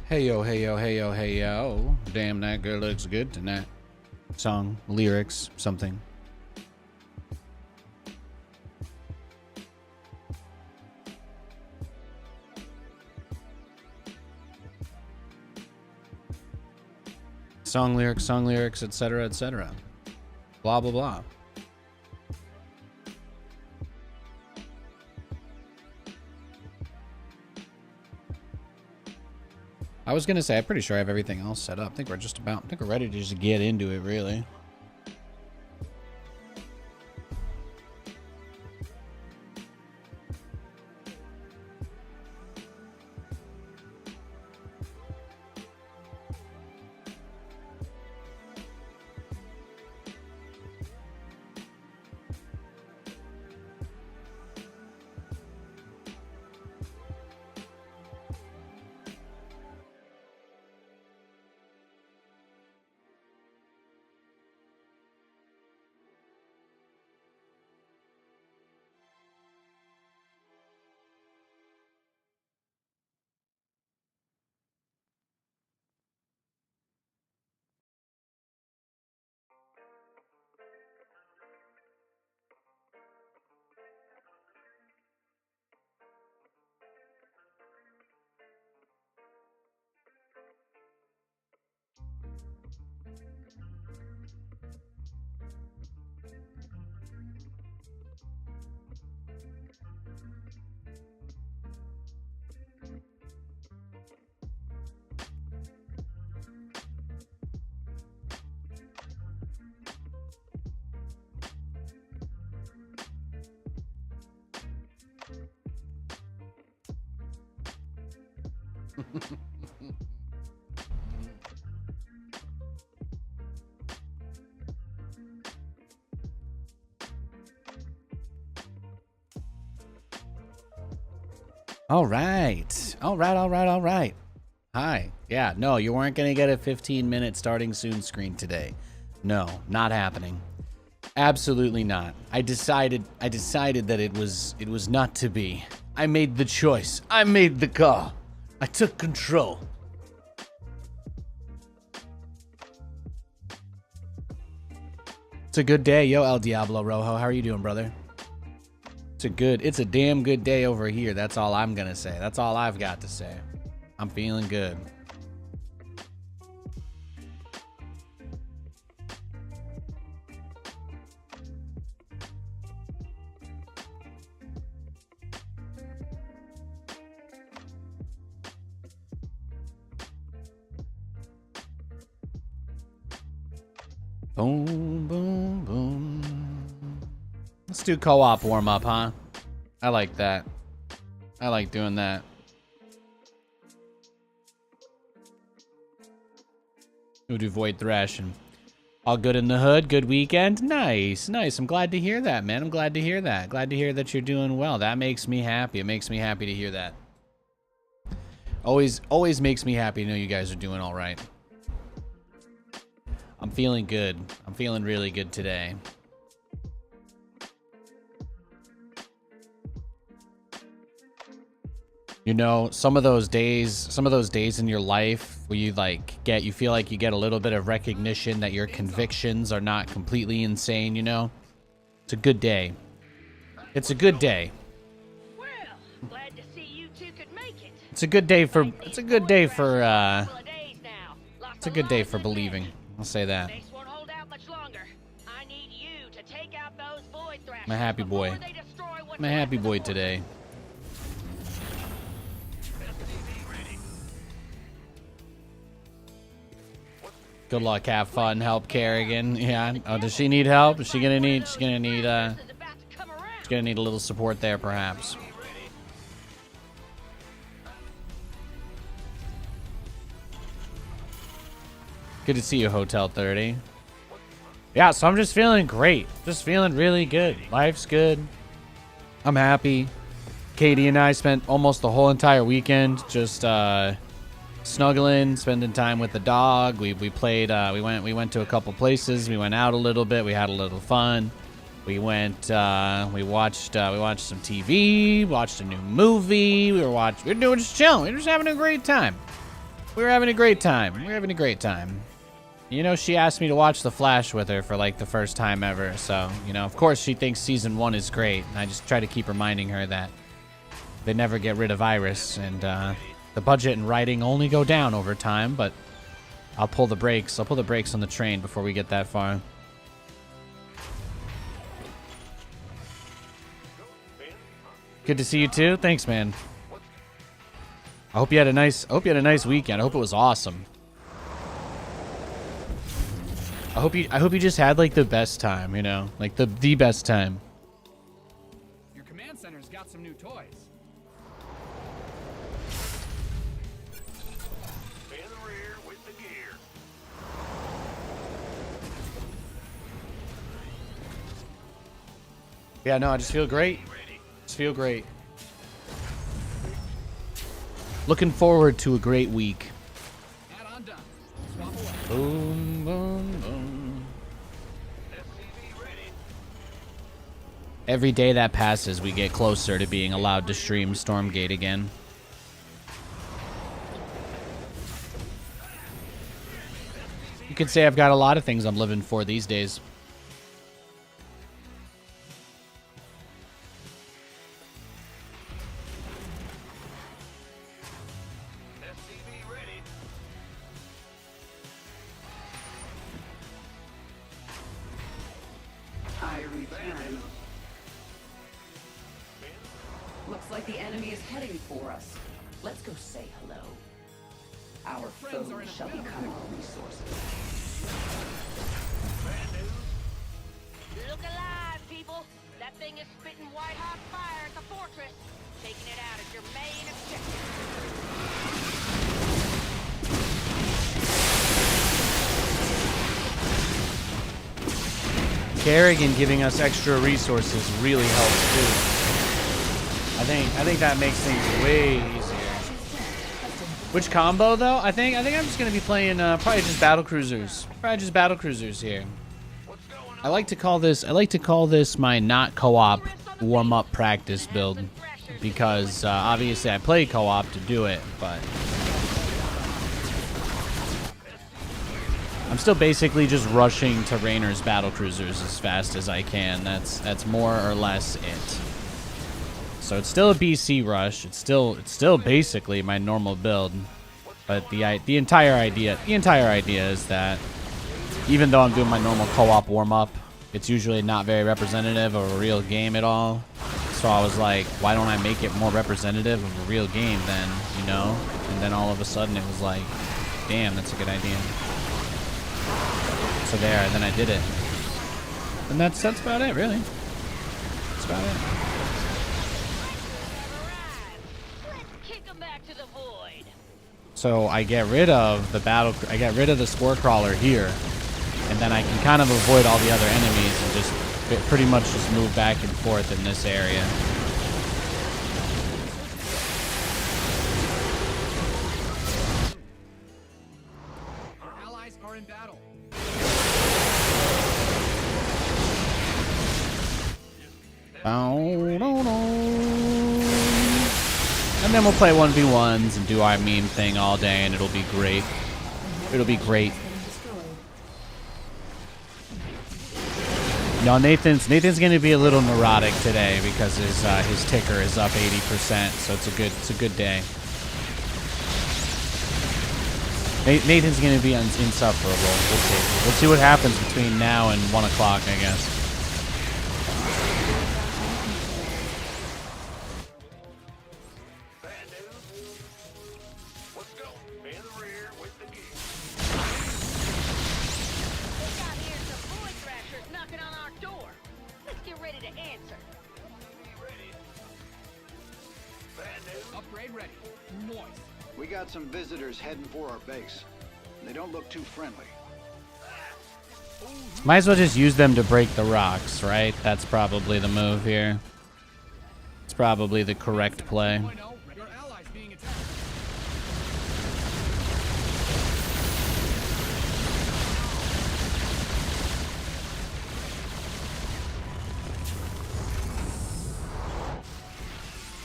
Hey yo, hey yo, hey yo, hey yo. Damn, that girl looks good tonight. Song, lyrics, something. Song lyrics, etc., etc. Blah, blah, blah. I was gonna say, I'm pretty sure I have everything else set up. I think we're ready to just get into it, really. All right. Hi. Yeah, no, you weren't going to get a 15-minute starting soon screen today. No, not happening. Absolutely not. I decided that it was not to be. I made the choice. I made the call. I took control. It's a good day. Yo, El Diablo Rojo. How are you doing, brother? It's a damn good day over here. That's all I'm gonna say. That's all I've got to say. I'm feeling good. Boom, boom, boom. Let's do co-op warm-up, huh? I like that. I like doing that. We'll do Void Thrashing. All good in the hood? Good weekend? Nice, nice. I'm glad to hear that, man. I'm glad to hear that. Glad to hear that you're doing well. That makes me happy. It makes me happy to hear that. Always makes me happy to know you guys are doing all right. I'm feeling good. I'm feeling really good today. You know, some of those days in your life where you you feel like you get a little bit of recognition that your convictions are not completely insane, you know? It's a good day. It's a good day. Well, glad to see you two could make it. It's a good day for believing. I'll say that. I'm a happy boy. I'm a happy boy today. Good luck, have fun, help Kerrigan. Yeah. Oh, does she need help? Is she gonna need? She's gonna need a little support there, perhaps. Good to see you, Hotel 30. Yeah, so I'm just feeling great. Just feeling really good. Life's good. I'm happy. Katie and I spent almost the whole entire weekend just snuggling, spending time with the dog. We played. We went to a couple places. We went out a little bit. We had a little fun. We went. We watched some TV. Watched a new movie. We were just chilling. We were just having a great time. We were having a great time. We were having a great time. You know, she asked me to watch The Flash with her for like the first time ever. So, you know, of course she thinks season 1 is great. And I just try to keep reminding her that they never get rid of Iris. And the budget and writing only go down over time. But I'll pull the brakes. I'll pull the brakes on the train before we get that far. Good to see you too. Thanks, man. I hope you had a nice weekend. I hope it was awesome. I hope you just had like the best time, you know? Like the best time. Your command center's got some new toys. In the rear with the gear. Yeah, no, I just feel great. Just feel great. Looking forward to a great week. Add-on done. Swap away. Boom, boom, boom. SCV ready. Every day that passes, we get closer to being allowed to stream Stormgate again. You could say I've got a lot of things I'm living for these days. SCV ready. I return. Looks like the enemy is heading for us. Let's go say hello. Our friends are in foes a shall battle. become our resources. Look alive, people. That thing is spitting white-hot fire at the fortress. Taking it out is your main objective. Kerrigan giving us extra resources really helps too. I think that makes things way easier. Which combo though? I think I'm just gonna be playing probably just battlecruisers. Probably just battlecruisers here. I like to call this my not co-op warm-up practice build because obviously I play co-op to do it, but I'm still basically just rushing to Rainer's battlecruisers as fast as I can. That's more or less it. So it's still a BC rush. It's still basically my normal build. But the entire idea is that even though I'm doing my normal co-op warm-up, it's usually not very representative of a real game at all. So I was like, why don't I make it more representative of a real game then, you know? And then all of a sudden it was like, damn, that's a good idea. So there, and then I did it. And that's about it, really. That's about it. Let's kick 'em back to the void. So I get rid of the spore crawler here, and then I can kind of avoid all the other enemies and just pretty much just move back and forth in this area. Our allies are in battle. And then we'll play 1v1s and do our meme thing all day, and it'll be great. It'll be great. No, Nathan's gonna be a little neurotic today because his ticker is up 80%, so it's a good day. Nathan's gonna be insufferable. We'll see. We'll see what happens between now and 1 o'clock, I guess. Bad news. Let's go. In the rear with the gear. We got here some void thrashers knocking on our door. Let's get ready to answer. SCV ready. Bad news. Upgrade ready. Noise. We got some visitors heading for our base. They don't look too friendly. Might as well just use them to break the rocks, right? That's probably the move here. It's probably the correct play. 7.0, your allies being attacked.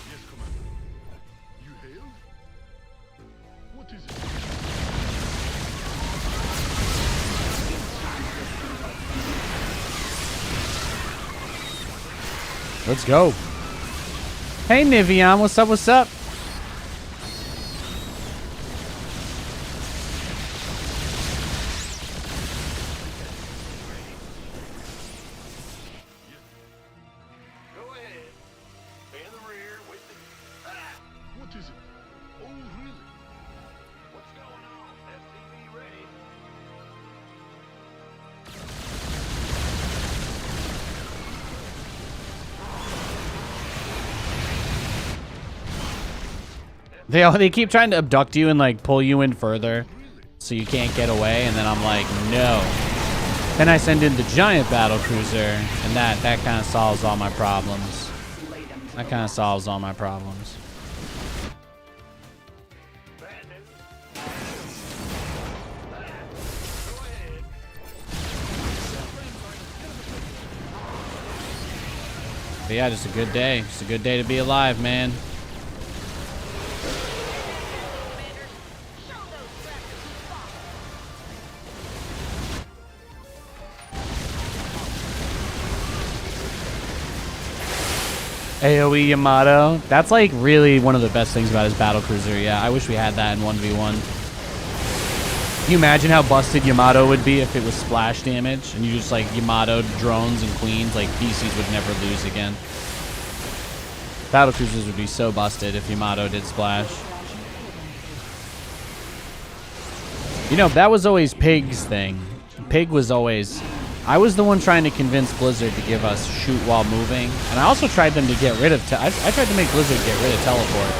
Yes, Commander. You hail? What is it? Let's go. Hey, Nivion. What's up? What's up? Go ahead. In the rear with the... Ah! What is it? Oh, really? What's going on? FTV ready. They keep trying to abduct you and like pull you in further so you can't get away, and then I'm like, no. Then I send in the giant battle cruiser, and that kind of solves all my problems. That kind of solves all my problems. Bad news. Ah! Go ahead. But yeah, just a good day. Just a good day to be alive, man. Show those trackers who's boss. AoE Yamato. That's like really one of the best things about his battle cruiser. Yeah, I wish we had that in 1v1. Can you imagine how busted Yamato would be if it was splash damage and you just like Yamato drones and queens, like PCs would never lose again. Battle cruisers would be so busted if Yamato did splash. You know, that was always Pig's thing. Pig was always... I was the one trying to convince Blizzard to give us shoot while moving. And I also tried them to get rid of... I tried to make Blizzard get rid of teleport.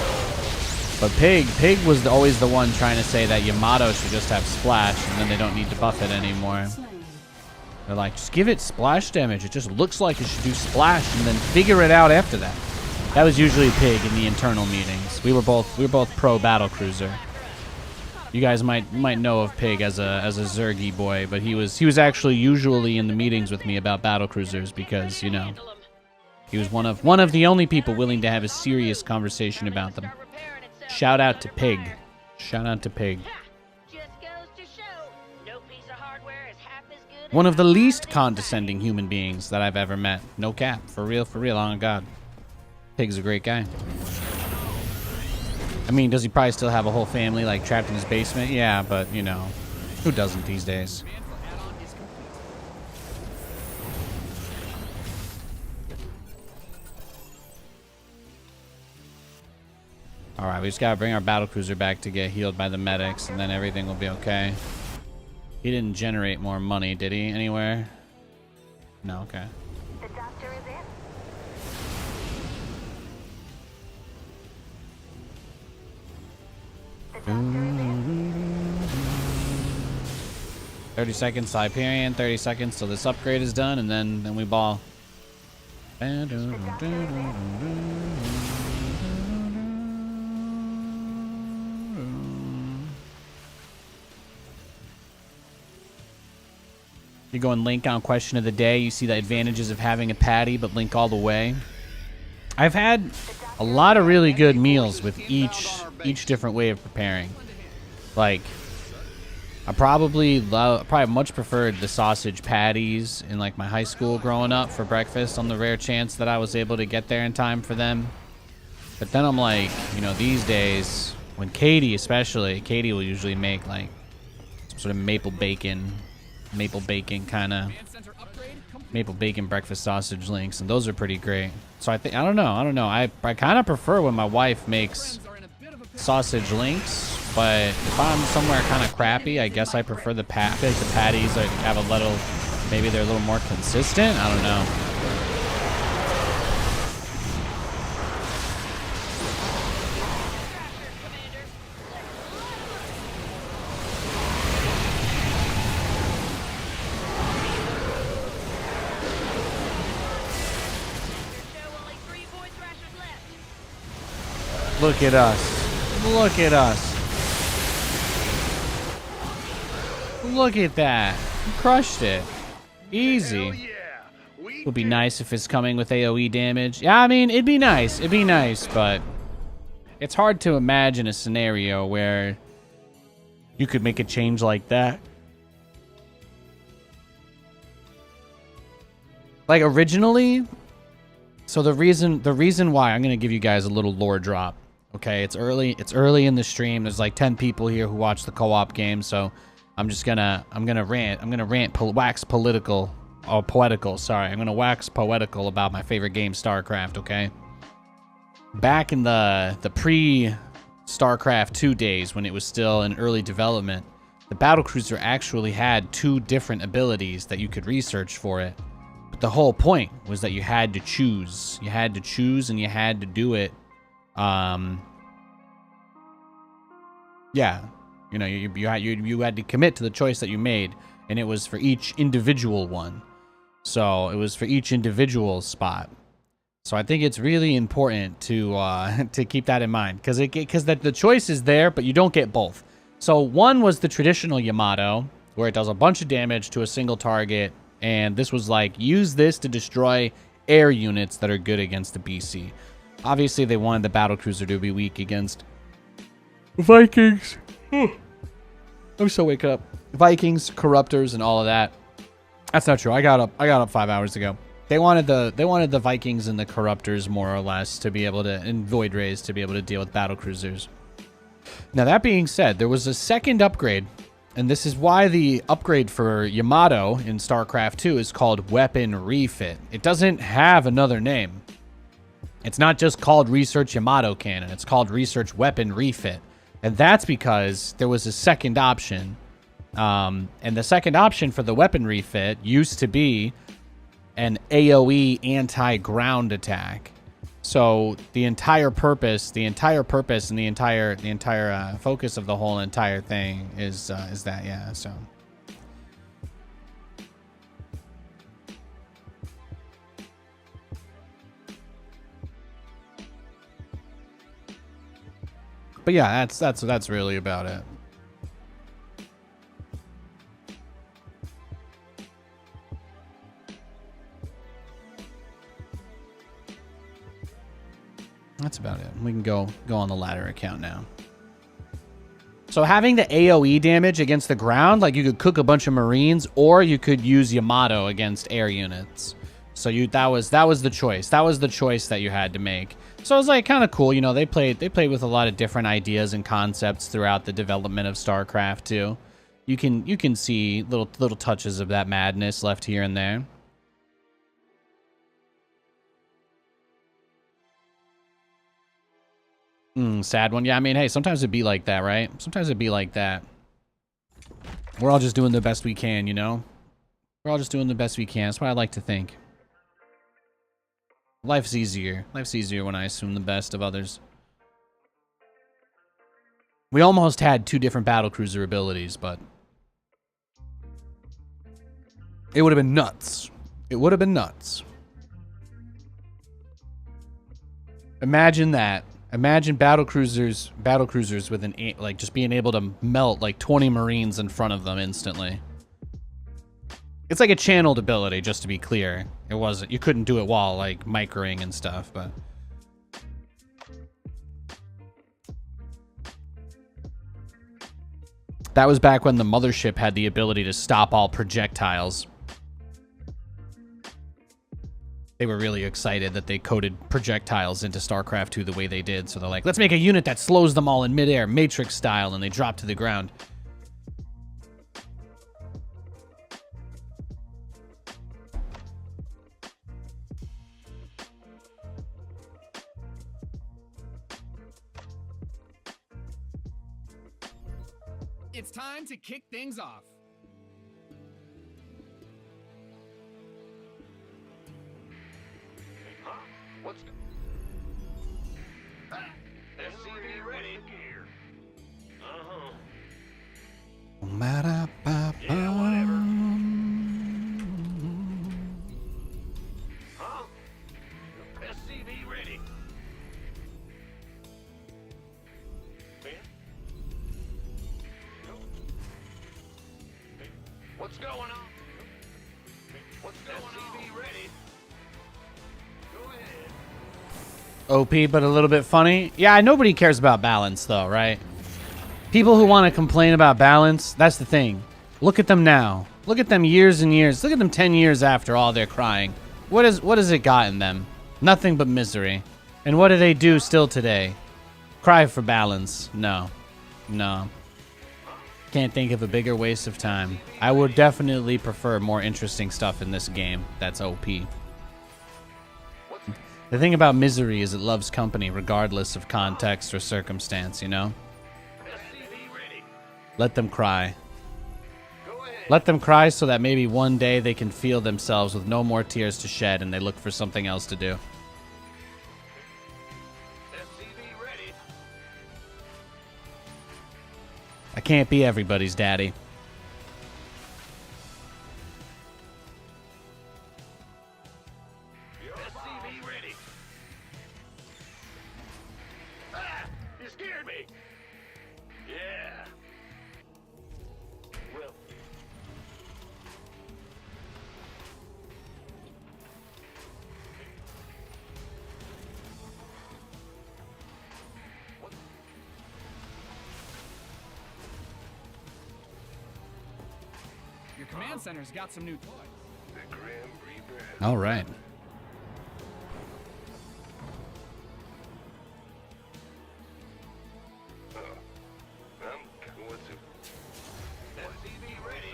But Pig was always the one trying to say that Yamato should just have splash and then they don't need to buff it anymore. They're like, just give it splash damage. It just looks like it should do splash and then figure it out after that. That was usually Pig in the internal meetings. We were both pro battle cruiser. You guys might know of Pig as a Zergy boy, but he was actually usually in the meetings with me about battle cruisers because, you know, he was one of the only people willing to have a serious conversation about them. Shout out to Pig. Shout out to Pig. Just goes to show, no piece of hardware is half as good One as of the least condescending human beings that I've ever met. No cap. For real, on God. Pig's a great guy. I mean, does he probably still have a whole family like trapped in his basement? Yeah, but you know, who doesn't these days? All right, we just gotta bring our battlecruiser back to get healed by the medics, and then everything will be okay. He didn't generate more money, did he? Anywhere? No. Okay. The doctor is in. 30 seconds Hyperion, 30 seconds till this upgrade is done, and then we ball. You go and link on question of the day. You see the advantages of having a patty, but link all the way. I've had a lot of really good meals with each different way of preparing. Like, I probably much preferred the sausage patties in like my high school growing up for breakfast on the rare chance that I was able to get there in time for them. But then I'm like, you know, these days, when Katie will usually make like some sort of maple bacon kind of maple bacon breakfast sausage links, and those are pretty great. So I don't know. I kind of prefer when my wife makes sausage links, but if I'm somewhere kind of crappy, I guess I prefer the patties that have a little, maybe they're a little more consistent. I don't know. Look at us. Look at us. Look at that. You crushed it. Easy. Hell yeah. We Would be nice if it's coming with AoE damage. Yeah, I mean, it'd be nice. It'd be nice, but it's hard to imagine a scenario where you could make a change like that. Like originally, So the reason why I'm gonna give you guys a little lore drop. Okay, it's early in the stream. There's like 10 people here who watch the co-op game, so I'm gonna wax poetical. Sorry, I'm gonna wax poetical about my favorite game, StarCraft. Okay. Back in the pre-StarCraft 2 days, when it was still in early development, the battlecruiser actually had 2 different abilities that you could research for it. But the whole point was that you had to choose. You had to choose, and you had to do it. Yeah, you know, you had to commit to the choice that you made, and it was for each individual one. So it was for each individual spot. So I think it's really important to keep that in mind, because the choice is there, but you don't get both. So one was the traditional Yamato, where it does a bunch of damage to a single target, and this was like, use this to destroy air units that are good against the BC. Obviously, they wanted the battlecruiser to be weak against Vikings. I'm so wake up. Vikings, corruptors, and all of that. That's not true. I got up 5 hours ago. They wanted the Vikings and the corruptors more or less to be able to, and void rays to be able to deal with battlecruisers. Now, that being said, there was a second upgrade, and this is why the upgrade for Yamato in StarCraft 2 is called Weapon Refit. It doesn't have another name. It's not just called Research Yamato Cannon. It's called Research Weapon Refit. And that's because there was a second option. And the second option for the Weapon Refit used to be an AoE anti-ground attack. So the entire purpose and the entire focus of the whole entire thing is that, yeah. So but yeah, that's really about it. That's about it. We can go on the ladder account now. So having the AoE damage against the ground, like you could cook a bunch of Marines, or you could use Yamato against air units. So that was the choice. That was the choice that you had to make. So it was like kind of cool, you know. They played with a lot of different ideas and concepts throughout the development of StarCraft 2. You can see little touches of that madness left here and there. Sad one. Yeah, I mean, hey, sometimes it'd be like that, right? Sometimes it'd be like that. We're all just doing the best we can, you know? We're all just doing the best we can. That's what I like to think. Life's easier. Life's easier when I assume the best of others. We almost had 2 different battlecruiser abilities, but it would have been nuts. It would have been nuts. Imagine that. Imagine battlecruisers with like just being able to melt like 20 Marines in front of them instantly. It's like a channeled ability, just to be clear. It wasn't. You couldn't do it while like microing and stuff, but that was back when the mothership had the ability to stop all projectiles. They were really excited that they coded projectiles into StarCraft 2 the way they did. So they're like, let's make a unit that slows them all in midair, Matrix style, and they drop to the ground. It's time to kick things off. What's SCV ready? Uh-huh. Yeah, whatever. Huh? SCV ready. Ben? What's going on? What's going on? SCV ready. Go ahead. OP, but a little bit funny. Yeah, nobody cares about balance, though, right? People who want to complain about balance, that's the thing. Look at them now. Look at them years and years. Look at them 10 years after all they're crying. What has it gotten them? Nothing but misery. And what do they do still today? Cry for balance. No. No. Can't think of a bigger waste of time. I would definitely prefer more interesting stuff in this game that's OP. The thing about misery is it loves company regardless of context or circumstance, you know? Let them cry. Let them cry so that maybe one day they can feel themselves with no more tears to shed and they look for something else to do. I can't be everybody's daddy. SCV ready. Ah! You scared me. Yeah. Well. Your command center's got some new toys. The Grim Reaper has All right. I'm going to SCV ready.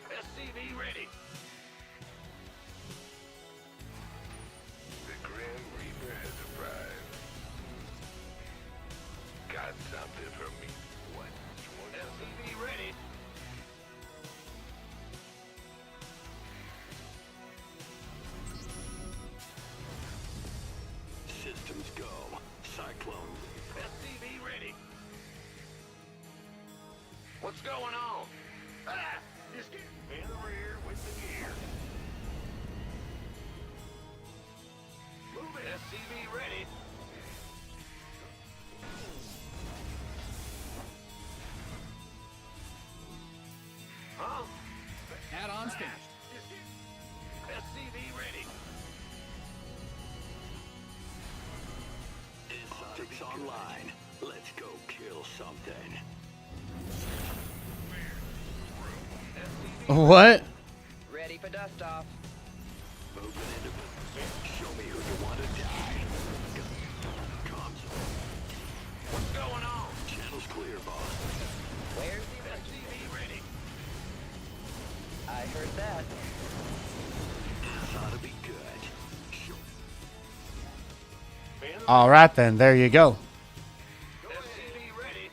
SCV ready. The Grim Reaper has arrived. Got something for me. What? SCV ready. Systems go. Cyclone. SCV ready. What's going on? Ah! You scared in the rear with the gear. Move it. SCV ready. Huh? Add-on finished. SCV ready. Optics online. Let's go kill something. What? Ready for dust off. Moving into position. Show me who you want to die. Console. What's going on? Channel's clear, boss. Where's the emergency? SCV ready. I heard that. This ought to be good. Show All right then, there you go. SCV ready.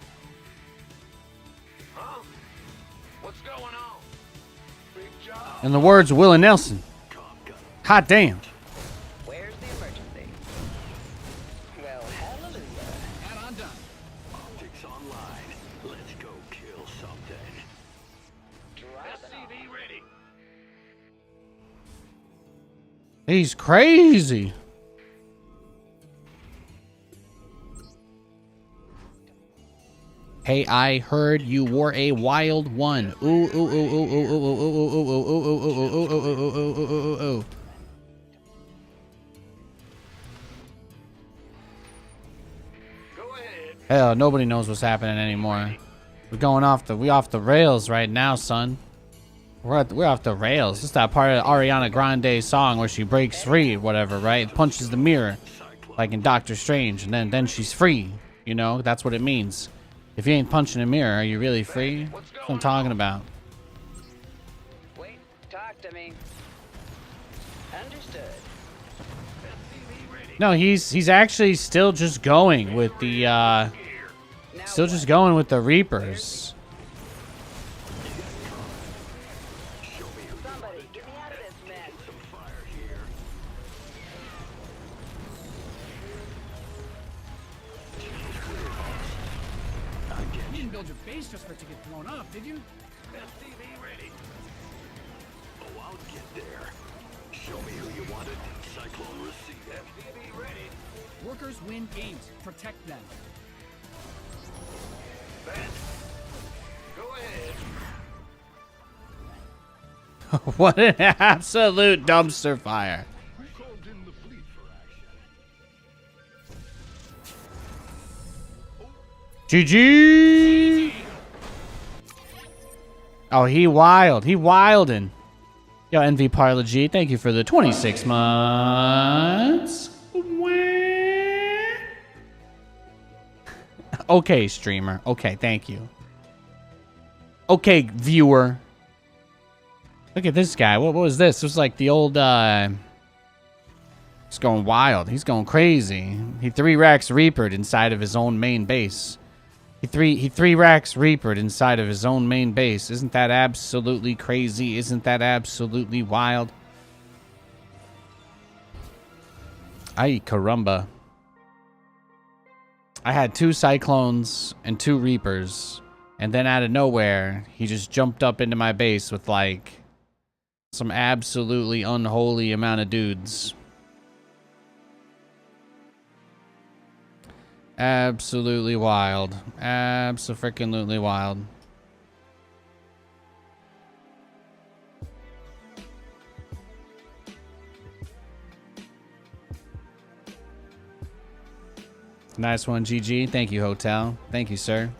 Huh? What's going on? Big job. In the words of Willie Nelson, com gun. hot damn. Where's the emergency? Well, hallelujah. Add-on done. Optics online. Let's go kill something. Drop it off. SCV ready. He's crazy. Hey, I heard you wore a wild one. Ooh, ooh, ooh, ooh, ooh, ooh, ooh, ooh, ooh, ooh, ooh, ooh, ooh, ooh, ooh, ooh, ooh, ooh. Go ahead. Hell, nobody knows what's happening anymore. We're going off the rails right now, son. We're off the rails. This is that part of Ariana Grande's song where she breaks free or whatever, right? Punches the mirror, like in Doctor Strange, and then she's free. You know, that's what it means. If you ain't punching a mirror, are you really free? That's what I'm talking about. Wait, talk to me. Understood. SCV ready. No, he's actually still just going with the Now still just going with the Reapers. somebody get me out of this mess. Some fire here. You didn't build your base just for it to get blown up, did you? SCV ready. Oh, I'll get there. Show me who you wanted. Cyclone receive. SCV ready. Workers win games. Protect them. Go ahead. What an absolute dumpster fire. Who called in the fleet for action? GG. Oh, he wild. He wildin'. Yo, NV Parla G, thank you for the 26 months. Okay, streamer. Okay, thank you. Okay, viewer. Look at this guy. What was this? It was like the old, he's going wild. He's going crazy. He 3-racks Reapered inside of his own main base. He 3-racks Reapered inside of his own main base. Isn't that absolutely crazy? Isn't that absolutely wild? Ay, caramba. I had 2 Cyclones and 2 Reapers. And then out of nowhere, he just jumped up into my base with like some absolutely unholy amount of dudes. Absolutely wild. Abso-freaking-lutely wild. Nice one, GG. Thank you, Hotel. Thank you, sir.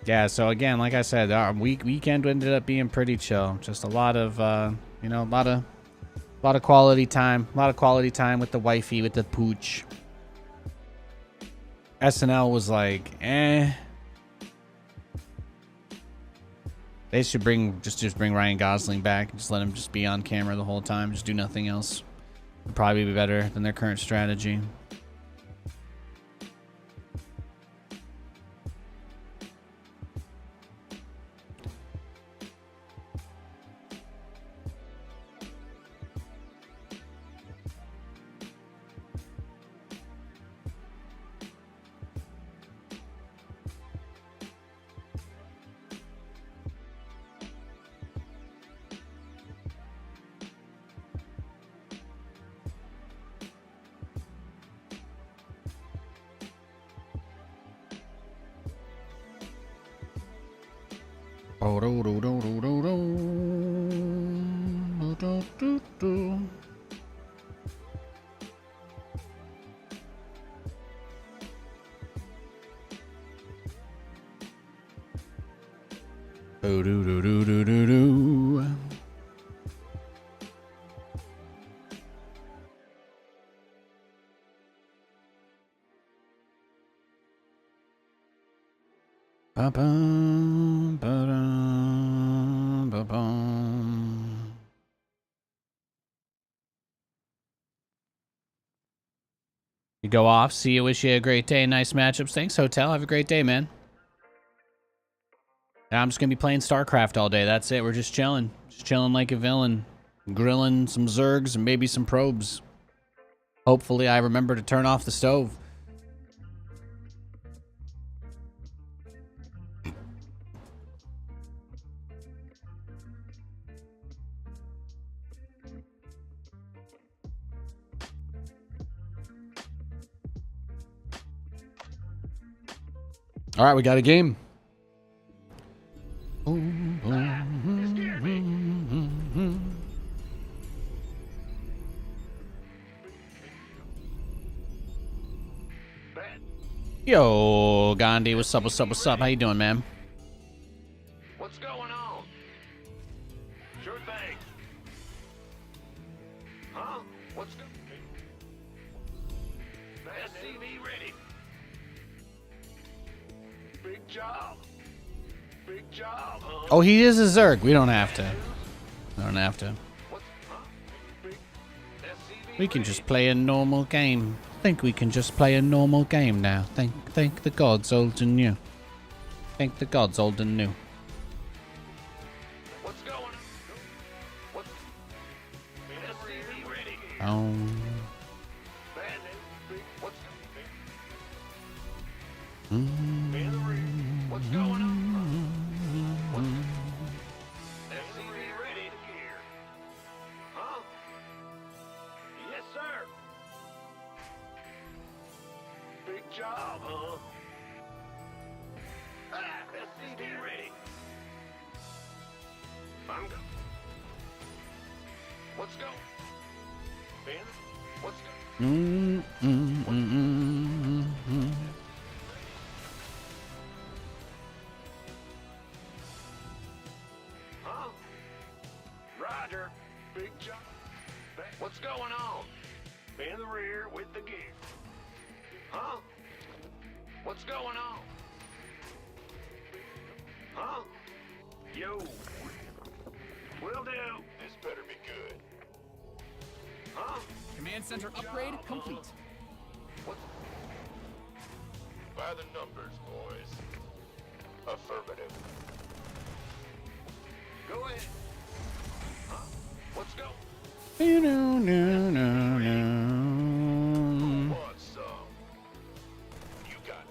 Yeah, so again, like I said, our weekend ended up being pretty chill. Just a lot of, you know, a lot of quality time. A lot of quality time with the wifey, with the pooch. SNL was like, eh. They should just bring Ryan Gosling back. Just let him just be on camera the whole time. Just do nothing else. Would probably be better than their current strategy. You go off. See you. Wish you a great day. Nice matchups. Thanks, Hotel. Have a great day, man. And I'm just going to be playing StarCraft all day. That's it. We're just chilling. Just chilling like a villain. Grilling some Zergs and maybe some probes. Hopefully I remember to turn off the stove. All right, we got a game. Yo, Gandhi, what's up, what's up, what's up? How you doing, man? What's going on? Sure thing. Huh? What's going SCV ready. Big job. Big job, huh? Oh, he is a Zerg. We don't have to. We don't have to. What's, huh? Big SCV We can ready. just play a normal game. I think we can just play a normal game now. Thank the gods, old and new. Thank the gods, old and new. What's going on? What's SCV ready. Oh. What's What's going on? SCV ready. Huh? Yes, sir. Big job, huh? SCV ready. I'm go. Let's go. Ben, let's go. going on? In the rear with the gear. Huh? What's going on? Huh? Yo. Will do. This better be good. Huh? Command center upgrade complete. By the numbers, boys. Affirmative. Go ahead. Huh? Let's go. Want some? You got it.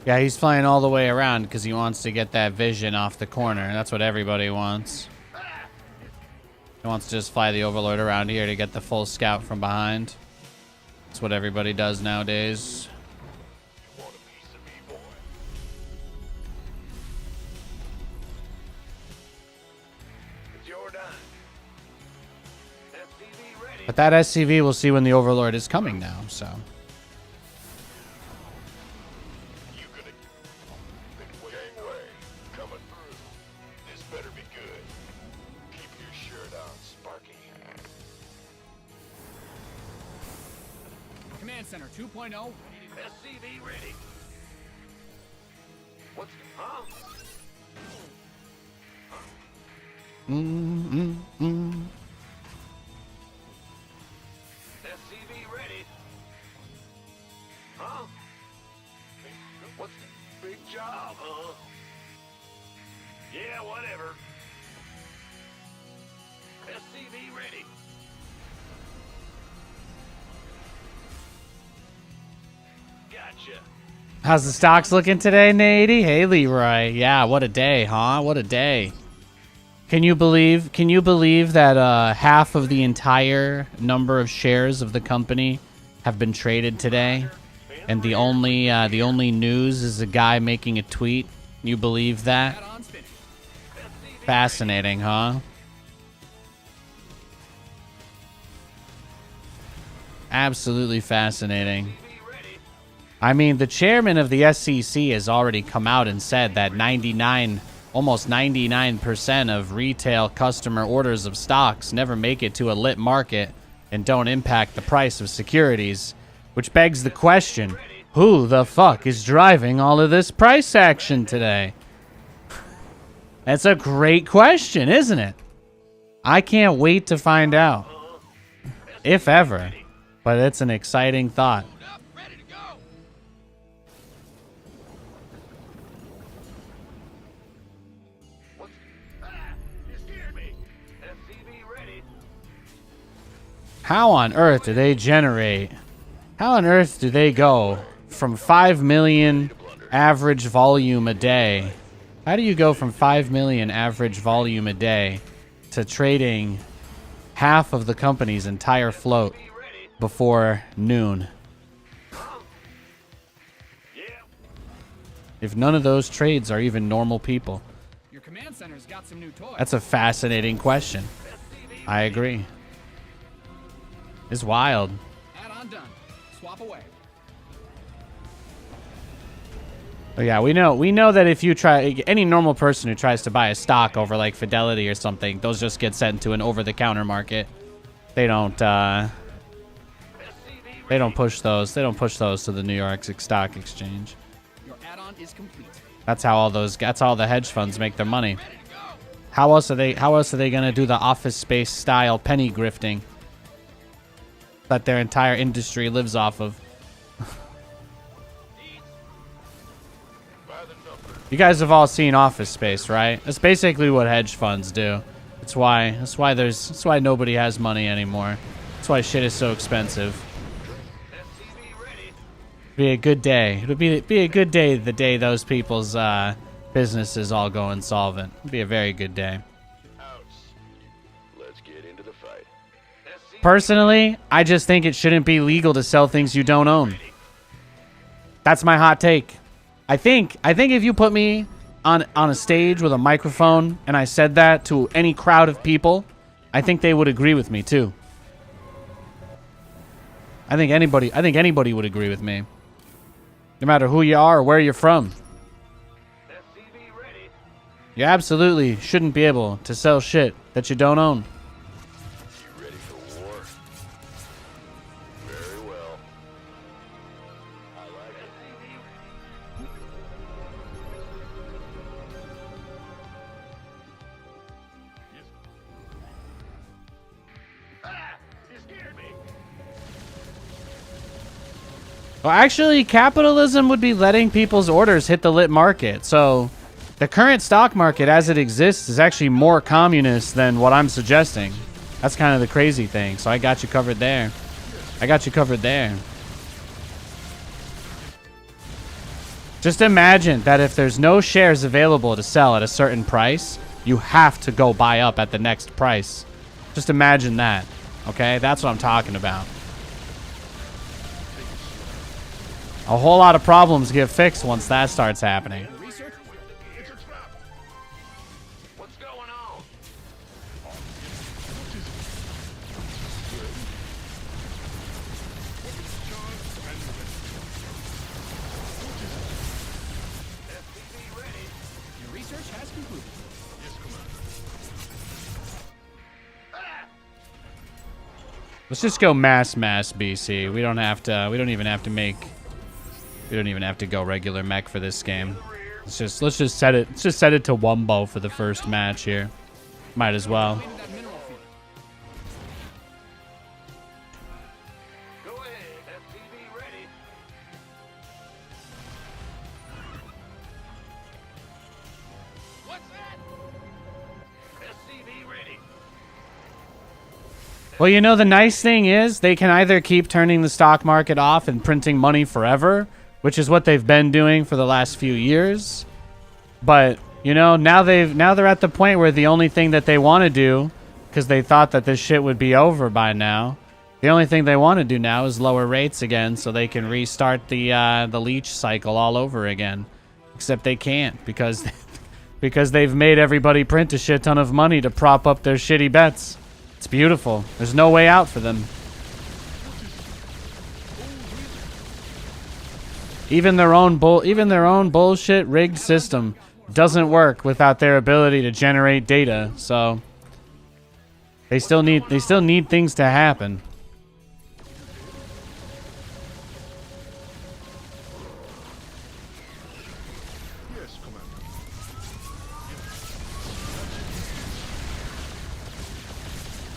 Yeah, he's flying all the way around because he wants to get that vision off the corner. That's what everybody wants. He wants to just fly the Overlord around here to get the full scout from behind. That's what everybody does nowadays. You want a piece of me, boy? It's your dime. SCV ready. But that SCV we'll see when the Overlord is coming now, so. You gonna... Gangway, coming through. This better be good. Keep your shirt on, Sparky. Command center 2.0. SCV ready. What's... Huh? SCV ready. Huh? What's the big job, huh? Yeah, whatever. SCV ready. Gotcha. How's the stocks looking today, Nady? Hey, Leroy. Yeah, what a day, huh? What a day. Can you believe that half of the entire number of shares of the company have been traded today? And the only news is a guy making a tweet. You believe that? Add-ons finished. Fascinating, huh? Absolutely fascinating. SCV ready. I mean, the chairman of the SEC has already come out and said that almost 99% of retail customer orders of stocks never make it to a lit market and don't impact the price of securities, which begs the question, who the fuck is driving all of this price action today? That's a great question, isn't it? I can't wait to find out, if ever, but it's an exciting thought. Ready to go. What's... You scared me. SCV ready. How on earth do they generate? How on earth do they go from 5 million average volume a day? How do you go from 5 million average volume a day to trading half of the company's entire float before noon? Yeah. If none of those trades are even normal people. Your command center's got some new toys. That's a fascinating question. I agree. It's wild. Add-on done. Swap away. Oh, yeah, we know that if you try, any normal person who tries to buy a stock over like Fidelity or something, those just get sent to an over-the-counter market. They don't push those. They don't push those to the New York Stock Exchange. Your add-on is complete. That's how all the hedge funds make their money. How else are they gonna do the Office Space style penny grifting that their entire industry lives off of? You guys have all seen Office Space, right? That's basically what hedge funds do. That's why nobody has money anymore. That's why shit is so expensive. Be a good day. It'll be a good day the day those people's businesses all go insolvent. It'll be a very good day. Ouch. Let's get into the fight. Personally, I just think it shouldn't be legal to sell things you don't own. That's my hot take. I think if you put me on a stage with a microphone and I said that to any crowd of people, I think they would agree with me too. I think anybody would agree with me. No matter who you are or where you're from. You absolutely shouldn't be able to sell shit that you don't own. You ready for war? Well, actually, capitalism would be letting people's orders hit the lit market. So the current stock market as it exists is actually more communist than what I'm suggesting. That's kind of the crazy thing. So I got you covered there. I got you covered there. Just imagine that if there's no shares available to sell at a certain price, you have to go buy up at the next price. Just imagine that. Okay? That's what I'm talking about. A whole lot of problems get fixed once that starts happening. Research? It's a trap. What's going on? SCV ready. Your research has concluded. Yes, Commander. Let's just go mass BC. We don't have to. We don't even have to make. We don't even have to go regular mech for this game. Let's just set it. Let's just set it to Wumbo for the first match here. Might as well. Completed that mineral field. Go ahead. SCV ready. What's that? SCV ready. Well, you know, the nice thing is they can either keep turning the stock market off and printing money forever, which is what they've been doing for the last few years. But, you know, now they're at the point where the only thing that they want to do, because they thought that this shit would be over by now, the only thing they want to do now is lower rates again so they can restart the leech cycle all over again. Except they can't because because they've made everybody print a shit ton of money to prop up their shitty bets. It's beautiful. There's no way out for them. Even their own bullshit rigged system doesn't work without their ability to generate data. So they still need things to happen. Yes, Commander.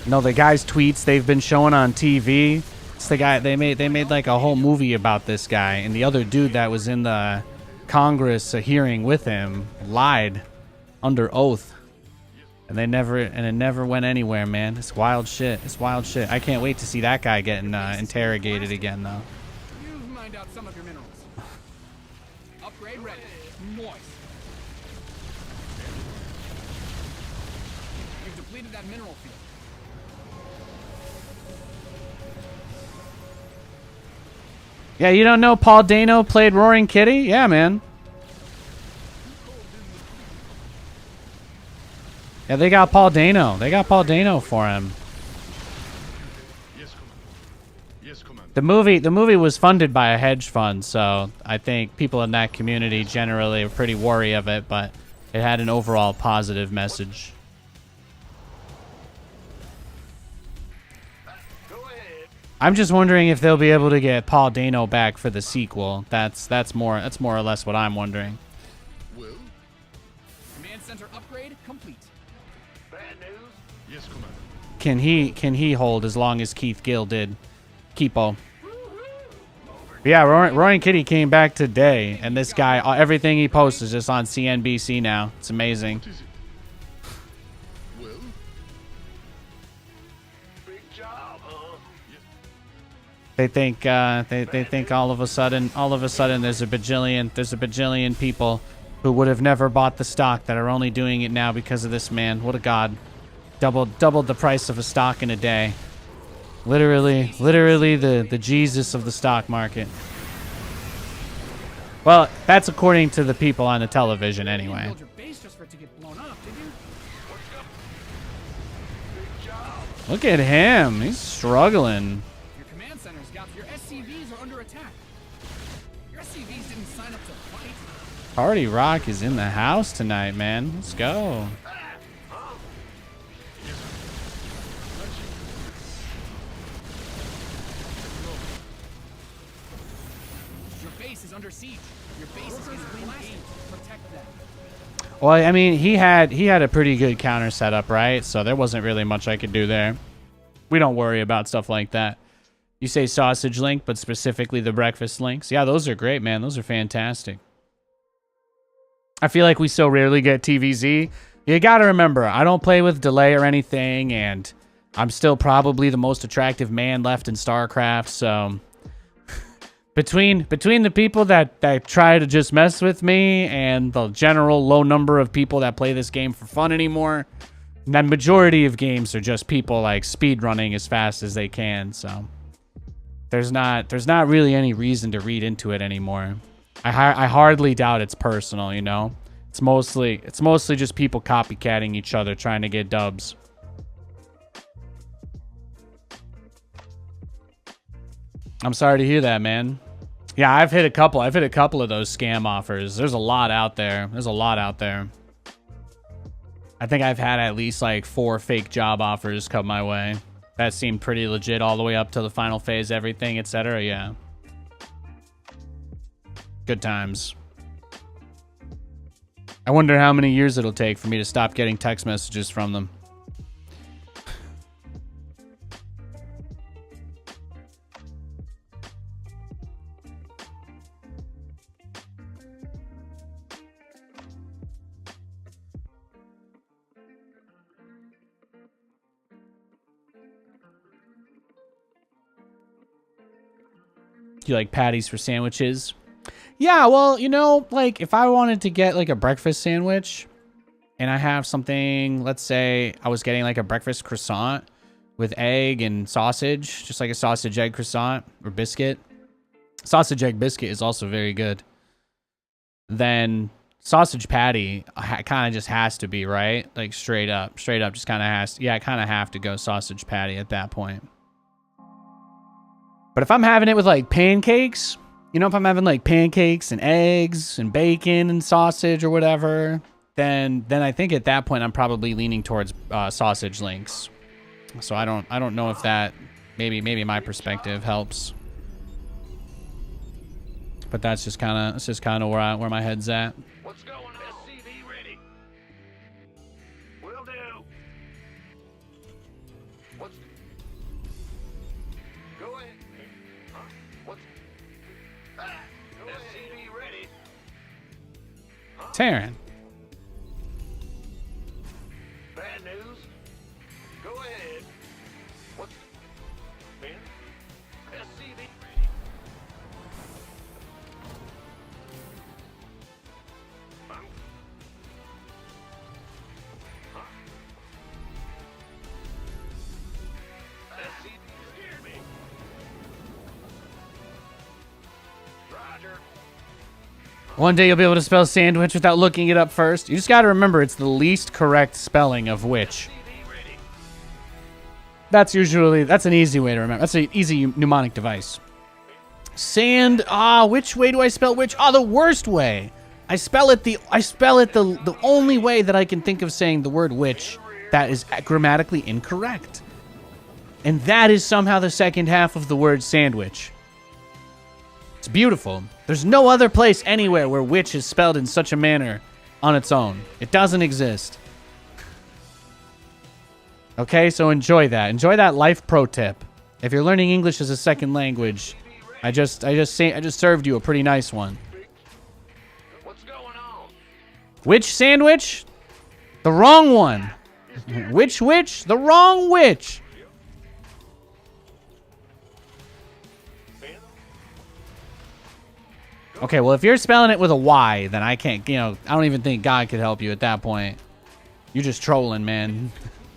No, the guy's tweets they've been showing on TV. It's the guy they made like a whole movie about this guy, and the other dude that was in the Congress hearing with him lied under oath, and it never went anywhere, man. It's wild shit. It's wild shit. I can't wait to see that guy getting interrogated again, though. You've mined out some of your minerals. Upgrade ready. Moist. You've depleted that mineral field. Yeah, you don't know Paul Dano played Roaring Kitty? Yeah, man. Yeah, they got Paul Dano. They got Paul Dano for him. Yes, Commander. Yes, Commander. The movie was funded by a hedge fund, so I think people in that community generally are pretty wary of it, but it had an overall positive message. Go ahead. I'm just wondering if they'll be able to get Paul Dano back for the sequel. That's more or less what I'm wondering. Well, Command center upgrade complete. bad news? Yes, Commander. Can he hold as long as Keith Gill did? Keepo. But yeah, Roaring Kitty came back today, and this guy, everything he posts is just on CNBC now. It's amazing. What is it? Well, big job, huh? They think they think all of a sudden there's a bajillion people who would have never bought the stock that are only doing it now because of this man. What a god. Doubled the price of a stock in a day. Literally the Jesus of the stock market. Well, that's according to the people on the television You anyway. didn't build your base just for it to get blown up, did you? Big job. Look at him. He's struggling. Your command center's got your SCVs are under attack. Your SCVs didn't sign up to fight. Party Rock is in the house tonight, man. Let's go. Your base is under siege. Your base is getting blasted. Protect them. Well, I mean, he had a pretty good counter setup, right? So there wasn't really much I could do there. We don't worry about stuff like that. You say sausage link, but specifically the breakfast links. Yeah, those are great, man. Those are fantastic. I feel like we so rarely get TVZ. You gotta remember, I don't play with delay or anything, and I'm still probably the most attractive man left in StarCraft, so... Between the people that try to just mess with me and the general low number of people that play this game for fun anymore, the majority of games are just people like speed running as fast as they can, so... There's not really any reason to read into it anymore. I hardly doubt it's personal, you know? It's mostly just people copycatting each other trying to get dubs. I'm sorry to hear that, man. Yeah, I've hit a couple of those scam offers. There's a lot out there. I think I've had at least like 4 fake job offers come my way. That seemed pretty legit all the way up to the final phase, everything, etc. Yeah. Good times. I wonder how many years it'll take for me to stop getting text messages from them. You like patties for sandwiches? Yeah, well, you know, like if I wanted to get like a breakfast sandwich and I have something, let's say I was getting like a breakfast croissant with egg and sausage, just like a sausage egg croissant or biscuit. Sausage egg biscuit is also very good. Then sausage patty kind of just has to be, right? Like straight up just kind of has to, yeah, I kind of have to go sausage patty at that point. But if I'm having it with like pancakes, you know, if I'm having like pancakes and eggs and bacon and sausage or whatever, then I think at that point I'm probably leaning towards sausage links. So I don't know if that maybe my perspective helps. But that's just kind of where my head's at. What's going on? SCV ready. Will do. What's... Go ahead. Huh? What's... Ah! Go SCV ready. Huh? Taryn. Bad news. Go ahead. What's... Man? SCV ready. One day you'll be able to spell sandwich without looking it up first. You just got to remember it's the least correct spelling of which. That's an easy way to remember. That's an easy mnemonic device. Which way do I spell which? The worst way. I spell it the only way that I can think of saying the word which that is grammatically incorrect. And that is somehow the second half of the word sandwich. It's beautiful. There's no other place anywhere where which is spelled in such a manner on its own. It doesn't exist. Okay, so enjoy that. Enjoy that life pro tip. If you're learning English as a second language, I just served you a pretty nice one. What's going on? Which sandwich? The wrong one. Which? The wrong which. Okay, well, if you're spelling it with a Y, then I can't, I don't even think God could help you at that point. You're just trolling, man.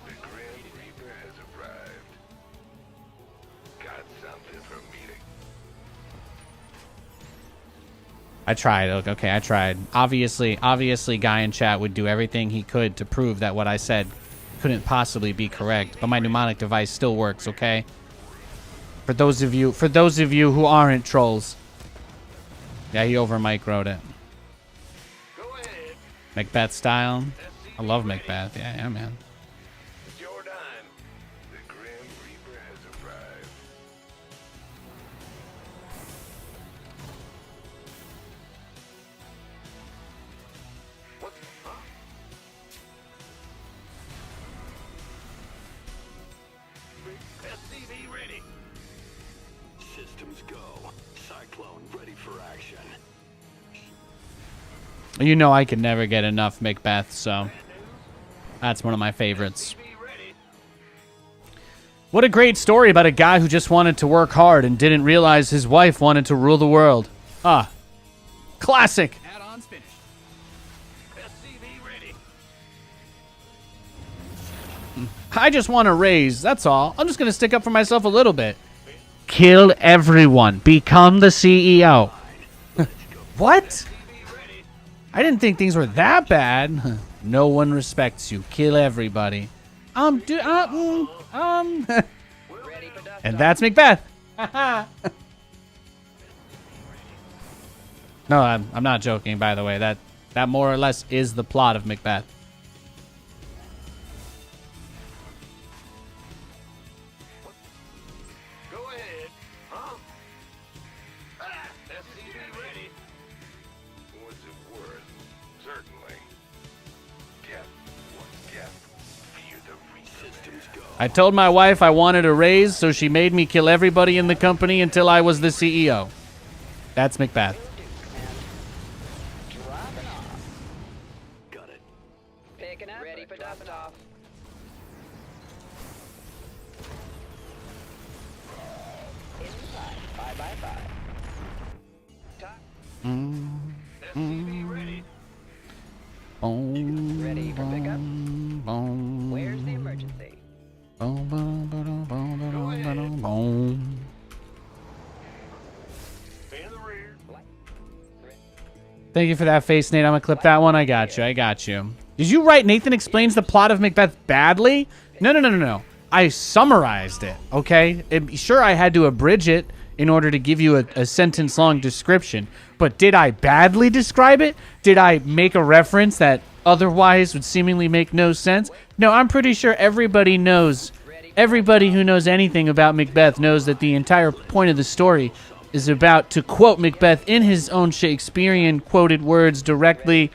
The Grim Reaper has arrived. Got something for me to... I tried. Okay, I tried. Obviously, guy in chat would do everything he could to prove that what I said couldn't possibly be correct, but my mnemonic device still works, okay? For those of you who aren't trolls. Yeah, he over microed it. Go ahead. Macbeth style. I love Macbeth. Yeah, man. It's your time. The Grim Reaper has arrived. What's... Huh? SCV ready. You know I could never get enough Macbeth, so that's one of my favorites. What a great story about a guy who just wanted to work hard and didn't realize his wife wanted to rule the world. Ah, classic. Add-ons finished. SCV ready. I just want to raise, that's all. I'm just going to stick up for myself a little bit. Kill everyone. Become the CEO. What? I didn't think things were that bad. No one respects you. Kill everybody. And that's Macbeth. No, I'm not joking, by the way. That more or less is the plot of Macbeth. Go ahead. Huh? SCV ready. Was it worth? Certainly. Death was death. Fear the systems go. I told my wife I wanted a raise, so she made me kill everybody in the company until I was the CEO. That's Macbeth. Got it. Picking up. Ready for dust off. Inside. 5x5. SCV ready. Ready for pickup? Where's the emergency? In the rear. Thank you for that face, Nate. I'm gonna clip that one. I got you. I got you. Did you write Nathan explains the plot of Macbeth badly? No. I summarized it, okay? Sure, I had to abridge it in order to give you a sentence-long description, but did I badly describe it? Did I make a reference that otherwise would seemingly make no sense? No, I'm pretty sure everybody knows. Everybody who knows anything about Macbeth knows that the entire point of the story is about to quote Macbeth in his own Shakespearean quoted words directly.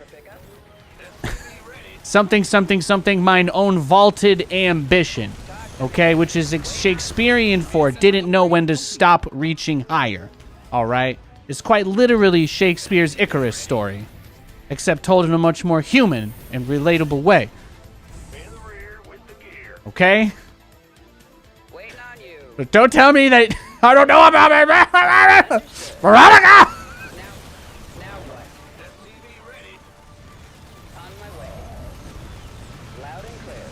something, mine own vaulted ambition. Okay, which is Shakespearean for didn't know when to stop reaching higher. All right? It's quite literally Shakespeare's Icarus story, except told in a much more human and relatable way. In the rear with the gear. Okay? Waiting on you. But don't tell me that I don't know about it. Veronica! Now what? SCV ready. On my way. Loud and clear.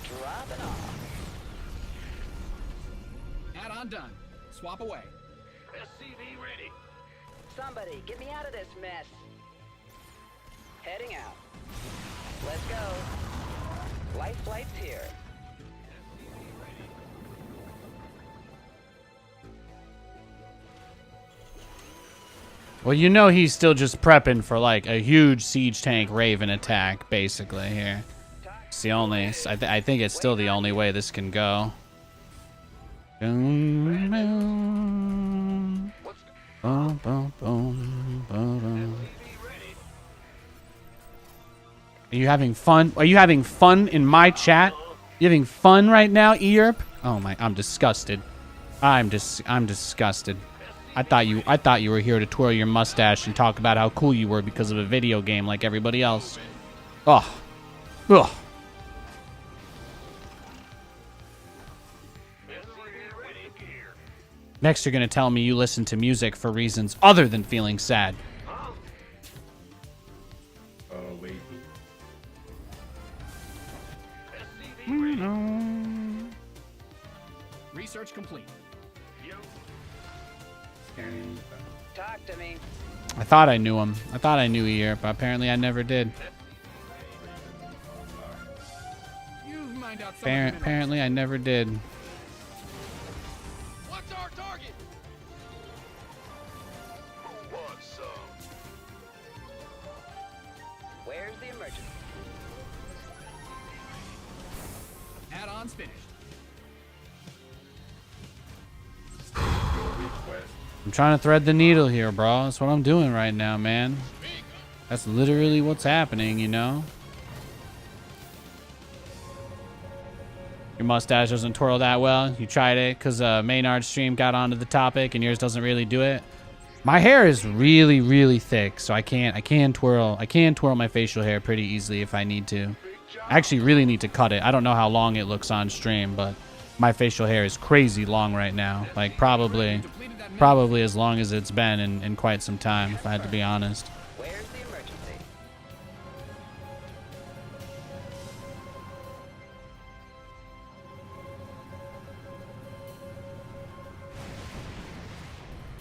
Dropping off. Add-on done. Swap away. SCV ready. Somebody, get me out of this mess. Heading out. Let's go. Life flight's here. Well, you know he's still just prepping for like a huge siege tank Raven attack, basically here. It's the only. I think it's still the only way this can go. Are you having fun? Are you having fun in my chat? You having fun right now, Earp? Oh my! I'm disgusted. I'm disgusted. I thought you were here to twirl your mustache and talk about how cool you were because of a video game like everybody else. Ugh. Ugh. Next, you're gonna tell me you listen to music for reasons other than feeling sad. Oh, wait. Research complete. Talk to me. I thought I knew him. I thought I knew Ear, but apparently I never did. You've mined out some of the Apparently I never did. What's our target? Who wants some? Where's the emergency? Add-ons finished. I'm trying to thread the needle here, bro. That's what I'm doing right now, man. That's literally what's happening, you know? Your mustache doesn't twirl that well. You tried it because Maynard's stream got onto the topic and yours doesn't really do it. My hair is really, really thick, so I can twirl my facial hair pretty easily if I need to. I actually really need to cut it. I don't know how long it looks on stream, but my facial hair is crazy long right now. Like probably as long as it's been in quite some time, if I had to be honest. Where's the emergency?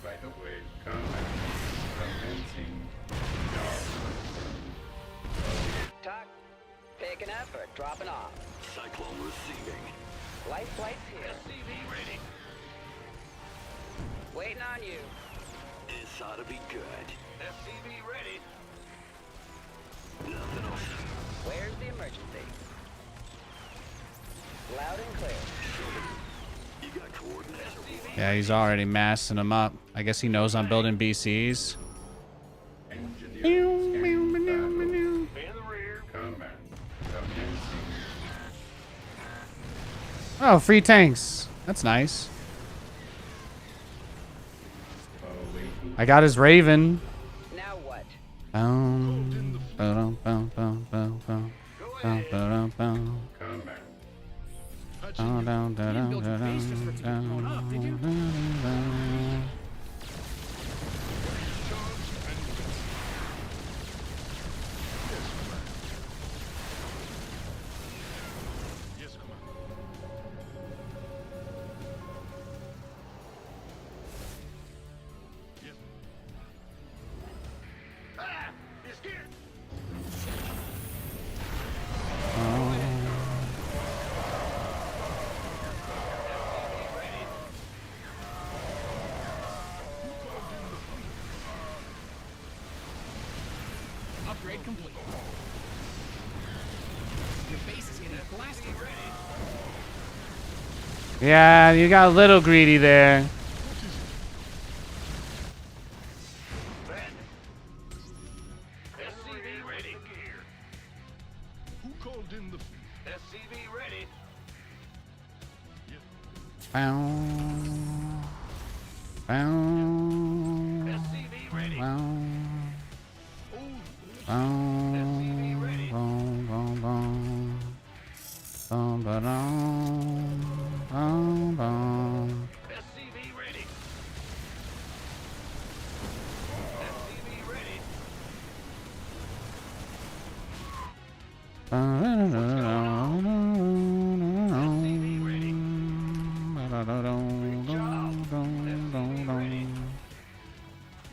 Right away. Commencing. Talk. Picking up or dropping off? Cyclone receiving. Light flight's here. SCV ready. Waiting on you. This ought to be good. SCV ready. Nothing else. Where's the emergency? Loud and clear. You got coordinates. Yeah, he's already massing them up. I guess he knows I'm building BCs. Engineering scanning battle. In the rear. Command. Commencing. Oh, free tanks. That's nice. Awaiting. I got his Raven. Now what? Boom, boom, boom, boom, boom, boom, boom, boom, boom. Command. You didn't build your base just for it to be blown up, did you? Yes, command. Yes. Ah! He's here. Upgrade complete. Your base is getting blasted. Yeah, you got a little greedy there. SCV ready. Who called in the fleet? SCV ready. Bow, bow, SCV ready. bow, SCV ready. boom, boom, boom. Boom, ba-dum, boom, boom. SCV ready. SCV ready.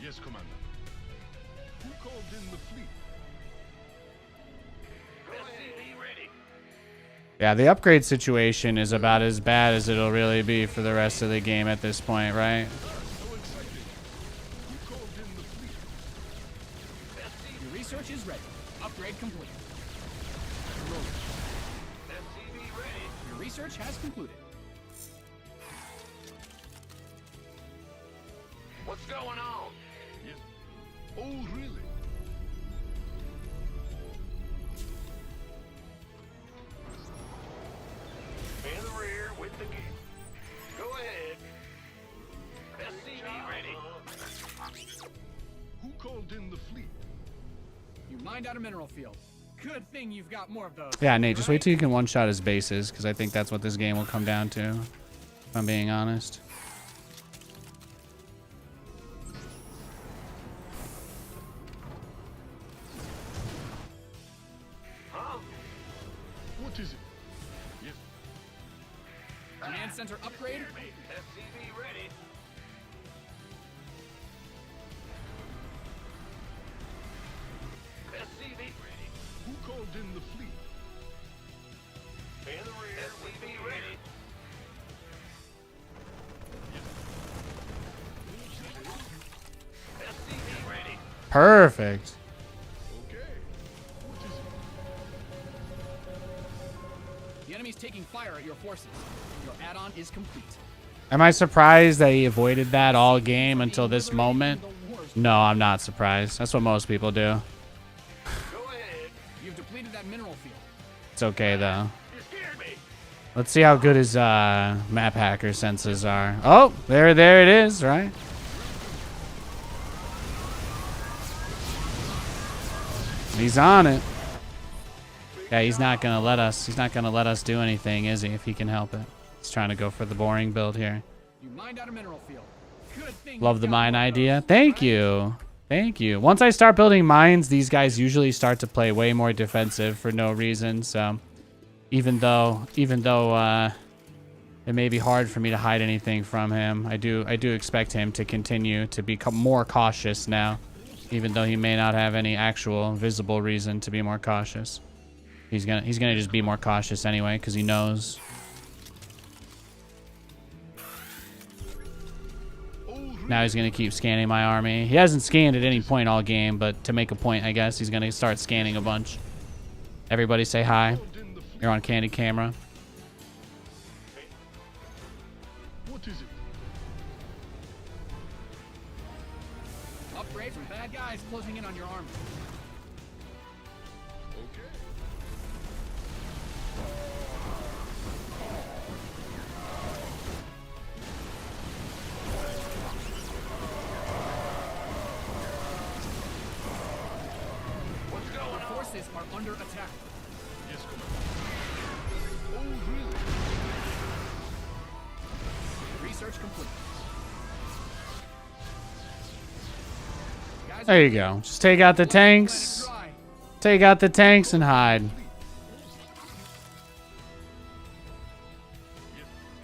Yes, Commander. Who called in the fleet? SCV ready. Yeah, the upgrade situation is about as bad as it'll really be for the rest of the game at this point, right? So exciting. Who called in the fleet? Your research is ready. Upgrade complete. SCV ready. Your research has concluded. What's going on? Yes. Oh, really? In the rear with the gear. Go ahead. SCV ready. Who called in the fleet? You mined out a mineral field. Good thing you've got more of those. Yeah, Nate, just wait till you can one-shot his bases, because I think that's what this game will come down to, if I'm being honest. Huh? What is it? Yes. Command center upgrade. SCV ready. SCV ready. Who called in the fleet? In the rear. SCV ready. SCV ready. Perfect. Okay. What is it? The enemy's taking fire at your forces. Your add-on is complete. Am I surprised that he avoided that all game until this moment? No, I'm not surprised. That's what most people do. Go ahead. You've depleted that mineral field. It's okay, though. You scared me. Let's see how good his map hacker senses are. Oh, there it is, right? He's on it. Yeah, he's not gonna let us. He's not gonna let us do anything, is he? If he can help it. He's trying to go for the boring build here. You mined out a mineral field. Good thing Love you the got mine one of idea. those, Thank right? you. Thank you. Once I start building mines, these guys usually start to play way more defensive for no reason. So even though it may be hard for me to hide anything from him, I do expect him to continue to become more cautious now, even though he may not have any actual visible reason to be more cautious. He's gonna just be more cautious anyway because he knows. Now he's gonna keep scanning my army. He hasn't scanned at any point all game, but to make a point, I guess he's gonna start scanning a bunch. Everybody say hi. You're on Candy Camera. What is it? Upgrade from bad guys closing in on your army. Okay. What's going on? Forces are under attack. Yes, Commander. Oh, really? Research complete. Guys, There you go. Just take out the tanks. dry. Take out the tanks and hide.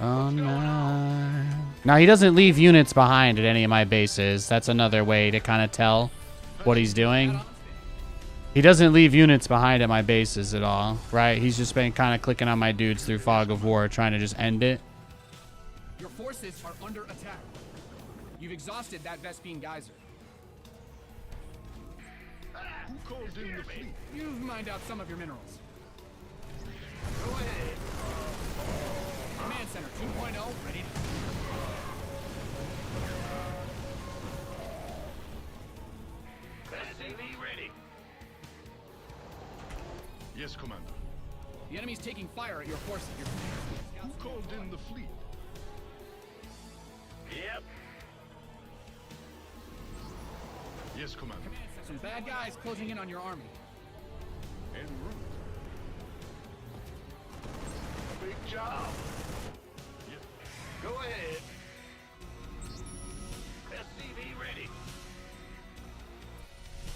Oh no. Now he doesn't leave units behind at any of my bases. That's another way to kind of tell what he's doing. He doesn't leave units behind at my bases at all, right? He's just been kind of clicking on my dudes through Fog of War, trying to just end it. Your forces are under attack. You've exhausted that Vespine geyser. Who called in the fleet? You've mined out some of your minerals. Go ahead. Command Center 2.0 ready to... SCV ready. Yes, Commander. The enemy's taking fire at your forces. Who called in the fleet? Yep. Yes, Commander. Some bad guys closing in on your army. En route. Big job. Yes. Go ahead. SCV ready.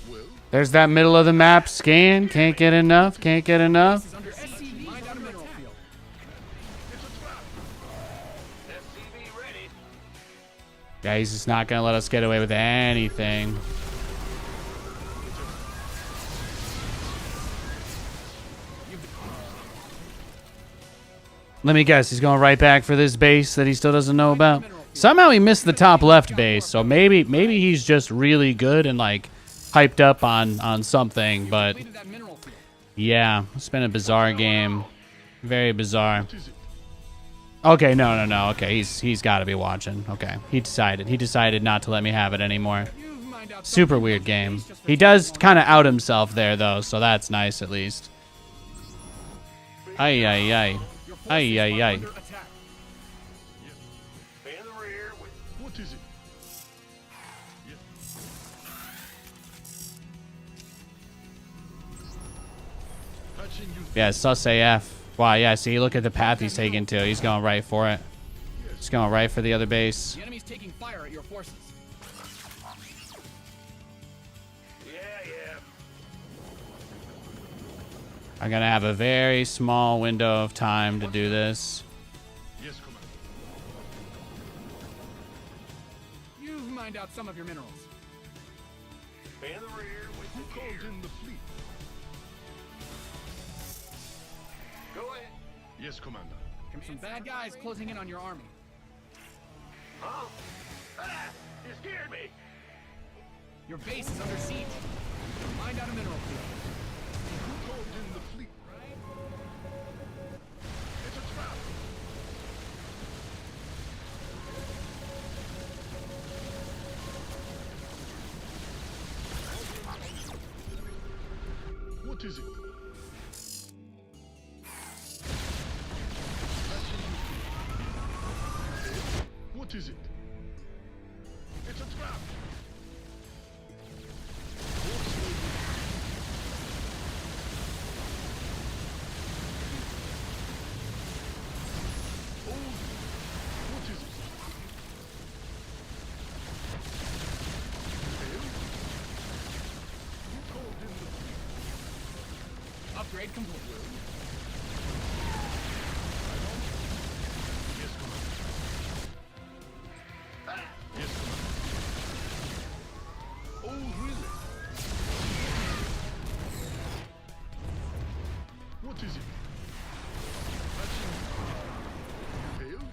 Well, There's that middle of the map scan. Can't get enough. Can't get enough. This is under SCV. Mined out a mineral field. It's a trap. SCV ready. Yeah, he's just not gonna let us get away with anything. Let me guess, he's going right back for this base that he still doesn't know about. Somehow he missed the top left base, so maybe he's just really good and like hyped up on something, but Completed that mineral field. yeah, it's been a bizarre game. Very bizarre. what is it? Okay, no. Okay, he's got to be watching. Okay, he decided not to let me have it anymore. You've mined out some Super of your weird game. base just for He does kind of out himself there though, so that's nice at least. Ay ay ay. Your forces Ay, ay, are ay. under attack. In the rear with What is it? Yes. Patching you. Yeah, sus AF. Wow, yeah, see, look at the path he's taking to. He's going right for it. He's going right for the other base. The enemy's taking fire at your forces. yeah. I'm gonna have a very small window of time to do this. Yes, Commander. You've mined out some of your minerals. In the rear with Who called in the fleet? Go ahead. Yes, Commander. Some bad guys closing in on your army. Huh? Ah, you scared me. Your base is under siege. Mined out a mineral field. Who called in the fleet? It's a trap. What is it? What is it? It's a trap. Upgrade complete. Yes, Commander. Yes, Commander. Oh, really? What is it? Hatching. Failed?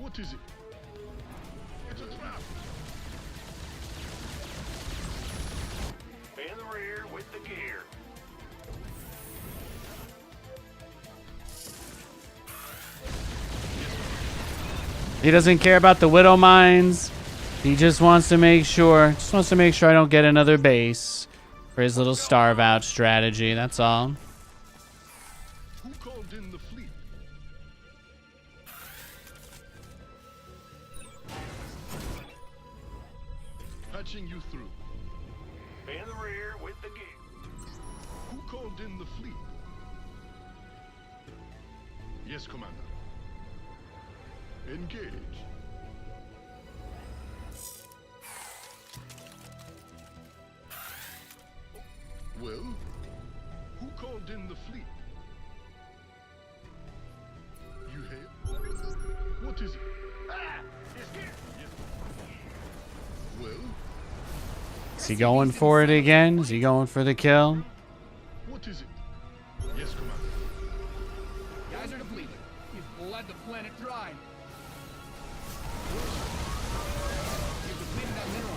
What is it? It's a trap. In the rear with the gear. He doesn't care about the widow mines. He just wants to make sure I don't get another base for his little starve out strategy. That's all. Who called in the fleet? Patching you through. In the rear with the gear. Who called in the fleet? Yes, Commander. Engage. Well, who called in the fleet? You hail? What is it? Ah! It's here! Yes. Well, Is he going for it again? Is he going for the kill? what is it? Yes, Commander. Guys are depleted. You've bled the planet dry. You've depleted that mineral.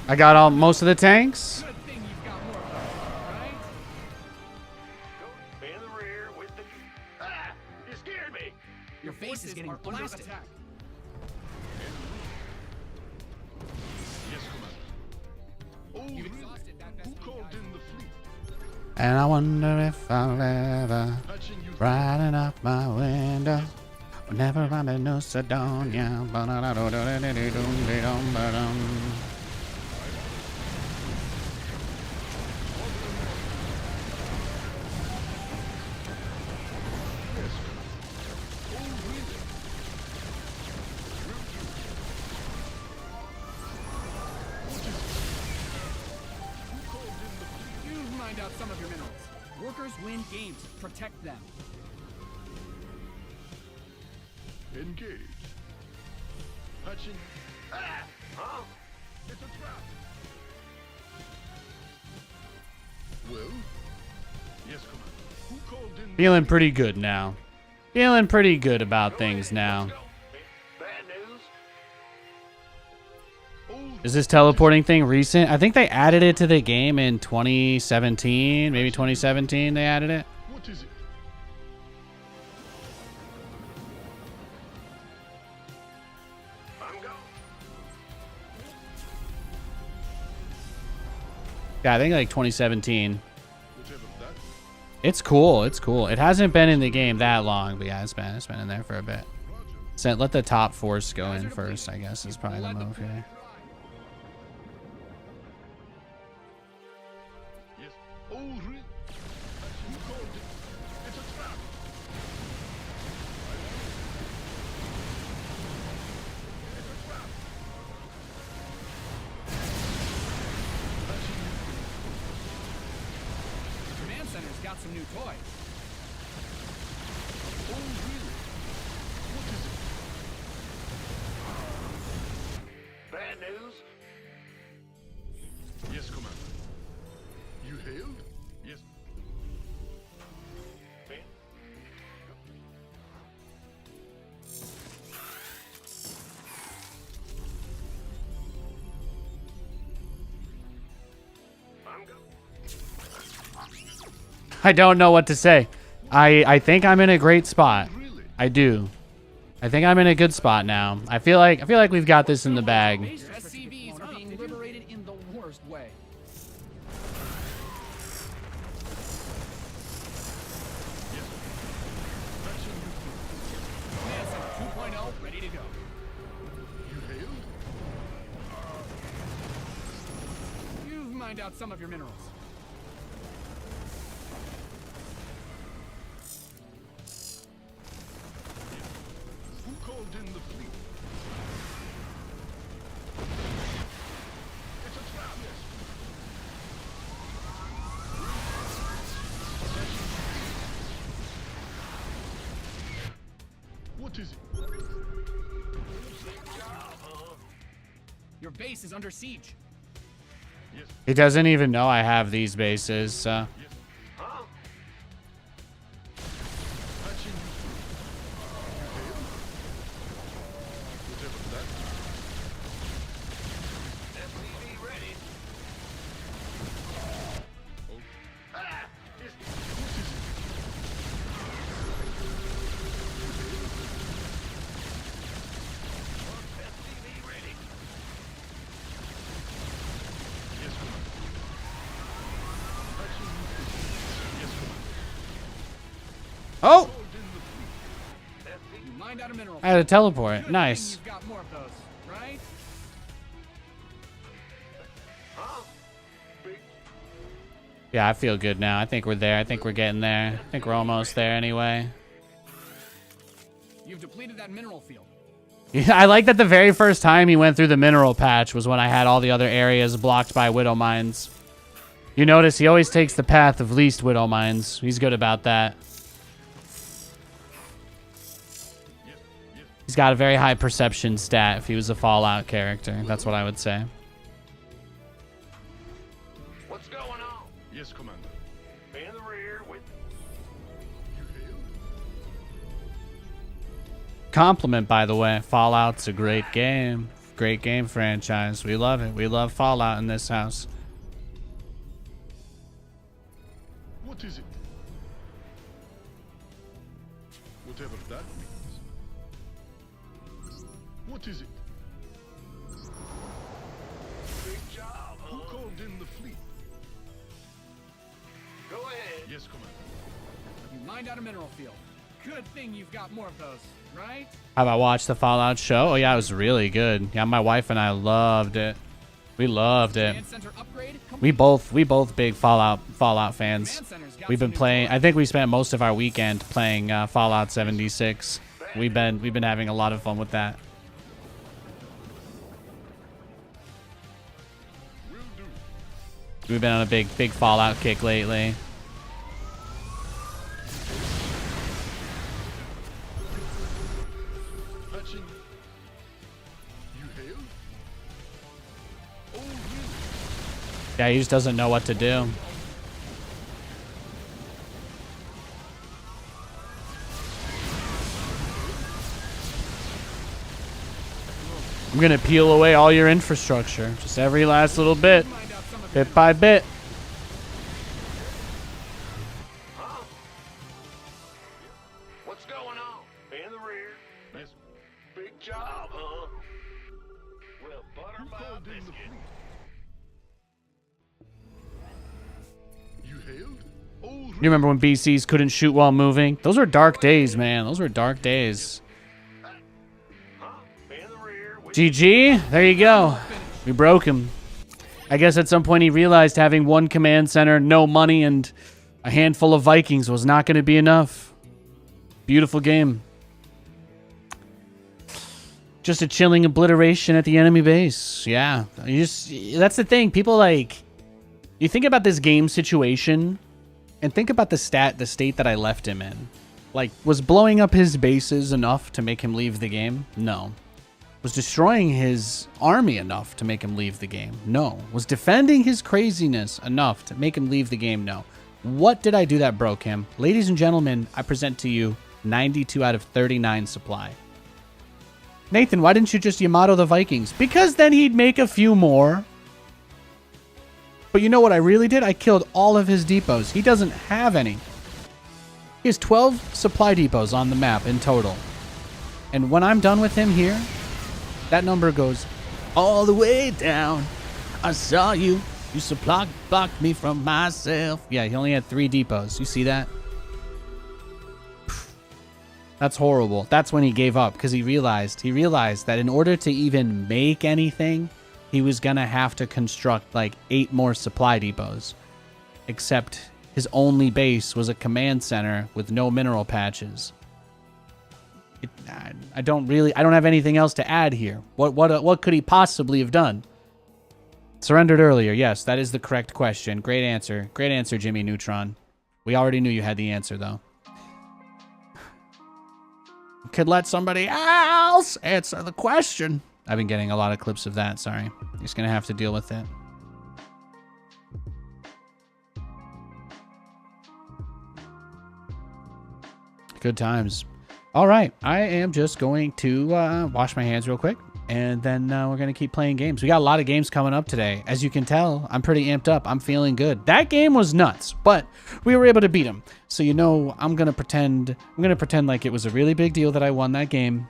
I got most of the tanks. Good thing you've got more of them, right? Go in the rear with the gear. Ah! You scared me! Your face is getting blasted. Attack. Yes, Commander. Oh, You've really? exhausted that Who best called in the fleet? And I wonder if I'll ever Patching you through. brighten up my window whenever I'm in New Sidonia. You've mined out some of your minerals. Workers win games. Protect them. Engage. Patching. Ah! Huh? It's a trap. Well? Yes, Commander. Who called in? Feeling pretty good now. Feeling pretty good about things now. Let's go. Bad news? Oh, Is this teleporting thing recent? I think they added it to the game in 2017. Maybe 2017 they added it. what is it? I'm going. Yeah, I think like 2017. Whatever that. It's cool. It's cool. It hasn't been in the game that long, but yeah, it's been in there for a bit. So let the top force go in first, I guess, is probably the move here. Yes. Oh, really? Who called it? It's a trap. It's a trap. The command center's got some new toys. Oh, really? What is it? Bad news? Yes, Commander. You hailed? Yes. Man. I'm going. I don't know what to say. I think I'm in a great spot. Really? I do. I think I'm in a good spot now. I feel like we've got this in the bag. SCVs are being liberated in the worst way. Patching you through. Command center 2.0 ready to go. You hailed? You've mined out some of your minerals. Who called in the fleet? It's a trap. Yes. What is it? Your base is under siege. Yes. He doesn't even know I have these bases, so. Yes. Huh? Patching. Whatever that. SCV ready. Oh. Ah! It's What is it? SCV ready. Yes, Commander. Patching new position. Yes, Commander. Oh! Called in the fleet. You mined out a mineral. I had a teleport. Good thing Nice. You've got more of those, right? Huh? Big Yeah, I feel good now. I think we're there. I think we're getting there. I think we're almost there anyway. You've depleted that mineral field. Yeah, I like that the very first time he went through the mineral patch was when I had all the other areas blocked by widow mines. You notice he always takes the path of least widow mines. He's good about that. He's got a very high perception stat if he was a Fallout character. That's what I would say. What's going on? Yes, Commander. In the rear with You hailed? Compliment, by the way. Fallout's a great game. Great game franchise. We love it. We love Fallout in this house. What is it? Whatever that means. What is it? big job, Who huh? called in the fleet? Go ahead. Yes, Commander. You mined out a mineral field. Good thing you've got more of those, right? Have I watched the Fallout show? Oh yeah, it was really good. Yeah, my wife and I loved it. We loved it. Command center upgrade. We both big Fallout fans. Command center's got We've been some new playing. toys. I think we spent most of our weekend playing Fallout 76. We've been having a lot of fun with that. Will do. We've been on a big Fallout kick lately. Patching. You hailed? Oh, really? Yeah, he just doesn't know what to do. I'm gonna peel away all your infrastructure, just every last little bit, Mined out some of bit by bit. Huh? What's going on? In the rear. Yes. Big job, huh? Well, butter Who my called in the biscuit. fleet? You hailed? Oh, really? You remember when BCs couldn't shoot while moving? Those were dark days, man. Those were dark days. Huh? In the rear with GG. There you go. We broke him. I guess at some point he realized having one command center, no money, and a handful of Vikings was not going to be enough. Beautiful game. Just a chilling obliteration at the enemy base. Yeah. That's the thing. People you think about this game situation and think about the state that I left him in. Was blowing up his bases enough to make him leave the game? No. Was destroying his army enough to make him leave the game? No. Was defending his craziness enough to make him leave the game? No. What did I do that broke him? Ladies and gentlemen, I present to you 92 out of 39 supply. Nathan, why didn't you just Yamato the Vikings? Because then he'd make a few more. But you know what I really did? I killed all of his depots. He doesn't have any. He has 12 supply depots on the map in total. And when I'm done with him here, that number goes all the way down. I saw you. You blocked me from myself. Yeah, he only had 3 depots. You see that? That's horrible. That's when he gave up because he realized that in order to even make anything, he was going to have to construct 8 more supply depots. Except his only base was a command center with no mineral patches. I don't have anything else to add here. What could he possibly have done? Surrendered earlier. Yes, that is the correct question. Great answer. Great answer, Jimmy Neutron. We already knew you had the answer, though. could let somebody else answer the question. I've been getting a lot of clips of that. Sorry. Just going to have to deal with it. Good times. All right. I am just going to wash my hands real quick. And then we're going to keep playing games. We got a lot of games coming up today. As you can tell, I'm pretty amped up. I'm feeling good. That game was nuts, but we were able to beat him. So, you know, I'm going to pretend like it was a really big deal that I won that game.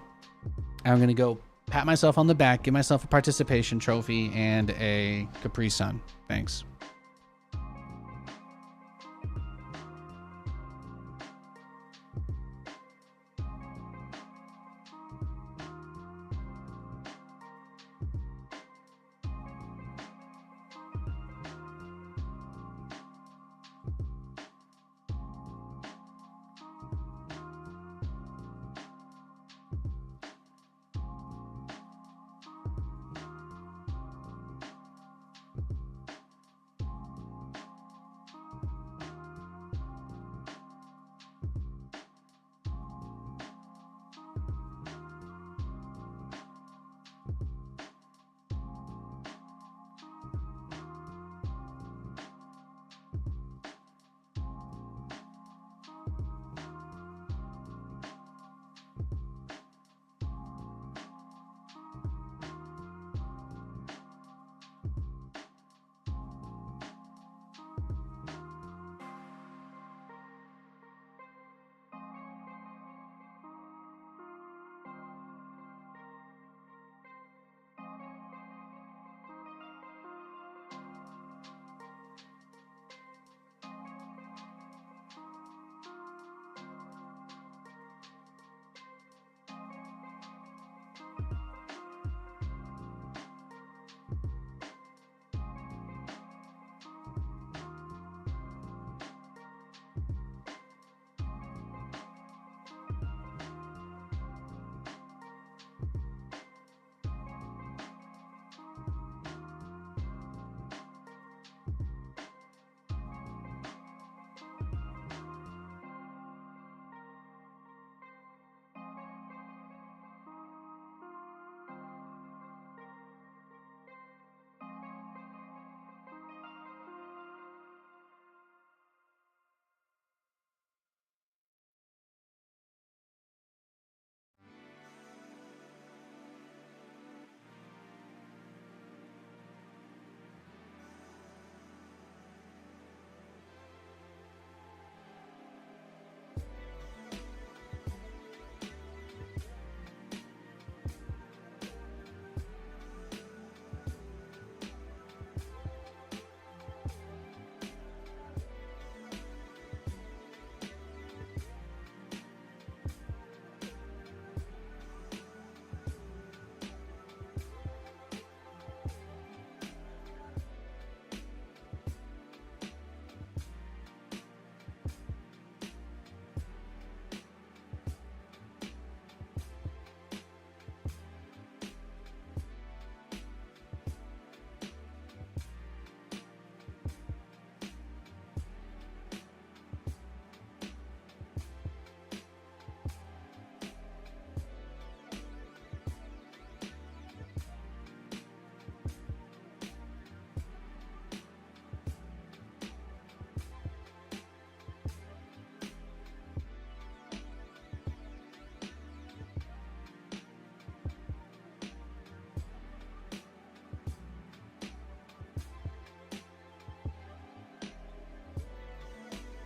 I'm going to go pat myself on the back, give myself a participation trophy and a Capri Sun. Thanks.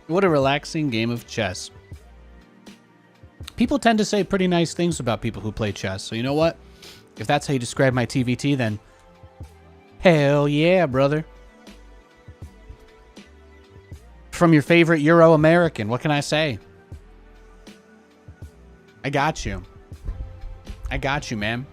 What a relaxing game of chess. People tend to say pretty nice things about people who play chess. So you know what? If that's how you describe my TVT, then hell yeah, brother. From your favorite Euro-American, what can I say? I got you. I got you, man.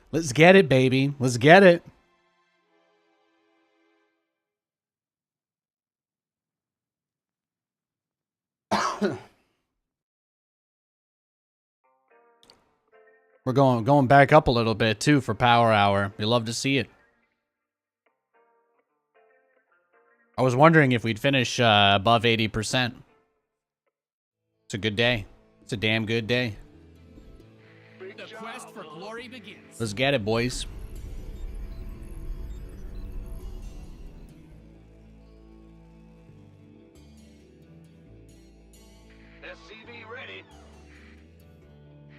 Let's get it, baby. Let's get it. We're going back up a little bit too for Power Hour. We love to see it. I was wondering if we'd finish above 80%. It's a good day. It's a damn good day. The quest for glory begins. Let's get it, boys. SCV ready.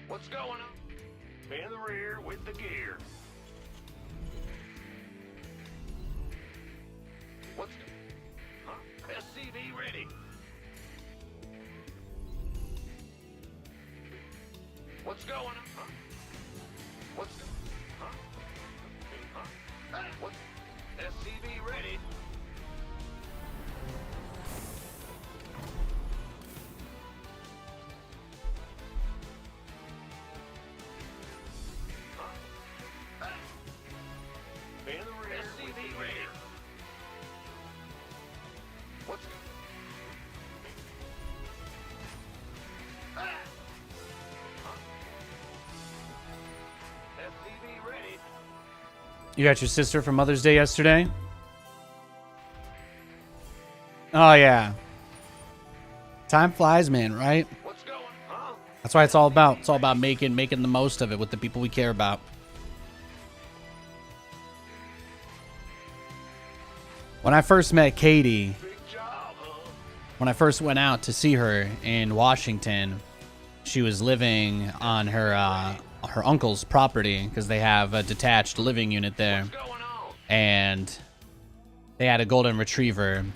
What's going on? In the rear with the gear. What's... Huh? SCV ready. What's going on? Huh? What's... Huh? Huh? What? SCV ready. In the rear SCV ready. What's... SCV ready. You got your sister for Mother's Day yesterday? Oh, yeah. Time flies, man, right? What's going on? That's why it's all about. It's all about making the most of it with the people we care about. When I first met Katie, Big job, huh? when I first went out to see her in Washington, she was living on her uncle's property because they have a detached living unit there, What's going on? and they had a golden retriever.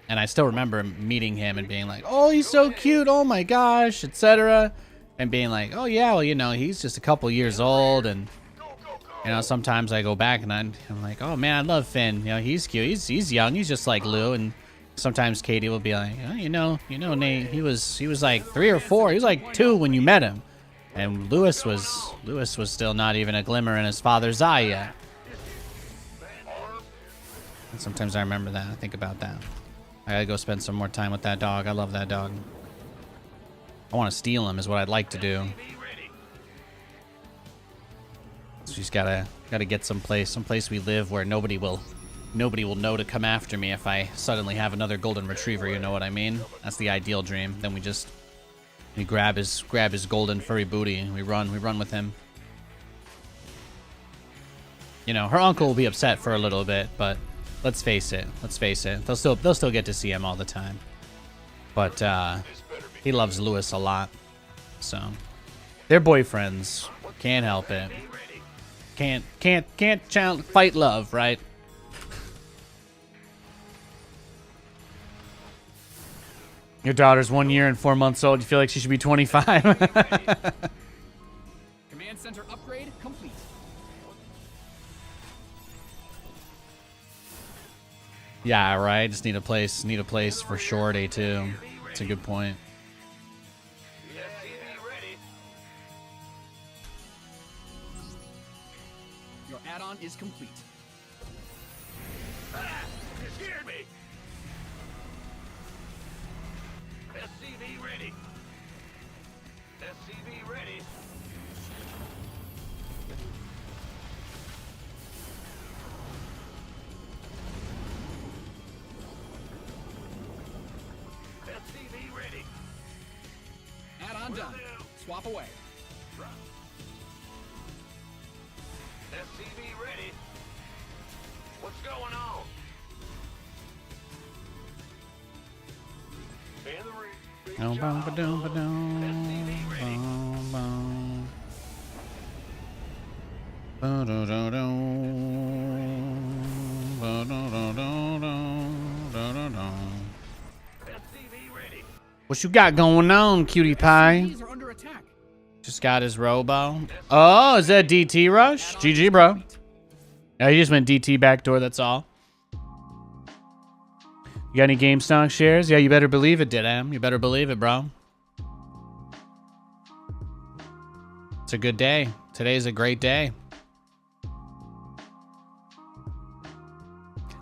And I still remember meeting him and being like, "Oh, he's so cute! Oh my gosh!" etc. And being like, "Oh yeah, well, you know, he's just a couple years old." And you know, sometimes I go back and I'm like, "Oh man, I love Finn. You know, he's cute. He's young. He's just like Lou." And sometimes Katie will be like, "Oh, you know, Nate. He was like 3 or 4. He was like 2 when you met him." And Lewis was still not even a glimmer in his father's eye yet. And sometimes I remember that. I think about that. I gotta go spend some more time with that dog. I love that dog. I want to steal him is what I'd like to do. So just gotta get someplace we live where nobody will know to come after me if I suddenly have another golden retriever. You know what I mean? That's the ideal dream. Then we grab his golden furry booty and we run with him. You know, her uncle will be upset for a little bit, but let's face it. They'll still get to see him all the time. But he loves Lewis a lot. So they're boyfriends. Can't help it. Can't fight love, right? Your daughter's 1 year and 4 months old. You feel like she should be 25. Command center upgrade complete. Yeah, right. Just need a place for Shorty too. That's a good point. SCV ready. Your add-on is complete. You scared me. SCV ready. SCV ready. SCV ready. Add-on done. Swap away. SCV ready. What's going on? In the rear. Big Boom, job, boom, ba-doom, huh? ba-doom, SCV ready. boom, boom. Ba-do-do-do, ba-do-do-do-do, da-da-da. SCV ready. What you got going on, cutie pie? These are under attack. Just got his robo. Oh, is that DT rush? GG, bro. Yeah, he just went DT backdoor, that's all. You got any GameStop shares? Yeah, you better believe it, Didam. You better believe it, bro. It's a good day. Today's a great day.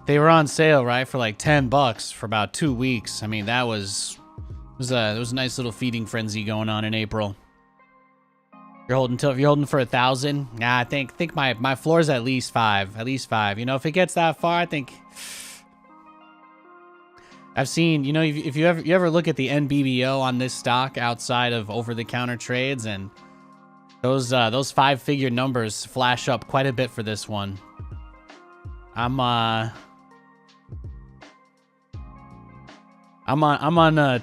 They were on sale, right, for like $10 for about 2 weeks. I mean, there was a nice little feeding frenzy going on in April. You're holding for 1,000. Nah, I think my floor's at least 5. At least 5. You know, if it gets that far, I think I've seen, you know, if you ever look at the NBBO on this stock outside of over-the-counter trades, and those 5-figure numbers flash up quite a bit for this one. I'm on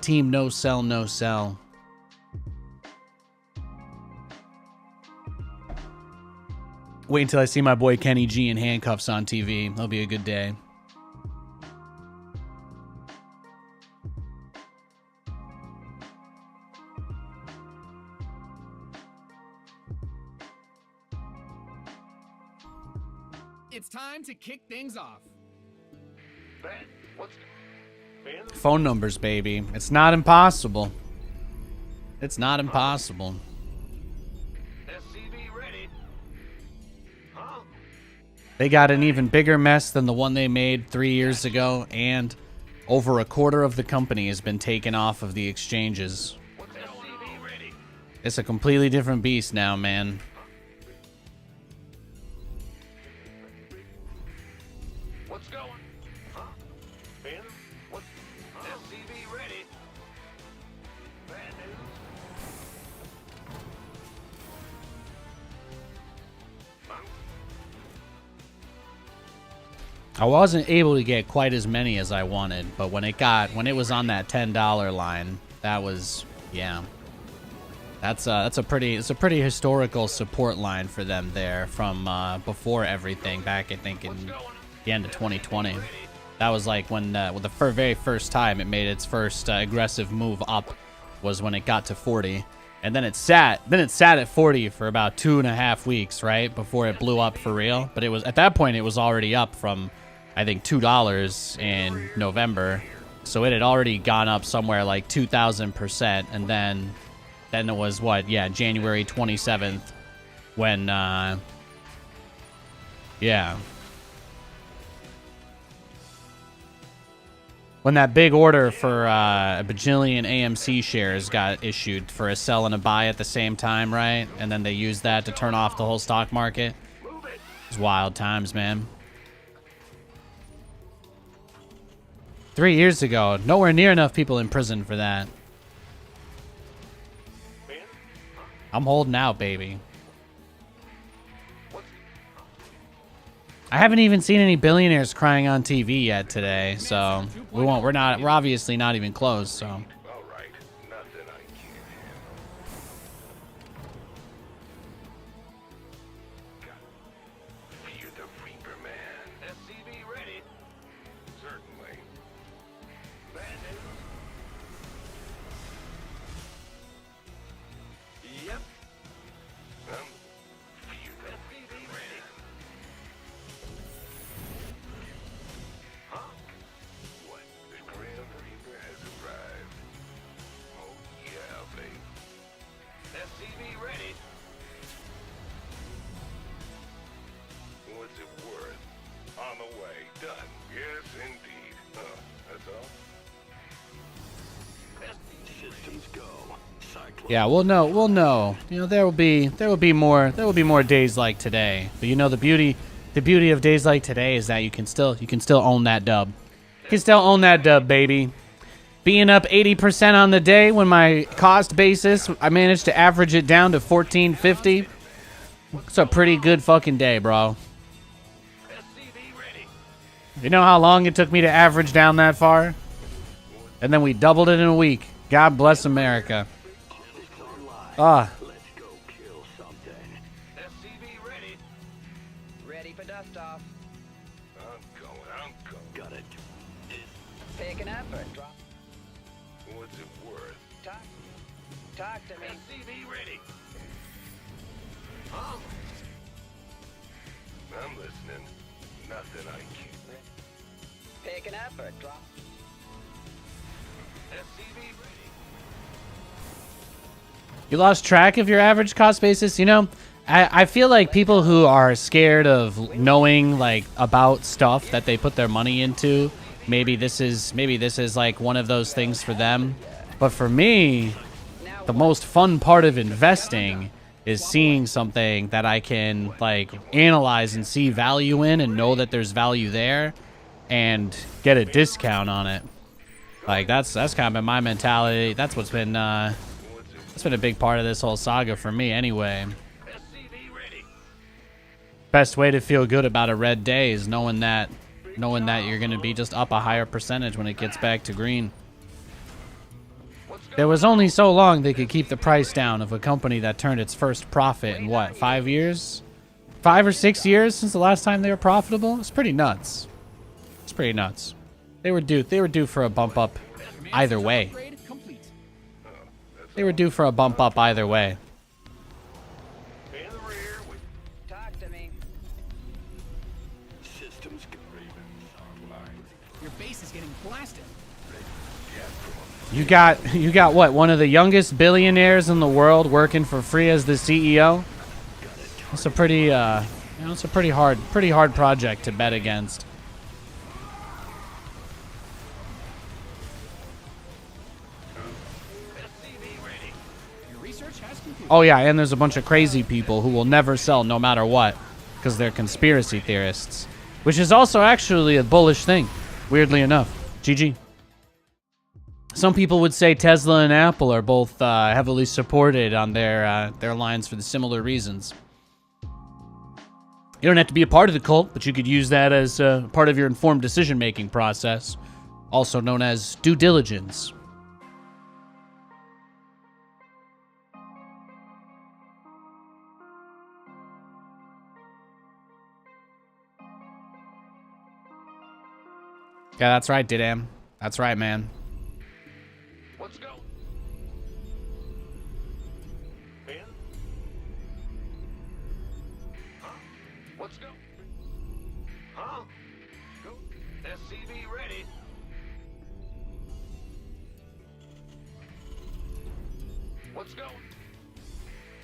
team no sell, no sell. Wait until I see my boy Kenny G in handcuffs on TV. That'll be a good day. It's time to kick things off. Ben, what's... Ben? Phone numbers, baby. It's not impossible. It's not impossible. SCV ready. Huh? They got an even bigger mess than the one they made 3 years ago, and over a quarter of the company has been taken off of the exchanges. What's SCV ready? It's a completely different beast now, man. What's going? Huh? Ben? What? SCV ready. Bad news. I wasn't able to get quite as many as I wanted, but when it was on that $10 line, that was, yeah. It's a pretty historical support line for them there from before everything back, I think, in the end of 2020. That was like when the very first time it made its first aggressive move up was when it got to 40, and then it sat at 40 for about 2.5 weeks, right, before it blew up for real. But it was at that point it was already up from, I think, $2 in November, so it had already gone up somewhere like 2,000%, and then it was what, yeah, January 27th when yeah. When that big order for a bajillion AMC shares got issued for a sell and a buy at the same time, right? And then they used that to turn off the whole stock market. It's wild times, man. 3 years ago, nowhere near enough people in prison for that. I'm holding out, baby. I haven't even seen any billionaires crying on TV yet today, so we're obviously not even close, so. All right, nothing I can't handle. Fear the Reaper Man. SCV ready. Certainly. Bad news. Yep. Fear the SCV ready. Huh? What? The Grand Reaper has arrived. Oh yeah, babe. SCV ready. What's it worth? On the way. Done. Yes, indeed. That's all? Systems go. Cyclone. Yeah, we'll know. You know, there will be more days like today. But you know, the beauty of days like today is that you can still own that dub. You can still own that dub, baby. Being up 80% on the day when my cost basis, I managed to average it down to 1450. It's a pretty good fucking day, bro. SCV ready. You know how long it took me to average down that far? And then we doubled it in a week. God bless America. Ah. Let's go kill something. SCV ready. Ready for dust off. I'm going. Got it. Picking up or drop. What's it worth? Talk to me. SCV ready. Huh? I'm listening. Nothing I can't. Picking up or drop. SCV ready. You lost track of your average cost basis? You know, I feel like people who are scared of knowing, like, about stuff that they put their money into, maybe this is like one of those things for them. But for me, the most fun part of investing is seeing something that I can, like, analyze and see value in and know that there's value there and get a discount on it. Like that's kind of been my mentality. That's what's been a big part of this whole saga for me anyway. SCV ready. Best way to feel good about a red day is knowing that you're going to be just up a higher percentage when it gets back to green. There was only so long they could keep the price down of a company that turned its first profit in what, 5 years? 5 or 6 years since the last time they were profitable? It's pretty nuts. It's pretty nuts. They were due for a bump up either way. Upgrade complete. They were due for a bump up either way. In the rear with Talk to me. Systems Ravens online. Your base is getting blasted. You got what? One of the youngest billionaires in the world working for free as the CEO. It's a pretty it's a pretty hard project to bet against. SCV ready. Your research has concluded. Oh yeah, and there's a bunch of crazy people who will never sell no matter what because they're conspiracy theorists, which is also actually a bullish thing, weirdly enough. GG. Some people would say Tesla and Apple are both heavily supported on their lines for the similar reasons. You don't have to be a part of the cult, but you could use that as part of your informed decision-making process, also known as due diligence. Yeah, that's right, Didam. That's right, man. Let's go. In. Huh? Let's go. Huh? Go. SCV ready. Let's go.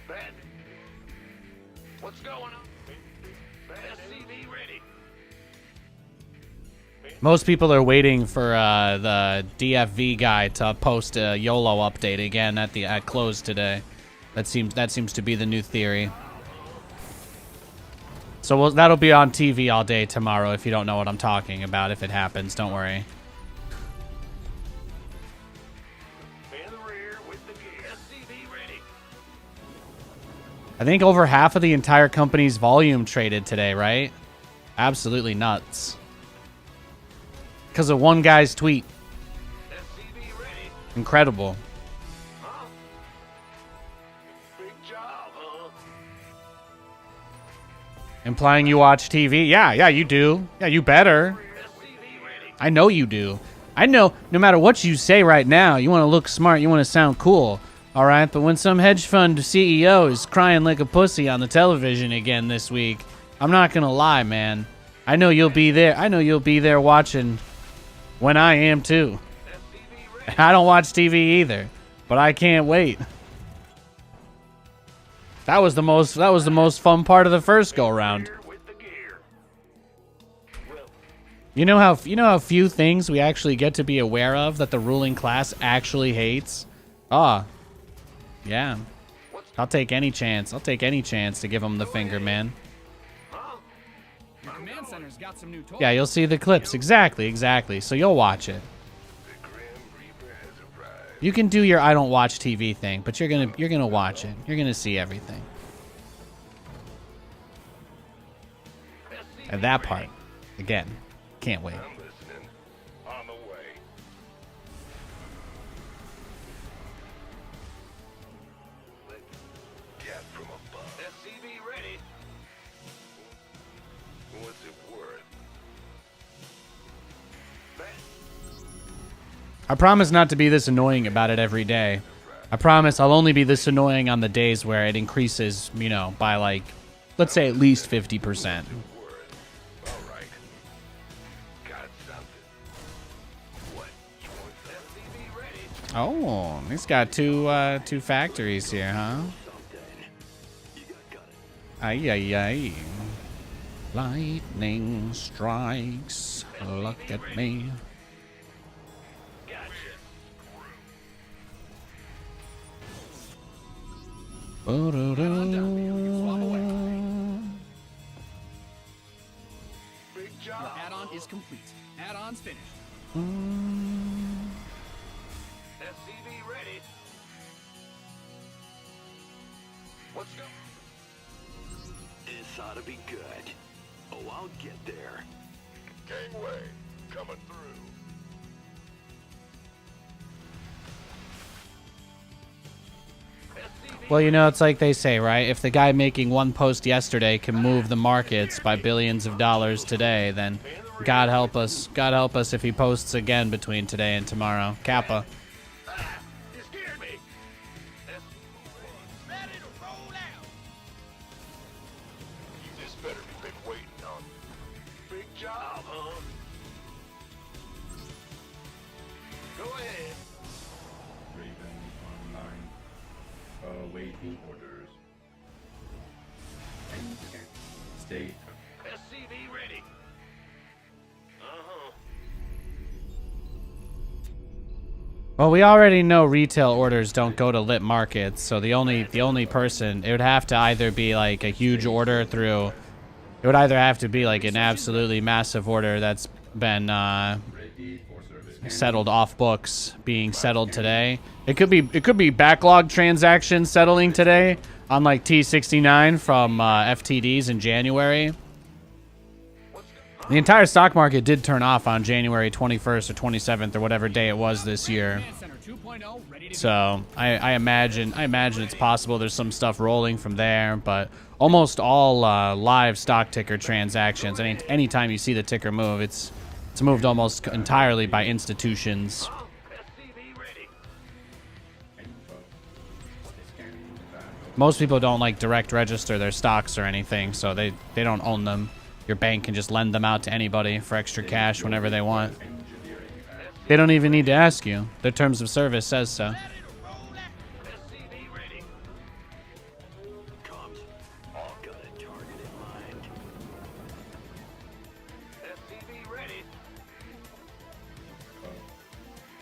Bad. What's going on? SCV ready. Most people are waiting for the DFV guy to post a YOLO update again at close today. That seems to be the new theory. So that'll be on TV all day tomorrow if you don't know what I'm talking about. If it happens, don't worry. In the rear with the gear. SCV ready. I think over half of the entire company's volume traded today, right? Absolutely nuts. Because of one guy's tweet. SCV ready. Incredible. Huh? Big job, huh? Implying you watch TV? Yeah, you do. Yeah, you better. SCV ready. I know you do. I know no matter what you say right now, you want to look smart, you want to sound cool. All right, but when some hedge fund CEO is crying like a pussy on the television again this week, I'm not going to lie, man. I know you'll be there. I know you'll be there watching when I am too. SCV ready. I don't watch TV either, but I can't wait. That was the most fun part of the first go round. Rear with the gear. Well, You know how few things we actually get to be aware of that the ruling class actually hates? Ah. Yeah. I'll take any chance. I'll take any chance to give them the finger, man. Your command center's got some new toys. Yeah, you'll see the clips. Exactly. So you'll watch it. The Grim Reaper has arrived. You can do your I don't watch TV thing, but you're gonna watch it. You're gonna see everything. And that part, again, can't wait. I'm listening. On the way. Cat from above. SCV ready. What's it worth? I promise not to be this annoying about it every day. I promise I'll only be this annoying on the days where it increases, by like, let's say at least 50%. Worth. All right. Got something. What? You want SCV ready. Oh, he's got two factories here, huh? something? You got it. Ay. Lightning strikes. Look at me. Gotcha. Big Your job. add-on is complete. Add-on's finished. SCV ready. Let's go. This ought to be good. Oh, I'll get there. Gangway, coming through. Well, you know, it's like they say, right? If the guy making one post yesterday can move the markets by billions of dollars today, then God help us. God help us if he posts again between today and tomorrow. Kappa. You scared me. Ready to roll out. This better be been waiting on. Big job, huh? Go ahead. Raven online. Awaiting orders. Enter. State. SCV ready. Uh-huh. Well, we already know retail orders don't go to lit markets, so the only person, it would have to either be like a huge order through, it would either have to be like an absolutely massive order that's been Ready for service. settled off books being settled today. It could be backlog transactions settling today on like T69 from FTDs in January. The entire stock market did turn off on January 21st or 27th or whatever day it was this year. Command Center 2.0 ready to go. So I imagine it's possible there's some stuff rolling from there, but almost all live stock ticker transactions, anytime you see the ticker move, it's moved almost entirely by institutions. SCV ready. Info. Scanning the battle. Most people don't like direct register their stocks or anything, so they don't own them. Your bank can just lend them out to anybody for extra cash whenever they want. Engineering path. They don't even need to ask you. Their terms of service says so. Ready to roll out. SCV ready. Comes. All got a target in mind. SCV ready.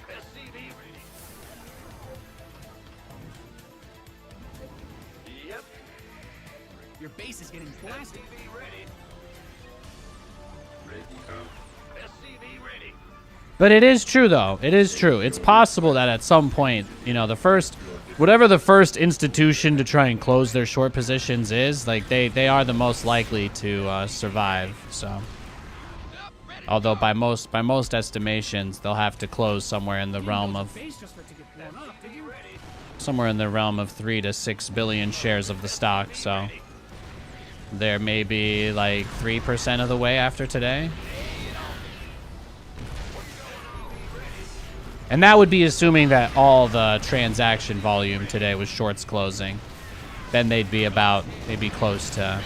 SCV ready. Yep. Your base is getting blasted. SCV ready. Ready up. SCV ready. But it is true, though. It is true. It's possible that at some point, you know, whatever the first institution to try and close their short positions is, like they are the most likely to survive. So, although by most estimations, they'll have to close somewhere in the realm of Base just for it to get blown up, did you? somewhere in the realm of 3 to 6 billion shares of the stock. So, there may be like 3% of the way after today. And that would be assuming that all the transaction volume today was shorts closing. Then they'd be close to,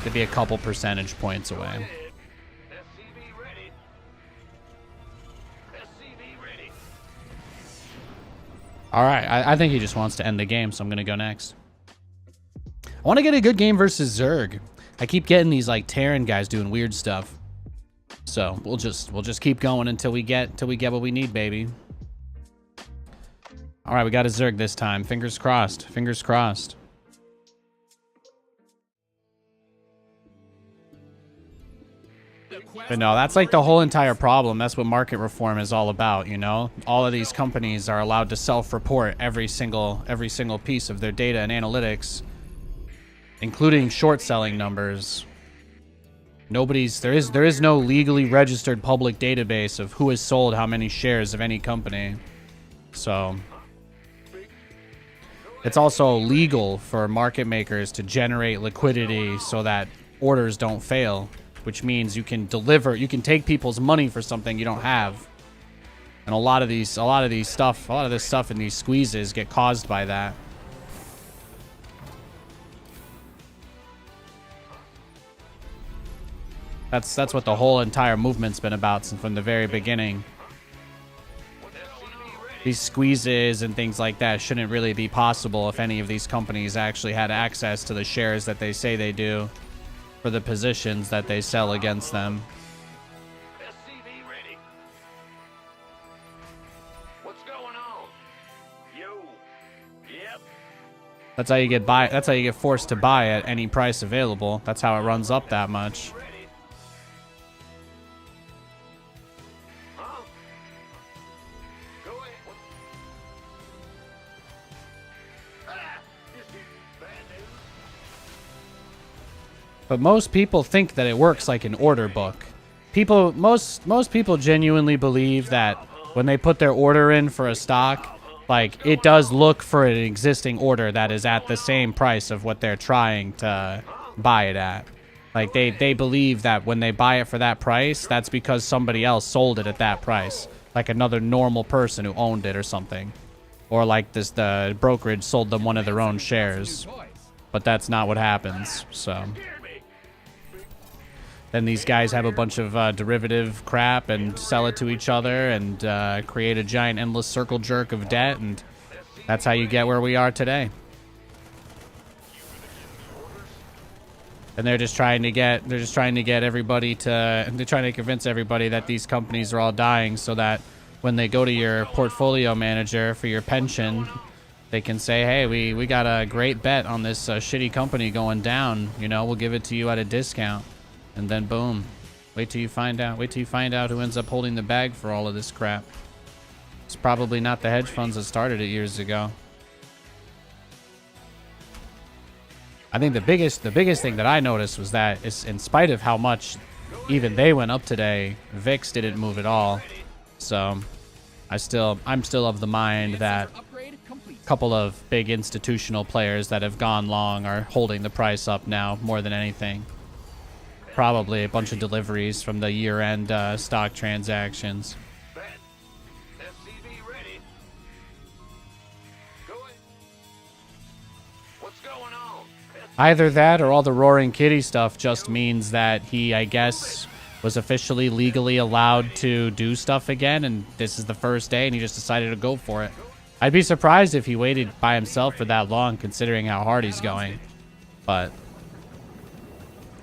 they'd be a couple percentage points away. SCV ready. SCV ready. All right, I think he just wants to end the game, so I'm going to go next. I want to get a good game versus Zerg. I keep getting these like Terran guys doing weird stuff. So we'll just keep going until we get what we need, baby. All right, we got a Zerg this time. Fingers crossed. Fingers crossed. But no, that's like the whole entire problem. That's what market reform is all about, you know? All of these companies are allowed to self-report every single piece of their data and analytics, including short selling numbers. There is no legally registered public database of who has sold how many shares of any company. So it's also legal for market makers to generate liquidity so that orders don't fail, which means you can take people's money for something you don't have. And a lot of this stuff in these squeezes get caused by that. That's what the whole entire movement's been about since from the very beginning. These squeezes and things like that shouldn't really be possible if any of these companies actually had access to the shares that they say they do for the positions that they sell against them. SCV ready. What's going on? Yo. Yep. That's how you get forced to buy at any price available. That's how it runs up that much. Ready. Huh? Go ahead. But most people think that it works like an order book. Most people genuinely believe that when they put their order in for a stock, like, it does look for an existing order that is at the same price of what they're trying to buy it at. Like, they believe that when they buy it for that price, that's because somebody else sold it at that price. Like another normal person who owned it or something. Or like the brokerage sold them one of their own shares. But that's not what happens, so. Then these guys have a bunch of derivative crap and sell it to each other and create a giant endless circle jerk of debt, and that's how you get where we are today. And they're just trying to get everybody to, they're trying to convince everybody that these companies are all dying so that when they go to your portfolio manager for your pension, they can say, hey, we got a great bet on this shitty company going down, you know, we'll give it to you at a discount. And then boom, wait till you find out who ends up holding the bag for all of this crap. It's probably not the hedge funds that started it years ago. I think the biggest thing that I noticed was that it's, in spite of how much even they went up today, VIX didn't move at all. So I'm still of the mind that a couple of big institutional players that have gone long are holding the price up now more than anything. Probably a bunch of deliveries from the year-end stock transactions. SCV ready. Going. What's going on? Either that or all the Roaring Kitty stuff just means that he, I guess, was officially legally allowed to do stuff again, and this is the first day, and he just decided to go for it. I'd be surprised if he waited by himself for that long, considering how hard he's going. But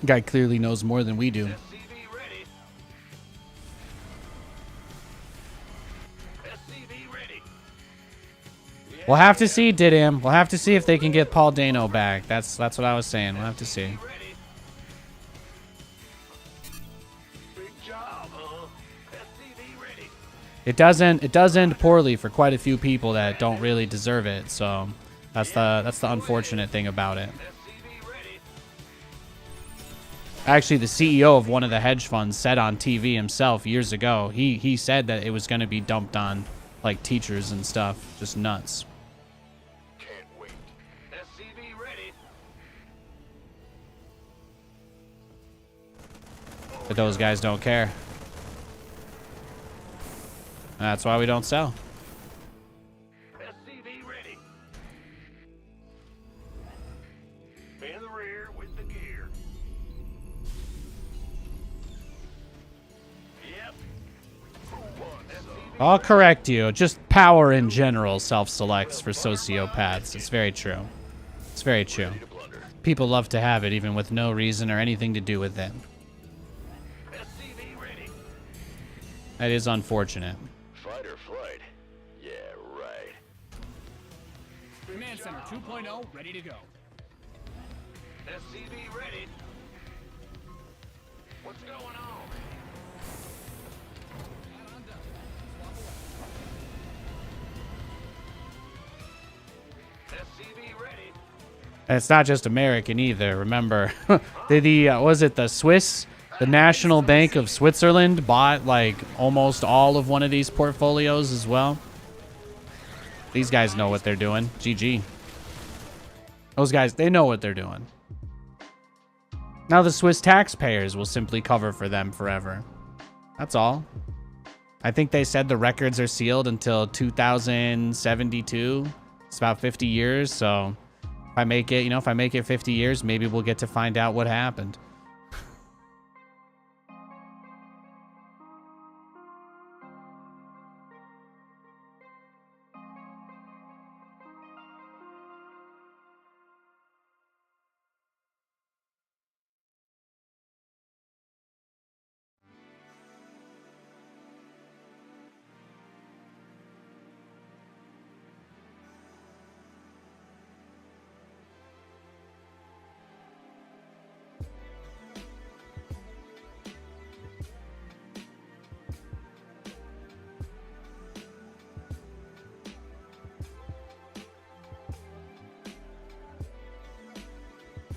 guy clearly knows more than we do. SCV ready. SCV ready. We'll have to see, Didam. We'll have to see if they can get Paul Dano back. That's what I was saying. We'll have to see. Ready. Big job, huh? SCV ready. It does end poorly for quite a few people that don't really deserve it. So that's the unfortunate thing about it. SCV ready. Actually, the CEO of one of the hedge funds said on TV himself years ago, he said that it was going to be dumped on like teachers and stuff. Just nuts. Can't wait. SCV ready. But those guys don't care. That's why we don't sell. SCV ready. In the rear with the gear. Yep. I'll correct you. Just power in general self-selects for sociopaths. It's very true. It's very true. People love to have it even with no reason or anything to do with it. SCV ready. That is unfortunate. Fight or flight? Yeah, right. Command Center 2.0 ready to go. SCV ready. What's going on? SCV ready. And it's not just American either. Remember, was it the Swiss? The National Bank of Switzerland bought like almost all of one of these portfolios as well. These guys know what they're doing. GG. Those guys, they know what they're doing. Now the Swiss taxpayers will simply cover for them forever. That's all. I think they said the records are sealed until 2072. It's about 50 years, so if I make it, if I make it 50 years, maybe we'll get to find out what happened.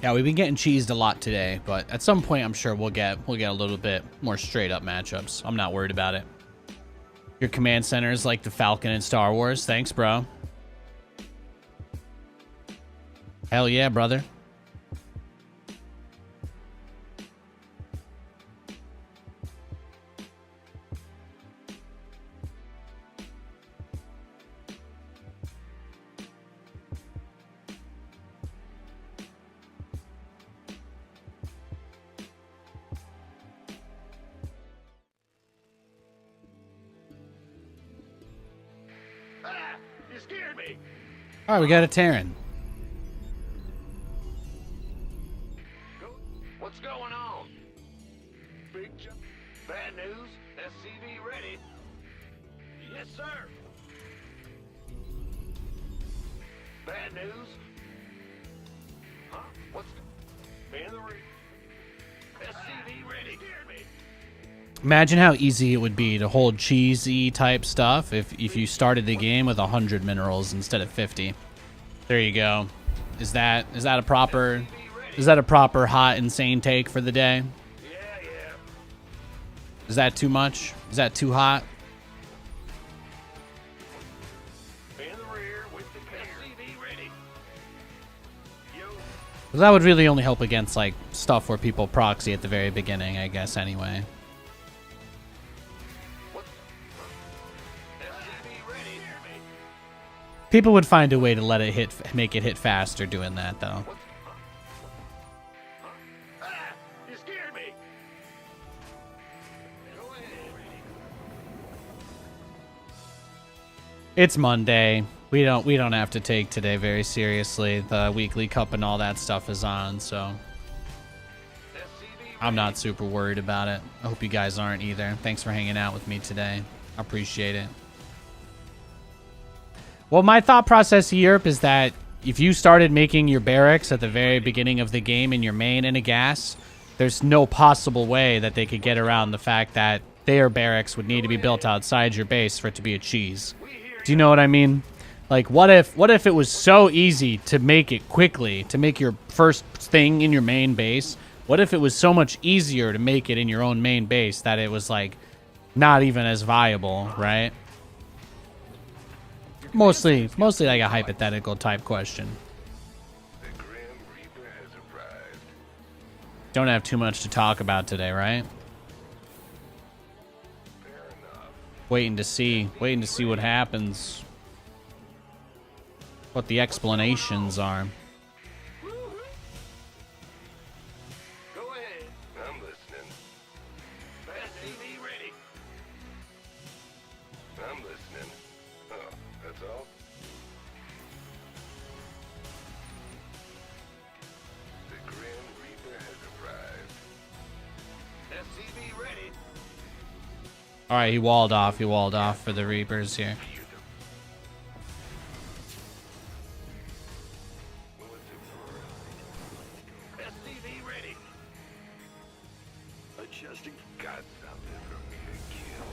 Yeah, we've been getting cheesed a lot today, but at some point I'm sure we'll get a little bit more straight up matchups. I'm not worried about it. Your command center is like the Falcon in Star Wars. Thanks, bro. Hell yeah, brother. You scared me. All right, we got a Terran. What's going on? Big jump. Bad news. SCV ready. Yes, sir. Bad news. Huh? What's in the rear? SCV ready. Scared me. Imagine how easy it would be to hold cheesy type stuff if you started the game with 100 minerals instead of 50. There you go. Is that a proper hot insane take for the day? Yeah, yeah. Is that too much? Is that too hot? In the rear with the SCV ready. Yo. 'Cause that would really only help against like stuff where people proxy at the very beginning, I guess. Anyway. People would find a way to let it make it hit faster doing that, though. You scared me. Go ahead. It's Monday. We don't have to take today very seriously. The weekly cup and all that stuff is on, so I'm not super worried about it. I hope you guys aren't either. Thanks for hanging out with me today. I appreciate it. Well, my thought process here is that if you started making your barracks at the very beginning of the game in your main and a gas, there's no possible way that they could get around the fact that their barracks would need to be built outside your base for it to be a cheese. Do you know what I mean? Like, what if it was so easy to make it quickly, to make your first thing in your main base? What if it was so much easier to make it in your own main base that it was, like, not even as viable, right? Mostly like a hypothetical type question. The Grim Reaper has arrived. Don't have too much to talk about today, right? Fair enough. Waiting to see what happens. What the explanations are. Go ahead. I'm listening. SCV ready. I'm listening. Oh, that's all? The Grim Reaper has arrived. SCV ready. All right, he walled off for the Reapers here. SCV ready. Adjusting. Got something for me to kill.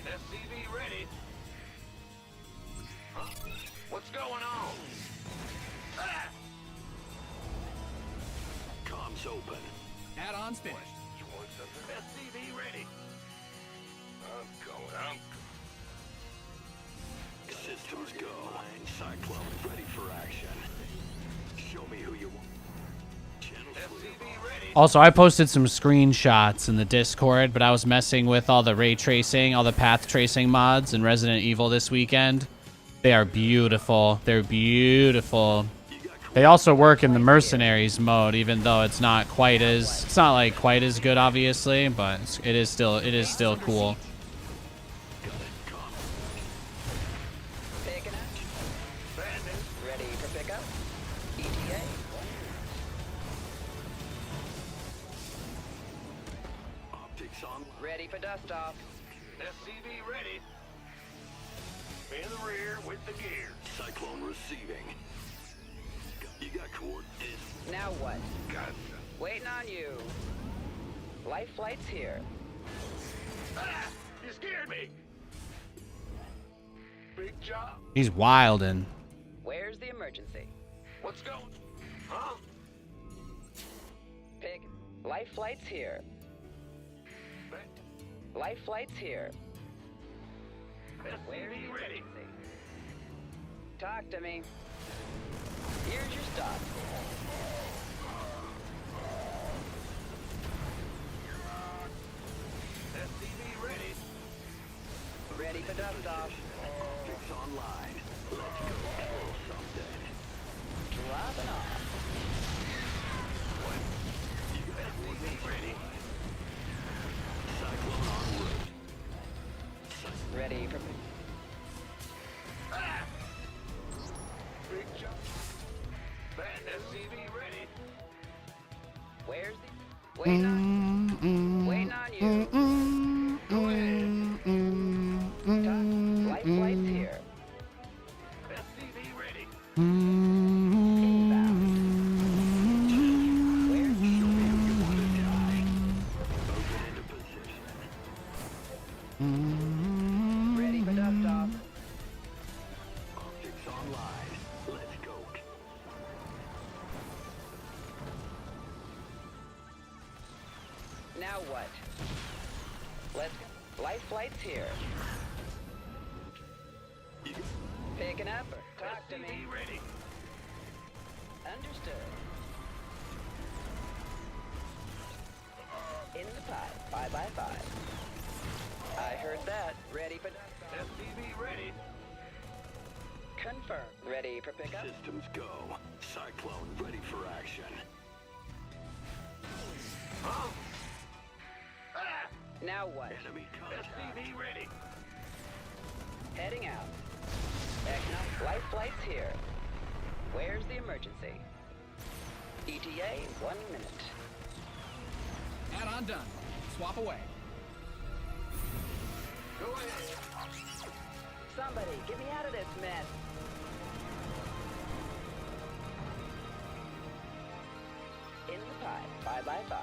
SCV ready. Huh? What's going on? Ah! Comms open. Add-ons finished. You want something? SCV ready. I'm going. Systems go. Cyclone ready for action. Show me who you want. Channel SCV ready. Also, I posted some screenshots in the Discord, but I was messing with all the ray tracing, all the path tracing mods in Resident Evil this weekend. They are beautiful. They're beautiful. They also work in the Mercenaries mode, even though it's not quite as good, obviously, but it is still cool. Picking up. Bad news. Ready for pickup. ETA. optics on. Ready for dust off. SCV ready. In the rear with the gear. Cyclone receiving. You got coordinates. Now what? Got Waiting on you. Life flight's here. Ah! You scared me. Big job. He's wildin'. Where's the emergency? What's going? Huh? Pig. Life flight's here. Life flight's here. Where's the ready. emergency? Talk to me. Here's your stop. SCV ready. Ready for dust-off. Optics online. Let's go kill something. Dropping off. SCV ready. Cyclone en route. Ready for... Ah! Big jump. Bad SCV ready. Where's the... Waiting on... Waiting on you. Go ahead. Life flight's here. SCV ready. Inbound. Where's the... Moving into position. Ready for dust-off. Optics online. Let's go. Now what? Let's go. Life flight's here. Picking up or talk to me. SCV ready. Understood. In the pipe, 5x5. I heard that. Ready for... SCV ready. Confirm. Ready for pickup? Systems go. Cyclone ready for action. Huh? Ah! Now what? Enemy contact. SCV ready. Heading out. Life flight's here. Where's the emergency? ETA, 1 minute. Add-on done. Swap away. Go ahead. Somebody, get me out of this mess. In the pipe, 5x5.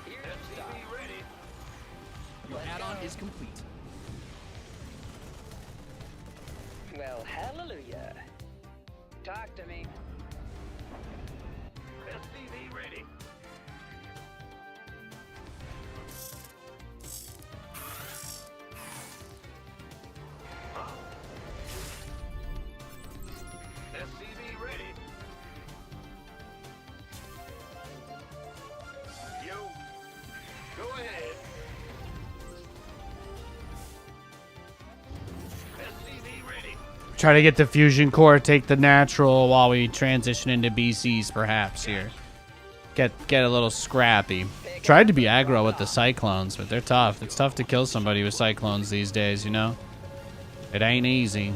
Here's your stop. SCV ready. Your add-on is complete. Well, hallelujah. Talk to me. SCV ready. Huh? SCV ready. Yo. Go ahead. SCV ready. Try to get the fusion core, take the natural while we transition into BCs perhaps here. Get a little scrappy. Tried to be aggro with the cyclones, but they're tough. It's tough to kill somebody with cyclones these days, you know? It ain't easy.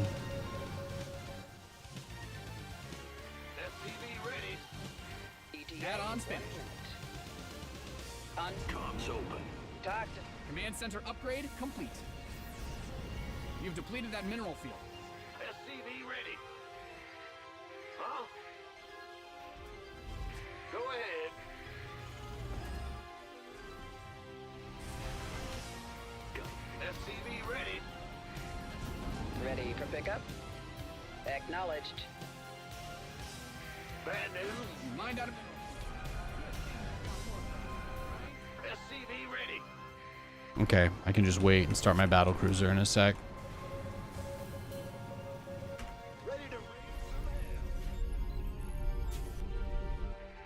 SCV ready. ETA. Add-ons finished. Comms open. Talk to... Command center upgrade complete. You've depleted that mineral field. SCV ready. Huh? Go ahead. SCV ready. Ready for pickup? Acknowledged. Bad news. You mind out of... SCV ready. Okay, I can just wait and start my battlecruiser in a sec. Ready to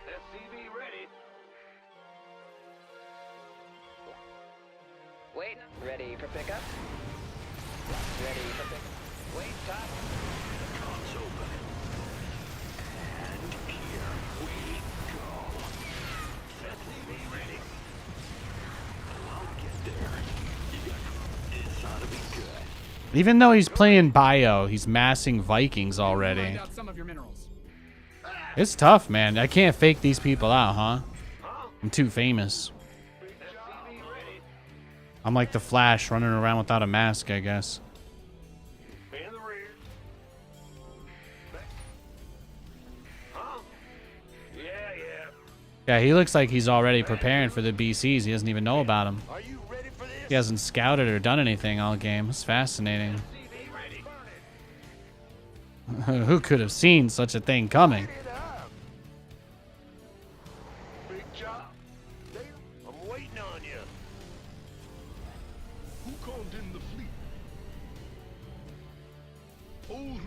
SCV ready. Wait. Ready for pickup? Ready for pickup? Wait, talk. Comms open. And here we go. SCV ready. I'll get there. This ought to be good. Even though he's playing bio, he's massing Vikings already. Find out some of your minerals. It's tough, man. I can't fake these people out, huh? Huh? I'm too famous. SCV ready. I'm like the Flash running around without a mask, I guess. In the rear. Huh? Yeah, yeah. Yeah, he looks like he's already preparing for the BCs. He doesn't even know about them. Are you ready for this? He hasn't scouted or done anything all game. It's fascinating. SCV ready. Who could have seen such a thing coming? Light it up. Big job. Dale, I'm waiting on you. Who called in the fleet? Oh,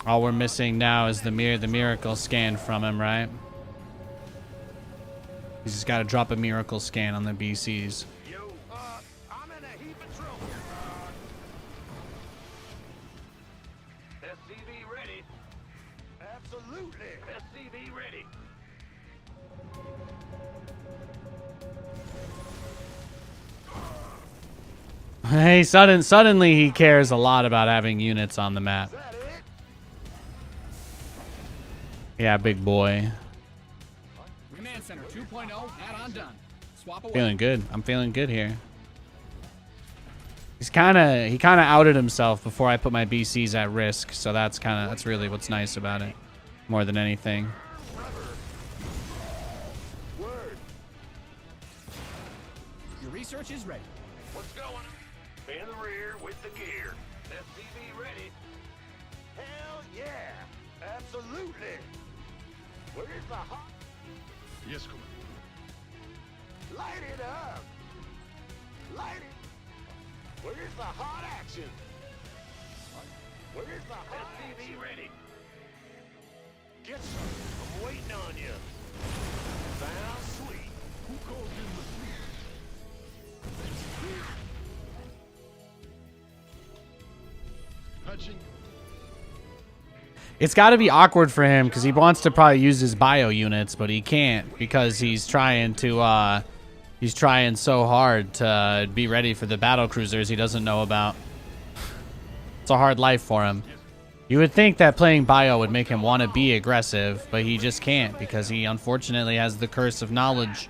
All we're missing now is the miracle scan from him, right? He's just got to drop a miracle scan on the BCs. Yo, I'm in a heap of trouble. SCV ready. Absolutely. SCV ready. Hey, suddenly he cares a lot about having units on the map. Is that it? Yeah, big boy. Command Center 2.0, add-on done. Swap away. Feeling good. I'm feeling good here. He kind of outed himself before I put my BCs at risk, so that's really what's nice about it, more than anything. Word. Your research is ready. What's going on? In the rear with the gear. SCV ready. Hell yeah. Absolutely. Where's the hot? yes, Commander. Light it up. Light it. Where's the hot action? Where's the hot SCV ready? Get some. I'm waiting on you. Sounds sweet. Who called in the fleet? Patching. It's got to be awkward for him because he wants to probably use his bio units, but he can't because he's trying so hard to be ready for the battle cruisers he doesn't know about. It's a hard life for him. You would think that playing bio would make him want to be aggressive, but he just can't because he unfortunately has the curse of knowledge.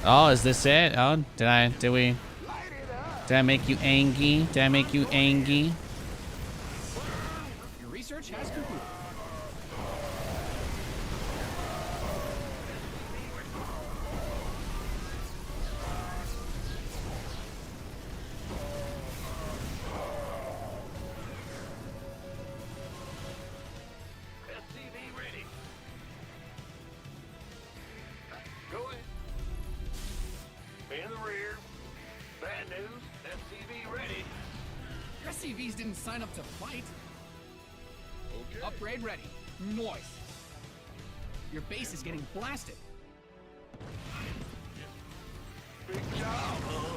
Oh, is this it? Oh, did I make you angry? Did I make you angry? Your research has concluded. SCV ready. Go ahead. In the rear. Bad news. SCV ready. Your SCVs didn't sign up to fight. Okay. Upgrade ready. Noise. Your base is getting blasted. Big job, huh?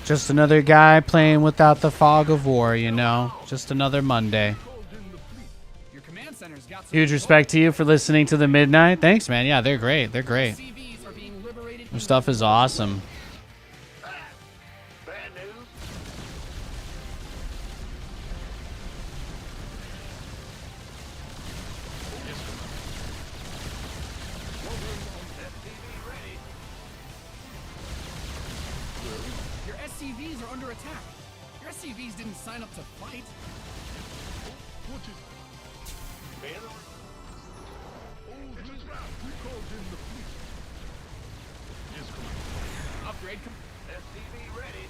Just another guy playing without the fog of war, you know? Just another Monday. Called in the fleet. Your command center's got some Huge respect to you for listening to the Midnight. Thanks, man. Yeah, they're great. They're great. SCVs are being liberated. Their stuff is awesome. Bad news. SCV ready. Your SCVs are under attack. Your SCVs didn't sign up to fight. What is In the Oh, just who called in the fleet? Yes, Commander. Upgrade. SCV ready.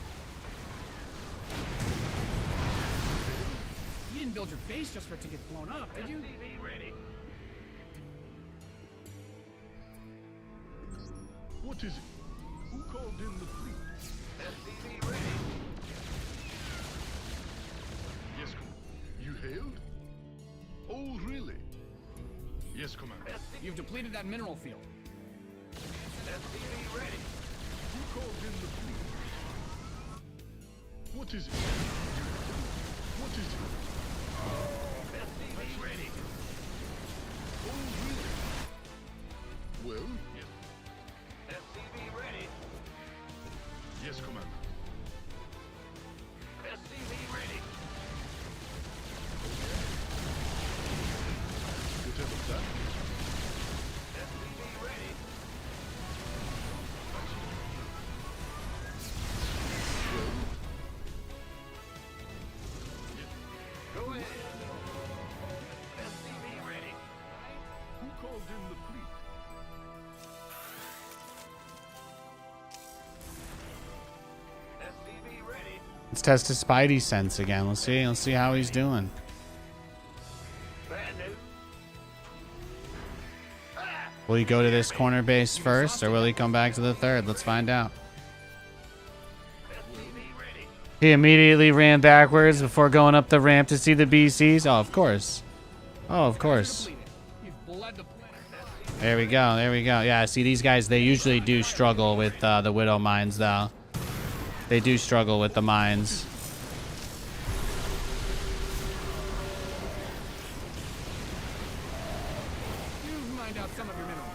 You didn't build your base just for it to get blown up, did you? SCV ready. What is it? Who called in the fleet? SCV ready. Yes, Commander. You hailed? Oh, really? Yes, Commander. You've depleted that mineral field. SCV ready. Who called in the fleet? What is it? What is it? SCV ready. Oh, really? Well, SCV ready. yes, Commander. SCV ready. Whatever that. SCV ready. Go ahead. SCV ready. Who called in the fleet? Let's test his Spidey sense again. Let's see how he's doing. Bad news. Will he go to this corner base first, or will he come back to the third? Let's find out. SCV ready. He immediately ran backwards before going up the ramp to see the BCs. Oh, of course. Oh, of course. You've bled the planet. There we go. There we go. Yeah, see, these guys, they usually do struggle with the Widow mines, though. They do struggle with the mines. You've mined out some of your minerals.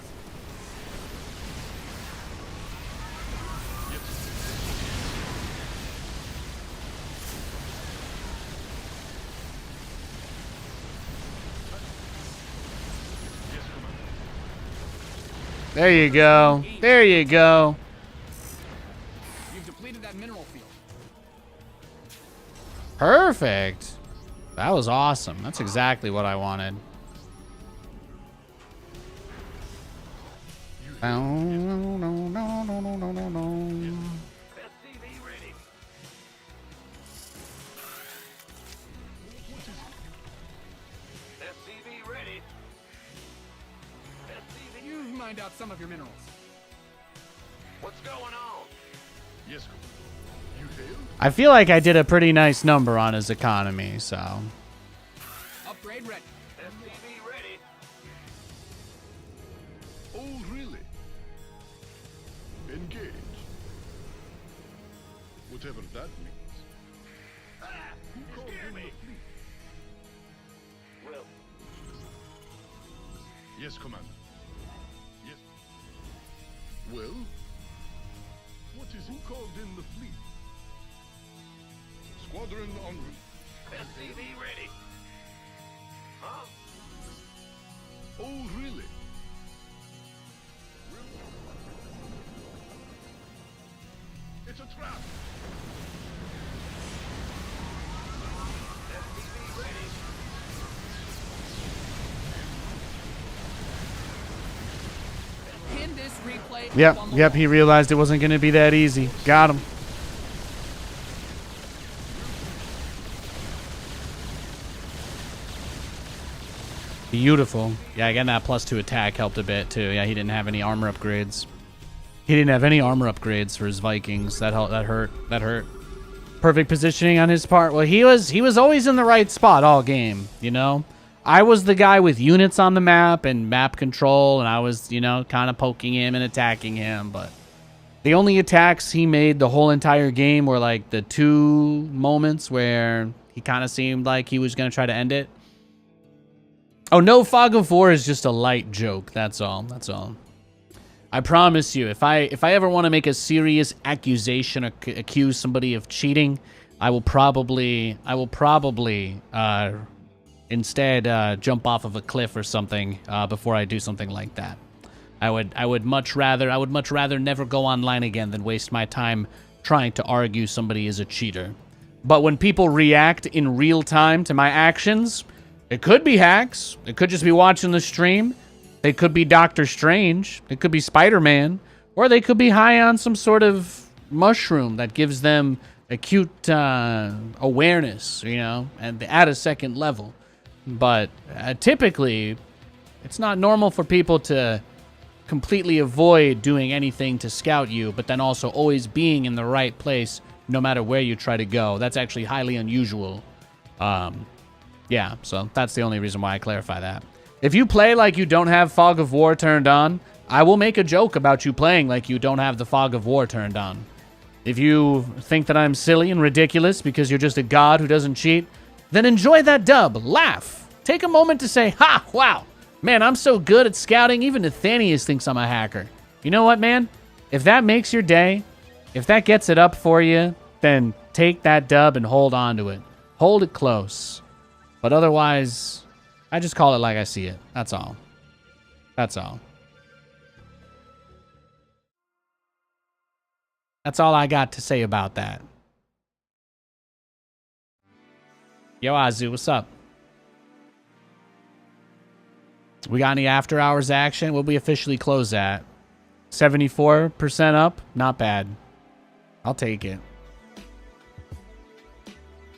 There you go. There you go. You've depleted that mineral field. Perfect. That was awesome. That's exactly what I wanted. SCV ready. SCV ready. SCV. You've mined out some of your minerals. What's going on? Yes, Commander. You hail? I feel like I did a pretty nice number on his economy, so. Upgrade ready. SCV ready. Oh, really? Engage. Whatever that means. Who called in the fleet? Will. Yes, Commander. Yes. Well? What is who called in the fleet? Squadron en route. SCV ready. Huh? Oh, really? It's a trap. SCV ready. Pin this replay up Yep, on the yep, wall. he realized it wasn't going to be that easy. Got him. Beautiful. Yeah, again, that +2 attack helped a bit, too. Yeah, he didn't have any armor upgrades. He didn't have any armor upgrades for his Vikings. That hurt. That hurt. Perfect positioning on his part. Well, he was always in the right spot all game, you know? I was the guy with units on the map and map control, and I was, you know, kind of poking him and attacking him, but the only attacks he made the whole entire game were like the 2 moments where he kind of seemed like he was going to try to end it. Oh, no, Fog of War is just a light joke. That's all. That's all. I promise you, if I ever want to make a serious accusation or accuse somebody of cheating, I will probably instead jump off of a cliff or something before I do something like that. I would much rather never go online again than waste my time trying to argue somebody is a cheater. But when people react in real time to my actions, it could be hacks. It could just be watching the stream. They could be Doctor Strange. It could be Spider-Man. Or they could be high on some sort of mushroom that gives them acute awareness, you know, and at a second level. But typically, it's not normal for people to completely avoid doing anything to scout you, but then also always being in the right place no matter where you try to go. That's actually highly unusual. Yeah, so that's the only reason why I clarify that. If you play like you don't have Fog of War turned on, I will make a joke about you playing like you don't have the Fog of War turned on. If you think that I'm silly and ridiculous because you're just a god who doesn't cheat, then enjoy that dub. Laugh. Take a moment to say, ha, wow. Man, I'm so good at scouting, even Nathanias thinks I'm a hacker. You know what, man? If that makes your day, if that gets it up for you, then take that dub and hold on to it. Hold it close. But otherwise, I just call it like I see it. That's all. That's all. That's all I got to say about that. Yo, Azu, what's up? We got any after hours action? What'll we officially close at? 74% up? Not bad. I'll take it.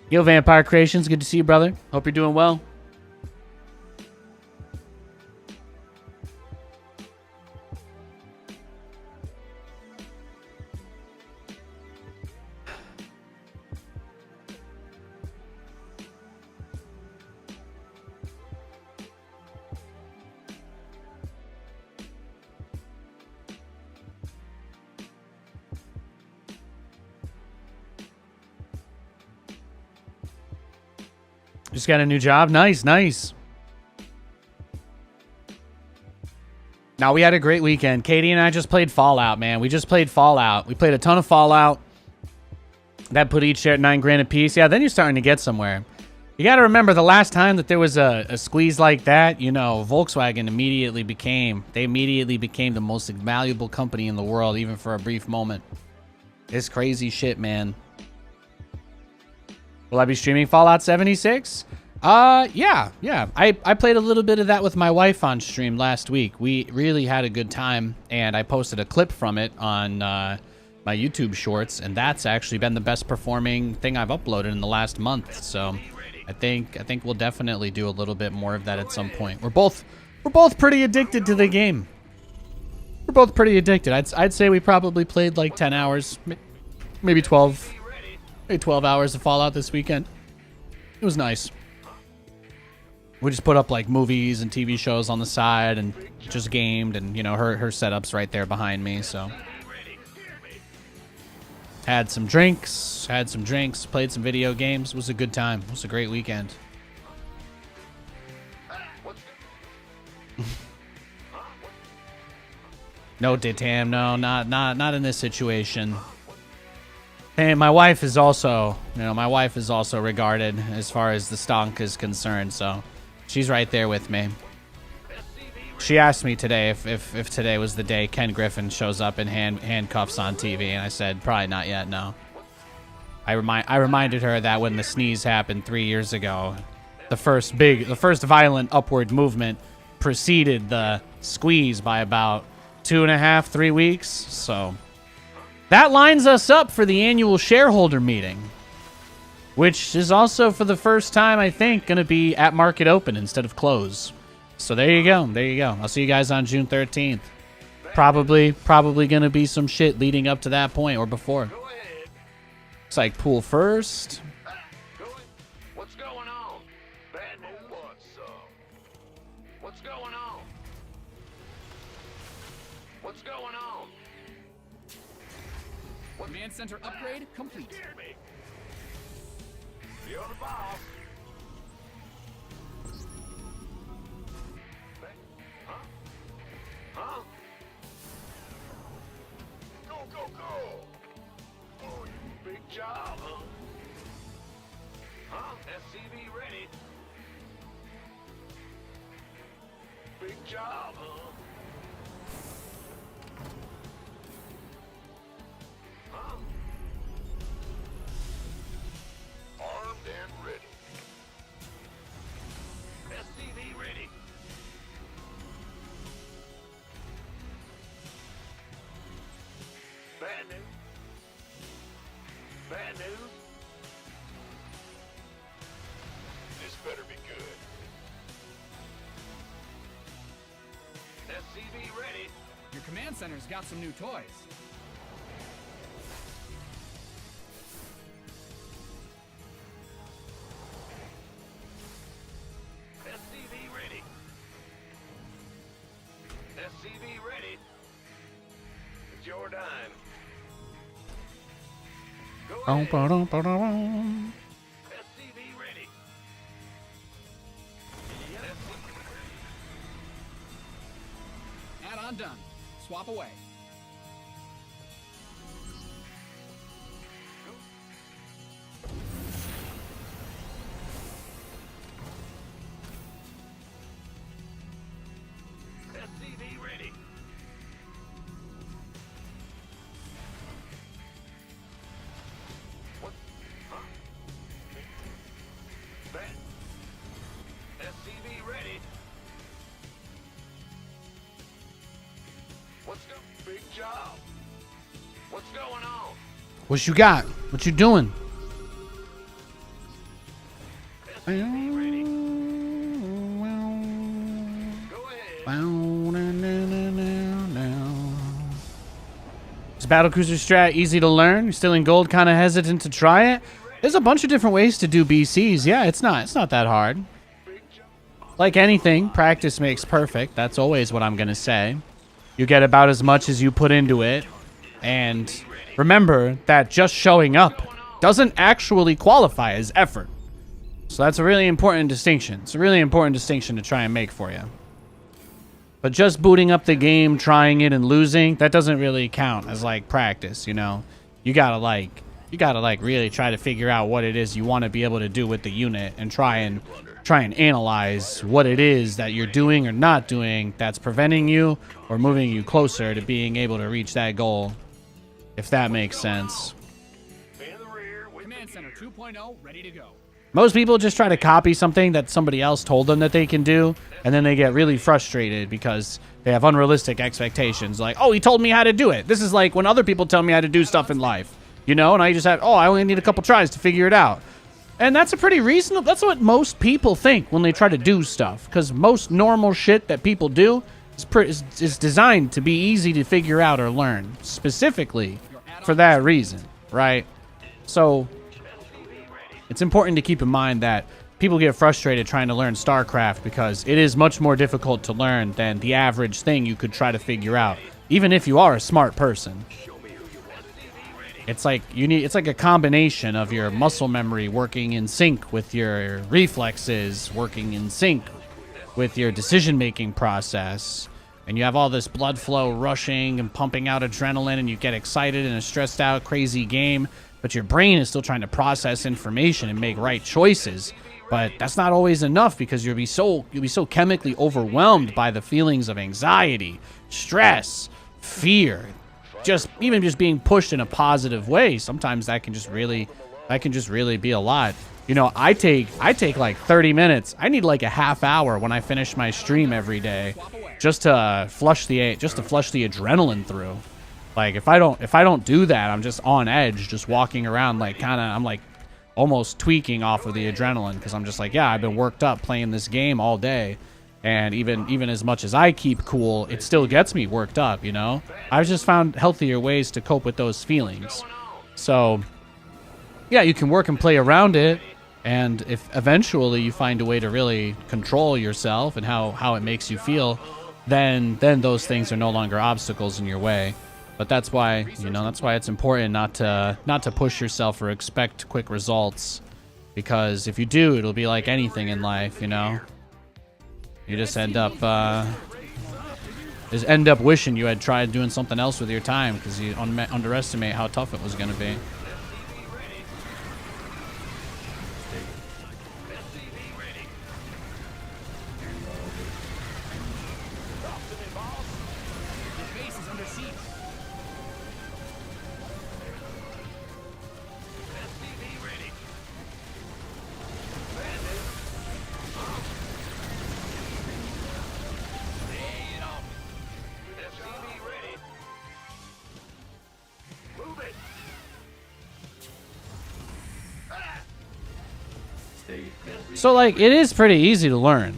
Yo, Vampire Creations, good to see you, brother. Hope you're doing well. Just got a new job. Nice, nice. Now, we had a great weekend. Katie and I just played Fallout, man. We just played Fallout. We played a ton of Fallout. That put each at $9 grand a piece. Yeah, then you're starting to get somewhere. You got to remember the last time that there was a squeeze like that, you know, Volkswagen immediately became the most valuable company in the world, even for a brief moment. It's crazy shit, man. Will I be streaming Fallout 76? Yeah. I played a little bit of that with my wife on stream last week. We really had a good time, and I posted a clip from it on my YouTube shorts, and that's actually been the best performing thing I've uploaded in the last month. So I think we'll definitely do a little bit more of that at some point. We're both pretty addicted to the game. We're both pretty addicted. I'd say we probably played like 10 hours, maybe 12. 12 hours of Fallout this weekend. It was nice. We just put up like movies and TV shows on the side and just gamed, and you know, her setup's right there behind me, so had some drinks, played some video games. It was a good time. It was a great weekend. No, Ditam, no, not in this situation. And my wife is also, regarded as far as the stonk is concerned, so she's right there with me. She asked me today if today was the day Ken Griffin shows up in handcuffs on TV, and I said probably not yet. No. I reminded her that when the sneeze happened 3 years ago, the first violent upward movement preceded the squeeze by about 2.5, 3 weeks. So that lines us up for the annual shareholder meeting, which is also for the first time, I think, going to be at market open instead of close. So there you go. There you go. I'll see you guys on June 13th. Probably going to be some shit leading up to that point or before. It's like pool first. What's going on? Bad news? What's going on? What's going on? Command center upgrade complete. You're the boss. Huh? Go, go, go! Oh, big job, huh? Huh? SCV ready. Big job, huh? Huh? Armed and ready. SCV ready. Bad news. Bad news. This better be good. SCV ready. Your command center's got some new toys. SCV ready. SCV ready. It's your dime. Go ahead. SCV ready. Add-on done. Swap away. SCV ready. What? Huh? Bad. SCV ready. What's go? Big job. What's going on? What you got? What you doing? Is battlecruiser strat easy to learn? You're still in gold, kind of hesitant to try it? There's a bunch of different ways to do BCs. Yeah, it's not that hard. Like anything, practice makes perfect. That's always what I'm gonna say. You get about as much as you put into it. And remember that just showing up doesn't actually qualify as effort. So that's a really important distinction. It's a really important distinction to try and make for you. But just booting up the game, trying it, and losing, that doesn't really count as, like, practice, you know? You gotta really try to figure out what it is you want to be able to do with the unit and try and analyze what it is that you're doing or not doing that's preventing you or moving you closer to being able to reach that goal, if that makes sense. Command Center 2.0 ready to go. Most people just try to copy something that somebody else told them that they can do, and then they get really frustrated because they have unrealistic expectations. Like, oh, he told me how to do it. This is like when other people tell me how to do stuff in life, you know, and I just have, oh, I only need a couple tries to figure it out. And that's a pretty reasonable, that's what most people think when they try to do stuff, because most normal shit that people do is designed to be easy to figure out or learn, specifically for that reason, right? So it's important to keep in mind that people get frustrated trying to learn StarCraft because it is much more difficult to learn than the average thing you could try to figure out, even if you are a smart person. It's like it's like a combination of your muscle memory working in sync with your reflexes, working in sync with your decision-making process, and you have all this blood flow rushing and pumping out adrenaline, and you get excited in a stressed out, crazy game, but your brain is still trying to process information and make right choices. But that's not always enough because you'll be so chemically overwhelmed by the feelings of anxiety, stress, fear, even just being pushed in a positive way. Sometimes that can just really be a lot. You know, I take like 30 minutes. I need like a half hour when I finish my stream every day just to flush the adrenaline through. Like if I don't do that, I'm just on edge, just walking around like I'm like almost tweaking off of the adrenaline because I'm just like, yeah, I've been worked up playing this game all day. And even as much as I keep cool, it still gets me worked up, you know? I've just found healthier ways to cope with those feelings. So, yeah, you can work and play around it. And if eventually you find a way to really control yourself and how it makes you feel, then those things are no longer obstacles in your way. But that's why, it's important not to push yourself or expect quick results. Because if you do, it'll be like anything in life, you know? You just end up wishing you had tried doing something else with your time because you underestimate how tough it was going to be. So, like, it is pretty easy to learn.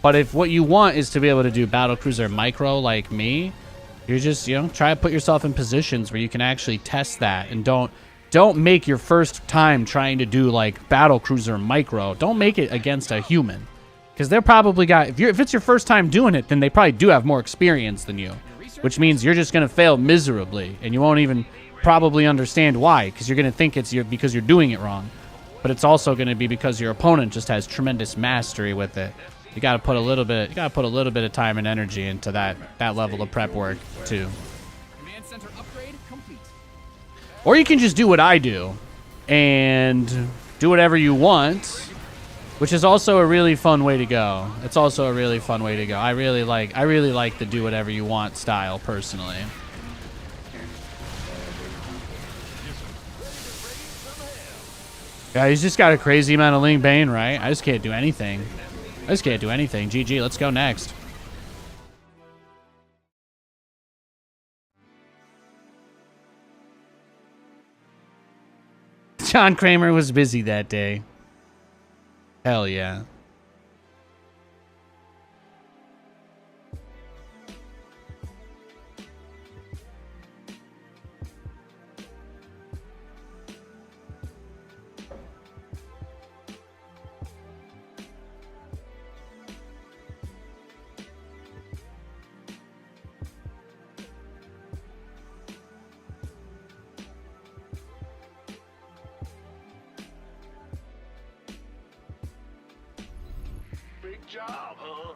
But if what you want is to be able to do battlecruiser micro like me, you just, try to put yourself in positions where you can actually test that. And don't make your first time trying to do, like, battlecruiser micro. Don't make it against a human. Because they're probably if it's your first time doing it, then they probably do have more experience than you. Which means you're just going to fail miserably. And you won't even probably understand why. Because you're going to think it's because you're doing it wrong. But it's also going to be because your opponent just has tremendous mastery with it. You got to put a little bit of time and energy into that level of prep work too. Command center upgrade complete. Or you can just do what I do and do whatever you want, which is also a really fun way to go. It's also a really fun way to go. I really like the do whatever you want style personally. Yeah, he's just got a crazy amount of Ling Bane, right? I just can't do anything. GG, let's go next. John Kramer was busy that day. Hell yeah. Big job, huh?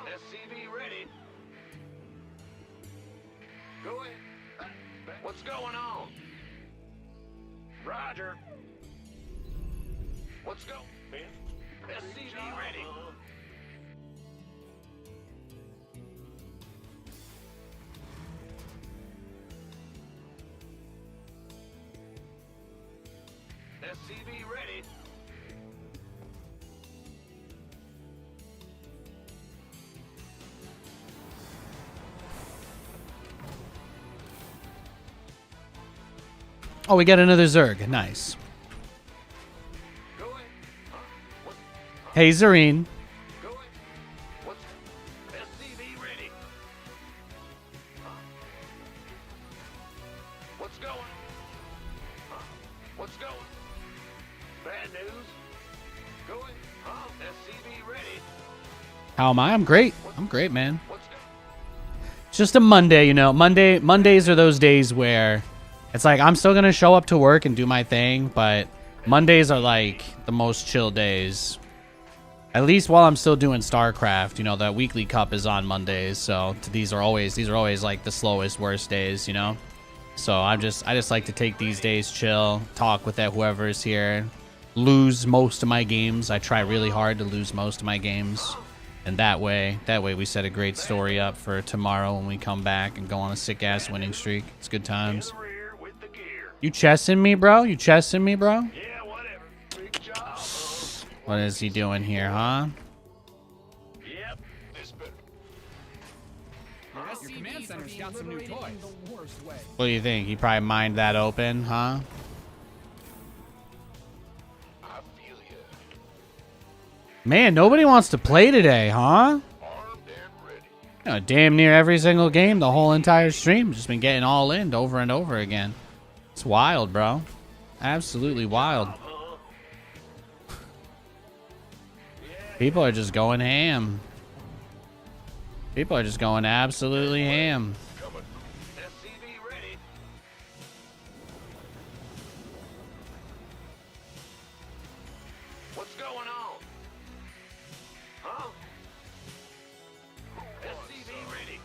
SCV ready. Go ahead. What's going on? Roger. What's going on? SCV ready. SCV ready. Oh, we got another Zerg. Nice. Go ahead. What? Hey, Zareen. Go ahead. What's SCV ready? What's going? What's going? Bad news. Go ahead. SCV ready. How am I? I'm great. I'm great, man. What's going? It's just a Monday, you know. Mondays are those days where it's like I'm still gonna show up to work and do my thing, but Mondays are like the most chill days. At least while I'm still doing StarCraft, you know, the weekly cup is on Mondays, so these are always like the slowest, worst days, you know. So I just like to take these days, chill, talk with whoever is here, lose most of my games. I try really hard to lose most of my games, and that way we set a great story up for tomorrow when we come back and go on a sick ass winning streak. It's good times. You chessing me, bro? You chessing me, bro? Yeah, whatever. Big job. What is he doing here, huh? Yep. This better. Your command center's got some new toys. The worst way. What do you think? He probably mined that open, huh? I feel ya. Man, nobody wants to play today, huh? Armed and ready. You know, damn near every single game, the whole entire stream, just been getting all in over and over again. It's wild, bro. Absolutely wild. People are just going ham. People are just going absolutely ham. SCV ready. What's going on? Huh? SCV ready.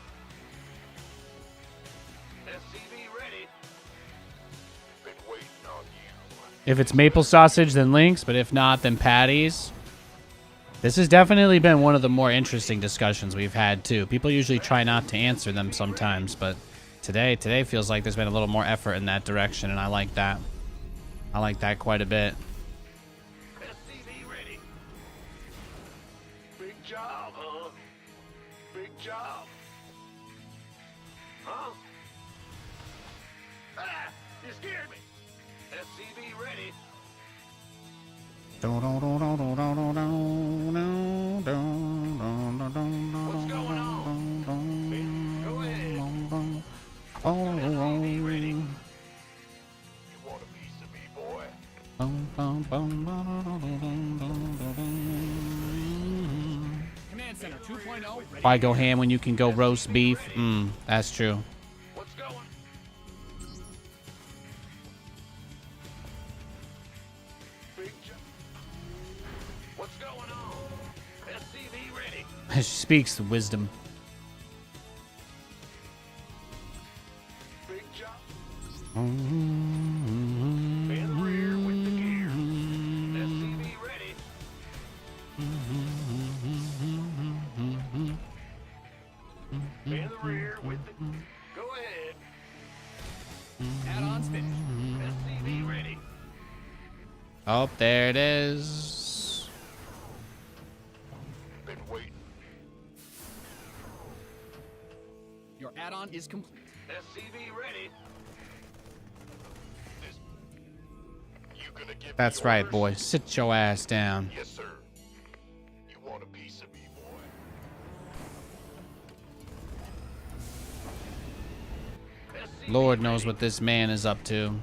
SCV ready. Been waiting on you. If it's maple sausage, then links, but if not, then patties. This has definitely been one of the more interesting discussions we've had, too. People usually try not to answer them sometimes, but today feels like there's been a little more effort in that direction, and I like that. I like that quite a bit. SCV ready. Big job, huh? Big job. Huh? Ah! You scared me. SCV ready. What's going on? Go ahead. SCV ready. You want a piece of me, boy? Command center 2.0. Ready. Why go ham when you can go roast beef? That's true. What's going? Big job. What's going on? SCV ready. She speaks wisdom. Big job. In the rear with the gear. SCV ready. In the rear with the... Go ahead. Add-ons finished. SCV ready. Oh, there it is. Been waiting. Your add-on is complete. SCV ready. You gonna give That's me right, orders? boy. Sit your ass down. Yes, sir. You want a piece of me, boy? SCV Lord knows ready. what this man is up to.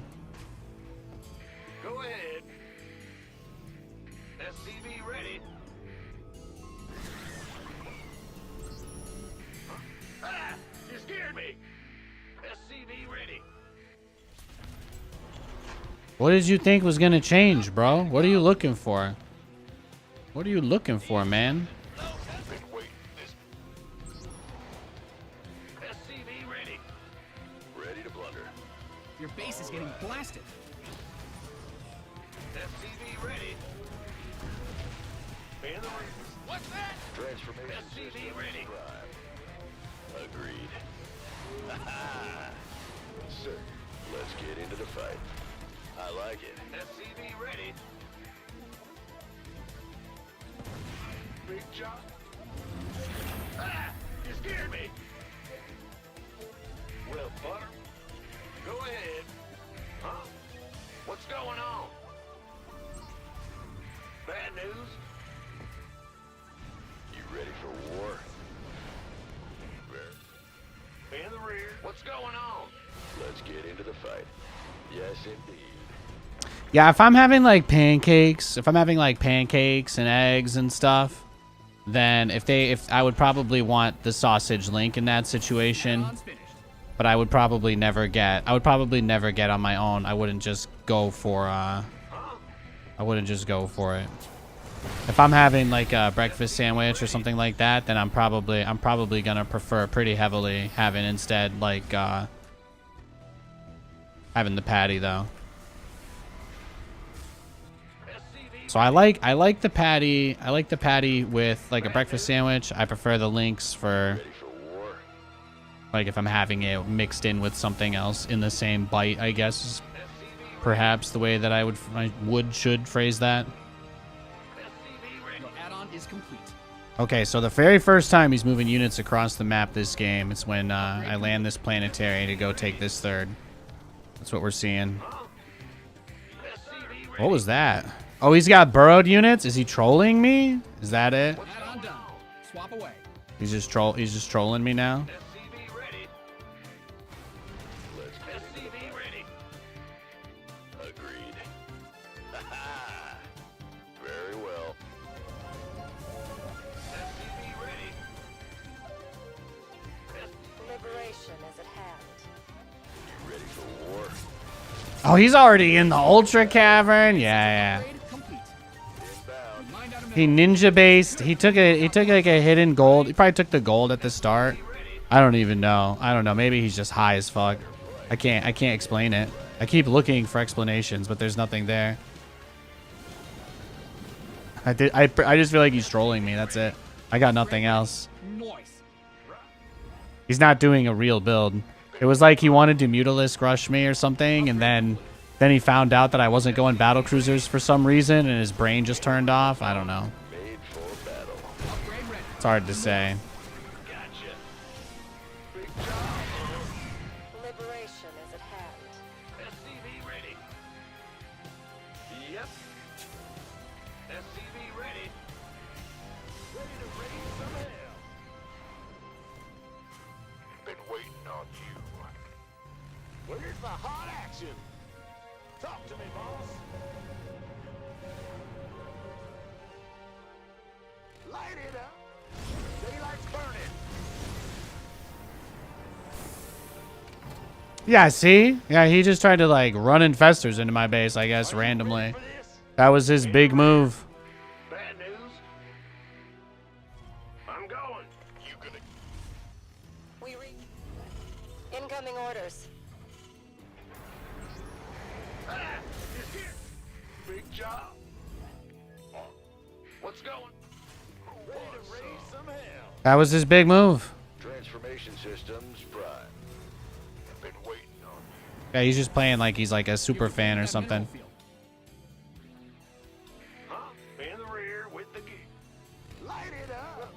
Go ahead. SCV ready. Ah! You scared me. SCV ready. What did you think was gonna change, bro? What are you looking for? What are you looking for, man? Been waiting this. SCV ready. Ready to blunder. Your base is getting blasted. SCV ready. Man the rings. What's that? Transformation SCV systems ready. prime. Agreed. Sir, let's get into the fight. I like it. SCV ready. Big job. Ah! You scared me. Well, butter. Go ahead. Huh? What's going on? Bad news? You ready for war? In the rear. What's going on? Let's get into the fight. Yes, indeed. Yeah, if I'm having like pancakes, and eggs and stuff, then if I would probably want the sausage link in that situation, Add-on's finished. but I would probably never get on my own. I wouldn't just go for it. If I'm having like a breakfast sandwich or something like that, then I'm probably gonna prefer pretty heavily having instead like having the patty though. So I like the patty. I like the patty with like a breakfast sandwich. I prefer the links for Ready for war? like if I'm having it mixed in with something else in the same bite, I guess is perhaps the way that I should phrase that. Your add-on is complete. Okay, so the very first time he's moving units across the map this game, it's when I land this planetary to go take this third. That's what we're seeing. What was that? Oh, he's got burrowed units? Is he trolling me? Is that it? Add-on done. Swap away. He's just trolling me now? SCV ready. SCV ready. Agreed. Very well. SCV ready. Liberation is at hand. You ready for war? Oh, he's already in the Ultra Cavern? Yeah. Upgrade complete. Inbound. Mind out of He ninja based. He took like a hidden gold. He probably took the gold at the start. I don't even know. I don't know. Maybe he's just high as fuck. I can't explain it. I keep looking for explanations, but there's nothing there. I just feel like he's trolling me. That's it. I got nothing else. Noise. He's not doing a real build. It was like he wanted to Mutalisk rush me or something, and then he found out that I wasn't going battlecruisers for some reason, and his brain just turned off. I don't know. Made for battle. Upgrade ready. It's hard to say. Gotcha. Big job. Liberation is at hand. SCV ready. Yep. SCV ready. Ready to raise some hell. Been waiting on you. Where's the hot action? Talk to me, boss. Light it up. Daylight's burning. Yeah, see? Yeah, he just tried to like run infestors into my base, I guess, randomly. For this? That was his big move. Bad news. I'm going. You gonna We reach. Incoming orders. Ah, he's here. Big job. What's going? Ready to raise some hell. That was his big move. transformation systems prime. Been waiting on you. Yeah, he's just playing like he's like a super fan or something. Huh? In the rear with the gear. Light it up.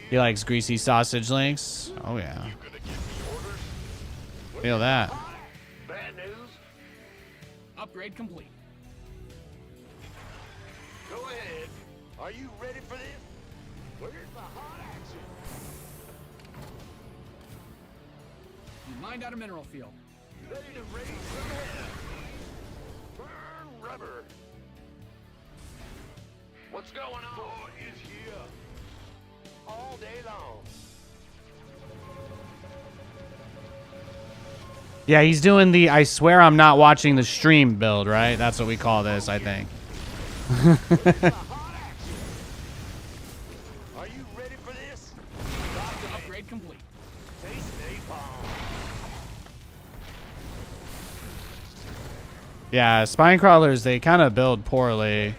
He likes greasy sausage links. Oh yeah. You gonna give me orders? Feel that. Bad news? Upgrade complete. Go ahead. Are you ready for this? Where's the hot action? You mined out a mineral field. Ready to raise some hell. Burn rubber. What's going on? Boy is here. All day long. Yeah, he's doing the I swear I'm not watching the stream build, right? That's what we call this, I think. Are you ready for this? Upgrade complete. Taste napalm. Yeah, spine crawlers, they kind of build poorly.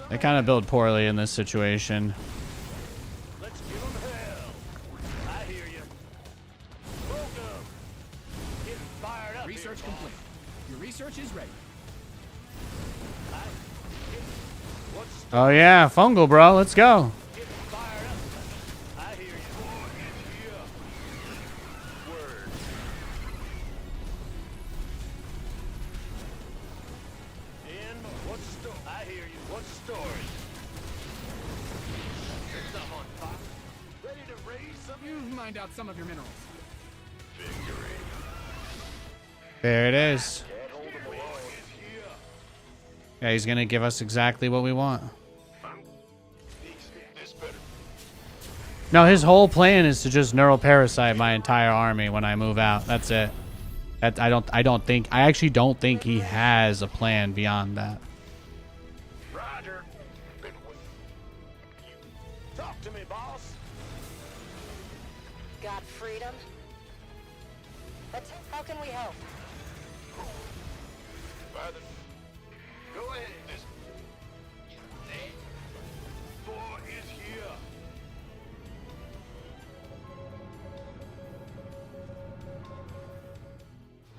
They kind of build poorly in this situation. Let's give them hell. I hear you. Welcome. Getting fired up. Research here, complete. Your research is ready. What's Oh yeah, fungal, bro. Let's go. getting fired up? I hear you. Boy is here. Word. In. What's the story? I hear you. What's the story? There's something on fire. Ready to raise some You've mined out some of your minerals. victory. There it is. Can't hold them alone. Is here. Yeah, he's gonna give us exactly what we want. This better. No, his whole plan is to just neural parasite my entire army when I move out. That's it. I actually don't think he has a plan beyond that. Roger. Been waiting. Talk to me, boss. Got freedom? How can we help? Father. Go ahead. This boy is here.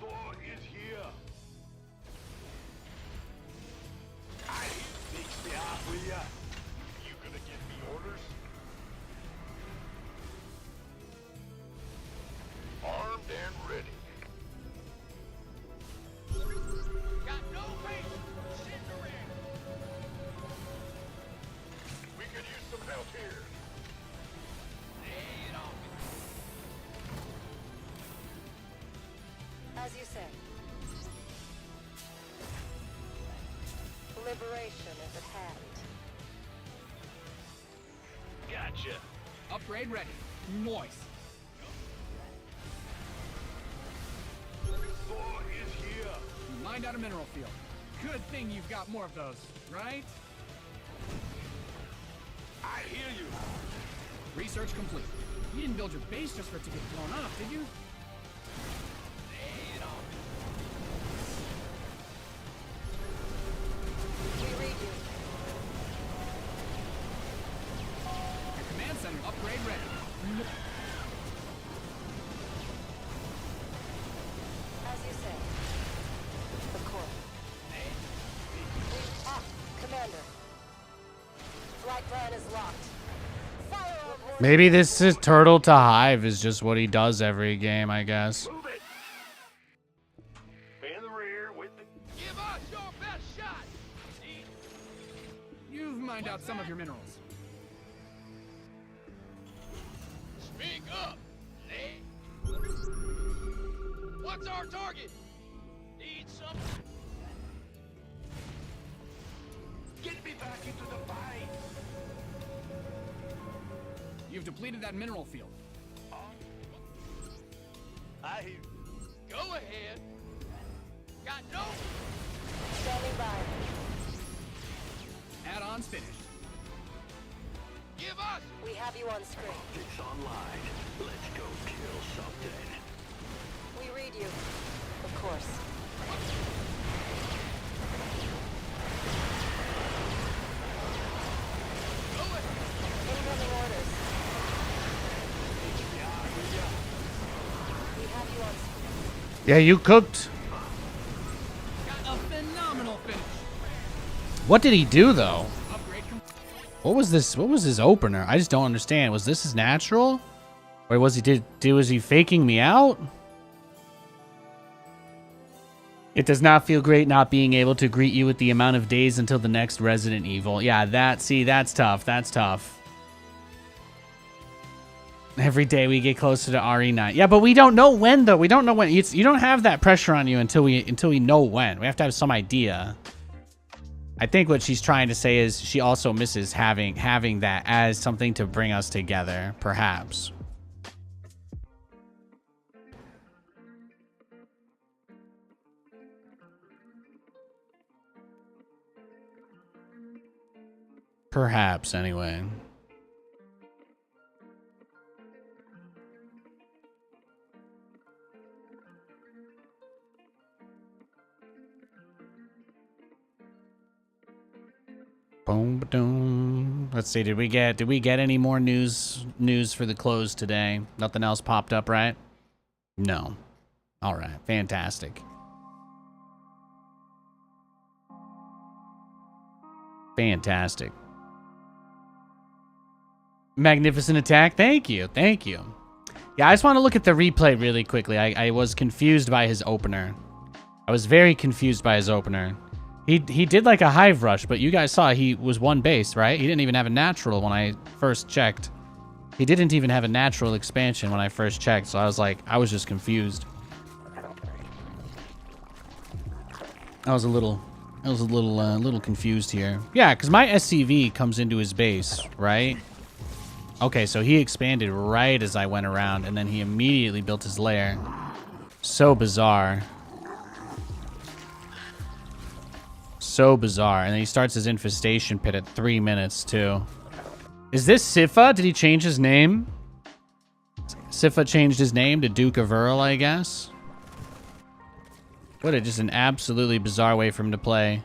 Boy is here. I fix the eye for ya. You gonna give me orders? Armed and ready. Got no patience. Sitting around. We could use some help here. Lay it on me. As you say. Liberation is at hand. Gotcha. Upgrade ready. Noise. Boy is here. You mined out a mineral field. Good thing you've got more of those, right? I hear you. Research complete. You didn't build your base just for it to get blown up, did you? We read you. Your command center upgrade ready. As you say. Of course. Commander. Flight plan is locked. Fire on board. Maybe this is turtle to hive is just what he does every game, I guess. Move it. In the rear with the. Give us your best shot. You've mined out some of your minerals. Speak up, Nate. What's our target? Need something? Get me back into the fight. You've depleted that mineral field. I hear. Go ahead. Got no. Standing by. Add-ons finished. Give us. We have you on screen. Optics online. Let's go kill something. We read you. Of course. Incoming orders. We have you on screen. Yeah, you cooked. Got a phenomenal finish. What did he do though? Upgrade What was this? What was his opener? I just don't understand. Was this his natural? Or was he faking me out? It does not feel great not being able to greet you with the amount of days until the next Resident Evil. Yeah, that's tough. That's tough. Every day we get closer to RE9. Yeah, but we don't know when, though. We don't know when. You don't have that pressure on you until we know when. We have to have some idea. I think what she's trying to say is she also misses having that as something to bring us together, perhaps. Perhaps, anyway. Boom, boom. Let's see. Did we get any more news for the close today? Nothing else popped up, right? No. All right. Fantastic. Fantastic. Magnificent attack. Thank you. Thank you. Yeah, I just want to look at the replay really quickly. I was confused by his opener. I was very confused by his opener. He did like a hive rush, but you guys saw he was one base, right? He didn't even have a natural when I first checked. He didn't even have a natural expansion when I first checked, so I was just confused. I was a little confused here. Yeah, because my SCV comes into his base, right? Okay, so he expanded right as I went around, and then he immediately built his lair. So bizarre. So bizarre. And then he starts his infestation pit at 3 minutes, too. Is this Sifa? Did he change his name? Sifa changed his name to Duke of Earl, I guess. What just an absolutely bizarre way for him to play.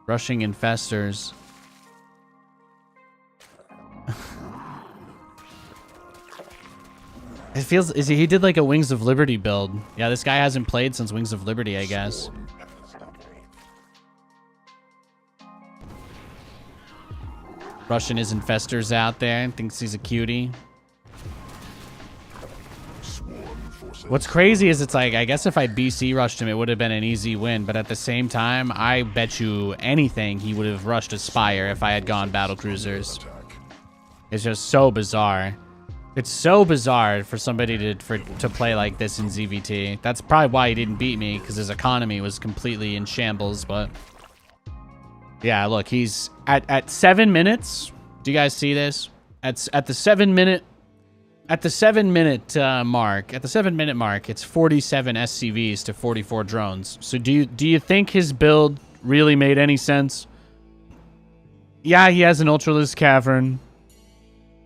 Rushing infestors. It feels... he did like a Wings of Liberty build. Yeah, this guy hasn't played since Wings of Liberty, I guess. Rushing his infestors out there and thinks he's a cutie. What's crazy is it's like, I guess if I BC rushed him, it would have been an easy win. But at the same time, I bet you anything he would have rushed a Spire if I had gone battlecruisers. It's just so bizarre. It's so bizarre for somebody to play like this in ZVT. That's probably why he didn't beat me, because his economy was completely in shambles. But yeah, look, he's at 7 minutes. Do you guys see this? At the 7 minute mark, it's 47 SCVs to 44 drones. So do you think his build really made any sense? Yeah, he has an Ultralisk Cavern.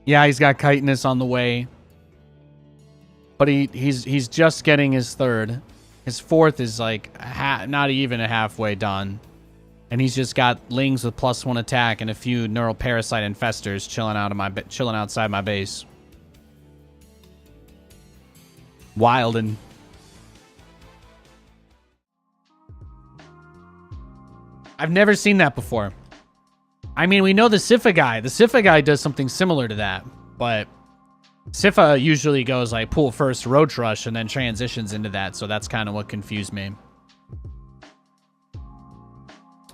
Yeah, he's got chitinous on the way. But he's just getting his third. His fourth is like not even a halfway done. And he's just got Lings with +1 attack and a few Neural Parasite Infestors chilling outside my base. Wild and... I've never seen that before. I mean, we know the Sifa guy. The Sifa guy does something similar to that, but Sifa usually goes like pull first, roach rush, and then transitions into that, so that's kind of what confused me.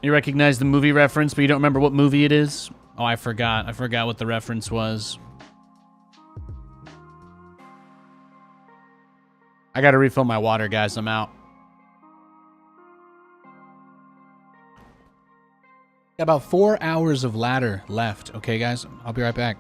You recognize the movie reference, but you don't remember what movie it is? Oh, I forgot. I forgot what the reference was. I gotta refill my water, guys. I'm out. Got about 4 hours of ladder left. Okay, guys? I'll be right back.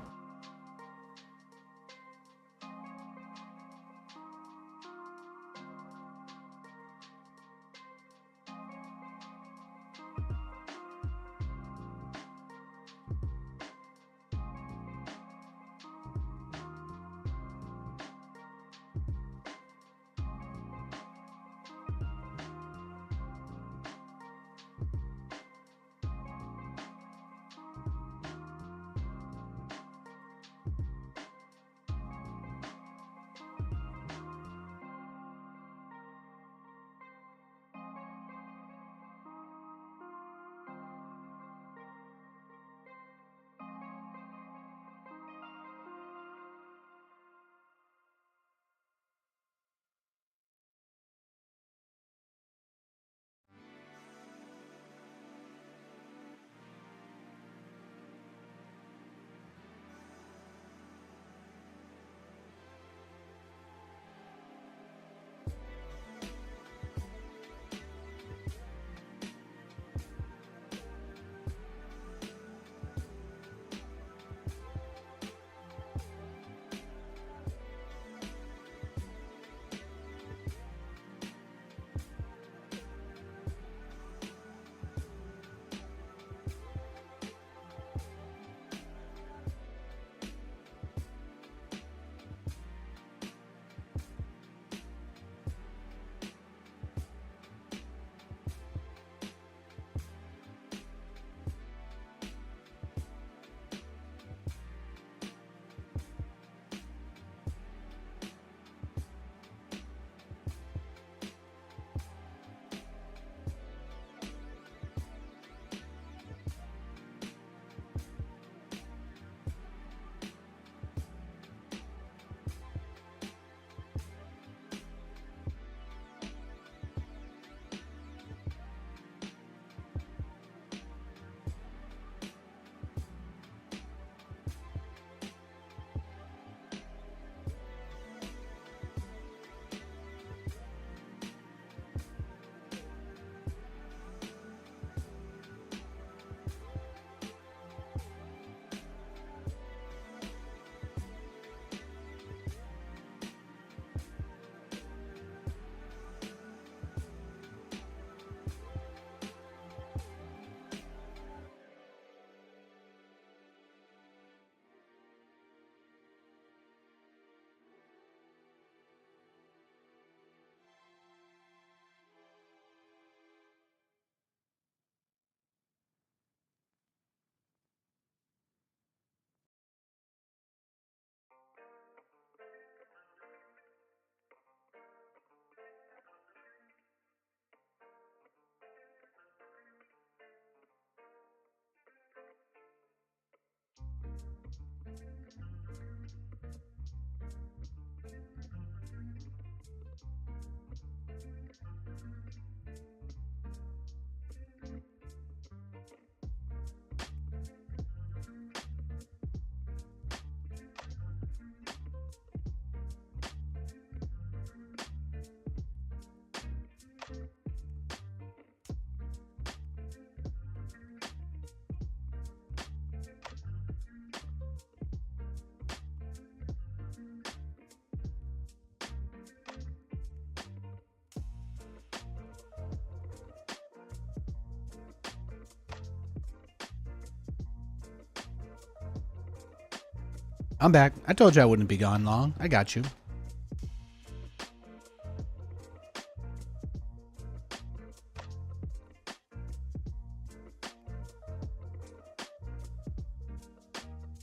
I'm back. I told you I wouldn't be gone long. I got you.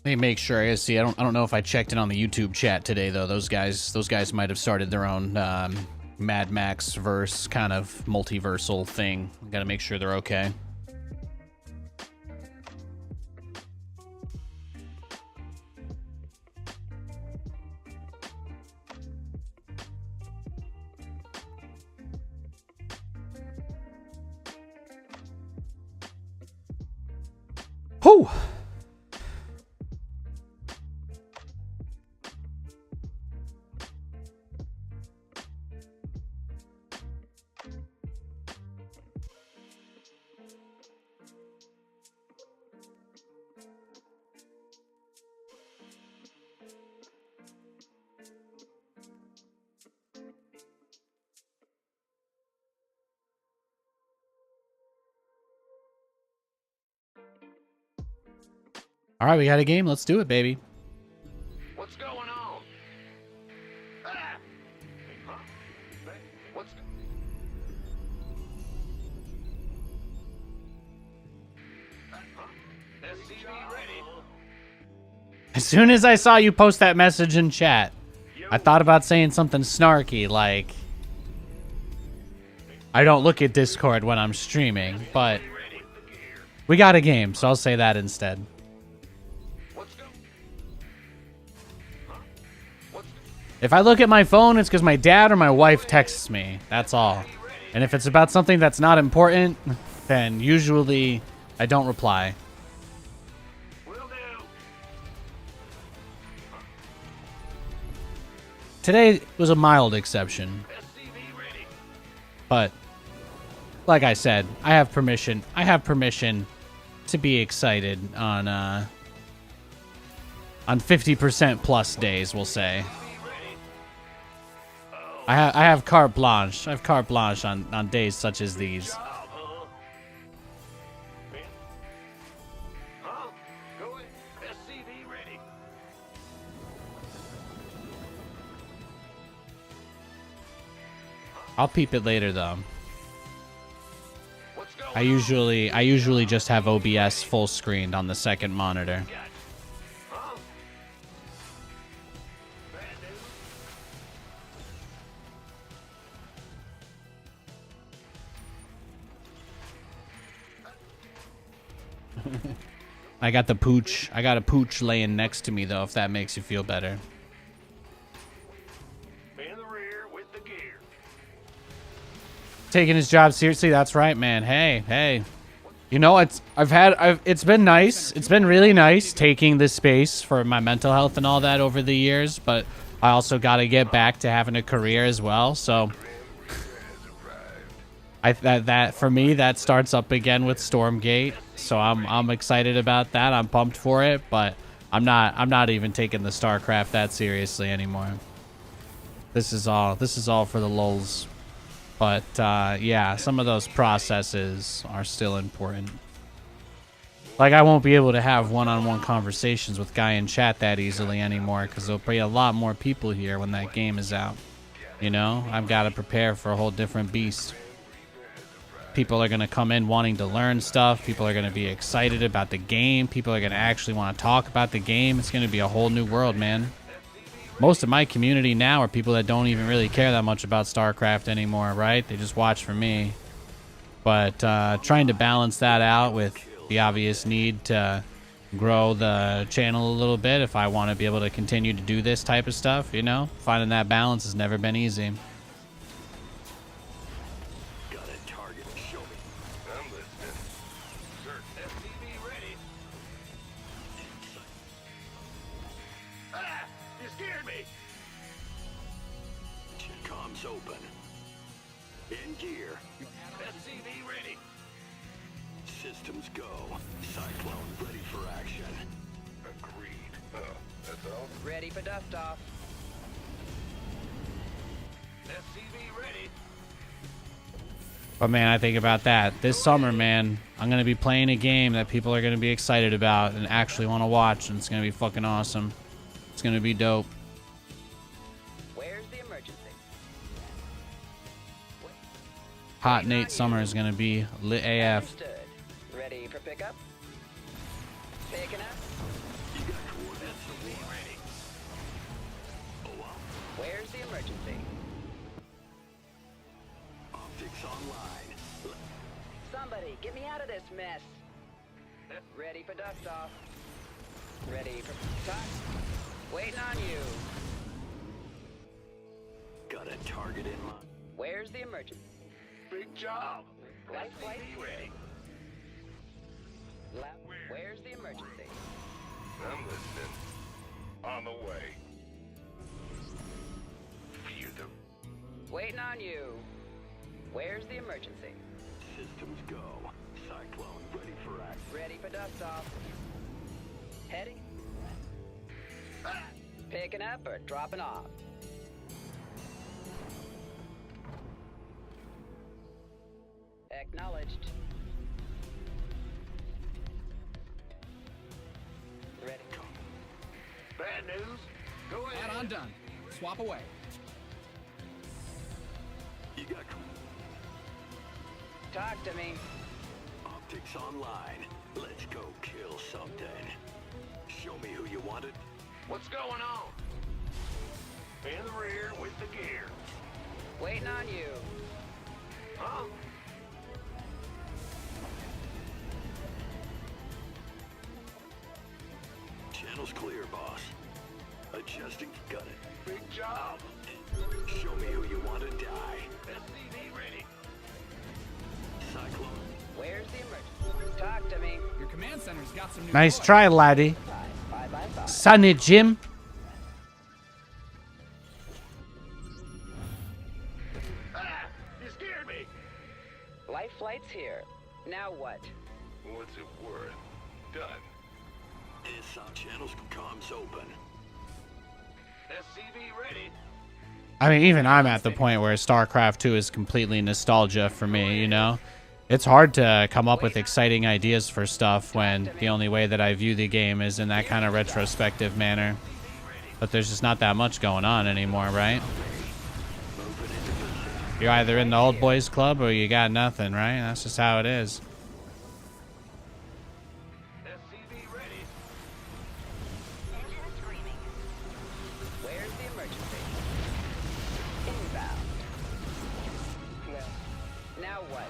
Let me make sure. I see. I don't know if I checked in on the YouTube chat today though. Those guys might have started their own Mad Max verse kind of multiversal thing. Got to make sure they're okay. Whew. All right, we got a game. Let's do it, baby. What's going on? Ah! Huh? What's... SCV ready. As soon as I saw you post that message in chat, I thought about saying something snarky like, I don't look at Discord when I'm streaming, but we got a game, so I'll say that instead. If I look at my phone, it's because my dad or my wife texts me. That's all. And if it's about something that's not important, then usually I don't reply. Today was a mild exception. But, like I said, I have permission. I have permission to be excited on 50% plus days, we'll say. I have carte blanche. I have carte blanche on days such as these. I'll peep it later though. I usually just have OBS full screened on the second monitor. I got the pooch. I got a pooch laying next to me though, if that makes you feel better. In the rear with the gear. Taking his job seriously, that's right, man. Hey. You know, it's been nice. It's been really nice taking this space for my mental health and all that over the years, but I also got to get back to having a career as well. So that for me, that starts up again with Stormgate. So I'm excited about that. I'm pumped for it, but I'm not even taking the StarCraft that seriously anymore. This is all for the lulz. But yeah, some of those processes are still important. Like, I won't be able to have one-on-one conversations with Guy in chat that easily anymore because there'll be a lot more people here when that game is out. You know, I've got to prepare for a whole different beast. People are going to come in wanting to learn stuff. People are going to be excited about the game. People are going to actually want to talk about the game. It's going to be a whole new world, man. Most of my community now are people that don't even really care that much about StarCraft anymore, right? They just watch for me. But trying to balance that out with the obvious need to grow the channel a little bit if I want to be able to continue to do this type of stuff, you know? Finding that balance has never been easy. Open. In gear. SCV ready. Systems go. Cyclone ready for action. Agreed. That's all. Ready for dust off. SCV ready. But man, I think about that. This summer, man, I'm going to be playing a game that people are going to be excited about and actually want to watch, and it's going to be fucking awesome. It's gonna be dope. Where's the emergency? Hot Nate Summer is gonna be lit AF. Understood. Ready for pickup? Picking up. Where's the emergency? Optics online. Somebody, get me out of this mess. Ready for dust off. Ready for touch. Waiting on you. Got a target in mind. Where's the emergency? Big job. Life flight. ready. Where's the emergency? I'm listening. On the way. Fear them. Waiting on you. Where's the emergency? Systems go. Cyclone ready for action. Ready for dust off. Heading. Picking up or dropping off? Acknowledged. Ready. Bad news. Go ahead. Add-on done. Swap away. You got Talk to me. optics online. Let's go kill something. Show me who you wanted. What's going on? In the rear with the gear. Waiting on you. Huh? Channel's clear, boss. Adjusting. Got it. Big job. Show me who you want to die. SCV ready. Cyclone. Where's the emergency? Talk to me. Your command center's got some new Nice toys. try, laddie. Bye. Sonny Jim. Ah! You scared me. Life flight's here. Now what? What's it worth? Done. Channel's comms open. SCV ready. I mean, even I'm at the point where StarCraft 2 is completely nostalgia for me, you know? It's hard to come up with exciting ideas for stuff when the only way that I view the game is in that kind of retrospective manner. But there's just not that much going on anymore, right? You're either in the old boys club or you got nothing, right? That's just how it is. SCV ready. Engine screaming. Where's the emergency? Inbound. Well, now what?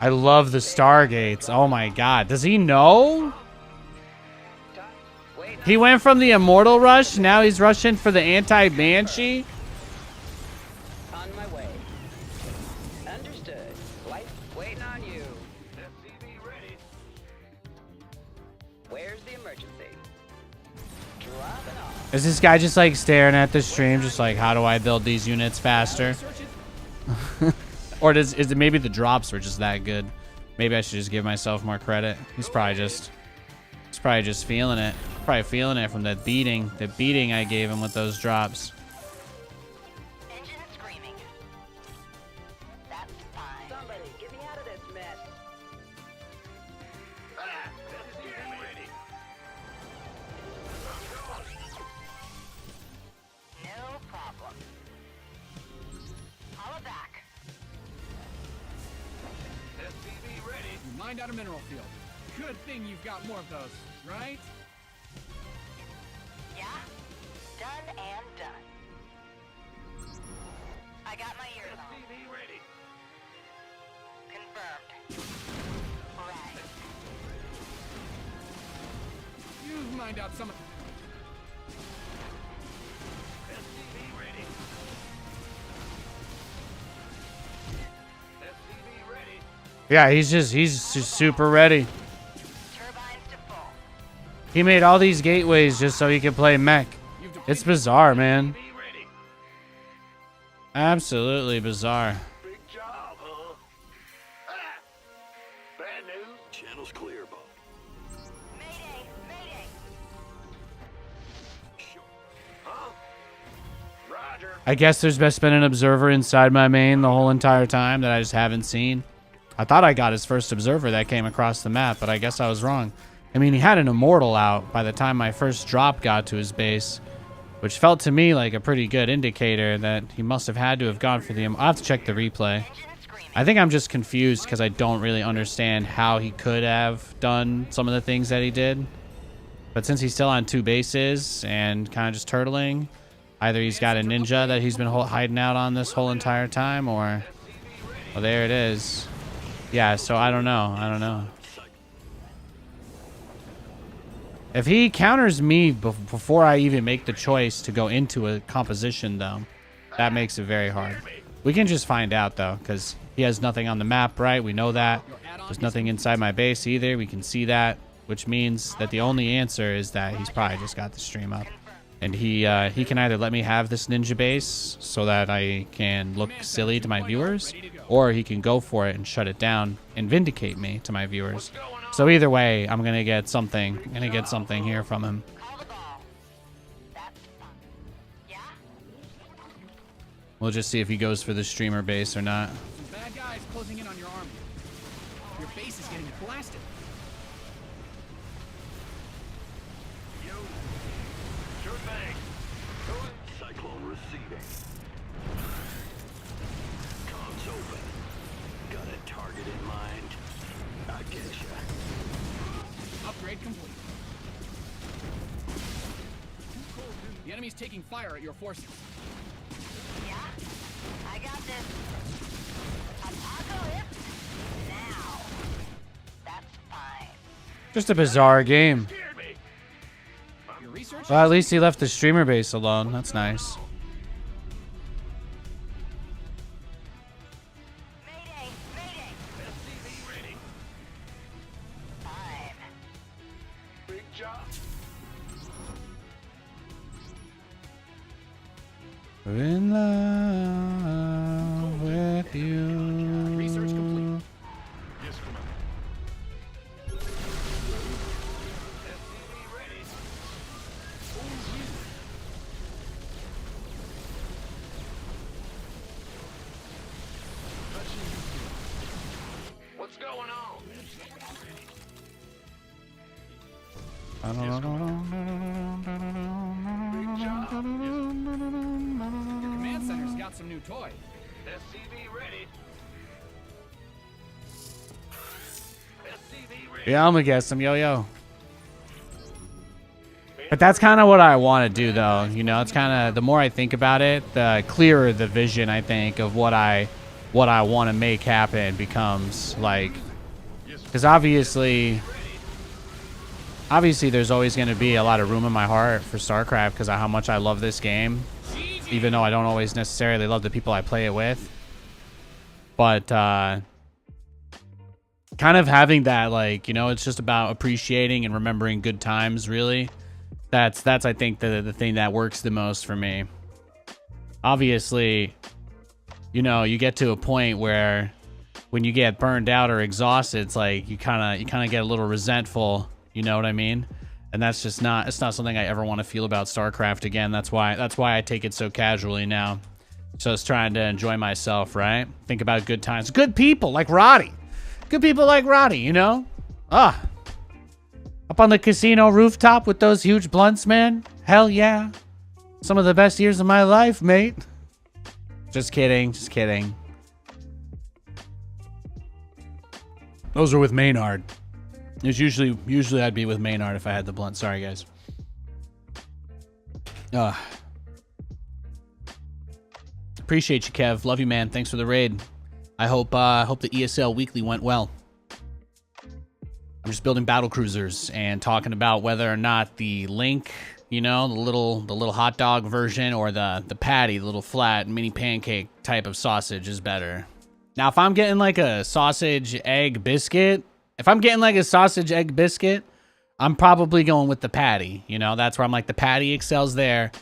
I love the Stargates. Oh my god. Does he know? Wait. He went from the Immortal Rush, now he's rushing for the Anti-Banshee? On my way. Understood. Life waiting on you. SCV ready. Where's the emergency? Dropping off. Is this guy just like staring at the stream, just like, how do I build these units faster? Search it. Or is it maybe the drops were just that good? Maybe I should just give myself more credit. He's probably just feeling it. Probably feeling it from that beating. The beating I gave him with those drops. Engine screaming. That's fine. Somebody, get me out of this mess. Ah! SCV ready. No problem. Holla back. SCV ready. You mined out a mineral field. Good thing you've got more of those, right? Yeah? Done and done. I got my ears on. SCV ready. Confirmed. Right. You've mined out some of... SCV ready. SCV ready. Yeah, he's just super ready. Turbines to full. He made all these gateways just so he could play mech. You've It's bizarre, man. SCV ready. Absolutely bizarre. Big job, huh? Ah! Bad news. Channel's clear, Bob. Mayday! Mayday! Huh? Roger. I guess there's best been an observer inside my main the whole entire time that I just haven't seen. I thought I got his first observer that came across the map, but I guess I was wrong. I mean, he had an immortal out by the time my first drop got to his base, which felt to me like a pretty good indicator that he must have had to have gone for the... I'll have to check the replay. I think I'm just confused because I don't really understand how he could have done some of the things that he did. But since he's still on 2 bases and kind of just turtling, either he's got a ninja that he's been hiding out on this whole entire time, or... Well, there it is. Yeah, so I don't know. If he counters me before I even make the choice to go into a composition, though, that makes it very hard. We can just find out, though, because he has nothing on the map, right? We know that. There's nothing inside my base either. We can see that, which means that the only answer is that he's probably just got the stream up. And he can either let me have this ninja base so that I can look silly to my viewers, or he can go for it and shut it down and vindicate me to my viewers. So either way, I'm gonna get something. I'm gonna get something here from him. We'll just see if he goes for the streamer base or not. Some bad guys closing in on your army. Your base is getting blasted. Yo. Sure thing. Cyclone receiving. Comms open. Got a target in mind. I getcha. Upgrade complete. The enemy's taking fire at your forces. Yeah, I got this. Apocalypse now. That's fine. Just a bizarre game. Scared me. Your research. Well, at least he left the streamer base alone. That's nice. Mayday, mayday. SCV ready. Fine. Big job. In love with you. Research complete. Yes, Commander. SCV ready. What's going on? Your command center's got some new toy. SCV ready. SCV ready. Yeah, I'm gonna get some yo-yo. But that's kind of what I want to do, though. You know, it's kind of, the more I think about it, the clearer the vision, I think, of what I want to make happen becomes, like, because obviously there's always going to be a lot of room in my heart for StarCraft because of how much I love this game, even though I don't always necessarily love the people I play it with. But kind of having that, like, you know, it's just about appreciating and remembering good times, really. That's I think the thing that works the most for me. Obviously, you know, you get to a point where when you get burned out or exhausted, it's like you kind of get a little resentful, you know what I mean? And that's just not, it's not something I ever want to feel about StarCraft again. That's why I take it so casually now. Just trying to enjoy myself, right? Think about good times. Good people like Roddy. Good people like Roddy, you know? Up on the casino rooftop with those huge blunts, man. Hell yeah. Some of the best years of my life, mate. Just kidding. Just kidding. Those are with Maynard. It's usually I'd be with Maynard if I had the blunt. Sorry, guys. Appreciate you, Kev. Love you, man. Thanks for the raid. I hope the ESL weekly went well. I'm just building battlecruisers and talking about whether or not the link, you know, the little hot dog version, or the patty, the little flat mini pancake type of sausage is better. Now, if I'm getting like a sausage egg biscuit, I'm probably going with the patty. You know, that's where I'm like, the patty excels there.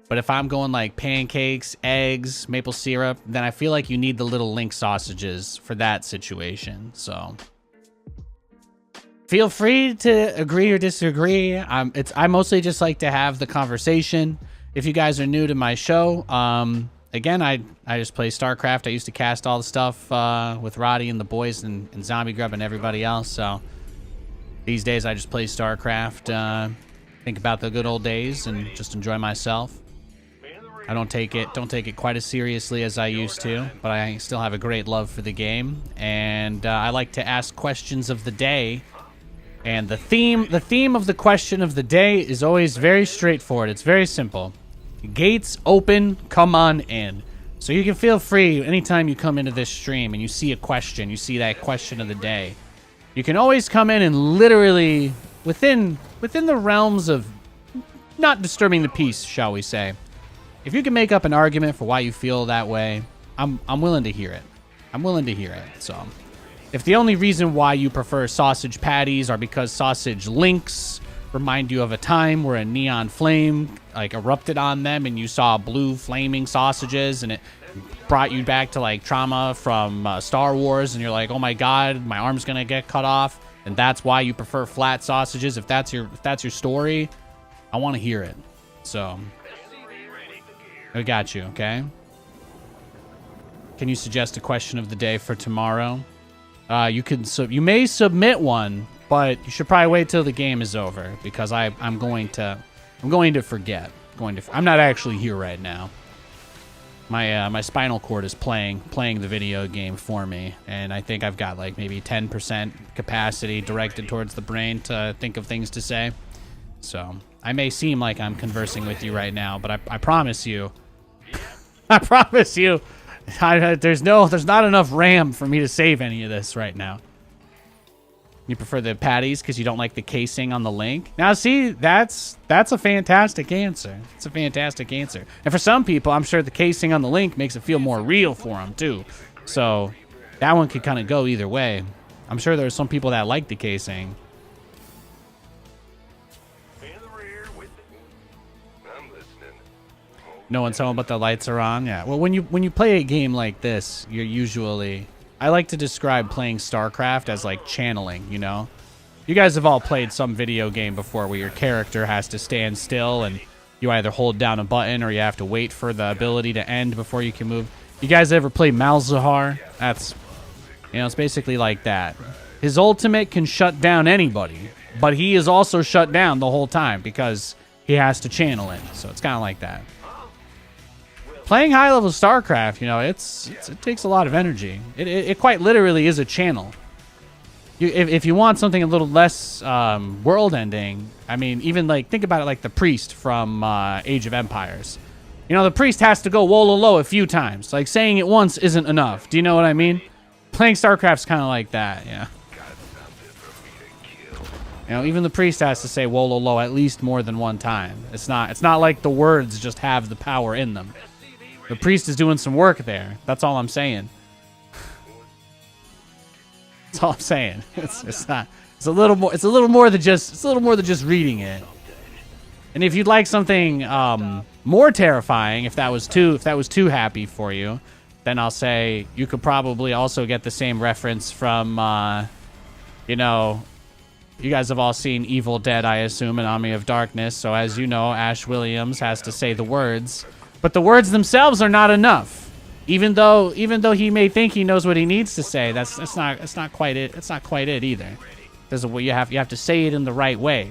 But if I'm going like pancakes, eggs, maple syrup, then I feel like you need the little link sausages for that situation. So feel free to agree or disagree. I mostly just like to have the conversation. If you guys are new to my show, again, I just play StarCraft. I used to cast all the stuff with Roddy and the boys and Zombie Grub and everybody else. So These days I just play StarCraft, think about the good old days and just enjoy myself. I don't take it quite as seriously as I used to, but I still have a great love for the game, and I like to ask questions of the day. And the theme of the question of the day is always very straightforward. It's very simple. Gates open, come on in. So you can feel free anytime you come into this stream and you see a question, you see that question of the day. You can always come in and literally within the realms of not disturbing the peace, shall we say. If you can make up an argument for why you feel that way, I'm willing to hear it. I'm willing to hear it. So, if the only reason why you prefer sausage patties are because sausage links remind you of a time where a neon flame like erupted on them and you saw blue flaming sausages and it brought you back to like trauma from Star Wars and you're like, oh my god, my arm's gonna get cut off, and that's why you prefer flat sausages. If that's your story, I want to hear it. So. I got you, okay? Can you suggest a question of the day for tomorrow? You may submit one, but you should probably wait till the game is over because I'm going to forget. I'm not actually here right now. My spinal cord is playing the video game for me, and I think I've got like maybe 10% capacity directed towards the brain to think of things to say. So I may seem like I'm conversing with you right now, but I promise you. I promise you, there's not enough RAM for me to save any of this right now. You prefer the patties because you don't like the casing on the link? Now, see, that's a fantastic answer. It's a fantastic answer. And for some people, I'm sure the casing on the link makes it feel more real for them, too. So that one could kind of go either way. I'm sure there are some people that like the casing. No one's home, but the lights are on. Yeah. Well, when you play a game like this, you're usually... I like to describe playing StarCraft as like channeling, you know? You guys have all played some video game before where your character has to stand still and you either hold down a button or you have to wait for the ability to end before you can move. You guys ever play Malzahar? That's... You know, it's basically like that. His ultimate can shut down anybody, but he is also shut down the whole time because he has to channel it. So it's kind of like that. Playing high-level StarCraft, you know, it takes a lot of energy. It quite literally is a channel. If you want something a little less world-ending, I mean, even like think about it like the priest from Age of Empires. You know, the priest has to go wololo a few times. Like saying it once isn't enough. Do you know what I mean? Playing StarCraft's kind of like that, yeah. You know, even the priest has to say wololo at least more than one time. It's not like the words just have the power in them. The priest is doing some work there. That's all I'm saying. That's all I'm saying. It's a little more than just reading it. And if you'd like something more terrifying, if that was too happy for you, then I'll say you could probably also get the same reference from you know, you guys have all seen Evil Dead, I assume, and Army of Darkness. So as you know, Ash Williams has to say the words. But the words themselves are not enough. Even though he may think he knows what he needs to say, that's not quite it. It's not quite it either. There's a way you have to say it in the right way.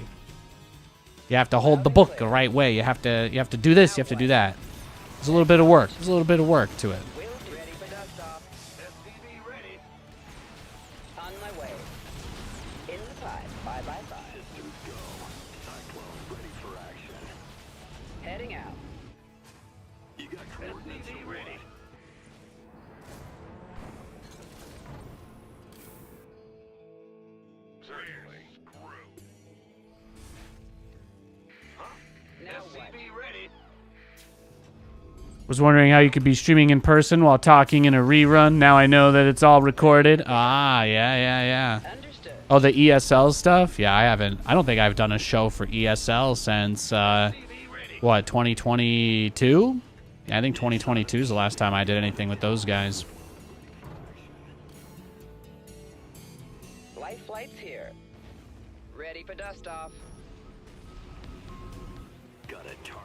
You have to hold the book the right way. You have to do this. You have to do that. There's a little bit of work. There's a little bit of work to it. Ready for dust off. SCV ready. On my way. In the pipe. 5x5. Systems go. Cyclone ready for action. Heading out. You got coordinates ready. Certainly. Now what? SCV ready. Was wondering how you could be streaming in person while talking in a rerun. Now I know that it's all recorded. Ah, yeah. Understood. Oh, the ESL stuff? Yeah, I don't think I've done a show for ESL since, what, 2022? Yeah, I think 2022 is the last time I did anything with those guys. Life flight's here. Ready for dust off. Got a target.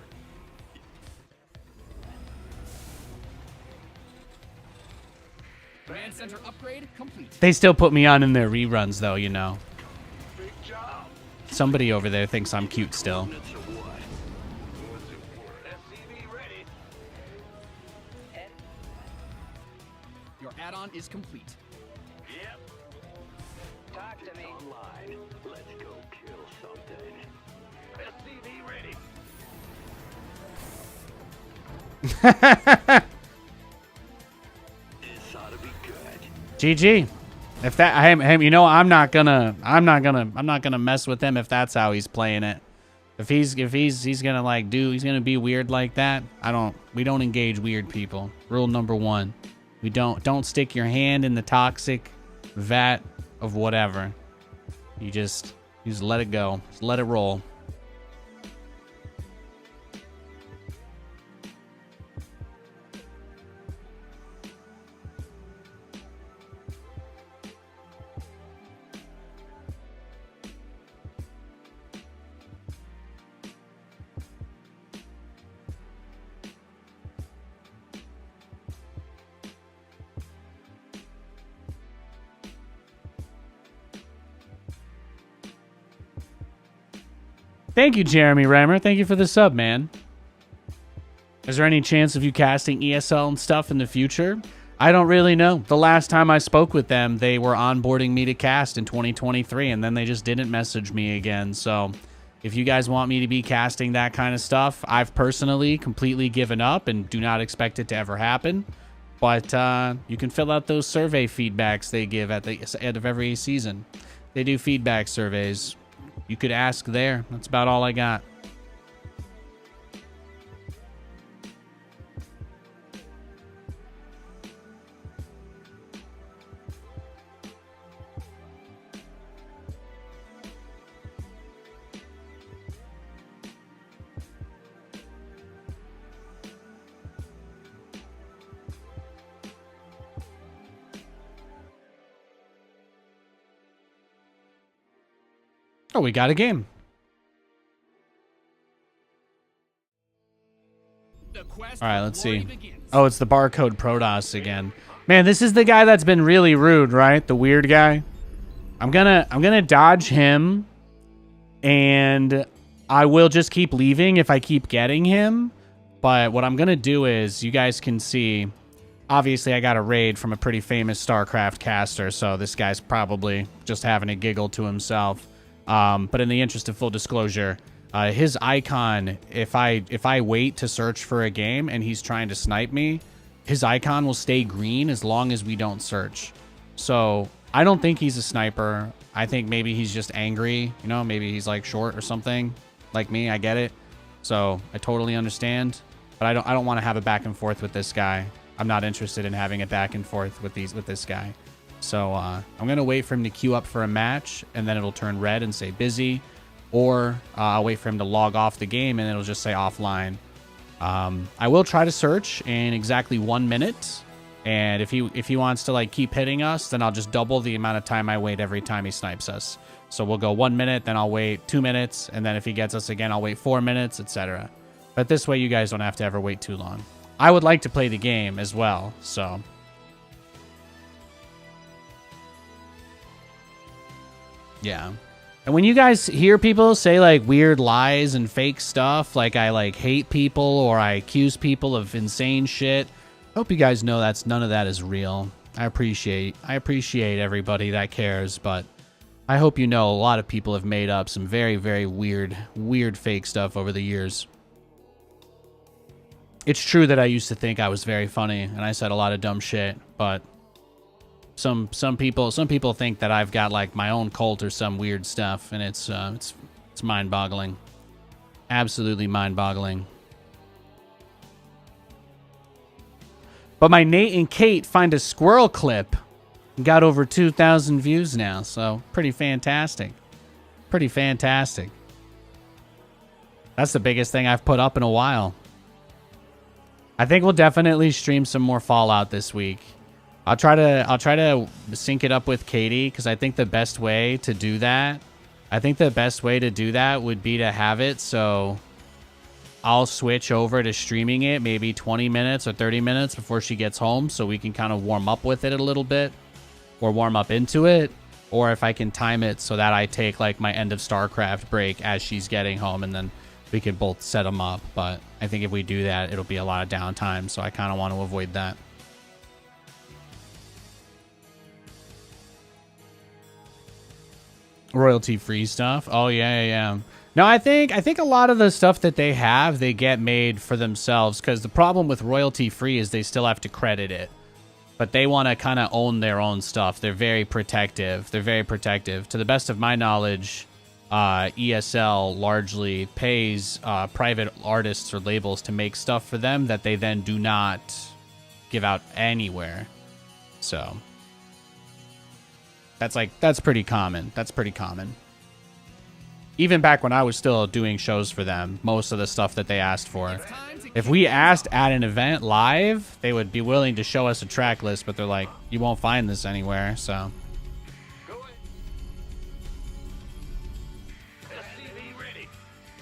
Command center upgrade complete. They still put me on in their reruns, though, you know. job. Somebody over there thinks I'm cute still. Minutes or what? What's it worth? SCV ready. Your add-on is complete. Yep. Talk to me. Online. Let's go kill something. SCV ready. This ought to be good. GG. If that, him, you know, I'm not gonna mess with him if that's how he's playing it. If he's gonna like he's gonna be weird like that. We don't engage weird people. Rule number 1, we don't stick your hand in the toxic vat of whatever. You just let it go. Just let it roll. Thank you, Jeremy Reimer. Thank you for the sub, man. Is there any chance of you casting ESL and stuff in the future? I don't really know. The last time I spoke with them, they were onboarding me to cast in 2023, and then they just didn't message me again. So if you guys want me to be casting that kind of stuff, I've personally completely given up and do not expect it to ever happen. But you can fill out those survey feedbacks they give at the end of every season. They do feedback surveys. You could ask there. That's about all I got. Oh, we got a game. All right, let's see. Oh, it's the barcode Protoss again. Man, this is the guy that's been really rude, right? The weird guy. I'm gonna dodge him, and I will just keep leaving if I keep getting him. But what I'm gonna do is, you guys can see, obviously I got a raid from a pretty famous StarCraft caster, so this guy's probably just having a giggle to himself. But in the interest of full disclosure, his icon, if I wait to search for a game and he's trying to snipe me, his icon will stay green as long as we don't search. So I don't think he's a sniper. I think maybe he's just angry. You know, maybe he's like short or something like me. I get it. So I totally understand. But I don't want to have a back and forth with this guy. I'm not interested in having a back and forth with this guy. So I'm going to wait for him to queue up for a match, and then it'll turn red and say busy. Or I'll wait for him to log off the game, and it'll just say offline. I will try to search in exactly 1 minute. And if he wants to like keep hitting us, then I'll just double the amount of time I wait every time he snipes us. So we'll go 1 minute, then I'll wait 2 minutes. And then if he gets us again, I'll wait 4 minutes, etc. But this way, you guys don't have to ever wait too long. I would like to play the game as well, so... yeah. And when you guys hear people say like weird lies and fake stuff, like I like hate people or I accuse people of insane shit, I hope you guys know that's none of that is real. I appreciate everybody that cares, but I hope you know a lot of people have made up some very, very weird fake stuff over the years. It's true that I used to think I was very funny and I said a lot of dumb shit, but some people think that I've got like my own cult or some weird stuff, and it's mind-boggling. Absolutely mind-boggling. But my Nate and Kate find a squirrel clip got over 2,000 views now, so pretty fantastic. Pretty fantastic. That's the biggest thing I've put up in a while. I think we'll definitely stream some more Fallout this week. I'll try to sync it up with Katie, because I think the best way to do that, would be to have it so I'll switch over to streaming it maybe 20 minutes or 30 minutes before she gets home, so we can kind of warm up with it a little bit, or warm up into it. or if I can time it so that I take like my end of StarCraft break as she's getting home, and then we could both set them up. But I think if we do that, it'll be a lot of downtime, so I kind of want to avoid that. Royalty free stuff. Oh yeah. No, I think a lot of the stuff that they have, they get made for themselves, because the problem with royalty free is they still have to credit it. But they want to kind of own their own stuff. They're very protective. To the best of my knowledge, ESL largely pays private artists or labels to make stuff for them that they then do not give out anywhere. So that's pretty common. Even back when I was still doing shows for them, most of the stuff that they asked for, if we asked at an event live, they would be willing to show us a track list, but they're like, you won't find this anywhere. So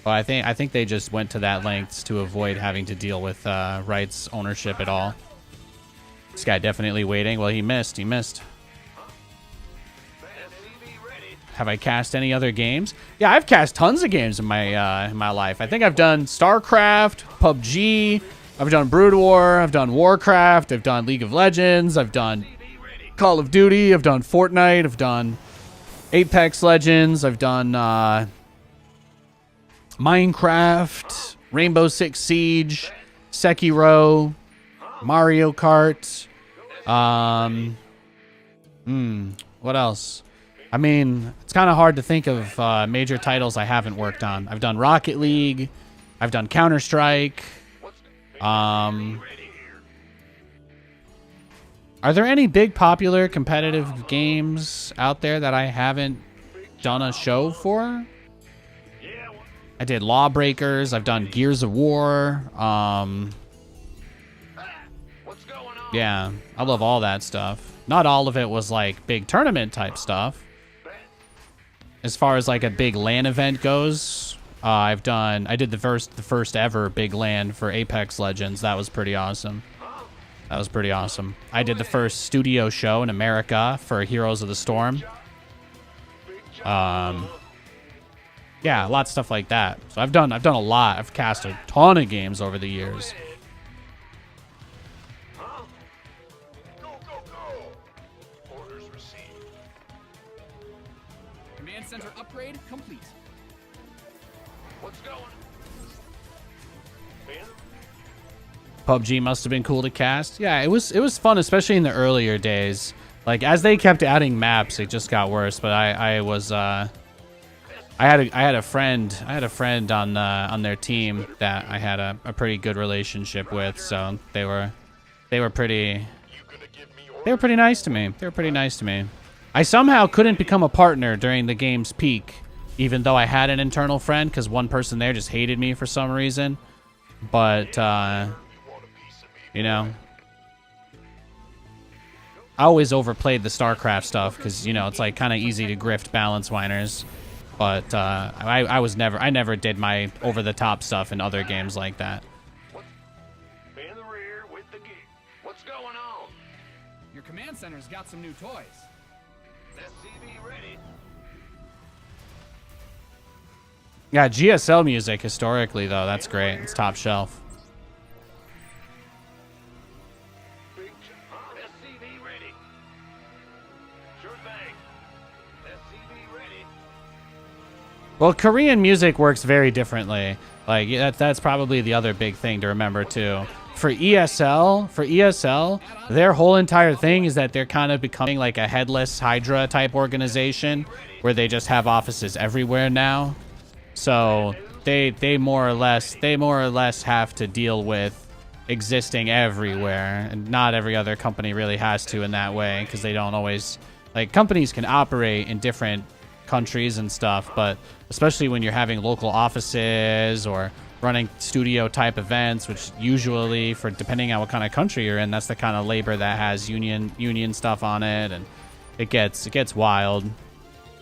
well, I think they just went to that lengths to avoid having to deal with rights ownership at all. This guy definitely waiting. Well, he missed. Have I cast any other games? Yeah, I've cast tons of games in my life. I think I've done StarCraft, PUBG, I've done Brood War, I've done Warcraft, I've done League of Legends, I've done Call of Duty, I've done Fortnite, I've done Apex Legends, I've done Minecraft, Rainbow Six Siege, Sekiro, Mario Kart. What else? I mean, it's kind of hard to think of major titles I haven't worked on. I've done Rocket League. I've done Counter-Strike. Are there any big popular competitive games out there that I haven't done a show for? I did Lawbreakers. I've done Gears of War. Yeah, I love all that stuff. Not all of it was like big tournament type stuff. As far as like a big LAN event goes, I did the first ever big LAN for Apex Legends. That was pretty awesome. I did the first studio show in America for Heroes of the Storm. Yeah, lots of stuff like that. So I've done a lot. I've cast a ton of games over the years. Command center upgrade complete. What's going? PUBG must have been cool to cast. Yeah, it was fun, especially in the earlier days. Like as they kept adding maps, it just got worse. But I had a friend on their team that I had a pretty good relationship with. So they were pretty nice to me. I somehow couldn't become a partner during the game's peak, even though I had an internal friend, because one person there just hated me for some reason. But, you know, I always overplayed the StarCraft stuff because, you know, it's like kind of easy to grift balance whiners. But I never did my over-the-top stuff in other games like that. In the rear with the gear. What's going on? Your command center's got some new toys. SCV ready. Yeah, GSL music historically, though, that's great. It's top shelf. SCV ready. Sure thing. SCV ready. Well, Korean music works very differently. Like that's probably the other big thing to remember too. For ESL, their whole entire thing is that they're kind of becoming like a headless Hydra type organization where they just have offices everywhere now. So they more or less have to deal with existing everywhere, and not every other company really has to in that way, because they don't always, like, companies can operate in different countries and stuff, but especially when you're having local offices or running studio type events, which usually, for depending on what kind of country you're in, that's the kind of labor that has union stuff on it, and it gets wild.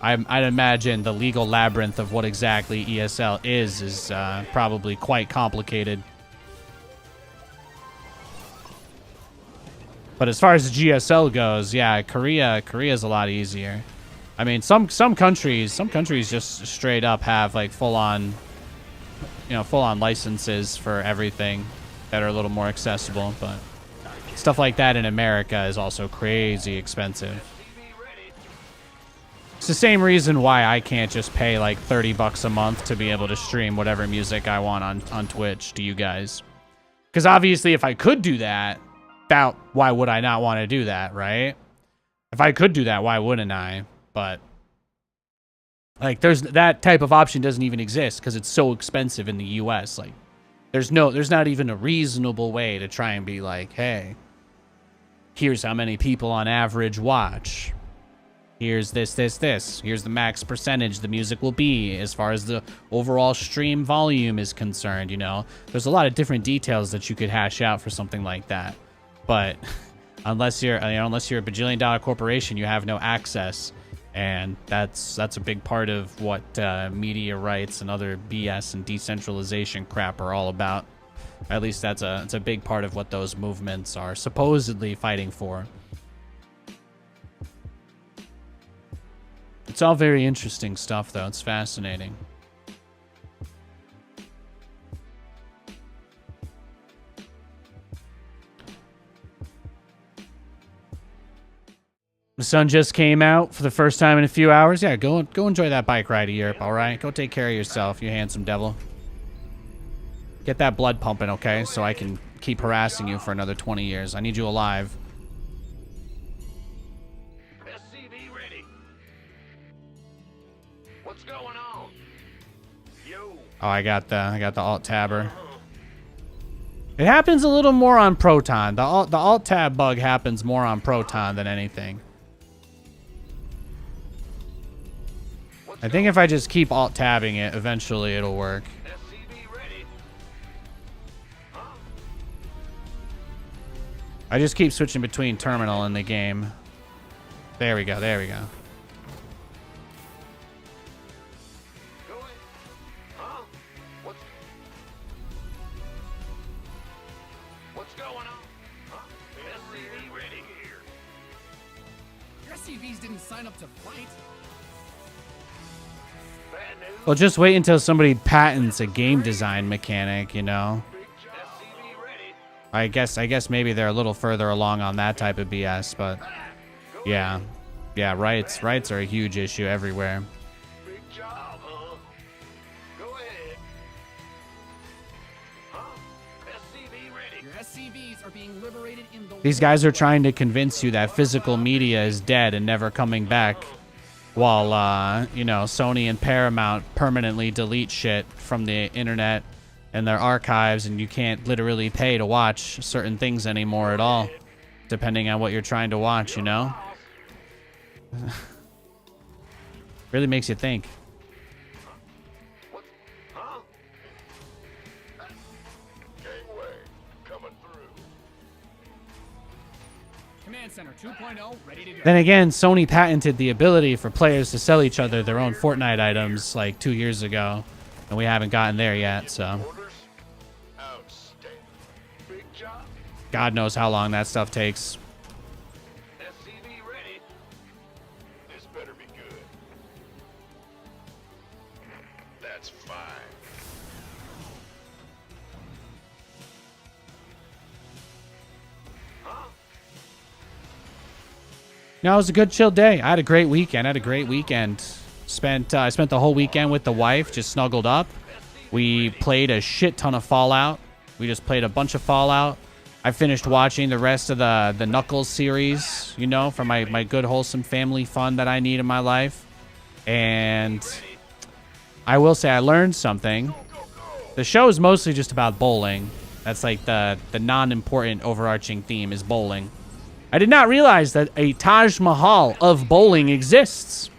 I'd imagine the legal labyrinth of what exactly ESL is probably quite complicated. But as far as GSL goes, yeah, Korea's a lot easier. I mean, some countries just straight up have like full on licenses for everything that are a little more accessible, but stuff like that in America is also crazy expensive. It's the same reason why I can't just pay like $30 a month to be able to stream whatever music I want on Twitch to you guys. Because obviously if I could do that, why would I not want to do that, right? If I could do that, why wouldn't I? But like there's that type of option doesn't even exist because it's so expensive in the US. Like there's not even a reasonable way to try and be like, hey, here's how many people on average watch. Here's this. Here's the max percentage the music will be as far as the overall stream volume is concerned, you know. There's a lot of different details that you could hash out for something like that. But unless you're a bajillion-dollar corporation, you have no access. And that's a big part of what media rights and other BS and decentralization crap are all about. At least it's a big part of what those movements are supposedly fighting for. It's all very interesting stuff, though. It's fascinating. The sun just came out for the first time in a few hours. Yeah, go enjoy that bike ride to Europe, all right? Go take care of yourself, you handsome devil. Get that blood pumping, okay? So I can keep harassing you for another 20 years. I need you alive. SCV ready. What's going on? Yo. Oh, I got the alt tabber. It happens a little more on Proton. The alt tab bug happens more on Proton than anything. I think if I just keep alt tabbing it, eventually it'll work. SCV ready. I just keep switching between terminal and the game. There we go. There we go. Going. Huh? What's going on? Huh? SCV ready here. Your SCVs didn't sign up to fight. Bad news. Well, just wait until somebody patents a game design mechanic, you know? Big job. SCV ready. I guess maybe they're a little further along on that type of BS, but yeah. Yeah, rights are a huge issue everywhere. Big job, huh? Go ahead. Huh? SCV ready. Your SCVs are being liberated in the These guys are trying to convince you that physical media is dead and never coming back, while, you know, Sony and Paramount permanently delete shit from the internet and their archives, and you can't literally pay to watch certain things anymore at all, depending on what you're trying to watch, you know? Really makes you think. Huh? Gangway, coming through. Command Center 2.0 ready to go. Then again, Sony patented the ability for players to sell each other their own Fortnite items like 2 years ago, and we haven't gotten there yet, so Orders? Outstanding. Big job. God knows how long that stuff takes. SCV ready. This better be good. That's fine. Huh? No, it was a good chill day. I had a great weekend. I spent the whole weekend with the wife, just snuggled up. We played a shit ton of Fallout. We just played a bunch of Fallout. I finished watching the rest of the Knuckles series, you know, for my good wholesome family fun that I need in my life. And I will say I learned something. The show is mostly just about bowling. That's like the non-important overarching theme is bowling. I did not realize that a Taj Mahal of bowling exists.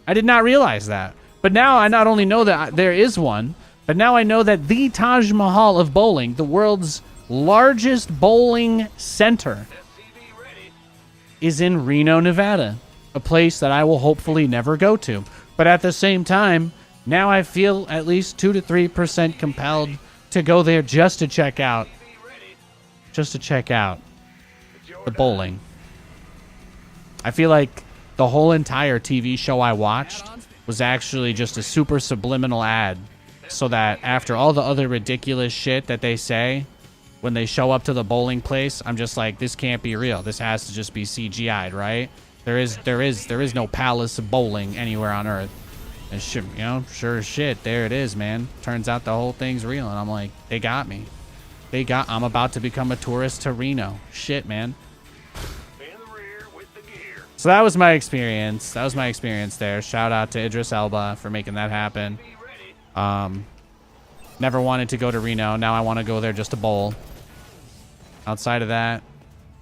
I did not realize that. But now I not only know that there is one, but now I know that the Taj Mahal of bowling, the world's largest bowling center, is in Reno, Nevada, a place that I will hopefully never go to. But at the same time, now I feel at least 2 to 3% compelled to go there just to check out the bowling. I feel like the whole entire TV show I watched was actually just a super subliminal ad, so that after all the other ridiculous shit that they say when they show up to the bowling place, I'm just like, this can't be real. This has to just be CGI'd, right? There is no palace of bowling anywhere on Earth. And shit, you know, sure as shit, there it is, man. Turns out the whole thing's real, and I'm like, they got me. I'm about to become a tourist to Reno. Shit, man. So that was my experience. That was my experience there. Shout out to Idris Elba for making that happen. Never wanted to go to Reno. Now I want to go there just to bowl. Outside of that,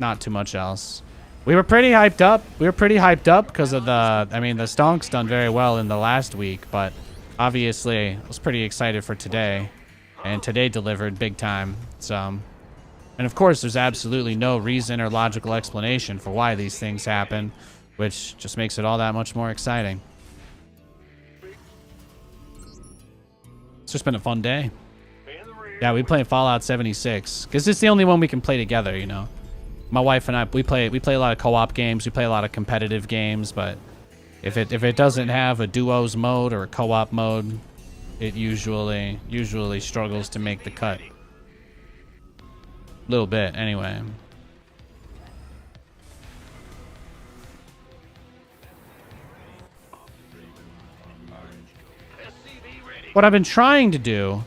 not too much else. We were pretty hyped up. Because of the Stonk's done very well in the last week, but obviously I was pretty excited for today, and today delivered big time. So, and of course, there's absolutely no reason or logical explanation for why these things happen, which just makes it all that much more exciting. It's just been a fun day. Yeah, we play Fallout 76 because it's the only one we can play together, you know. My wife and I, we play a lot of co-op games. We play a lot of competitive games, but if it doesn't have a duos mode or a co-op mode, it usually struggles to make the cut. A little bit, anyway. What I've been trying to do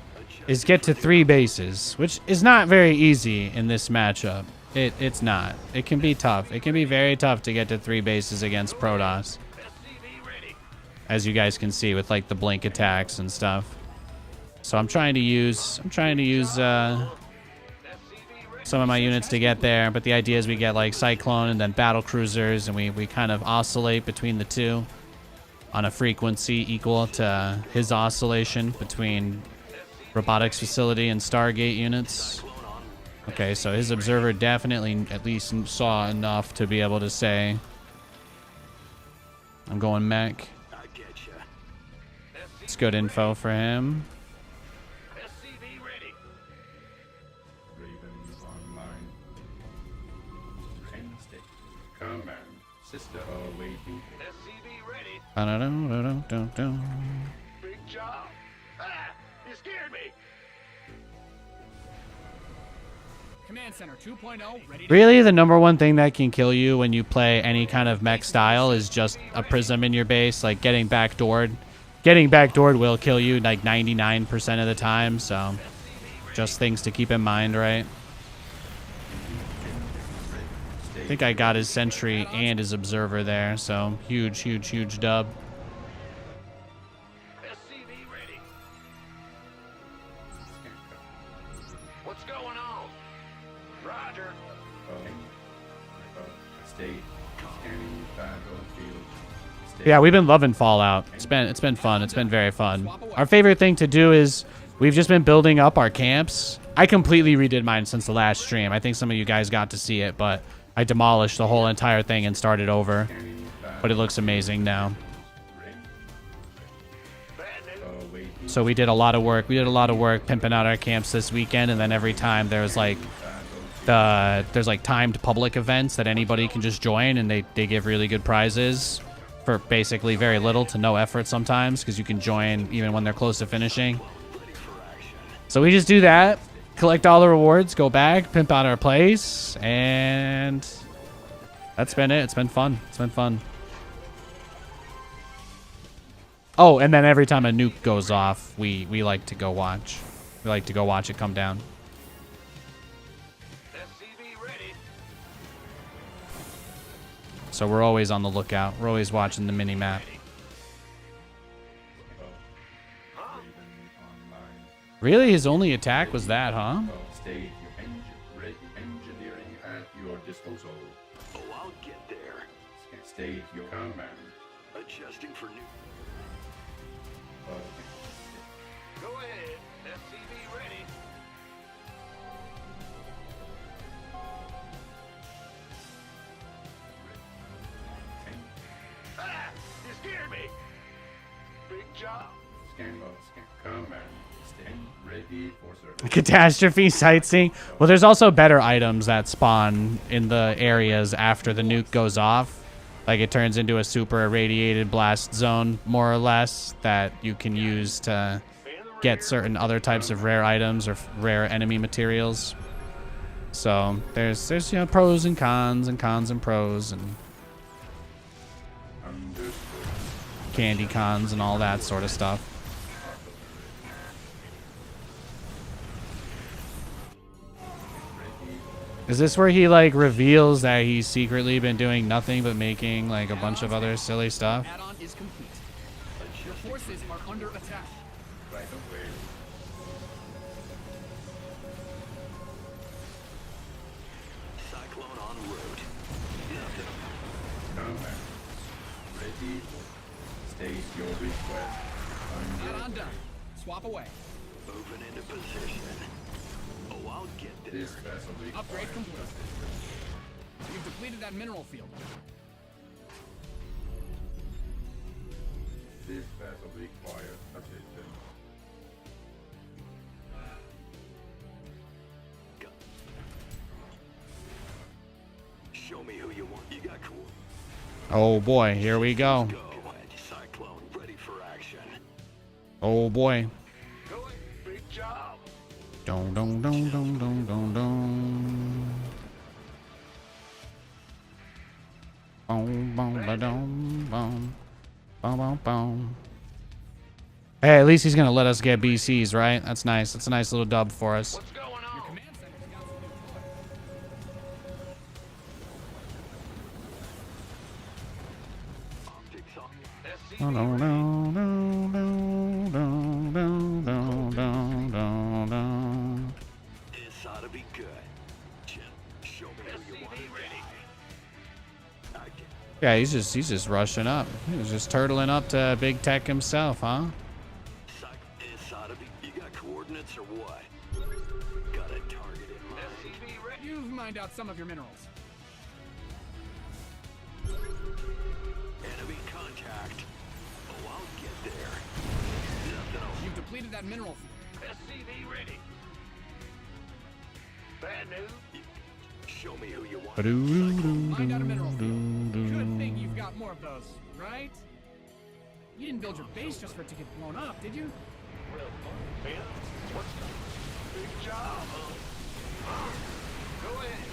is get to 3 bases, which is not very easy in this matchup. It's not. It can be tough. It can be very tough to get to 3 bases against Protoss. As you guys can see with like the blink attacks and stuff. So I'm trying to use some of my units to get there, but the idea is we get like Cyclone and then battlecruisers, and we kind of oscillate between the two on a frequency equal to his oscillation between robotics facility and Stargate units. Okay, so his observer definitely at least saw enough to be able to say, I'm going mech. It's good info for him. Sister awaiting. SCV ready. Ba-da-dum-da-dum-dum-dum. Big job. Ah, you scared me. Command Center 2.0 ready. Really, the number one thing that can kill you when you play any kind of mech style is just a prism in your base. Like getting backdoored. Getting backdoored will kill you like 99% of the time. So just things to keep in mind, right? I think I got his sentry and his observer there. So huge dub. SCV ready. What's going on? Roger. State. Scanning battlefield. Yeah, we've been loving Fallout. It's been fun. It's been very fun. Our favorite thing to do is we've just been building up our camps. I completely redid mine since the last stream. I think some of you guys got to see it, but I demolished the whole entire thing and started over. But it looks amazing now. So we did a lot of work. We did a lot of work pimping out our camps this weekend, and then every time there's like timed public events that anybody can just join, and they give really good prizes for basically very little to no effort sometimes, because you can join even when they're close to finishing. So we just do that, collect all the rewards, go back, pimp out our place, and that's been it. It's been fun. It's been fun. Oh, and then every time a nuke goes off, we like to go watch. We like to go watch it come down. SCV ready. So we're always on the lookout. We're always watching the mini-map. Really? His only attack was that, huh? State engineering at your disposal. Oh, I'll get there. State your command. Adjusting for new. Go ahead. SCV ready. Ah, you scared me. Big job. Scan command. Stand ready for service. Catastrophe sightseeing. Well, there's also better items that spawn in the areas after the nuke goes off. Like it turns into a super irradiated blast zone, more or less, that you can use to get certain other types of rare items or rare enemy materials. So there's you know, pros and cons and pros and candy cons and all that sort of stuff. Is this where he like reveals that he's secretly been doing nothing but making like a bunch of other silly stuff? Add-on is complete. Your forces are under attack. Right away. Cyclone en route. Combat. Ready. State your request. Add-on done. Swap away. Moving into position. Oh, I'll get there. This vessel requires Upgrade complete. You've depleted that mineral field. This vessel requires assistance. Show me who you want. You got cool. Oh boy, here we go. Go. Cyclone ready for action. Oh boy. Go ahead. Big job. Dun dun dun dun dun dun dun. Boom boom ba dum boom. Boom boom boom. Hey, at least he's gonna let us get BCs, right? That's nice. That's a nice little dub for us. What's going Your on? command center's got some new Optics on. SCV Dun dun dun dun dun dun dun dun dun dun. This ought to be good. Jim, show me who you want. SCV ready. I get Yeah, he's just rushing up. He was just turtling up to Big Tech himself, huh? This ought to be. You got coordinates or what? Got a target in mind. SCV ready. You've mined out some of your minerals. Enemy contact. Oh, I'll get there. Nothing else. You've depleted that mineral field. SCV ready. Bad news. Show me who you want. Mined out a mineral field. Good thing you've got more of those, right? You didn't build your base just for it to get blown up, did you? Well, Ben, what's big job, huh? Go ahead.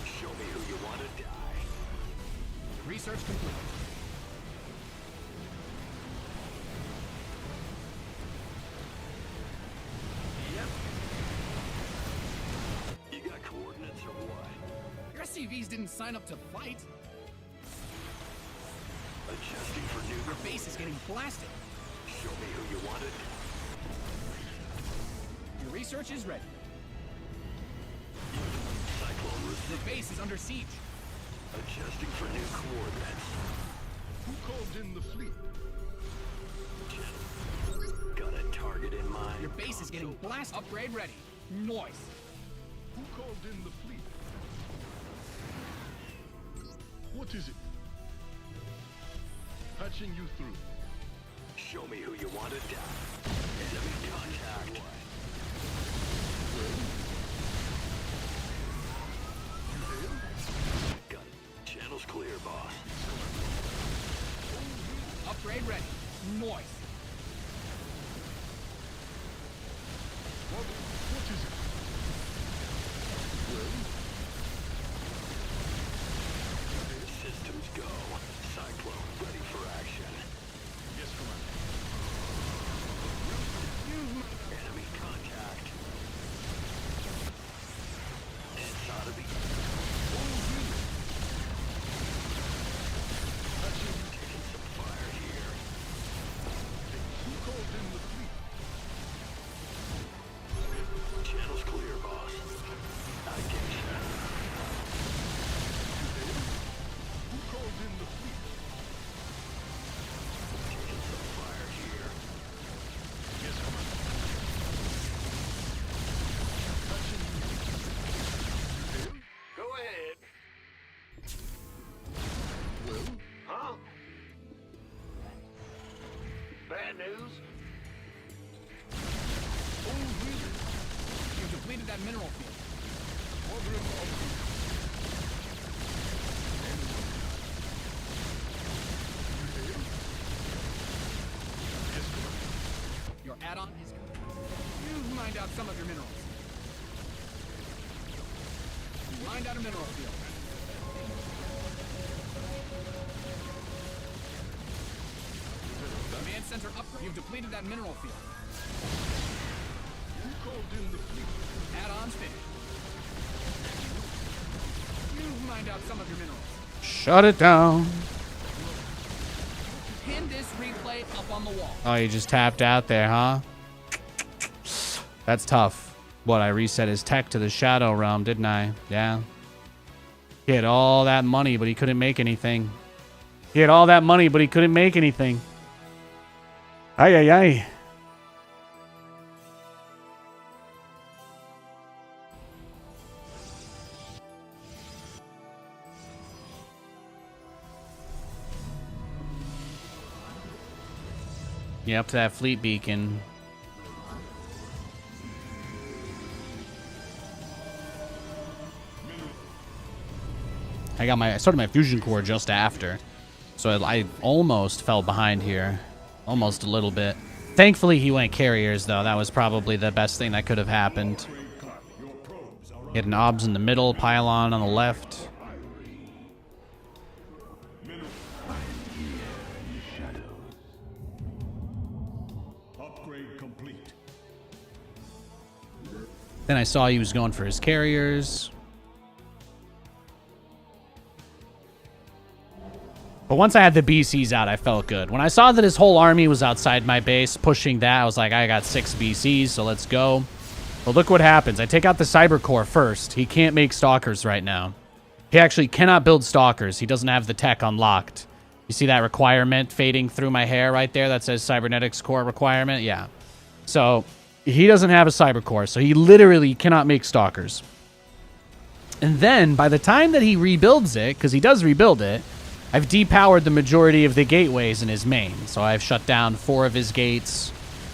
Show me who you want to die. Research complete. Yep. You got coordinates or what? Your SCVs didn't sign up to fight. Adjusting for new. Your base is getting blasted. Show me who you want to die. Your research is ready. Cyclone Your received. base is under siege. Adjusting for new coordinates. Who called in the fleet? Got a target in mind. Your base is getting blasted. Upgrade ready. Noise. Who called in the fleet? What is it? Patching you through. Show me who you want to die. Enemy contact. Got it. Channel's clear, boss. Upgrade ready. Noise. What is it? Well, Systems go. Cyclone ready for action. yes, Commander. Enemy contact. It's ought to be. Taking some fire here. Who called in the fleet? Channel's clear, boss. I get you. Who called in the fleet? Taking some fire here. Yes, Commander. Patching you through. Go ahead. Well, Huh? Bad news. oh really? You've depleted that mineral field. Mother-in-law. add-on is complete. You've mined out some of your minerals. You mined out a mineral field. Command center upgrade. You've depleted that mineral field. You called in the fleet. Add-ons finished. You've mined out some of your minerals. Shut it down. Pin this replay up on the wall. Oh, you just tapped out there, huh? That's tough. What, I reset his tech to the Shadow Realm, didn't I? Yeah. He had all that money, but he couldn't make anything. He had all that money, but he couldn't make anything. Ay, ay, ay. Yeah, up to that fleet beacon. I started my fusion core just after. So I almost fell behind here. Almost a little bit. Thankfully he went carriers though. That was probably the best thing that could have happened. He had an obs in the middle, pylon on the left. Then I saw he was going for his carriers. But once I had the BCs out, I felt good. When I saw that his whole army was outside my base pushing that, I was like, I got 6 BCs, so let's go. But look what happens. I take out the Cyber Core first. He can't make Stalkers right now. He actually cannot build Stalkers. He doesn't have the tech unlocked. You see that requirement fading through my hair right there that says Cybernetics Core requirement? Yeah. So he doesn't have a Cyber Core, so he literally cannot make Stalkers. And then by the time that he rebuilds it, because he does rebuild it, I've depowered the majority of the gateways in his main. So I've shut down 4 of his gates.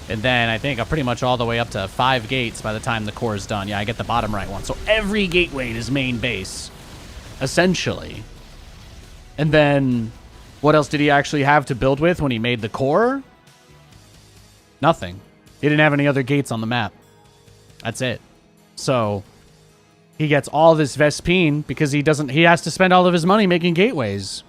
And then I think I'm pretty much all the way up to 5 gates by the time the core is done. Yeah, I get the bottom right one. So every gateway in his main base, essentially. And then what else did he actually have to build with when he made the core? Nothing. He didn't have any other gates on the map. That's it. So he gets all this Vespine because he has to spend all of his money making gateways.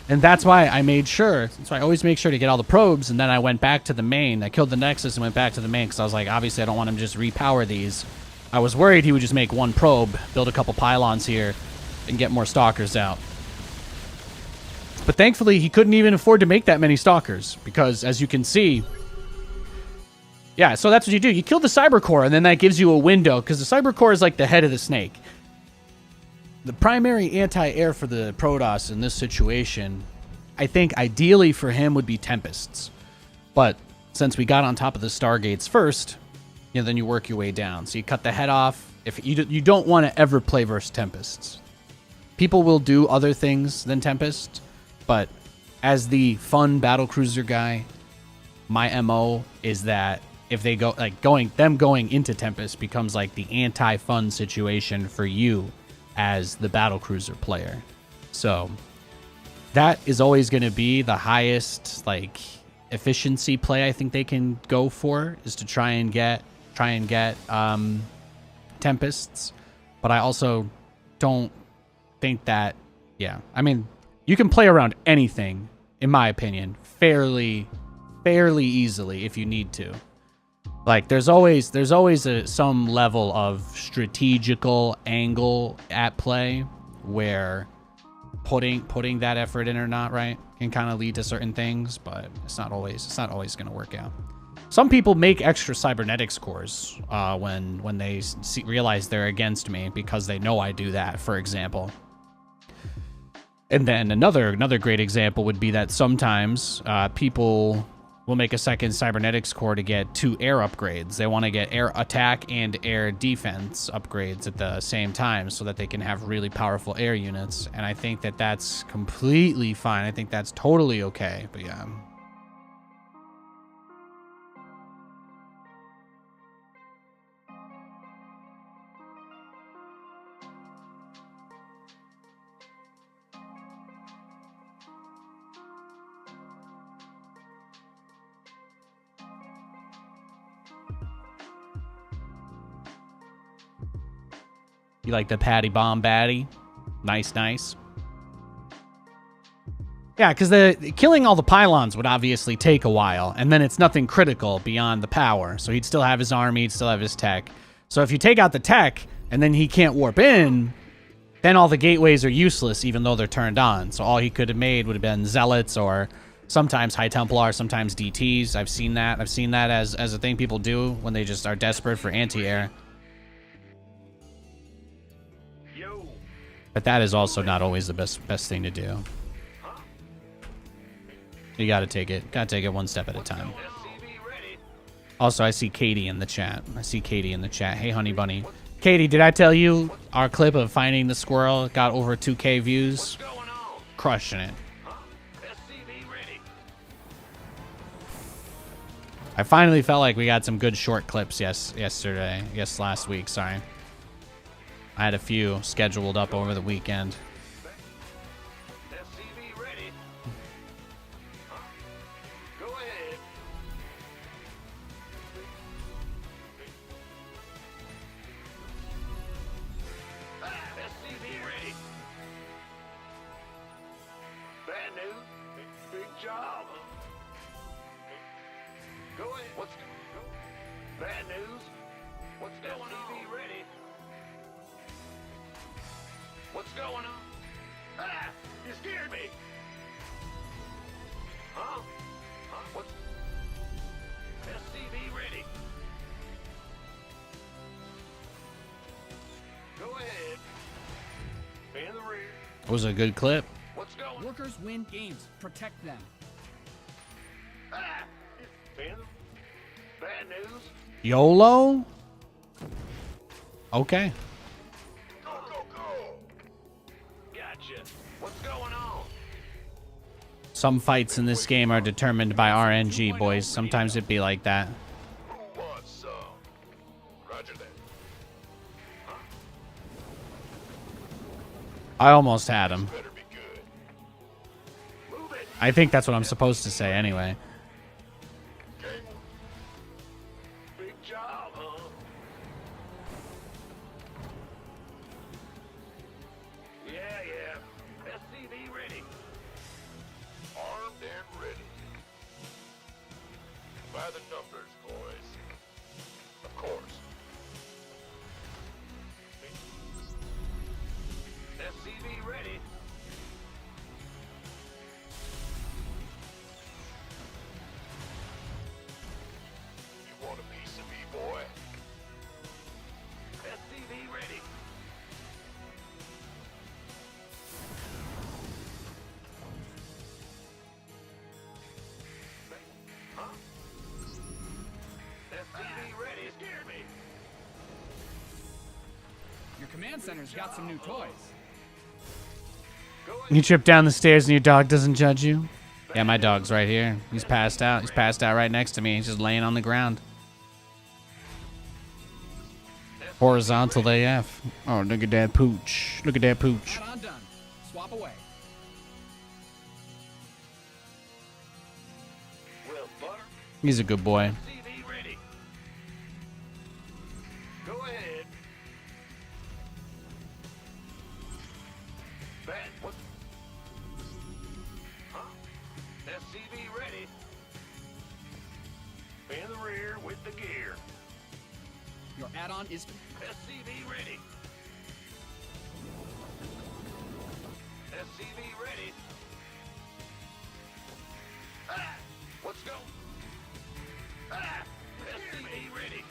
And that's why I made sure. That's why I always make sure to get all the probes. And then I went back to the main. I killed the Nexus and went back to the main because I was like, obviously I don't want him to just repower these. I was worried he would just make 1 probe, build a couple pylons here, and get more Stalkers out. But thankfully, he couldn't even afford to make that many Stalkers because, as you can see, yeah, so that's what you do. You kill the Cyber Core, and then that gives you a window because the Cyber Core is like the head of the snake. The primary anti-air for the Protoss in this situation, I think ideally for him would be Tempests. But since we got on top of the Stargates first, you know, then you work your way down. So you cut the head off. If you don't want to ever play versus Tempests. People will do other things than Tempest, but as the fun battlecruiser guy, my MO is that if they go like going into Tempest becomes like the anti-fun situation for you as the battlecruiser player. So that is always going to be the highest like efficiency play I think they can go for, is to try and get Tempests. But I also don't think that, yeah, I mean, you can play around anything in my opinion fairly easily if you need to. Like there's always some level of strategical angle at play where putting that effort in or not, right, can kind of lead to certain things, but it's not always going to work out. Some people make extra cybernetics cores when they realize they're against me because they know I do that, for example. And then another great example would be that sometimes people will make a second cybernetics core to get 2 air upgrades. They want to get air attack and air defense upgrades at the same time so that they can have really powerful air units. And I think that that's completely fine. I think that's totally okay. But yeah. You like the patty bomb baddie? Nice, nice. Yeah, because the killing all the pylons would obviously take a while, and then it's nothing critical beyond the power. So he'd still have his army, he'd still have his tech. So if you take out the tech, and then he can't warp in, then all the gateways are useless, even though they're turned on. So all he could have made would have been Zealots, or sometimes High Templar, sometimes DTs. I've seen that. I've seen that as a thing people do when they just are desperate for anti-air. But that is also not always the best thing to do. You gotta take it one step at a time. Also, I see Katie in the chat. Hey, honey bunny. Katie, did I tell you our clip of finding the squirrel got over 2K views? Crushing it. I finally felt like we got some good short clips last week, sorry. I had a few scheduled up over the weekend. It was a good clip. Workers win games. Protect them. Bad news. YOLO? Okay. Go, go, go. Gotcha. What's going on? Some fights in this game are determined by RNG, boys. Sometimes it be like that. Who wants some? Roger that. I almost had him. Better be good. Move it. I think that's what I'm supposed to say anyway. Big job, huh? Yeah, yeah. SCV ready. Armed and ready. By the numbers, boys. Of course. SCV ready. You want a piece of me, boy? SCV ready. Huh? SCV ready. You scared me. Your command center's got some new toys. You trip down the stairs and your dog doesn't judge you? Yeah, my dog's right here. He's passed out. He's passed out right next to me. He's just laying on the ground. Horizontal AF. Oh, look at that pooch. Look at that pooch. Not on done. Swap away. Well, butter. He's a good boy. SCV ready. Go ahead. Bad. What? Huh? SCV ready. In the rear with the gear. Your add-on is SCV ready. SCV ready. Ah! Let's go. Ah! SCV ready.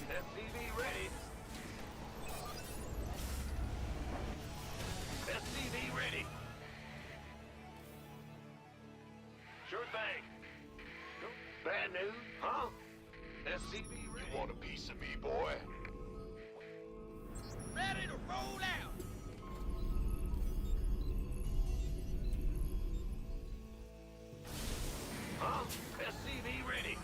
SCV ready. SCV ready. Sure thing. Bad news, huh? SCV ready. You want a piece of me, boy? Ready to roll out. Huh? SCV ready.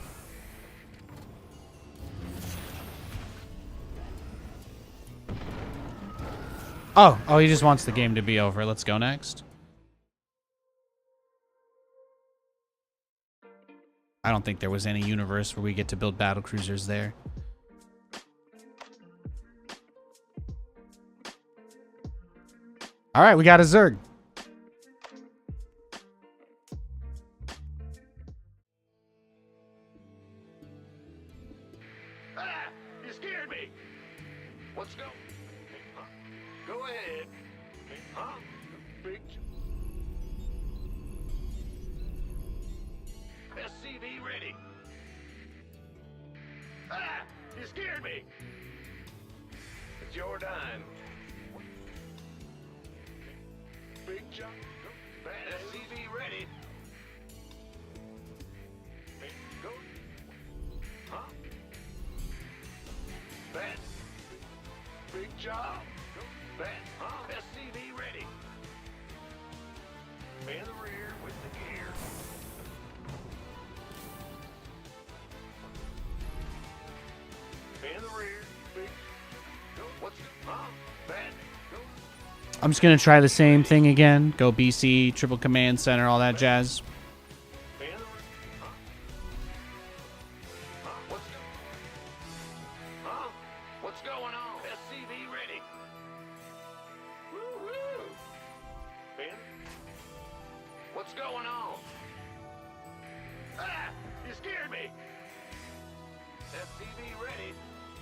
Oh, he just wants the game to be over. Let's go next. I don't think there was any universe where we get to build battlecruisers there. All right, we got a Zerg. Ah! You scared me! Let's go. Huh? Go ahead. Huh? Big... SCV ready. Ah! You scared me! It's your time. Big jump. SCV ready. Go. Huh? Bat. Big job. Bat. Huh? SCV ready. In the rear with the gear. In the rear. Big. Go. What's... Huh? Bat. Go. I'm just going to try the same thing again. Go BC, triple command center, all that jazz. In the rear. Huh? Huh? What's... Huh? What's going on? SCV ready. Woo-woo! Ben? What's going on? Ah! You scared me! SCV ready.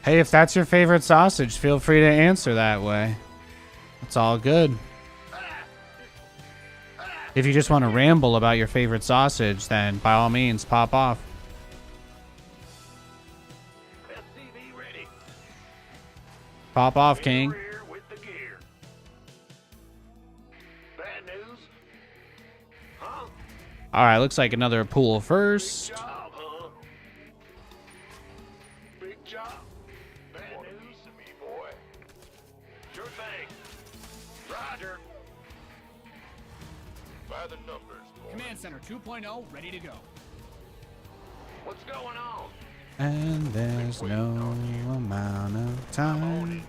Hey, if that's your favorite sausage, feel free to answer that way. It's all good. If you just want to ramble about your favorite sausage, then by all means, pop off. SCV ready. Pop off, King. Rear with the gear. Bad news? Huh? All right, looks like another pool first. Job, huh? Big job. Bad news to me, boy. Sure thing. Roger. By the numbers, boy. Command Center 2.0 ready to go. What's going on? And there's no amount of time.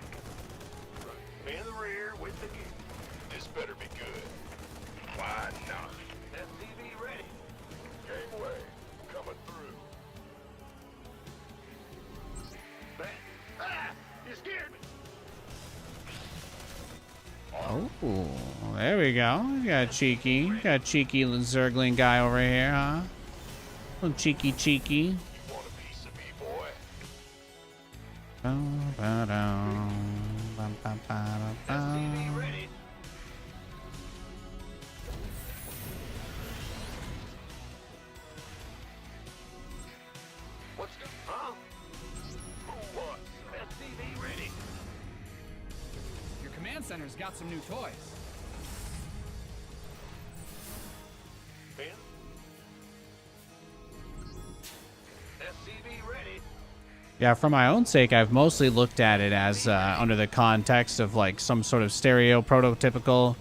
In the rear with the gear. This better be good. Why not? SCV ready. Gangway coming through. Bat. Ah! You scared me. Oh, there we go. We got a cheeky little Zergling guy over here, huh? Little cheeky. You want a piece of me, boy? SCV ready. What's good? Huh? Who what? SCV ready. Your Command Center's got some new toys. Ben? SCV ready. Yeah, for my own sake, I've mostly looked at it as under the context of like some sort of stereo prototypical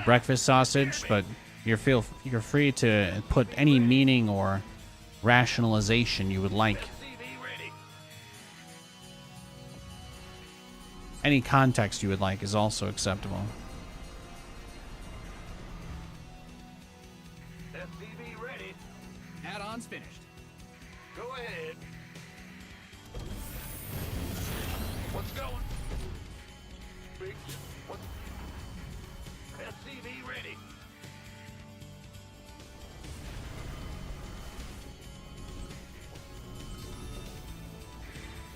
breakfast sausage, but you're free to put any meaning or rationalization you would like. SCV ready. Any context you would like is also acceptable. SCV ready. Add-ons finished. Go ahead. What's going? Big. What? SCV ready.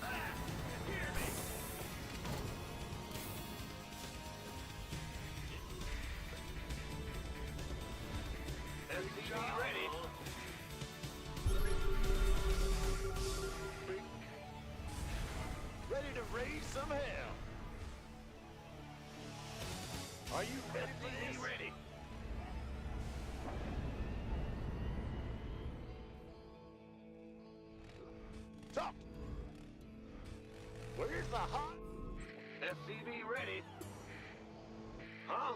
Ah! Hear me. SCV ready. Ready to raise some hell. Are you ready for this? Ready. Talk. Where's the hot? SCV ready. Huh?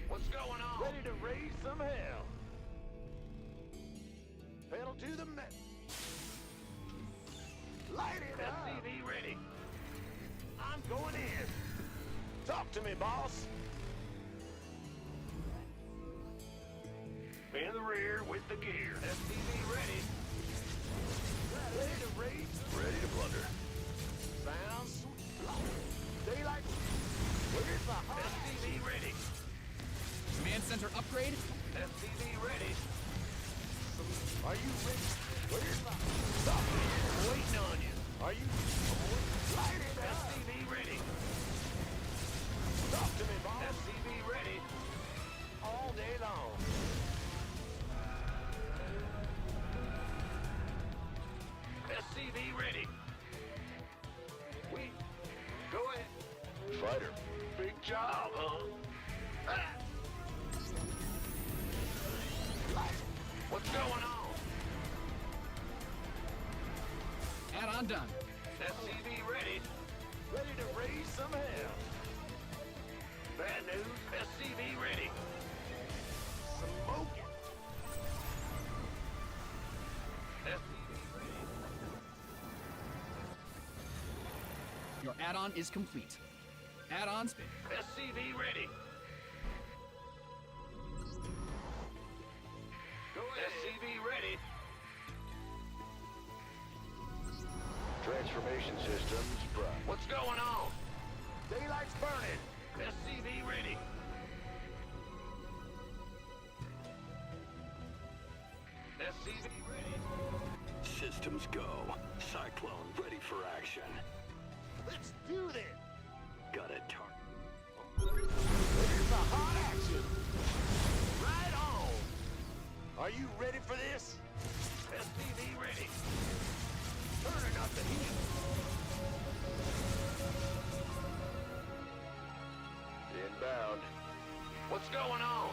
What's going on? Ready to raise some hell. Pedal to the metal. Light it up. SCV ready. I'm going in. Talk to me, boss. In the rear with the gear. SCV ready. Ready to race, ready to blunder. Sounds sweet. Daylight. Where's the hot SCV ready? Command center upgrade. SCV ready. Are you ready? Where's the stop? Waiting on you. Are you light it up? SCV ready. Talk to me, boss. SCV ready. All day long. SCV ready. We go ahead. Fighter. Big job, huh? Ah. What's going on? Add-on done. SCV ready. Ready to raise some hell. Bad news. SCV ready. Smoke it. SCV ready. Your add-on is complete. Add-on spin. SCV ready. Go ahead. SCV ready. Transformation systems prime. What's going on? Daylight's burning. SCV ready. SCV ready. Systems go. Cyclone ready for action. Let's do this. Got a target. Here's the hot action. Right on. Are you ready for this? SCV ready. Turning up the heat. Inbound. What's going on?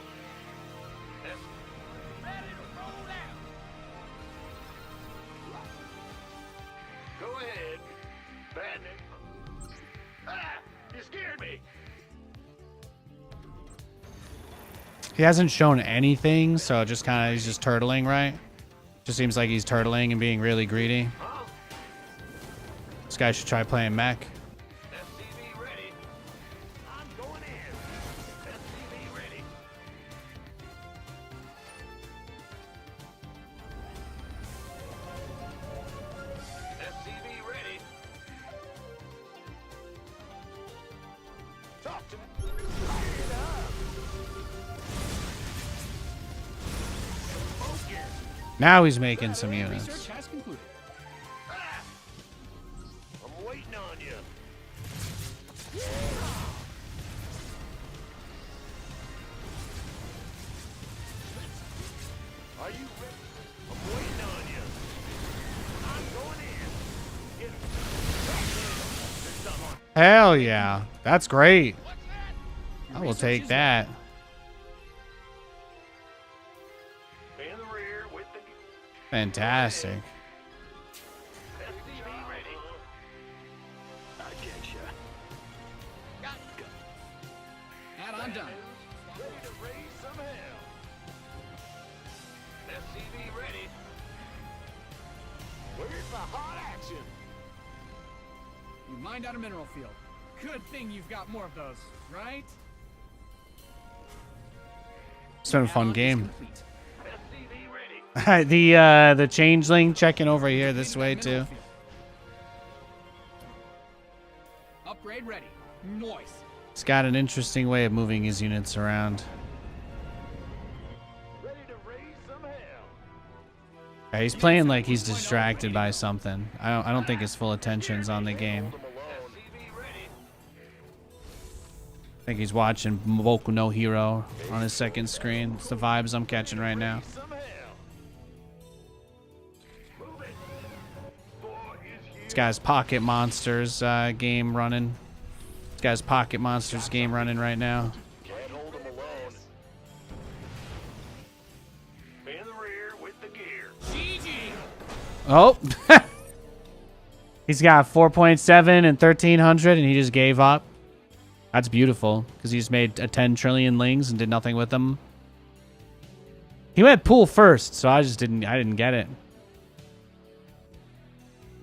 Ready to roll out. Go ahead. Bandit. Ah! You scared me. He hasn't shown anything, so just kind of he's just turtling, right? Just seems like he's turtling and being really greedy. Huh? This guy should try playing mech. SCV ready. I'm going in. SCV ready. SCV ready. Talk to me. Light it up. Smoke it. Now he's making some Research units. has concluded. Ah! I'm waiting on you. Are you ready? I'm waiting on you. I'm going in. Get him. There's something on. Hell yeah. That's great. What's that? I will take that. In the rear with the Fantastic. SCV ready. I get ya. Add-on done. Ready to raise some hell. SCV ready. Where's the hot action? You mined out a mineral field. Good thing you've got more of those, right? It's been a fun Add-on is game. complete. SCV ready. The changeling checking over here this way too. Upgrade ready. Noise. He's got an interesting way of moving his units around. Ready to raise some hell. Yeah, he's playing like he's distracted by something. I don't think his full attention's on the game. SCV ready. I think he's watching Boku no Hero on his second screen. It's the vibes I'm catching right now. Some hell. Move it. Boy is here. This guy's Pocket Monsters game running. This guy's Pocket Monsters game running right now. Can't hold him alone. In the rear with the gear. GG. Oh, he's got 4.7 and 1300, and he just gave up. That's beautiful because he just made a 10 trillion lings and did nothing with them. He went pool first, so I didn't get it.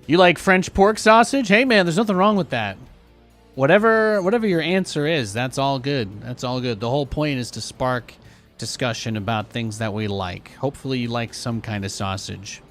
You like French pork sausage? Hey man, there's nothing wrong with that. Whatever your answer is, that's all good. That's all good. The whole point is to spark discussion about things that we like. Hopefully you like some kind of sausage.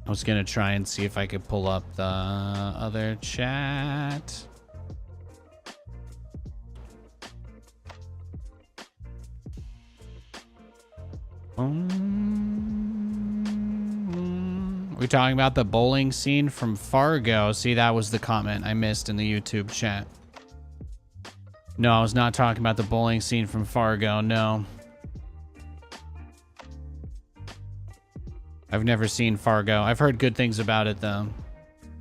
I was gonna try and see if I could pull up the other chat. We're talking about the bowling scene from Fargo. See, that was the comment I missed in the YouTube chat. No, I was not talking about the bowling scene from Fargo, no. I've never seen Fargo. I've heard good things about it, though.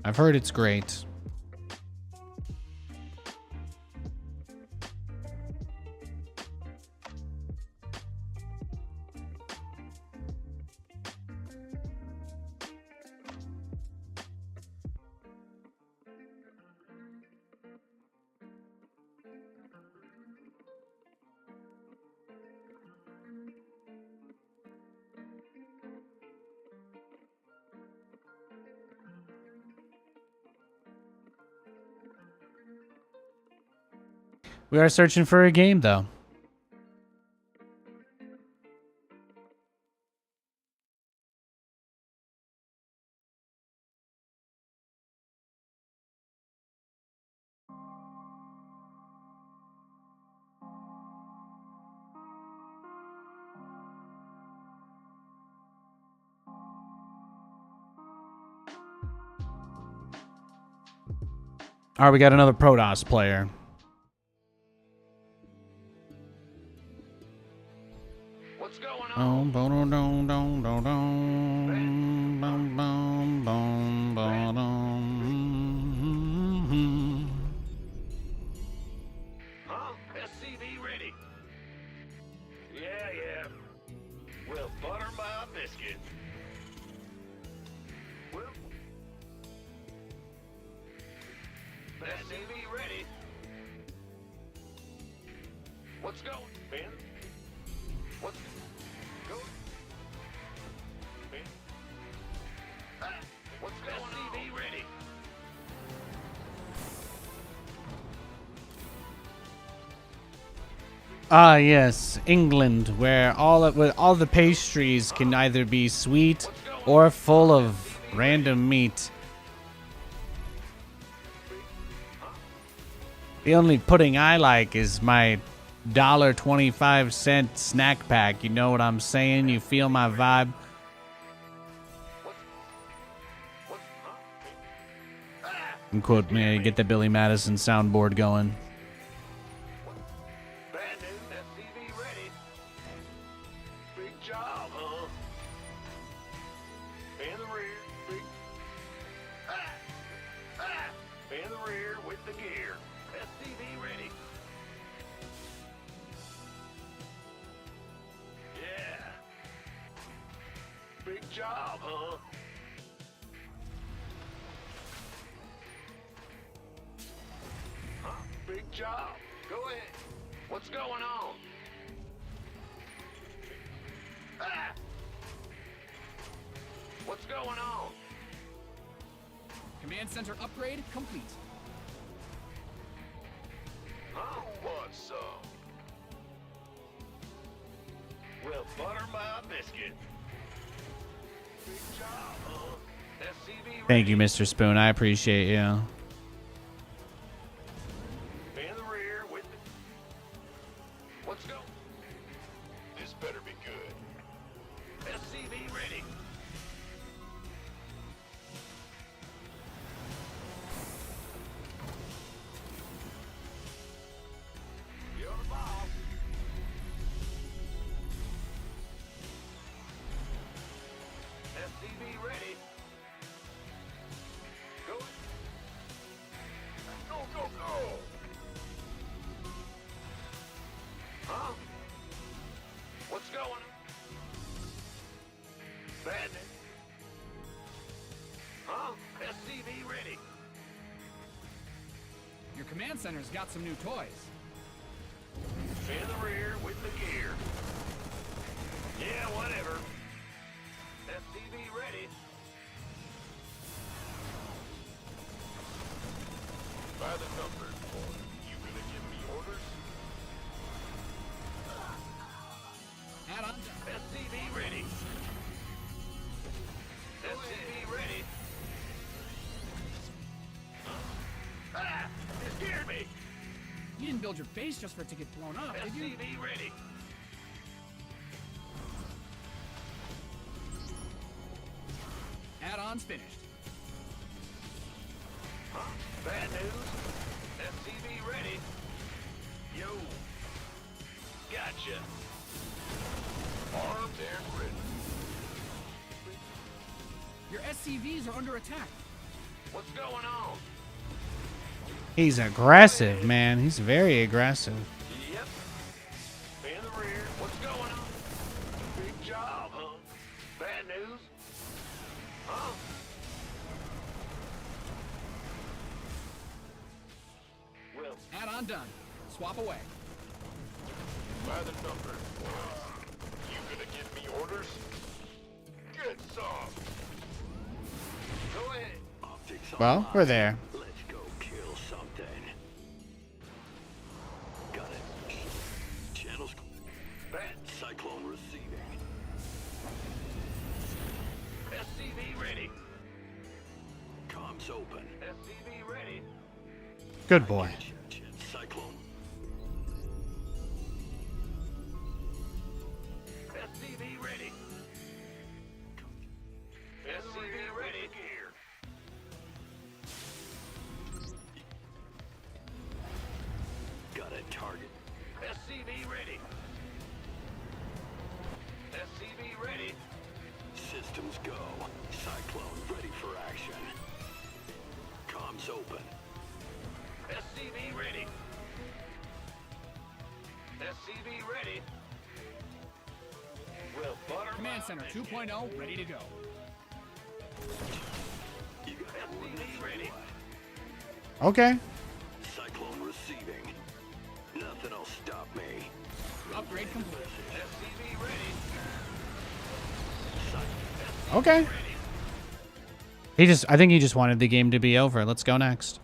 I've heard it's great. We are searching for a game, though. All right, we got another Protoss player. What's going Oh, on? boom, dum, dum, dum, dum, bum, bum, bum, bum, Huh? SCV ready. Yeah. Well, butter my biscuit. Well, SCV ready. What's going, Ben? What's going? Ben? What's going on? SCV ready. Ah, yes, England, where all the pastries can either be sweet or full of random meat. The only pudding I like is my $1.25 snack pack. You know what I'm saying? You feel my vibe? And quote me, get the Billy Madison soundboard going. Bad news, SCV ready. Big job, huh? In the rear, big. In the rear with the gear. SCV ready. Yeah. Big job, huh? Big job. Go ahead. What's going on? What's going on? Command center upgrade complete. Huh? Want some? Well, butter my biscuit. Big job, huh? SCV. Thank you, Mr. Spoon. I appreciate you. In the rear with the... What's going? This better be good. SCV ready. You're the boss. SCV ready. Go. Go. Huh? What's going on? Bandit. Huh? SCV ready. Your command center's got some new toys. In the rear with the gear. Yeah, whatever. SCV ready. By the numbers, boy. You gonna give me orders? Add on. SCV ready. SCV ready. build your base just for it to get blown up, did you? SCV ready. Add-ons finished. Bad news. SCV ready. Yo. Gotcha. Armed and ready. Your SCVs are under attack. What's going on? He's aggressive, man. He's very aggressive. Yep. In the rear. What's going on? Big job, huh? Bad news? Huh? Well, Add-on done. Swap away. by the number. You gonna give me orders? Good song. Go ahead. Optics Well, online. we're there. Let's go kill something. Got it. Channels. Bad. Cyclone receiving. SCV ready. Comms open. SCV ready. Good boy. Cyclone. SCV ready. SCV ready. Gear. Got a target. SCV ready. SCV ready. Systems go. Cyclone ready for action. Comms open. SCV ready. SCV ready. Well, butter Command Center 2.0 ready to go. You got SCV ready. Okay. Cyclone receiving. Nothing'll stop me. Upgrade complete. SCV ready. Okay. I think he just wanted the game to be over. Let's go next.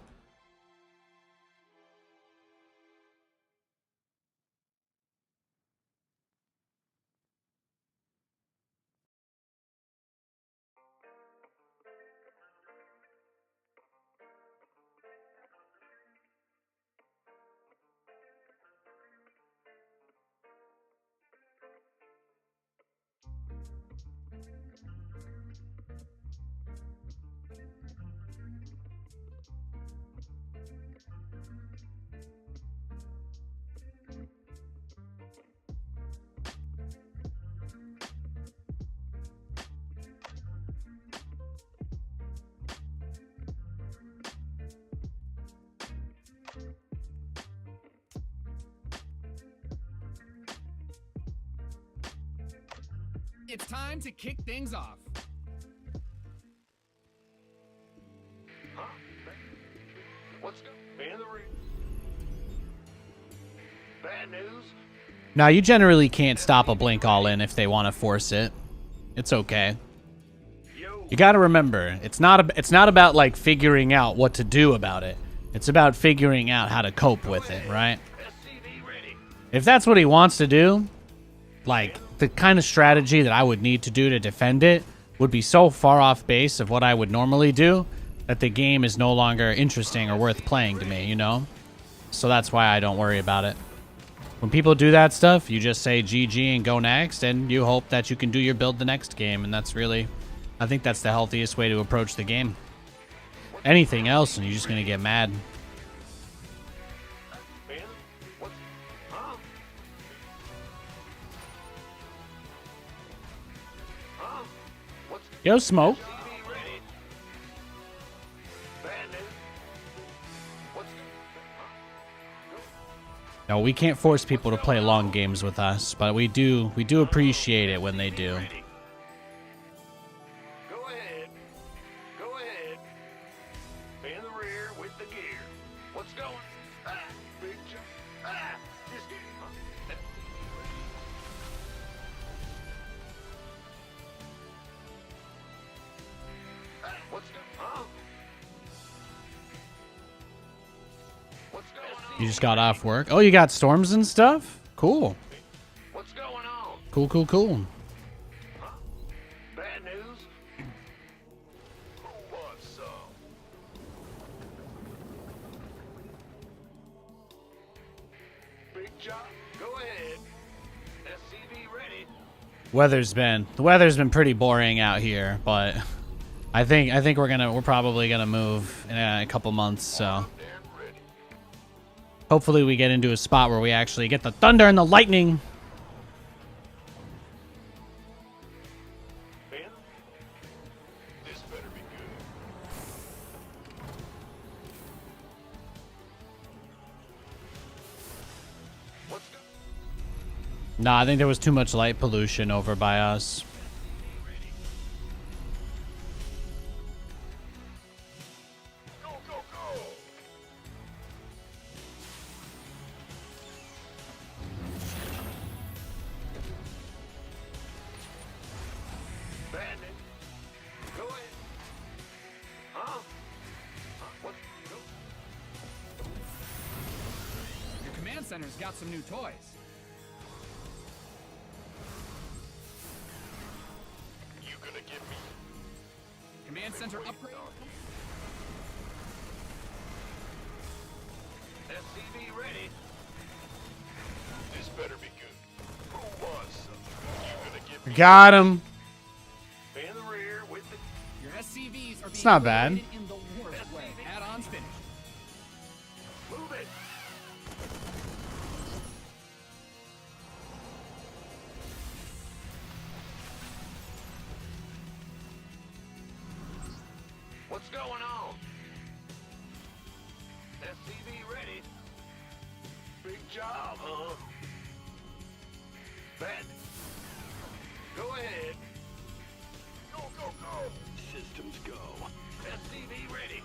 It's time to kick things off. Huh? What's going in the rear? Bad news? Now, you generally can't stop a blink all in if they want to force it. It's okay. Yo. You got to remember, it's not about like figuring out what to do about it. It's about figuring out how to cope with it, right? SCV ready. If that's what he wants to do, like the kind of strategy that I would need to do to defend it would be so far off base of what I would normally do that the game is no longer interesting or worth playing to me, you know? So that's why I don't worry about it. When people do that stuff, you just say GG and go next, and you hope that you can do your build the next game, and that's really, I think that's the healthiest way to approach the game. Anything else, and you're just going to get mad. Man, what's... Huh? Huh? What's... Yo, Smoke. SCV ready. Bad news? What's... No, we can't force people to play long games with us, but we do appreciate it when they do. Ready. Go ahead. Go ahead. In the rear with the gear. What's going? Ah, big jump. Ah, just get. What's going? Huh? What's going on? You just got off work. Oh, you got storms and stuff? Cool. What's going on? Cool, cool, cool. Huh? Bad news? Who wants some? Big job. Go ahead. SCV ready. The weather's been pretty boring out here, but I think we're probably gonna move in a couple months, so And ready. hopefully we get into a spot where we actually get the thunder and the lightning. Ben, this better be good. What's good? Nah, I think there was too much light pollution over by us. Go, go, go! Bandit, go ahead. Huh? What? Your command center's got some new toys. You gonna give me? Command center upgrade. SCV ready. This better be good. Who was? You gonna give me? Got him. In the rear with the. Your SCVs are being not bad. created in the worst way. Add-ons finished. Move it. What's going on? SCV ready. Big job, huh? Bandit. Go ahead. Go, go, go. Systems go. SCV ready.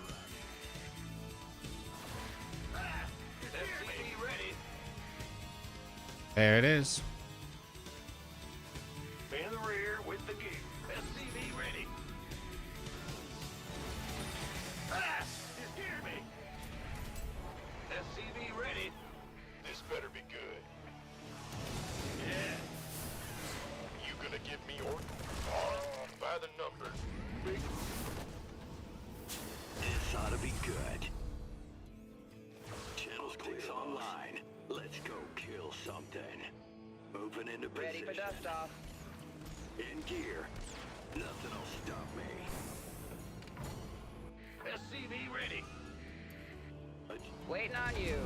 Ah, SCV ready. There it is. In the rear with the gear. SCV ready. Ah, you hear me? SCV ready. This better be good. Yeah. You gonna give me orders? Oh, by the numbers. Big. This ought to be good. Channels clicks online. Let's go kill something. Moving into Ready position. for dust off. In gear. Nothing'll stop me. SCV ready. Waiting on you.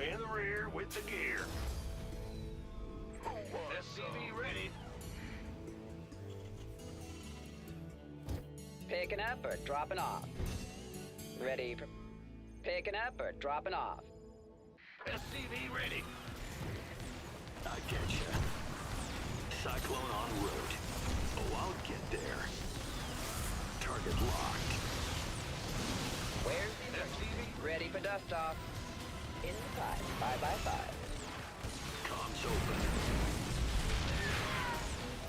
In the rear with the gear. SCV ready. Picking up or dropping off. Ready for picking up or dropping off. SCV ready. I get you. Cyclone en route. Oh, I'll get there. Target locked. Where's the SCV ready for dust off? Inside 5x5. Comms open.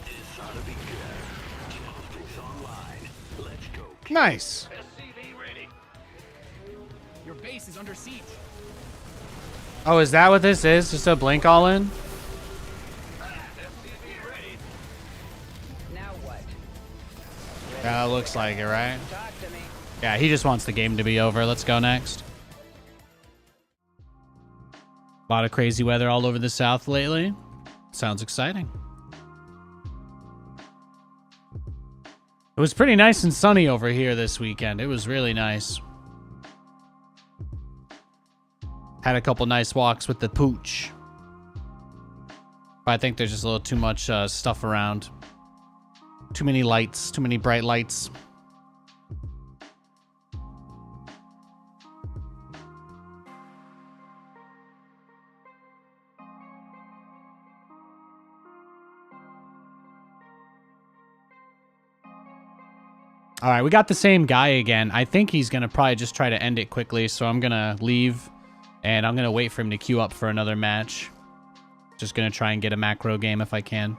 This ought to be good. Channel sticks online. Let's go. Nice. SCV ready. Your base is under siege. Oh, is that what this is? Just a blink all in? SCV ready. Now what? Yeah, it looks like it, right? Talk to me. Yeah, he just wants the game to be over. Let's go next. A lot of crazy weather all over the south lately. Sounds exciting. It was pretty nice and sunny over here this weekend. It was really nice. Had a couple nice walks with the pooch. But I think there's just a little too much stuff around. Too many lights, too many bright lights. All right, we got the same guy again. I think he's going to probably just try to end it quickly, so I'm going to leave, and I'm going to wait for him to queue up for another match. Just going to try and get a macro game if I can.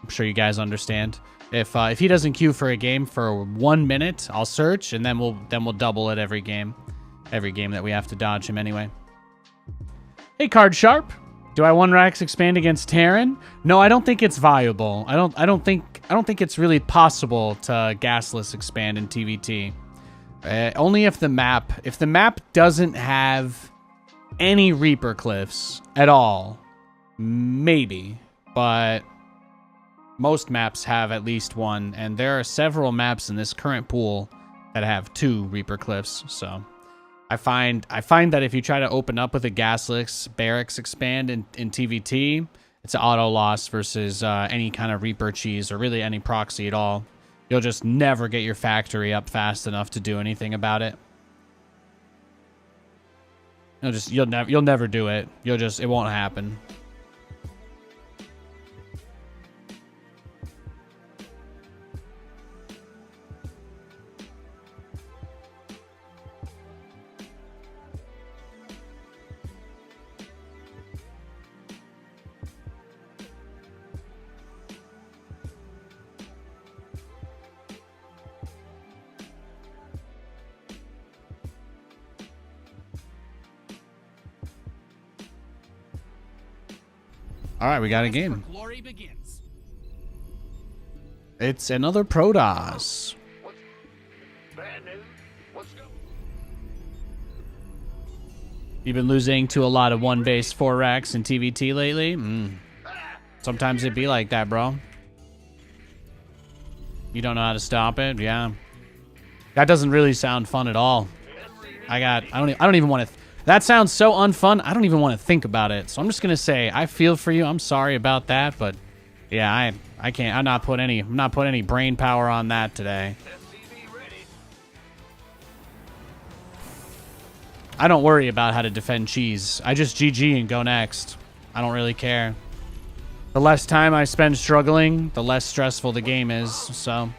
I'm sure you guys understand. If he doesn't queue for a game for 1 minute, I'll search, and then we'll double it every game. Every game that we have to dodge him anyway. Hey, Card Sharp. Do I 1-Rax expand against Terran? No, I don't think it's viable. I don't think it's really possible to gasless expand in TVT. Only if the map doesn't have any Reaper cliffs at all, maybe. But most maps have at least one, and there are several maps in this current pool that have 2 Reaper cliffs. So I find that if you try to open up with a Gaslix Barracks expand in TVT, it's an auto loss versus any kind of Reaper cheese or really any proxy at all. You'll just never get your factory up fast enough to do anything about it. You'll never do it. It won't happen. All right, we got a game. Glory begins. It's another Protoss. Bad news? What's going? You've been losing to a lot of 1 base 4 racks in TVT lately? Sometimes it be like that, bro. You don't know how to stop it? Yeah. That doesn't really sound fun at all. I don't even want to... That sounds so unfun, I don't even want to think about it. So I'm just going to say, I feel for you. I'm sorry about that, but yeah, I can't. I'm not putting any brain power on that today. I don't worry about how to defend cheese. I just GG and go next. I don't really care. The less time I spend struggling, the less stressful the game is, so...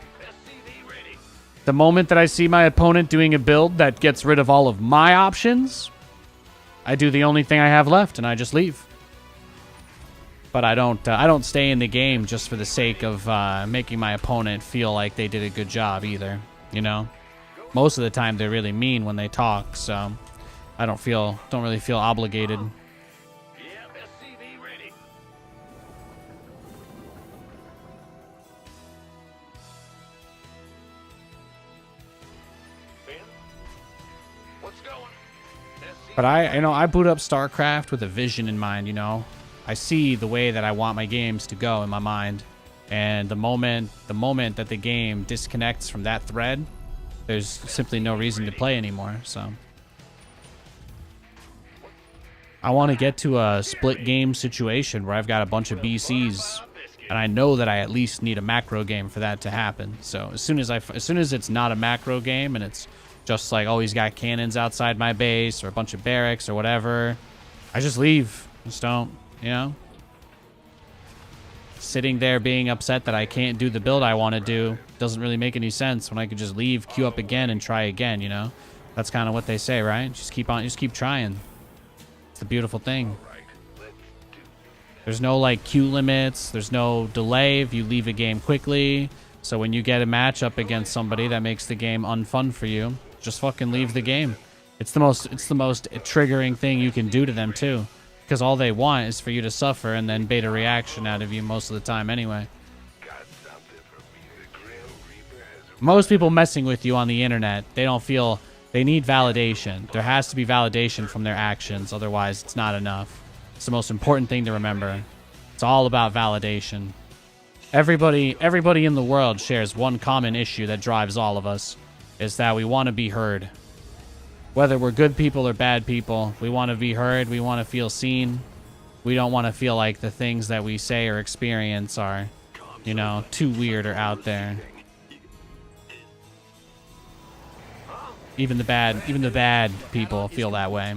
The moment that I see my opponent doing a build that gets rid of all of my options, I do the only thing I have left, and I just leave. But I don't stay in the game just for the sake of making my opponent feel like they did a good job either, you know? Most of the time, they're really mean when they talk, so I don't really feel obligated. But I boot up StarCraft with a vision in mind, you know. I see the way that I want my games to go in my mind. And the moment that the game disconnects from that thread, there's simply no reason to play anymore, so. I want to get to a split game situation where I've got a bunch of BCs, and I know that I at least need a macro game for that to happen. So as soon as it's not a macro game and it's just like, oh, he's got cannons outside my base or a bunch of barracks or whatever, I just leave. Just don't, you know? Sitting there being upset that I can't do the build I want to do doesn't really make any sense when I could just leave, queue up again, and try again, you know? That's kind of what they say, right? Just keep trying. It's the beautiful thing. There's no, like, queue limits. There's no delay if you leave a game quickly. So when you get a matchup against somebody that makes the game unfun for you, just fucking leave the game. It's the most triggering thing you can do to them too, because all they want is for you to suffer and then bait a reaction out of you most of the time anyway. Most people messing with you on the internet, they need validation. There has to be validation from their actions, otherwise it's not enough. It's the most important thing to remember. It's all about validation. Everybody in the world shares one common issue that drives all of us, is that we want to be heard. Whether we're good people or bad people, we want to be heard, we want to feel seen. We don't want to feel like the things that we say or experience are, you know, too weird or out there. Even the bad people feel that way.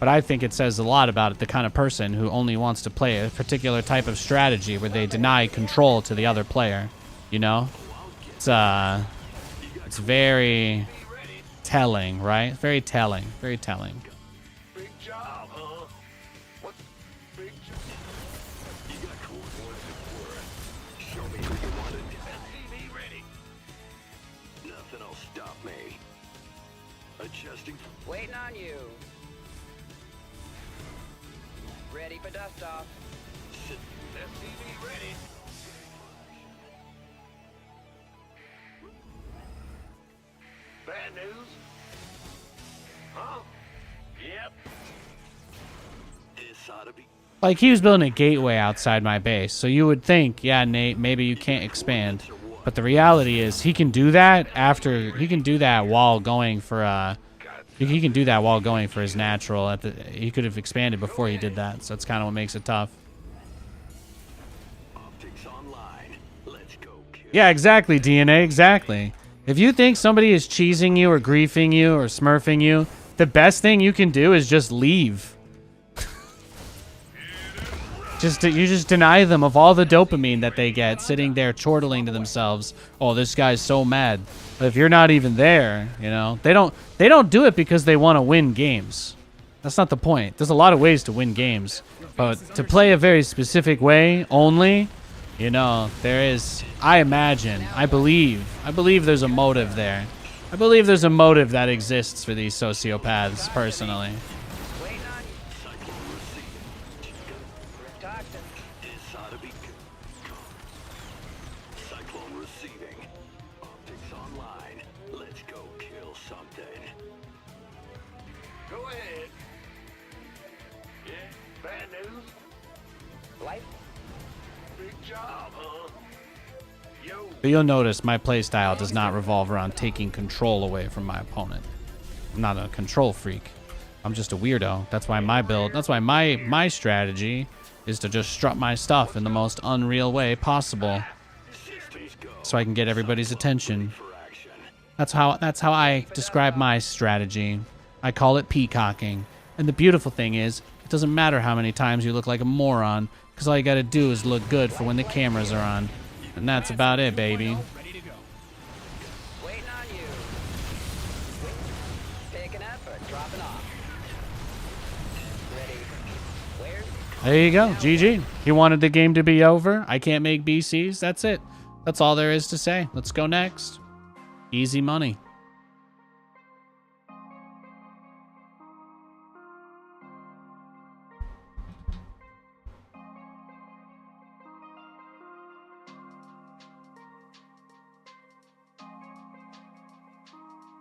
But I think it says a lot about the kind of person who only wants to play a particular type of strategy where they deny control to the other player. You know? It's very telling, right? Very telling. Very telling. Big job, huh? What's big job? You got cool ones at work. Show me who you want to SCV ready. Adjusting. Waiting on you. Ready for dust off. SCV ready. Bad news? Huh? Yep. This ought to be. Like, he was building a gateway outside my base, so you would think, yeah, Nate, maybe you can't expand. But the reality is, he can do that he can do that while going for, he can do that while going for his natural. He could have expanded before he did that, so that's kind of what makes it tough. Optics online. Let's go, kid. Yeah, exactly, DNA, exactly. If you think somebody is cheesing you or griefing you or smurfing you, the best thing you can do is just leave. You just deny them of all the dopamine that they get sitting there chortling to themselves. Oh, this guy's so mad. But if you're not even there, you know, they don't do it because they want to win games. That's not the point. There's a lot of ways to win games, but to play a very specific way only, you know, there is. I believe there's a motive there. I believe there's a motive that exists for these sociopaths, personally. But you'll notice my playstyle does not revolve around taking control away from my opponent. I'm not a control freak. I'm just a weirdo. That's why my strategy is to just strut my stuff in the most unreal way possible, so I can get everybody's attention. That's how I describe my strategy. I call it peacocking. And the beautiful thing is, it doesn't matter how many times you look like a moron, because all you gotta do is look good for when the cameras are on. And that's about it, baby. Waiting on you. Picking up or dropping off. Ready. Where? There you go. GG. He wanted the game to be over. I can't make BCs. That's it. That's all there is to say. Let's go next. Easy money.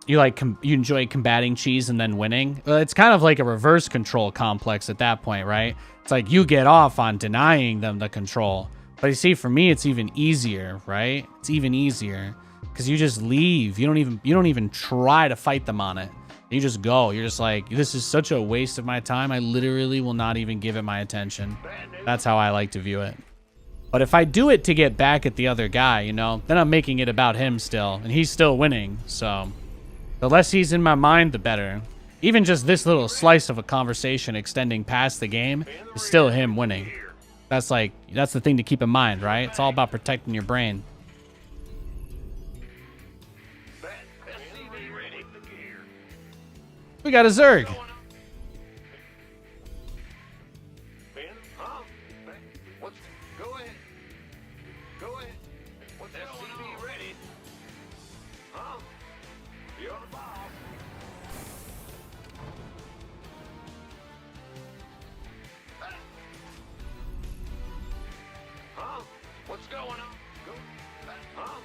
You enjoy combating cheese and then winning? Well, it's kind of like a reverse control complex at that point, right? It's like you get off on denying them the control. But you see, for me, it's even easier, right? It's even easier because you just leave. You don't even try to fight them on it. You just go. You're just like, this is such a waste of my time. I literally will not even give it my attention. That's how I like to view it. But if I do it to get back at the other guy, you know, then I'm making it about him still, and he's still winning, so the less he's in my mind, the better. Even just this little slice of a conversation extending past the game is still him winning. That's the thing to keep in mind, right? It's all about protecting your brain. We got a Zerg. What's going on? Huh?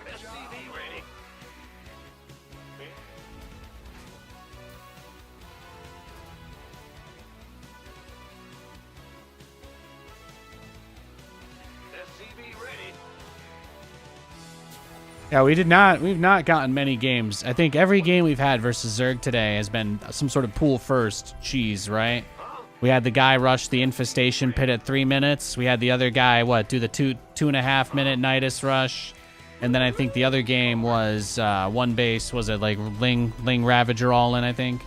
SCV ready. SCV ready. Yeah, we've not gotten many games. I think every game we've had versus Zerg today has been some sort of pool first cheese, right? We had the guy rush the infestation pit at 3 minutes. We had the other guy, do the 2.5 minute Nidus rush. And then I think the other game was one base, was it like Ling Ravager all in, I think?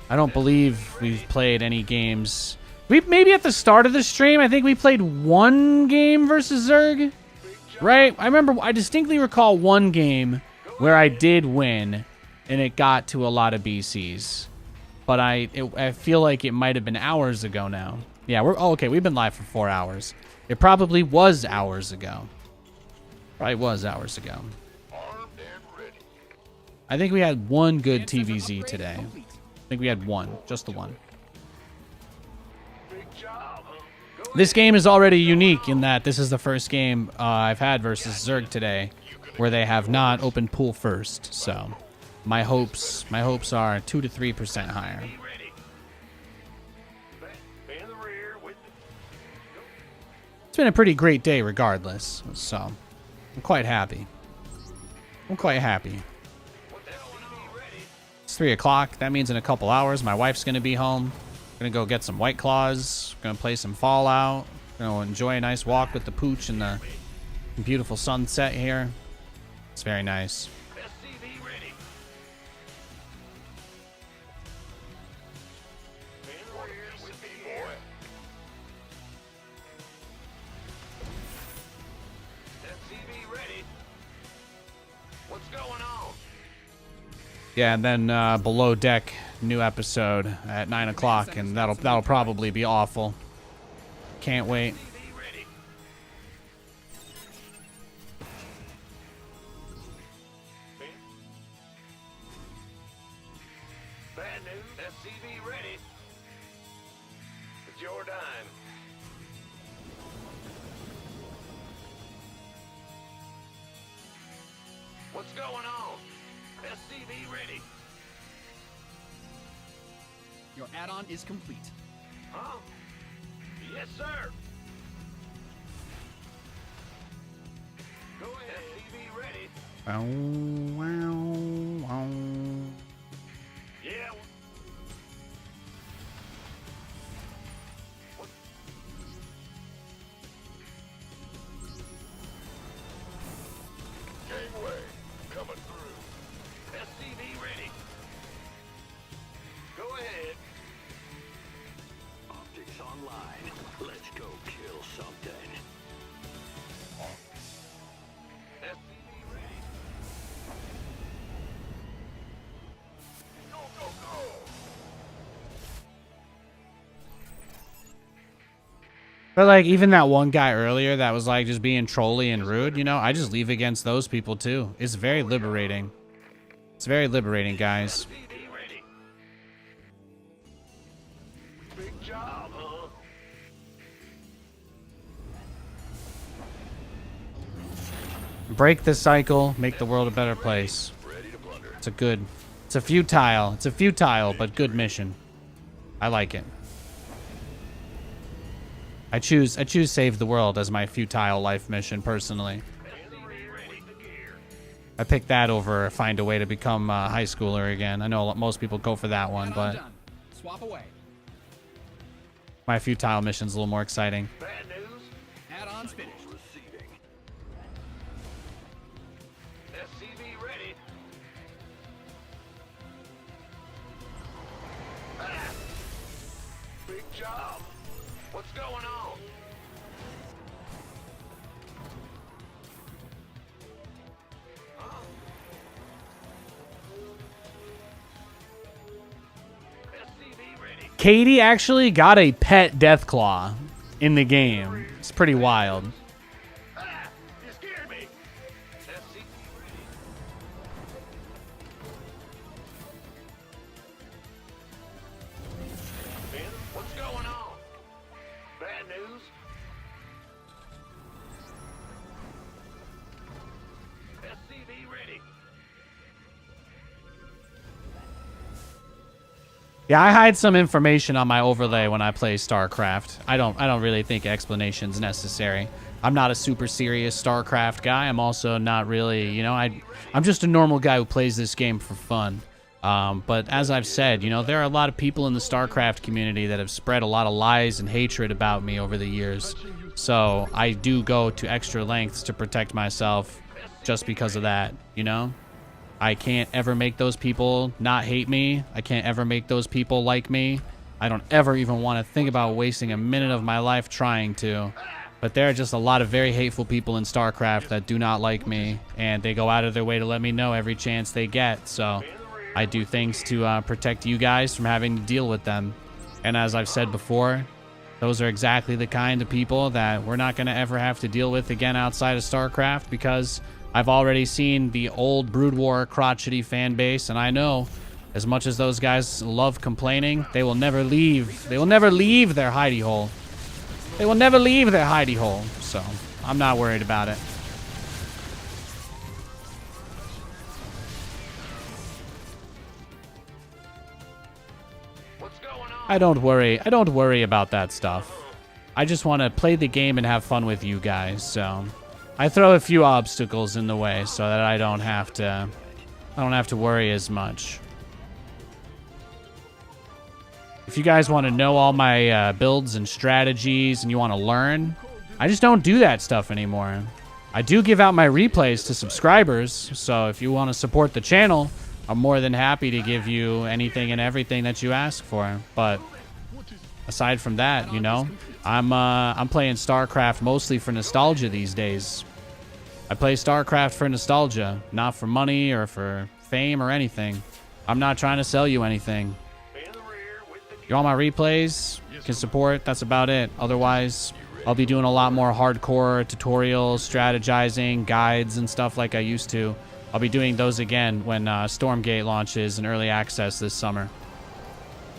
I don't believe we've played any games. Maybe at the start of the stream, I think we played one game versus Zerg, right? I distinctly recall one game where I did win and it got to a lot of BCs. But I feel like it might have been hours ago now. Yeah, okay, we've been live for 4 hours. It probably was hours ago. Probably was hours ago. I think we had one good TVZ today. I think we had one, just the one. Big job, huh? Go This game is already unique in that this is the first game I've had versus Zerg today where they have not opened pool first. So my hopes are 2 to 3% higher. Be ready. In the rear with It's been a pretty great day regardless, so I'm quite happy. I'm quite happy. It's 3 o'clock. That means in a couple hours my wife's gonna be home. Gonna go get some White Claws. Gonna play some Fallout. Gonna enjoy a nice walk with the pooch and the beautiful sunset here. It's very nice. SCV ready. In the rear with me, boy. SCV ready. What's going on? Yeah, and then Below Deck, new episode at 9 o'clock, and that'll probably be awful. Can't wait. SCV ready. Bad news. SCV ready. It's your dime. What's going on? SCV ready. Your add-on is complete. Huh? Yes, sir. Go ahead. SCV ready. Wow, wow, wow. Yeah. What? Gangway coming through. SCV ready. Go ahead. Optics online. Let's go kill something. SCV ready. Go, go, go. But like even that one guy earlier that was like just being trolly and rude, you know, I just leave against those people too. It's very liberating. It's very liberating, guys. SCV ready. Big job, huh? Break the cycle, make the world a better place. Ready to plunder. It's a futile but good mission. I like it. I choose save the world as my futile life mission personally. SCV ready. The gear. I picked that over find a way to become a high schooler again. I know most people go for that one, Add-on but done. Swap away. my futile mission's a little more exciting. Bad news. Add-on's finished. Receiving. SCV ready. Ah! Big job. What's going on? Huh? SCV ready. Katie actually got a pet Deathclaw in the game. It's pretty wild. Ah! You scared me. SCV ready. Ben, what's going on? Bad news? SCV ready. Yeah, I hide some information on my overlay when I play StarCraft. I don't really think explanation's necessary. I'm not a super serious StarCraft guy. I'm also not really, you know, I'm just a normal guy who plays this game for fun. But as I've said, you know, there are a lot of people in the StarCraft community that have spread a lot of lies and hatred about me over the years. So I do go to extra lengths to protect myself just because of that, you know? I can't ever make those people not hate me. I can't ever make those people like me. I don't ever even want to think about wasting a minute of my life trying to. But there are just a lot of very hateful people in StarCraft that do not like me, and they go out of their way to let me know every chance they get. So I do things to protect you guys from having to deal with them. And as I've said before, those are exactly the kind of people that we're not going to ever have to deal with again outside of StarCraft, because I've already seen the old Brood War crotchety fan base, and I know as much as those guys love complaining, they will never leave. They will never leave their hidey hole. They will never leave their hidey hole. So I'm not worried about it. What's going on? I don't worry about that stuff. I just want to play the game and have fun with you guys. So I throw a few obstacles in the way so that I don't have to worry as much. If you guys want to know all my builds and strategies and you want to learn, I just don't do that stuff anymore. I do give out my replays to subscribers, so if you want to support the channel, I'm more than happy to give you anything and everything that you ask for. But aside from that, you know, I'm playing StarCraft mostly for nostalgia these days. I play StarCraft for nostalgia, not for money or for fame or anything. I'm not trying to sell you anything. You want my replays? You can support. That's about it. Otherwise, I'll be doing a lot more hardcore tutorials, strategizing, guides, and stuff like I used to. I'll be doing those again when Stormgate launches in early access this summer.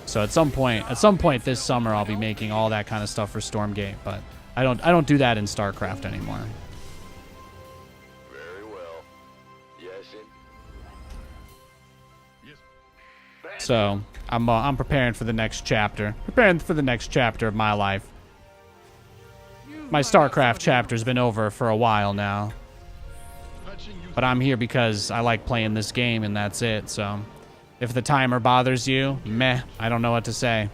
So at some point this summer, I'll be making all that kind of stuff for Stormgate. But I don't do that in StarCraft anymore. Very well. Yes, it. So I'm preparing for the next chapter. Preparing for the next chapter of my life. My StarCraft chapter's been over for a while now. But I'm here because I like playing this game and that's it. So if the timer bothers you, meh, I don't know what to say.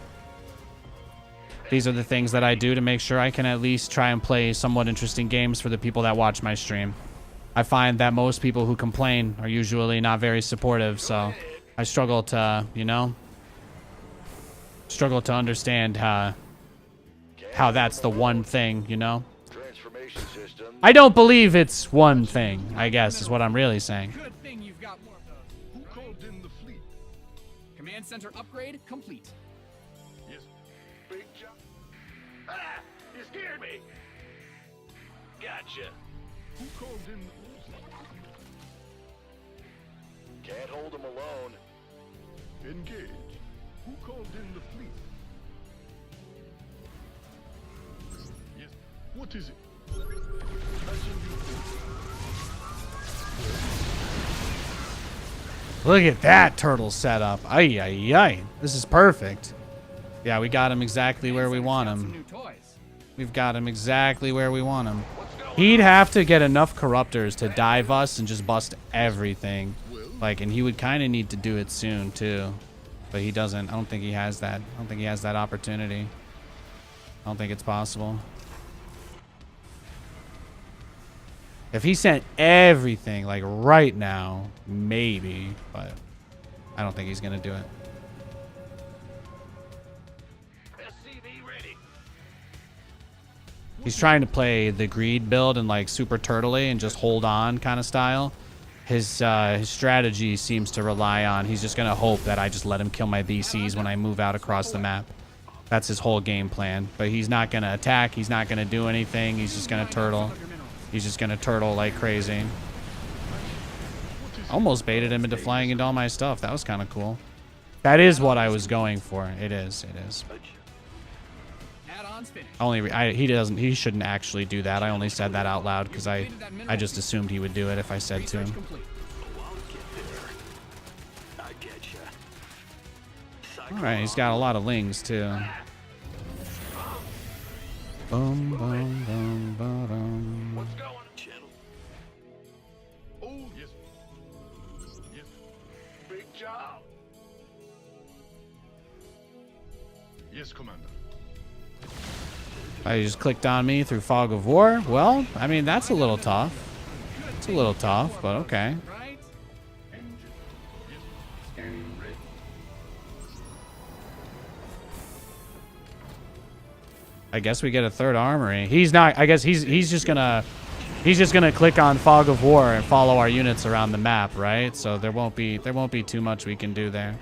These are the things that I do to make sure I can at least try and play somewhat interesting games for the people that watch my stream. I find that most people who complain are usually not very supportive, so I struggle to, you know, understand how that's the one thing, you know? Transformation system. I don't believe it's one thing, I guess, is what I'm really saying. Good thing you've got more of those. Who called in the fleet? Command center upgrade complete. Yes. Big job. Ah! You scared me. Gotcha. Who called in the... Can't hold him alone. Engage. Who called in the fleet? Yes. What is it? Look at that turtle setup. Ay, ay, ay. This is perfect. Yeah, we got him exactly where we want Some him. new toys. We've got him exactly where we want him. He'd have to get enough corruptors to dive us and just bust everything. Like, and he would kind of need to do it soon, too. But he doesn't. I don't think he has that. I don't think he has that opportunity. I don't think it's possible. If he sent everything, like, right now, maybe. But I don't think he's going to do it. SCV ready. He's trying to play the greed build and, like, super turtley and just hold on kind of style. His strategy seems to rely on he's just going to hope that I just let him kill my BCs when I move out across the map. That's his whole game plan. But he's not going to attack. He's not going to do anything. He's just going to turtle. He's just going to turtle like crazy. Almost baited him into flying into all my stuff. That was kind of cool. That is what I was going for. It is. It is. Add-ons finished. He shouldn't actually do that. I only said that out loud because I just assumed he would do it if I said to him. Complete. Alright, he's got a lot of lings too. Boom, boom, boom, ba-dum. What's going on, channel? Oh, yes. Yes. Big job. Yes, Commander. You just clicked on me through Fog of War. Well, I mean, that's a little tough. It's a little tough, but okay. Right? Engine. Scanning ready. I guess we get a third armory. He's not. I guess he's just gonna click on Fog of War and follow our units around the map, right? So there won't be too much we can do there.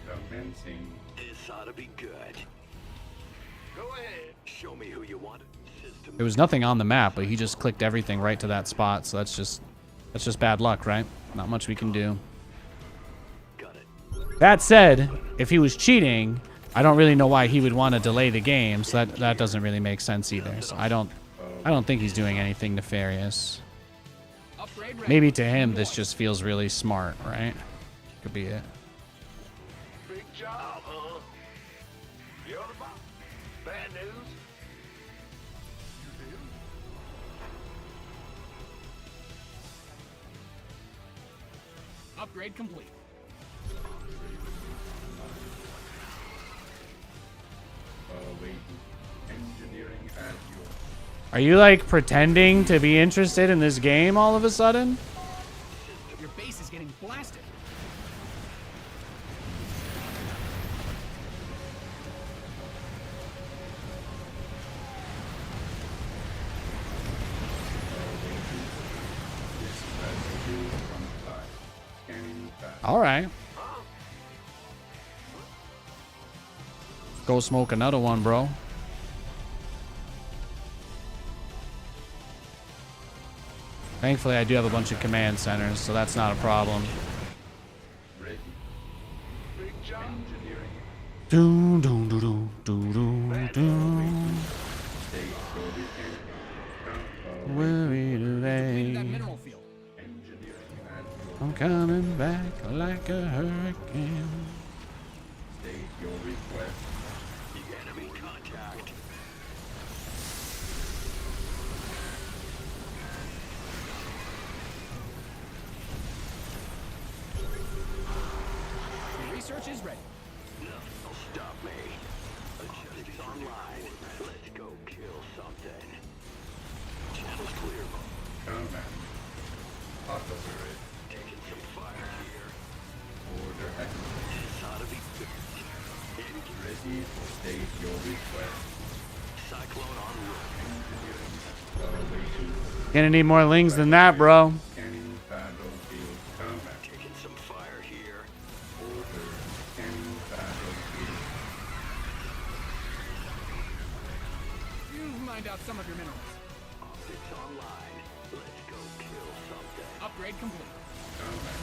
Commencing. This ought to be good. Go ahead. Show me who you want. System. There was nothing on the map, but he just clicked everything right to that spot. So that's just That's just bad luck, right? Not much we can do. Got it. That said, if he was cheating, I don't really know why he would want to delay the game, so that doesn't really make sense either. So I don't think he's doing anything nefarious. Upgrade ready. Maybe to him this just feels really smart, right? Could be it. Big job, huh? You're the boss. Bad news? Upgrade complete. Engineering at your Are you like pretending to be interested in this game all of a sudden? Your base is getting blasted. scanning back. All right. Go smoke another one, bro. Thankfully, I do have a bunch of command centers, so that's not a problem. Ready. Big job. Engineering. Doom, doom, doom, doom, doom, doom, doom. Stay slowly and Worry Completed that today. mineral field. engineering at your I'm coming back like a hurricane. state your request. Enemy contact. The research is ready. Nothing'll stop me. Adjusting online. Let's go kill something. Channel's clear. Command. Operate. Taking some fire here. Order execute. This ought to be fixed. Ready. State your request. Cyclone on route. Engineering. Awaiting. Gonna need more lings than that, bro. Scanning battlefield. Command. Taking some fire here. Order. Scanning battlefield. You mined out some of your minerals. Optics online. Let's go kill something. Upgrade complete. Command.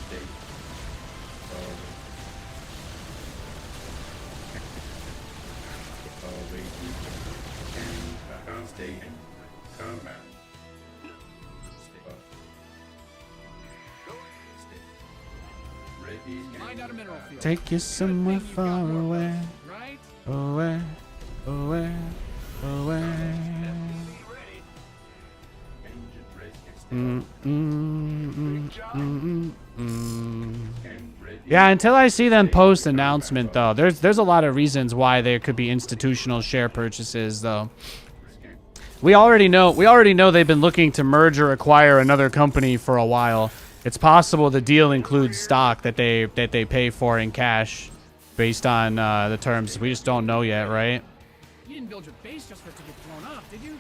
State. Awaiting. Scanning battlefield. State. Command. Ready. Mined out a mineral field. Take you somewhere Good thing you've got far more of away, those, right? away, away, away. Engine ready. Mm, mm, mm, mm, mm. And ready. Yeah, until I see them post announcement though, there's a lot of reasons why there could be institutional share purchases though. We already know they've been looking to merge or acquire another company for a while. It's possible the deal includes stock that they pay for in cash based on the terms. We just don't know yet, right? You didn't build your base just for it to get blown up, did you?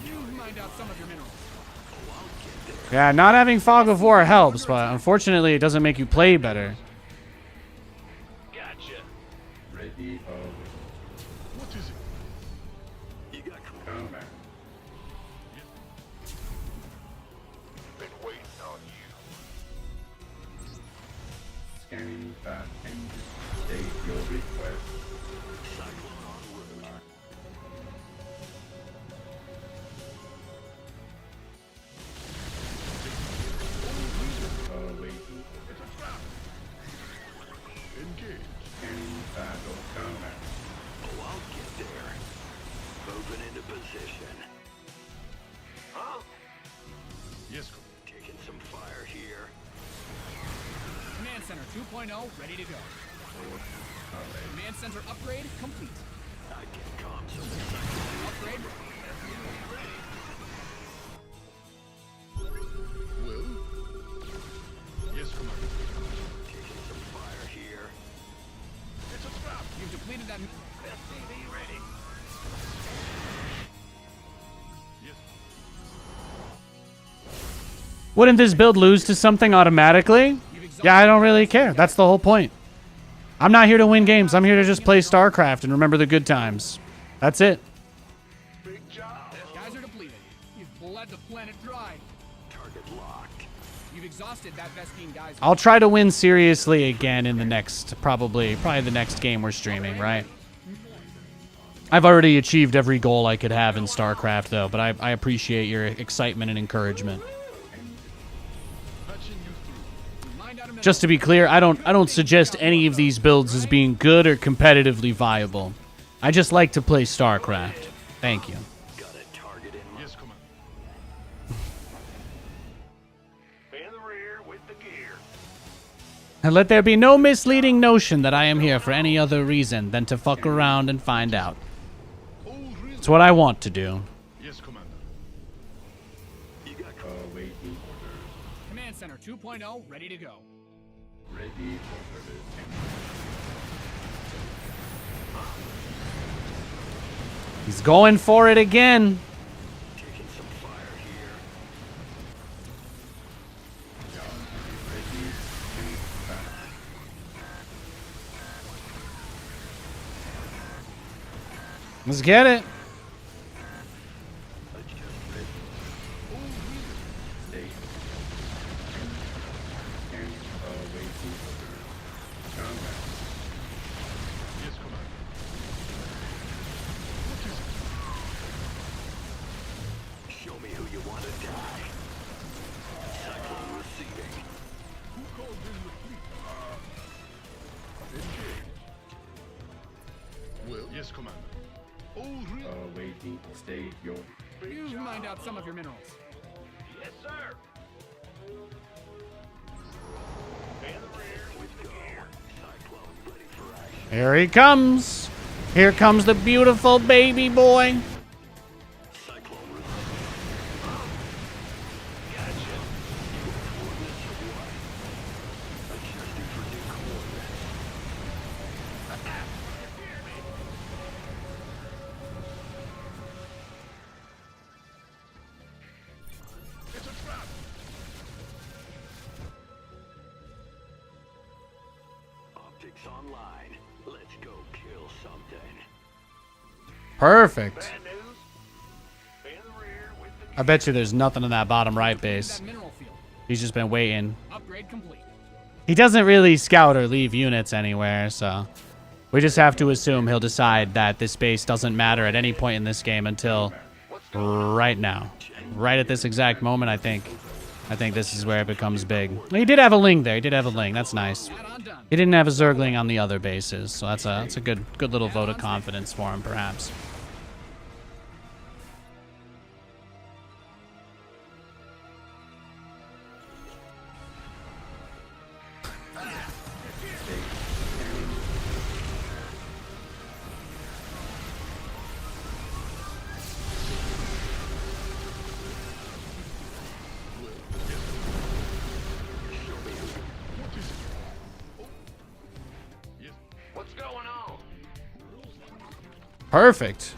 You mined out some of your minerals. Yeah, not having Fog of War helps, but unfortunately it doesn't make you play better. Gotcha. Ready. What is it? You got Command. Been waiting on you. Scanning back engine. State your request. cyclone on route. Awaiting. Engage. Scanning battle. Command. Oh, I'll get there. Moving into position. Huh? Yes, Taking some fire here. Command Center 2.0 ready to go. Command Center upgrade complete. I get comms on the cyclone. Upgrade well. Yes, Commander. Taking some fire here. It's a trap. You've depleted that. SCV ready. Yes. Wouldn't this build lose to something automatically? Yeah, I don't really care. That's the whole point. I'm not here to win games. I'm here to just play StarCraft and remember the good times. That's it. Big job. Guys are depleted. You've bled the planet dry. best being guys. I'll try to win seriously again in the next, probably the next game we're streaming, right? I've already achieved every goal I could have in StarCraft, though, but I appreciate your excitement and encouragement. Just to be clear, I don't suggest any of these builds as being good or competitively viable. I just like to play StarCraft. Thank you. Got a target in Yes, Commander. In the rear with the gear. And let there be no misleading notion that I am here for any other reason than to fuck around and find out. Oh, really? It's what I want to do. Yes, Commander. You got Awaiting orders. Command Center 2.0 ready to go. Ready for service. He's going for it again. taking some fire here. Ready to battle. Let's get it. Stay. And awaiting orders. Combat. Yes, Commander. Show me who you want to die. Cyclone receiving. Who called in the fleet? Engage. Well, yes, Commander. Oh, really? Awaiting. Stay your. You mined out some of your minerals. Yes, sir. In the rear with the gear. Cyclone ready for action. Here he comes. Here comes the beautiful baby boy. Cyclone receiving. Gotcha. You have coordinates or what? Adjusting for new coordinates. It's a trap. Optics online. Let's go kill something. Perfect. Bad news. In the rear with the I bet you there's nothing in that bottom right base. That mineral field. He's just been waiting. Upgrade complete. He doesn't really scout or leave units anywhere, so we just have to assume he'll decide that this base doesn't matter at any point in this game until right now. Right at this exact moment, I think this is where it becomes big. He did have a Ling there. He did have a Ling. That's nice. Add-on done. He didn't have a Zergling on the other bases, so that's a good little vote of confidence for him, perhaps. What's going on? Perfect.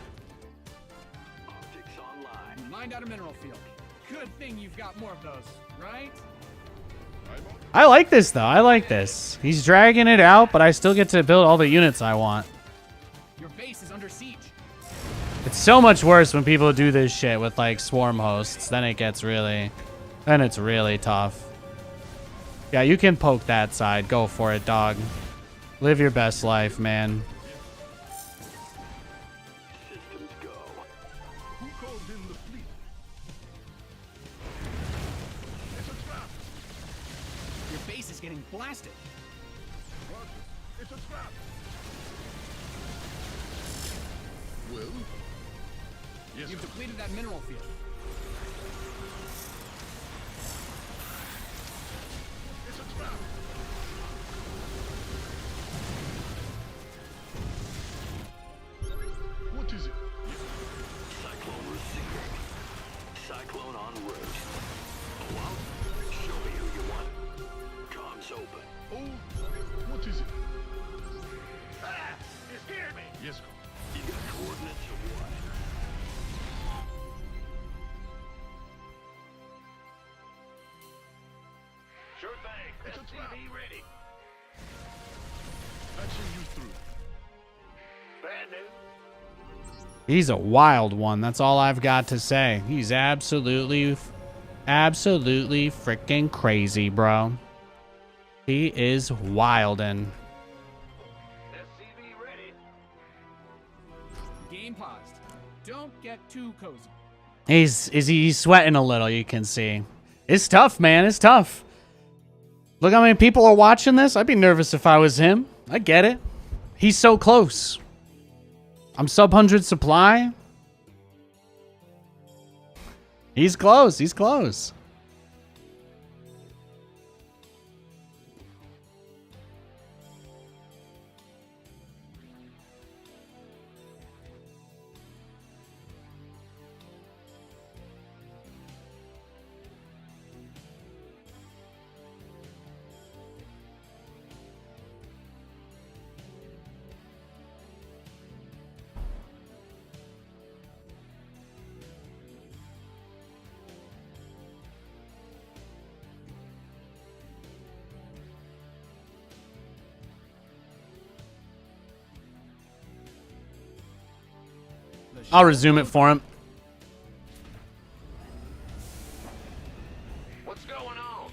Optics online. You mined out a mineral field. Good thing you've got more of those, right? I like this, though. I like this. He's dragging it out, but I still get to build all the units I want. Your base is under siege. It's so much worse when people do this shit with, like, swarm hosts. Then it's really tough. Yeah, you can poke that side. Go for it, dog. Live your best life, man. Systems go. Who called in the fleet? It's a trap. Your base is getting blasted. Roger. It's a trap. Well? Yes, You've sir. depleted that mineral field. It's a trap. What is it? Cyclone receiving. Cyclone en route. Well, show me who you want. Comms open. Oh, what is it? Ah! You scared me! Yes, sir. You got coordinates or what? Sure thing. It's a trap. SCV ready. Patching you through. Bad news. He's a wild one. That's all I've got to say. He's absolutely freaking crazy, bro. He is wildin'. SCV ready. Game paused. Don't get too cozy. He's sweating a little, you can see. It's tough, man. It's tough. Look how many people are watching this. I'd be nervous if I was him. I get it. He's so close. I'm sub 100 supply. He's close. He's close. I'll resume it for him. What's going on?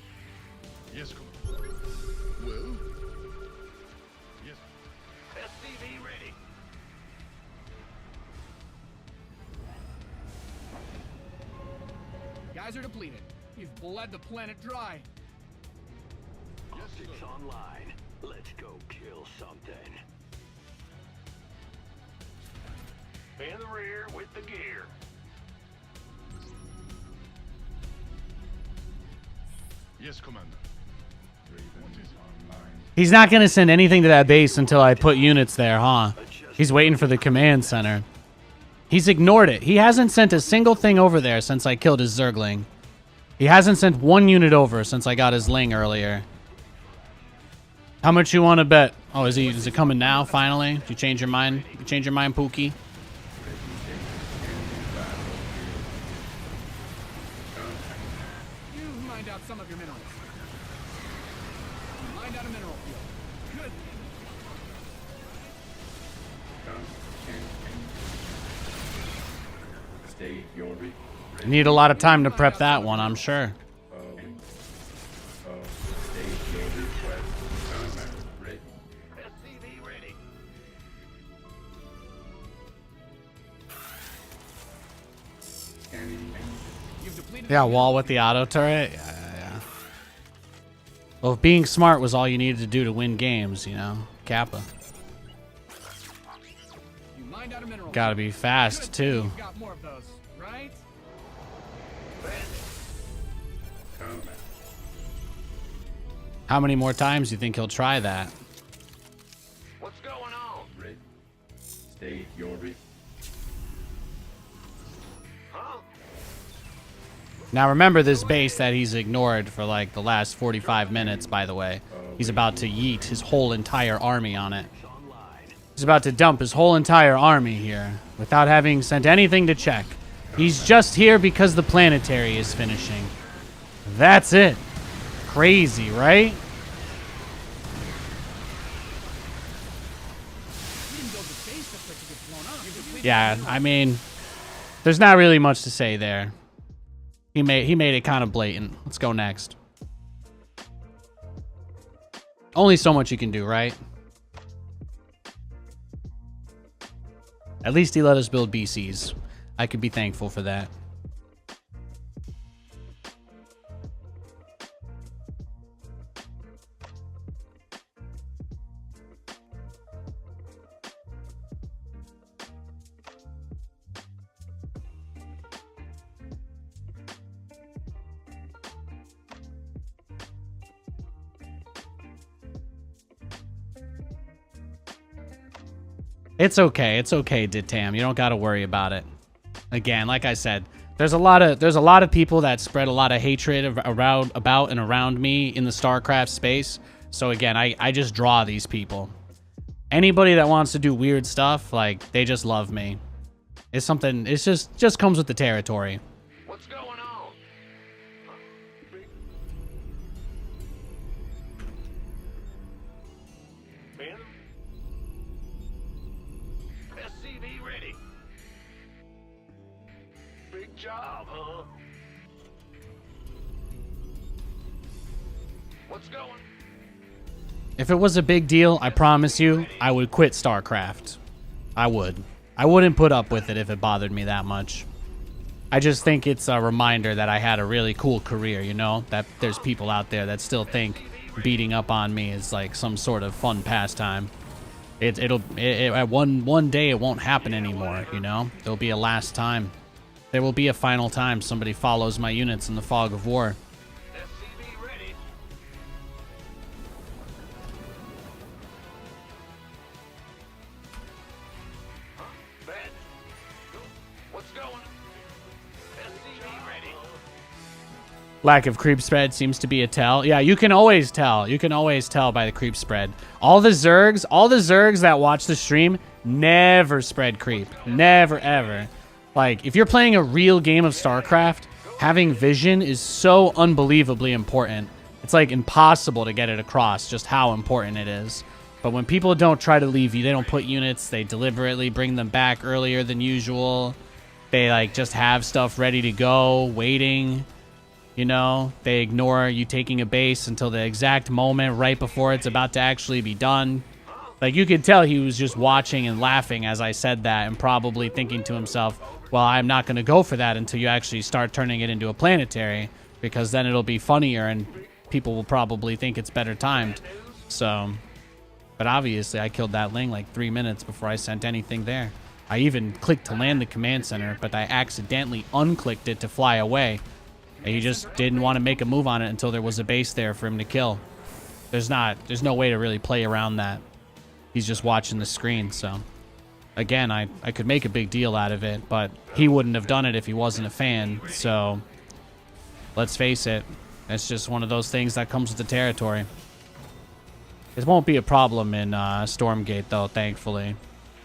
Yes, Commander. Well? Yes. SCV ready. Guys are depleted. You've bled the planet dry. Optics online. Let's go kill something. In the rear with the gear. Yes, Commander. What is it? He's not going to send anything to that base until I put units there, huh? He's waiting for the command center. He's ignored it. He hasn't sent a single thing over there since I killed his Zergling. He hasn't sent one unit over since I got his Ling earlier. How much you want to bet? Oh, is it coming now, finally? Did you change your mind? You change your mind, Pookie? You mined out some of your minerals. You mined out a mineral field. Good. State your ready. Need a lot of time to prep that one, I'm sure. State your request. Commander ready. SCV ready. You've depleted. Yeah, wall with the auto turret. Yeah. Well, if being smart was all you needed to do to win games, you know, Kappa. You mined out a mineral. Gotta be fast, Good. too. You've got more of those, right? Commander. How many more times do you think he'll try that? What's going on? Ready. State your ready. Huh? Now remember this base that he's ignored for like the last 45 minutes, by the way. He's about to yeet his whole entire army on it. He's about to dump his whole entire army here without having sent anything to check. He's just here because the planetary is finishing. That's it. Crazy, right? You didn't build the base just for it to get blown up. You've depleted. Yeah, I mean, there's not really much to say there. He made it kind of blatant. Let's go next. Only so much you can do, right? At least he let us build BCs. I could be thankful for that. It's okay. It's okay, Ditam. You don't got to worry about it. Again, like I said, there's a lot of people that spread a lot of hatred about and around me in the StarCraft space. So again, I just draw these people. Anybody that wants to do weird stuff, like, they just love me. It's something, it's just comes with the territory. What's going on? Man? SCV ready. Big job, huh? What's going? If it was a big deal, I promise you, I would quit StarCraft. I would. I wouldn't put up with it if it bothered me that much. I just think it's a reminder that I had a really cool career, you know? That there's people out there that still think beating up on me is like some sort of fun pastime. One day it won't happen anymore, you know? There'll be a last time. There will be a final time somebody follows my units in the fog of war. SCV ready. Huh? Bad. What's going? SCV ready. Lack of creep spread seems to be a tell. Yeah, you can always tell. You can always tell by the creep spread. All the Zergs that watch the stream never spread creep. Never, ever. Like, if you're playing a real game of StarCraft, having vision is so unbelievably important. It's like impossible to get it across just how important it is. But when people don't try to leave you, they don't put units, they deliberately bring them back earlier than usual. They like just have stuff ready to go, waiting. You know, they ignore you taking a base until the exact moment right before it's about to actually be done. Like, you could tell he was just watching and laughing as I said that and probably thinking to himself, well, I'm not going to go for that until you actually start turning it into a planetary, because then it'll be funnier and people will probably think it's better timed. So, but obviously I killed that Ling like 3 minutes before I sent anything there. I even clicked to land the command center, but I accidentally unclicked it to fly away. And he just didn't want to make a move on it until there was a base there for him to kill. There's no way to really play around that. He's just watching the screen, so. Again, I could make a big deal out of it, but he wouldn't have done it if he wasn't a fan, so. Let's face it, it's just one of those things that comes with the territory. It won't be a problem in Stormgate, though, thankfully.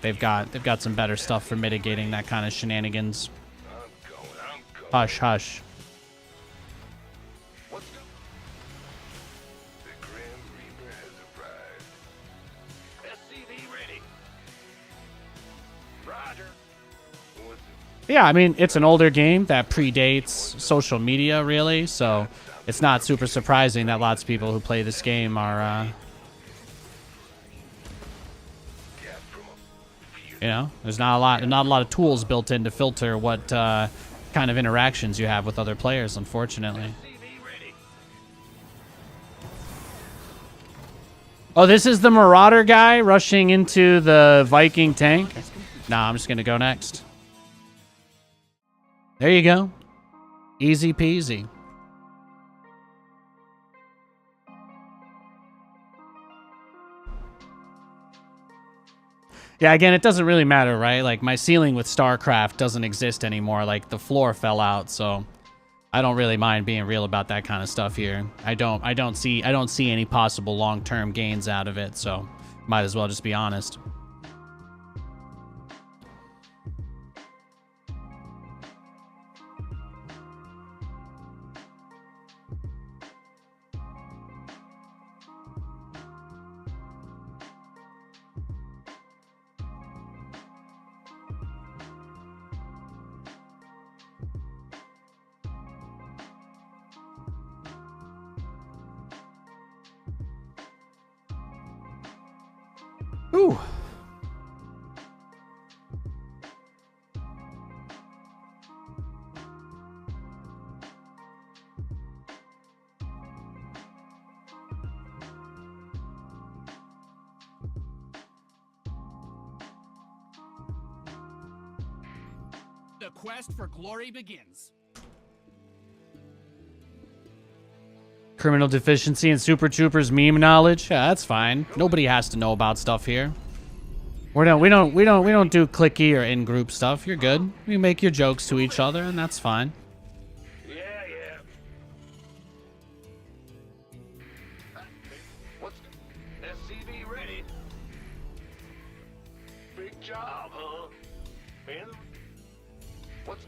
They've got some better stuff for mitigating that kind of shenanigans. Hush, hush. Yeah, I mean, it's an older game that predates social media, really, so it's not super surprising that lots of people who play this game are, you know, there's not a lot of tools built in to filter what kind of interactions you have with other players, unfortunately. Oh, this is the Marauder guy rushing into the Viking tank? Nah, I'm just gonna go next. There you go. Easy peasy. Yeah, again, it doesn't really matter, right? Like, my ceiling with StarCraft doesn't exist anymore. Like, the floor fell out, so I don't really mind being real about that kind of stuff here. I don't see any possible long-term gains out of it, so might as well just be honest. Ooh. The quest for glory begins. Criminal deficiency and Super Troopers meme knowledge. Yeah, that's fine. Nobody has to know about stuff here. We don't do clicky or in-group stuff. You're good. We make your jokes to each other, and that's fine. Yeah. What's SCV ready? Big job, huh? Man, what's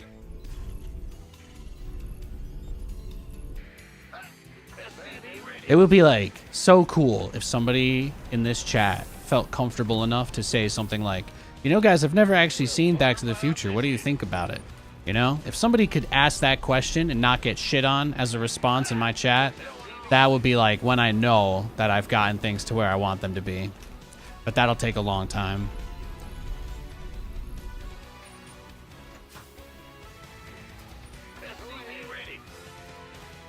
SCV ready? It would be like so cool if somebody in this chat felt comfortable enough to say something like, you know, guys, I've never actually seen Back to the Future. What do you think about it? You know, if somebody could ask that question and not get shit on as a response in my chat, That would be like when I know that I've gotten things to where I want them to be. But that'll take a long time.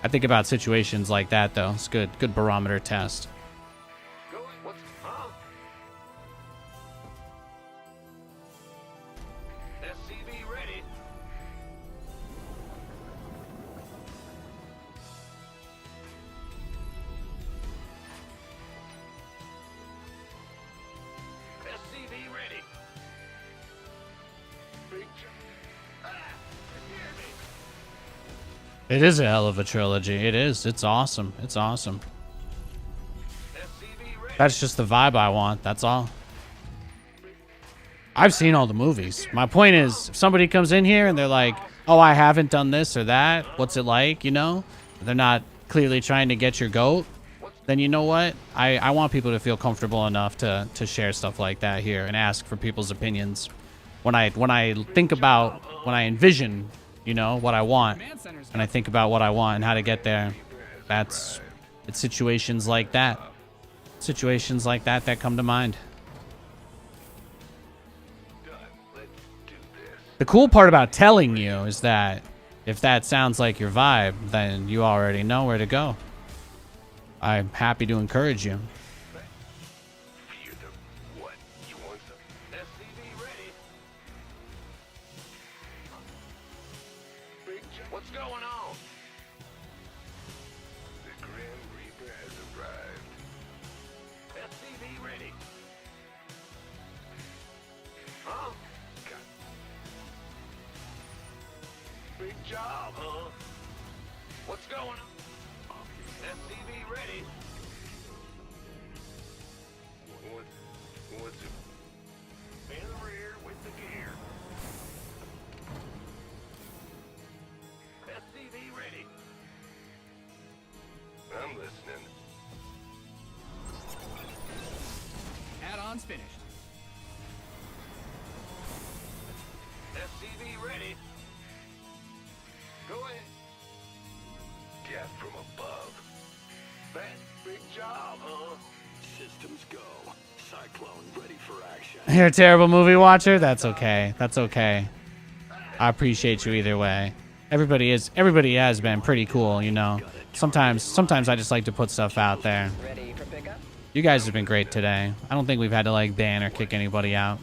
I think about situations like that, though. It's good. Good barometer test. SCV ready. SCV ready. It is a hell of a trilogy. It is. It's awesome. It's awesome. That's just the vibe I want. That's all. I've seen all the movies. My point is, if somebody comes in here and they're like, oh, I haven't done this or that, what's it like, you know? They're not clearly trying to get your goat. Then you know what? I want people to feel comfortable enough to share stuff like that here and ask for people's opinions. When I envision, you know, what I want, and I think about what I want and how to get there, it's situations like that. Situations like that that come to mind. The cool part about telling you is that if that sounds like your vibe, then you already know where to go. I'm happy to encourage you. What's going on? The Grim Reaper has arrived. SCV ready. Huh? Big job, huh? What's going on? SCV ready. What's it? In the rear with the gear. SCV ready. I'm listening. Add-ons finished. SCV ready. Go ahead. Death from above. That big job, huh? Systems go. Cyclone ready for action. You're a terrible movie watcher? That's okay. That's okay. I appreciate you either way. Everybody has been pretty cool, you know. Sometimes I just like to put stuff out there. Ready for pickup? You guys have been great today. I don't think we've had to like ban or kick anybody out.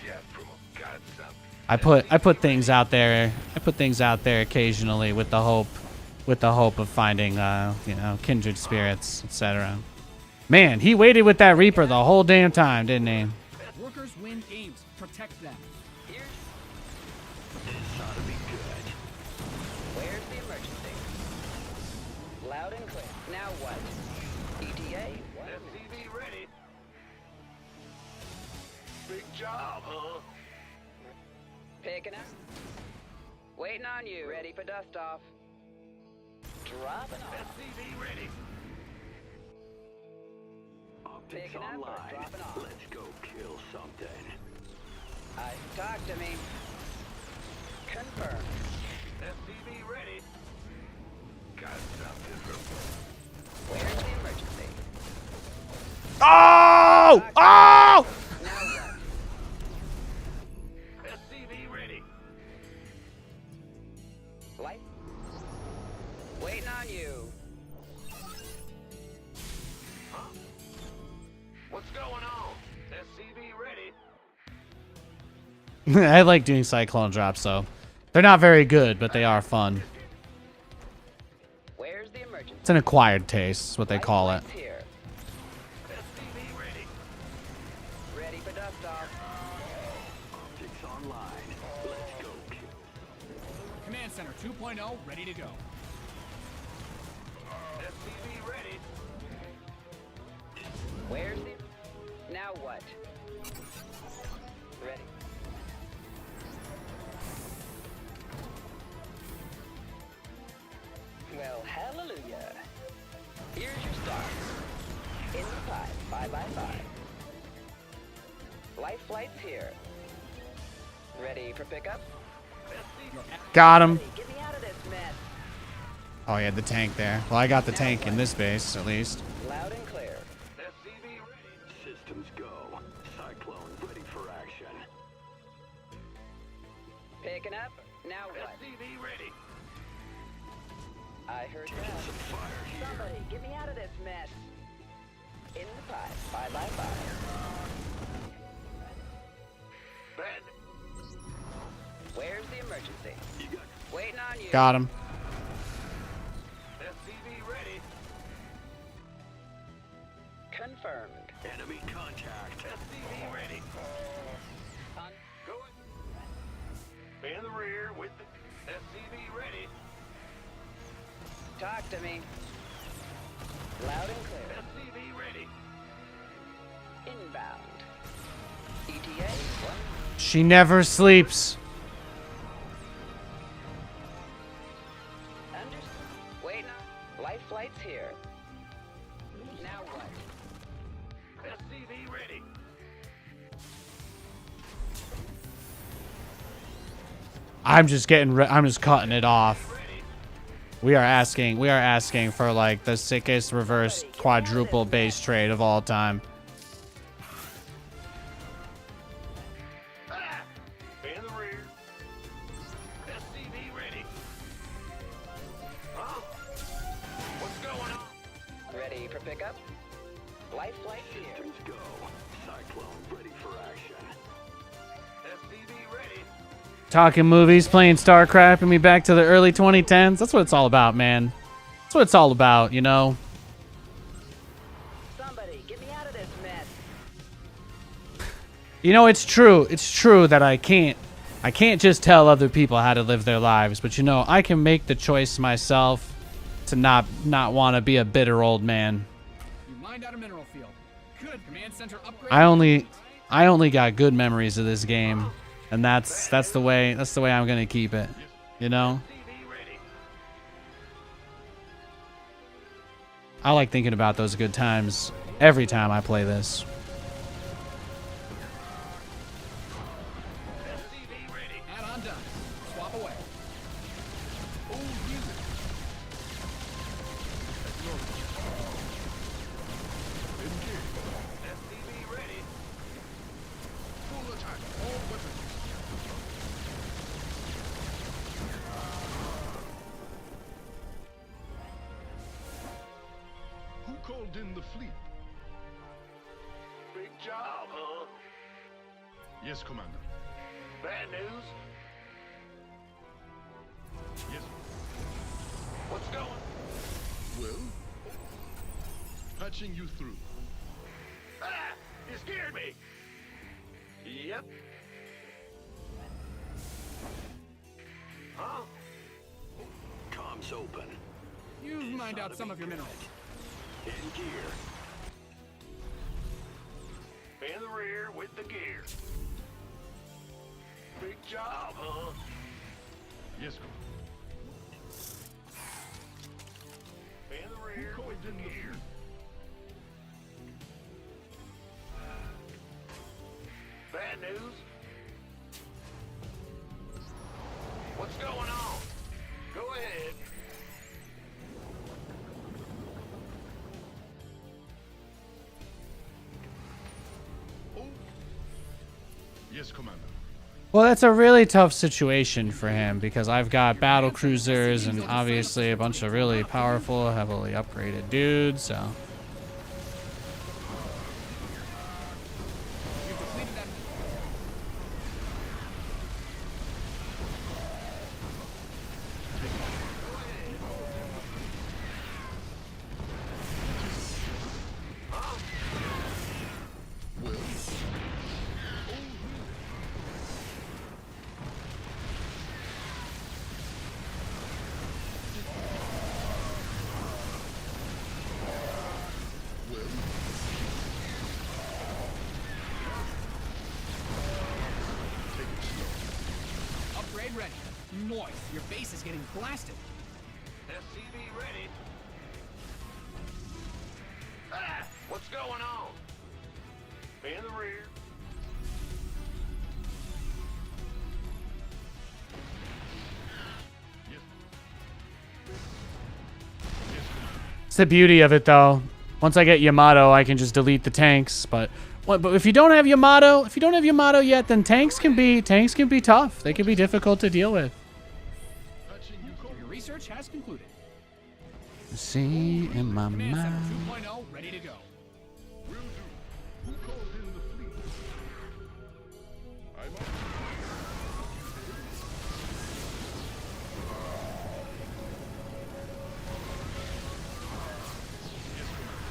I put things out there. I put things out there occasionally with the hope of finding you know, kindred spirits, etc. Man, he waited with that Reaper the whole damn time, didn't he? Workers win games. Protect them. Here's This ought to be good. where's the emergency? Loud and clear. Now what? ETA? What? SCV ready. Big job, huh? Picking up. Waiting on you. Ready for dust off. Dropping off. SCV ready. Optics Picking up or online. dropping off? Let's go kill something. Talk to me. Confirm. SCV ready. Got something from Where's the emergency? Oh! Oh! Now what? SCV ready. Light. Waiting on you. Huh? What's going on? SCV ready. I like doing cyclone drops though. They're not very good, but they are fun. Where's the emergency? It's an acquired taste, is what they call it. Lights here. SCV ready. Ready for dust off. Optics online. Let's go kill. Command Center 2.0 ready to go. SCV ready. Where's the... Now what? Ready. Well, hallelujah. Here's your start. In the pipe, 5 by 5. Life flight's here. Ready for pickup? Got him. Get me out of this mess. Oh, he had the tank there. Well, I got the tank in this base, at least. Loud and clear. SCV ready. Systems go. Cyclone ready for action. Picking up. Now what? SCV ready. I heard Taking that. some fire here. Somebody, get me out of this mess. In the pipe. Bye bye bye. Bad. Where's the emergency? You got Waiting on you. Got him. SCV ready. Confirmed. Enemy contact. SCV ready. On. Going. In the rear with the SCV ready. Talk to me. Loud and clear. SCV ready. Inbound. ETA 1. She never sleeps. Understood. Waiting on. Life flight's here. Now what? SCV ready. I'm just I'm just cutting it off. We are asking for like the sickest reverse quadruple base trade of all time. In the rear. SCV ready. Huh? What's going on? Ready for pickup? Life flight here. Systems go. Cyclone ready for action. SCV ready. Talking movies, playing StarCraft, and me back to the early 2010s. That's what it's all about, man. That's what it's all about, you know? Somebody, get me out of this mess. You know, it's true. It's true that I can't just tell other people how to live their lives, but you know, I can make the choice myself to not want to be a bitter old man. You mined out a mineral field. Good. Command center upgrade. I only got good memories of this game, and that's the way I'm gonna keep it. You know? I like thinking about those good times every time I play this. Add-on done. Swap away. SCV ready. Full attack. All weapons. Who called in the fleet? Big job, huh? Yes, Commander. Bad news. Yes. What's going? Well, patching you through. Ah! You scared me. Yep. Huh? Comms open. You've mined out some of your minerals. In gear. In the rear with the gear. Big job, huh? Yes, Commander. In the rear with the gear. Bad news. What's going on? Go ahead. Oh. Yes, Commander. Well, that's a really tough situation for him because I've got battle cruisers and obviously a bunch of really powerful, heavily upgraded dudes, so. You've depleted that. Well, well, take it slow. Upgrade ready. Noise. Your base is getting blasted. SCV ready. Ah! What's going on? In the rear. Yes. the beauty of it, though. Once I get Yamato, I can just delete the tanks. But if you don't have Yamato, yet, then tanks can be tough. They can be difficult to deal with. Your research has concluded. See in my Command Center mind. 2.0 ready to go. Will do. Who called in the fleet? I'm on. Yes, Commander.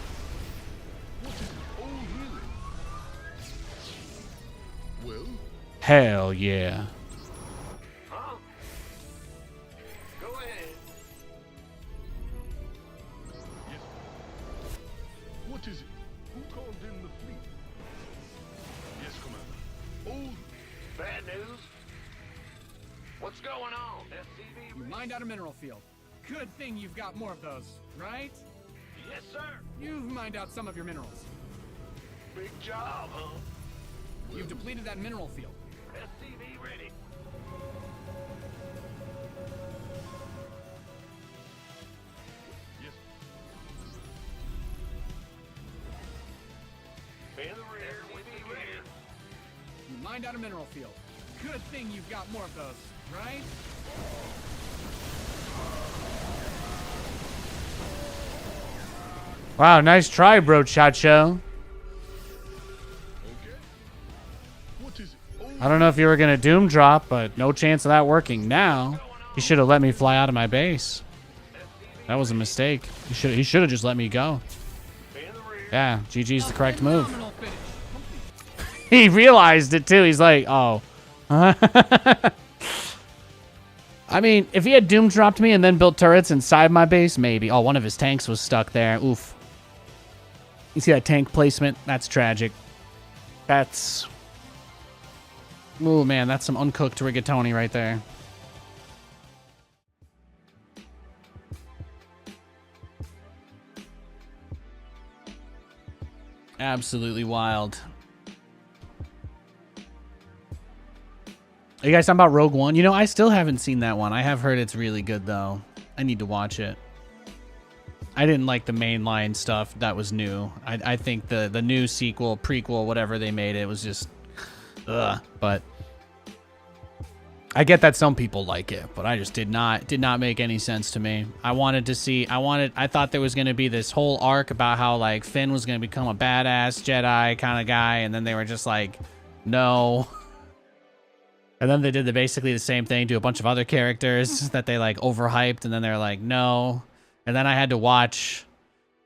What is it? Oh, really? Well, Hell yeah. Huh? Go ahead. yes. What is it? Who called in the fleet? Yes, Commander. Oh, Bad news? What's going on? SCV You mined out a mineral field. Good thing you've got more of those, right? Yes, sir. You've mined out some of your minerals. Big job, huh? You've depleted that mineral field. SCV ready. yes. In the rear, SCV ready. You mined out a mineral field. Good thing you've got more of those, right? Wow, nice try, bro, Chacho. Okay. What is it? Oh, I don't know if you were gonna doom drop, but no chance of that working now. He should have let me fly out of my base. That was a mistake. He should have just let me go. In the rear. Yeah, GG's the correct move. Phenomenal finish. He realized it too. He's like, oh. I mean, if he had doom dropped me and then built turrets inside my base, maybe. Oh, one of his tanks was stuck there. Oof. You see that tank placement? That's tragic. That's... Oh, man, that's some uncooked rigatoni right there. Absolutely wild. Are you guys talking about Rogue One? You know, I still haven't seen that one. I have heard it's really good, though. I need to watch it. I didn't like the mainline stuff that was new. I think the new sequel, prequel, whatever they made, it was just... Ugh. But... I get that some people like it, but I just did not make any sense to me. I thought there was going to be this whole arc about how, like, Finn was going to become a badass Jedi kind of guy, and then they were just like, no... And then they did basically the same thing to a bunch of other characters that they like overhyped, and then they're like, no. And then I had to watch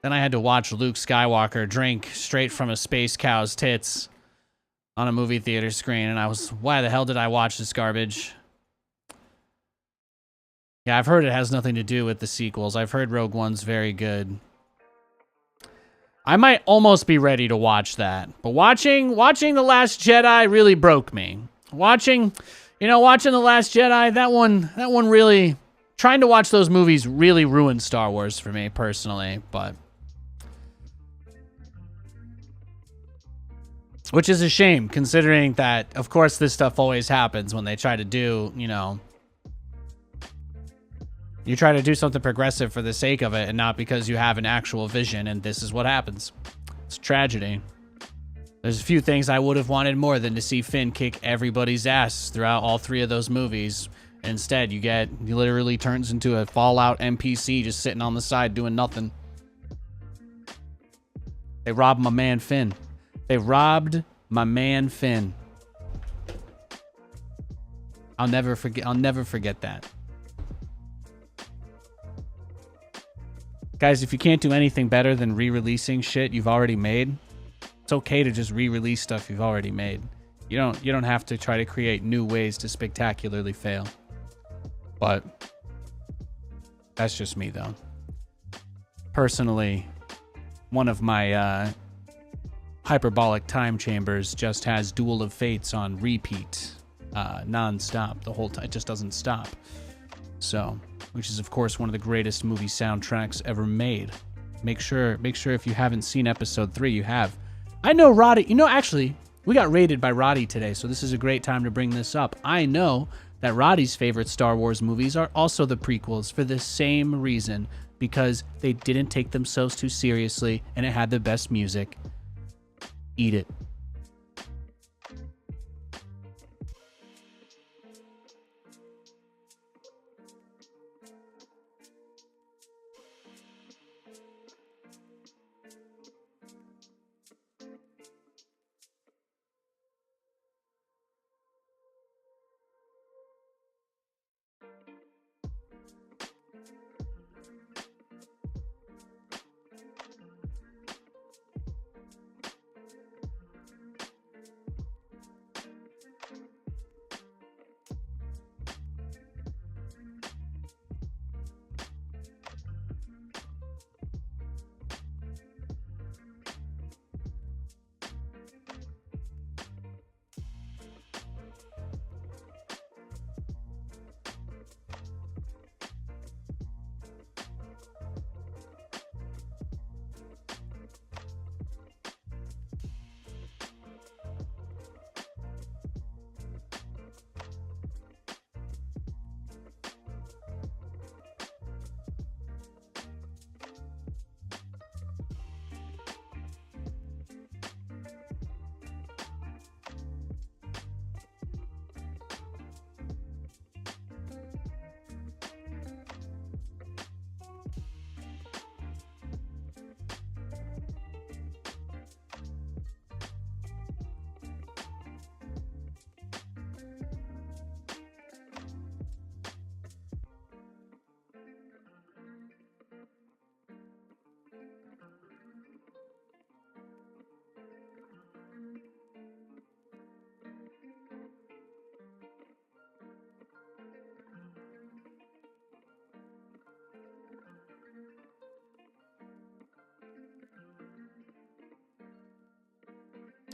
Luke Skywalker drink straight from a space cow's tits on a movie theater screen, and I was, why the hell did I watch this garbage? Yeah, I've heard it has nothing to do with the sequels. I've heard Rogue One's very good. I might almost be ready to watch that, but watching The Last Jedi really broke me. Watching The Last Jedi, that one really, trying to watch those movies really ruined Star Wars for me personally, but which is a shame considering that, of course, this stuff always happens when they try to do, you try to do something progressive for the sake of it and not because you have an actual vision, and this is what happens. It's a tragedy. There's a few things I would have wanted more than to see Finn kick everybody's ass throughout all three of those movies. Instead, he literally turns into a Fallout NPC just sitting on the side doing nothing. They robbed my man Finn. I'll never forget that. Guys, if you can't do anything better than re-releasing shit you've already made, it's okay to just re-release stuff you've already made. You don't have to try to create new ways to spectacularly fail. But that's just me, though. Personally, one of my hyperbolic time chambers just has Duel of Fates on repeat, non-stop the whole time. It just doesn't stop. So, which is of course one of the greatest movie soundtracks ever made. Make sure if you haven't seen episode 3, you have. I know Roddy, actually, we got raided by Roddy today, so this is a great time to bring this up. I know that Roddy's favorite Star Wars movies are also the prequels for the same reason, because they didn't take themselves too seriously and it had the best music. Eat it.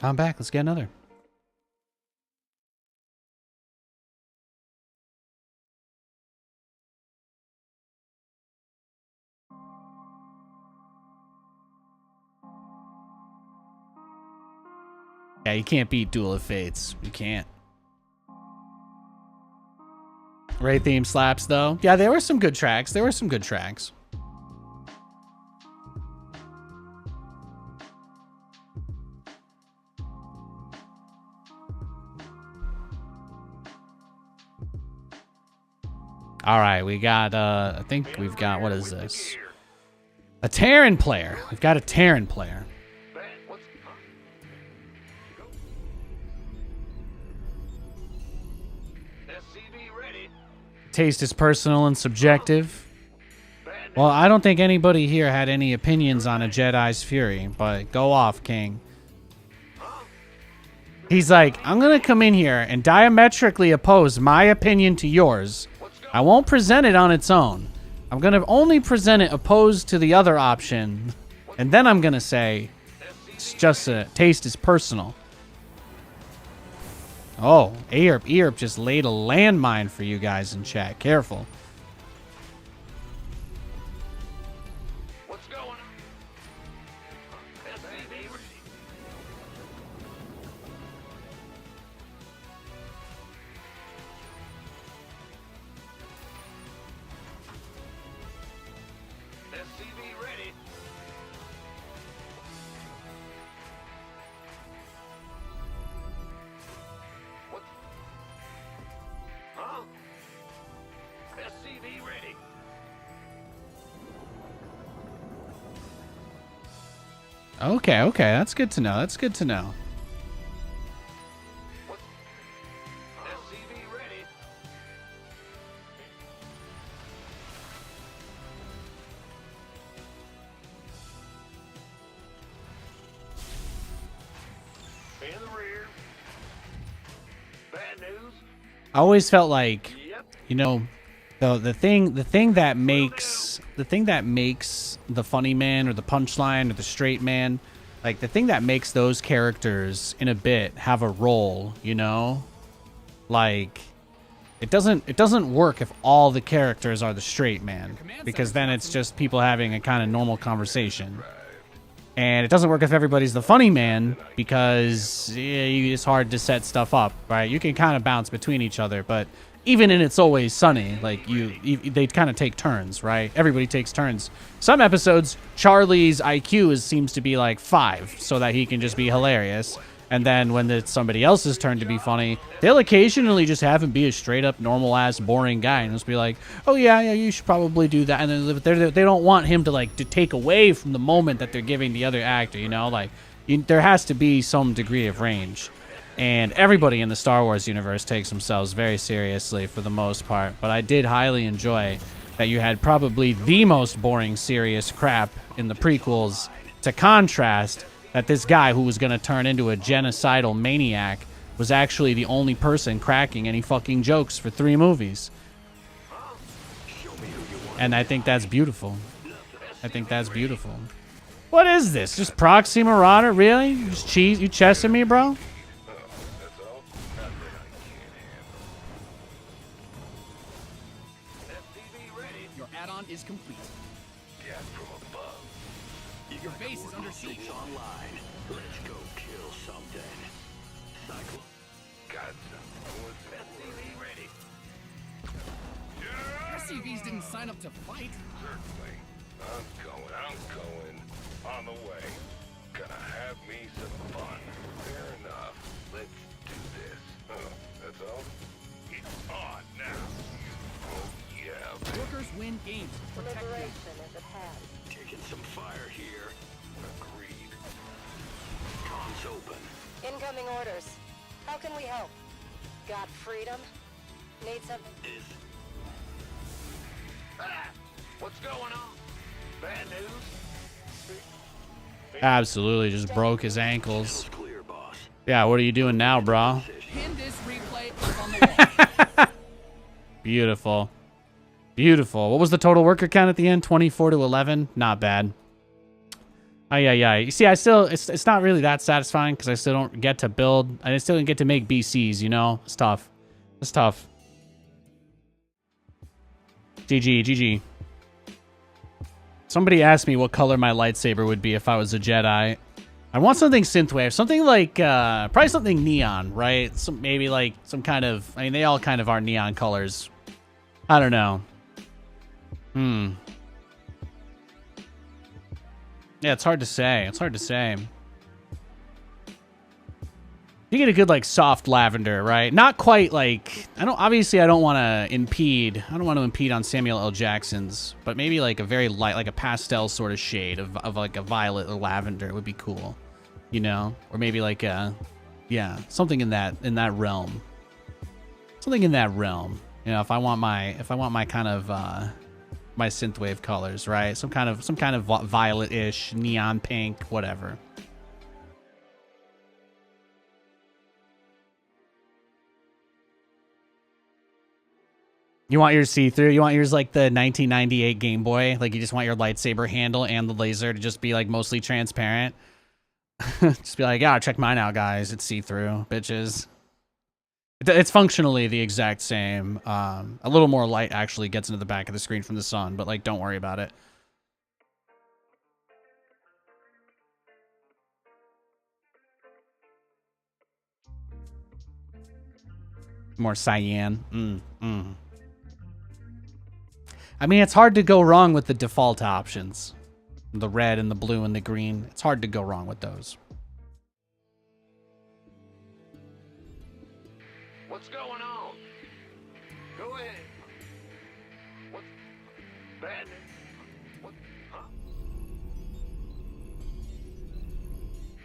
I'm back. Let's get another. Yeah, you can't beat Duel of Fates. You can't. Ray theme slaps, though. Yeah, there were some good tracks. There were some good tracks. All right, we got, I think we've got, what is this? A Terran player. We've got a Terran player. Taste is personal and subjective. Well, I don't think anybody here had any opinions on a Jedi's Fury, but go off, King. He's like, I'm going to come in here and diametrically oppose my opinion to yours. I won't present it on its own. I'm going to only present it opposed to the other option. And then I'm going to say, it's just a taste is personal. Oh, Earp just laid a landmine for you guys in chat. Careful. What's going on? SCV ready. What? Huh? SCV ready. Okay, okay. That's good to know. That's good to know. What? SCV ready. In the rear. Bad news. I always felt like, Yep. you know, the thing that makes the funny man or the punchline or the straight man, like the thing that makes those characters in a bit have a role, you know, like it doesn't work if all the characters are the straight man, because then it's just people having a kind of normal conversation. And it doesn't work if everybody's the funny man, because it's hard to set stuff up, right? You can kind of bounce between each other, but even in It's Always Sunny, like they kind of take turns, right? Everybody takes turns. Some episodes, Charlie's IQ seems to be like 5, so that he can just be hilarious. And then when it's somebody else's turn to be funny, they'll occasionally just have him be a straight up normal ass boring guy and just be like, oh yeah, you should probably do that. And then they don't want him to like to take away from the moment that they're giving the other actor, you know, like there has to be some degree of range. And everybody in the Star Wars universe takes themselves very seriously for the most part. But I did highly enjoy that you had probably the most boring serious crap in the prequels to contrast that this guy who was going to turn into a genocidal maniac was actually the only person cracking any fucking jokes for 3 movies. And I think that's beautiful. I think that's beautiful. What is this? Just Proxy Marauder? Really? Just cheese? You chesting me, bro? Your add-on is complete. Gas from above. Your base is under siege. Online. Let's go kill something. Cycle. Gotcha. SCV ready. SCVs didn't sign up to fight. Certainly. I'm going. On the way. Gonna have me some fun. Fair enough. Let's do this. Oh, that's all? It's on now. Oh, yeah. Workers win games. Protect them. Taking some fire here. Agreed. Comms open. Incoming orders. How can we help? Got freedom? Need something? Is What's going on? Bad news? Absolutely, just broke his ankles. clear, boss. Yeah, what are you doing now, bro? Pin this replay up on the wall. Beautiful. Beautiful. What was the total worker count at the end? 24 to 11? Not bad. Yeah. You see, it's not really that satisfying because I still don't get to build. I still don't get to make BCs, you know? It's tough. It's tough. GG. Somebody asked me what color my lightsaber would be if I was a Jedi. I want something synthwave, something like, probably something neon, right? Maybe like some kind of, I mean, they all kind of are neon colors. I don't know. Yeah, it's hard to say. You get a good, like, soft lavender, right? Not quite like, I don't want to impede on Samuel L. Jackson's, but maybe like a very light, like a pastel sort of shade of like a violet or lavender would be cool, you know? Or maybe like something in that realm. Something in that realm. You know, if I want my kind of, my synthwave colors, right? Some kind of violet-ish, neon pink, whatever. You want yours see-through? You want yours like the 1998 Game Boy? Like you just want your lightsaber handle and the laser to just be like mostly transparent? Just be like, yeah, check mine out, guys. It's see-through, bitches. It's functionally the exact same. A little more light actually gets into the back of the screen from the sun, but like, don't worry about it. More cyan. I mean, it's hard to go wrong with the default options. The red and the blue and the green. It's hard to go wrong with those. What's going on? Go ahead. What's bad news? What? Huh?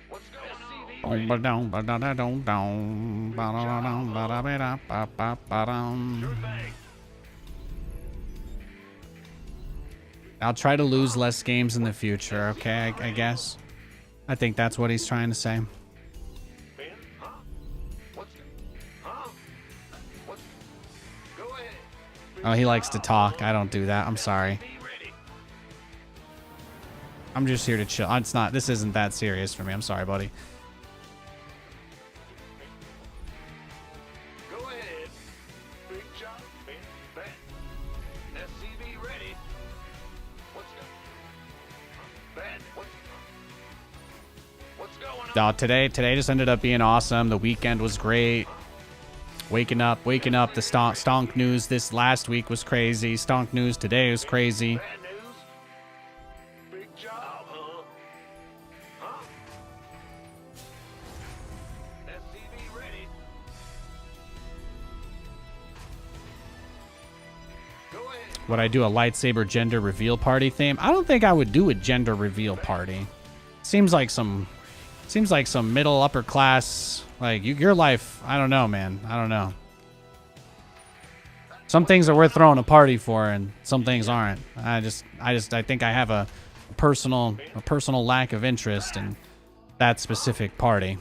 What's going on? I'll try to lose less games in the future, okay, I guess. I think that's what he's trying to say. Oh, he likes to talk. I don't do that. I'm sorry. I'm just here to chill. This isn't that serious for me. I'm sorry, buddy. Go ahead. Big job, man. SCV ready. What's going on? Today just ended up being awesome. The weekend was great. Waking up. The stonk news this last week was crazy. Stonk news today was crazy. Bad news? Big job, huh? Huh? SCV ready. Go ahead. Would I do a lightsaber gender reveal party theme? I don't think I would do a gender reveal party. Seems like some middle upper class, like your life. I don't know, man. I don't know. Some things are worth throwing a party for, and some things aren't. I think I have a personal lack of interest in that specific party.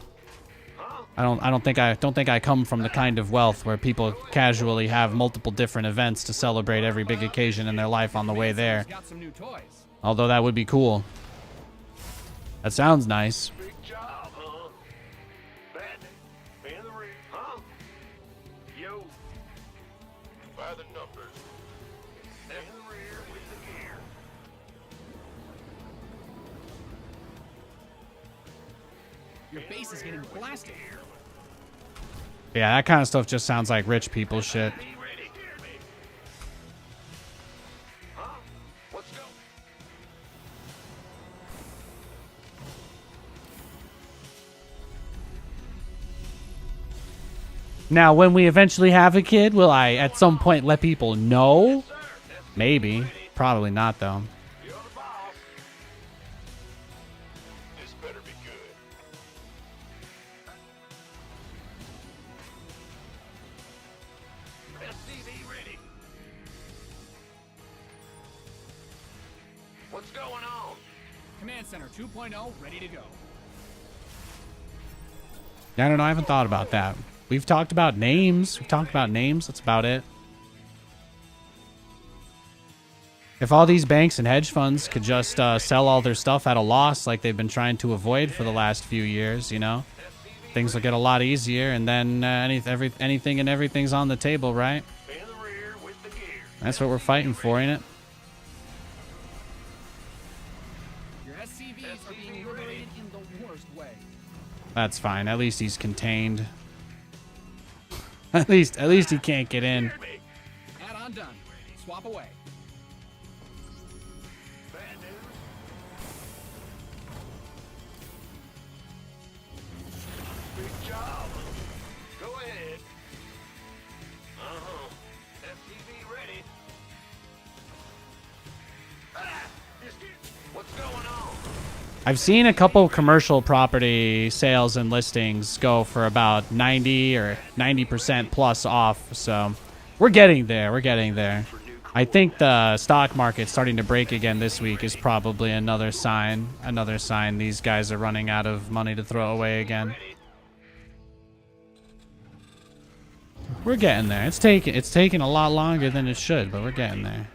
I don't think I come from the kind of wealth where people casually have multiple different events to celebrate every big occasion in their life on the way there. Got some new toys. Although that would be cool. That sounds nice. Big job, huh? Bad news. In the rear, huh? Yo. By the numbers. In the rear with the gear. Your base is getting blasted. Yeah, that kind of stuff just sounds like rich people shit. Be ready. Hear me. Huh? Let's go. Now, when we eventually have a kid, will I at some point let people know? Maybe. Probably not, though. You're the boss. This better be good. SCV ready. What's going on? Command Center 2.0 ready to go. I don't know. I haven't thought about that. We've talked about names. That's about it. If all these banks and hedge funds could just sell all their stuff at a loss like they've been trying to avoid for the last few years, you know, things will get a lot easier, and then anything and everything's on the table, right? In the rear with the gear. That's what we're fighting for, ain't it? Your SCVs are being liberated in the worst way. That's fine. At least he's contained. At least he can't get in. Add-on done. Swap away. Bad news. Big job. Go ahead. Uh-huh. SCV ready. Ah! What's going on? I've seen a couple commercial property sales and listings go for about 90 or 90% plus off. So we're getting there. I think the stock market starting to break again this week is probably another sign these guys are running out of money to throw away again. We're getting there. It's taking a lot longer than it should, but we're getting there.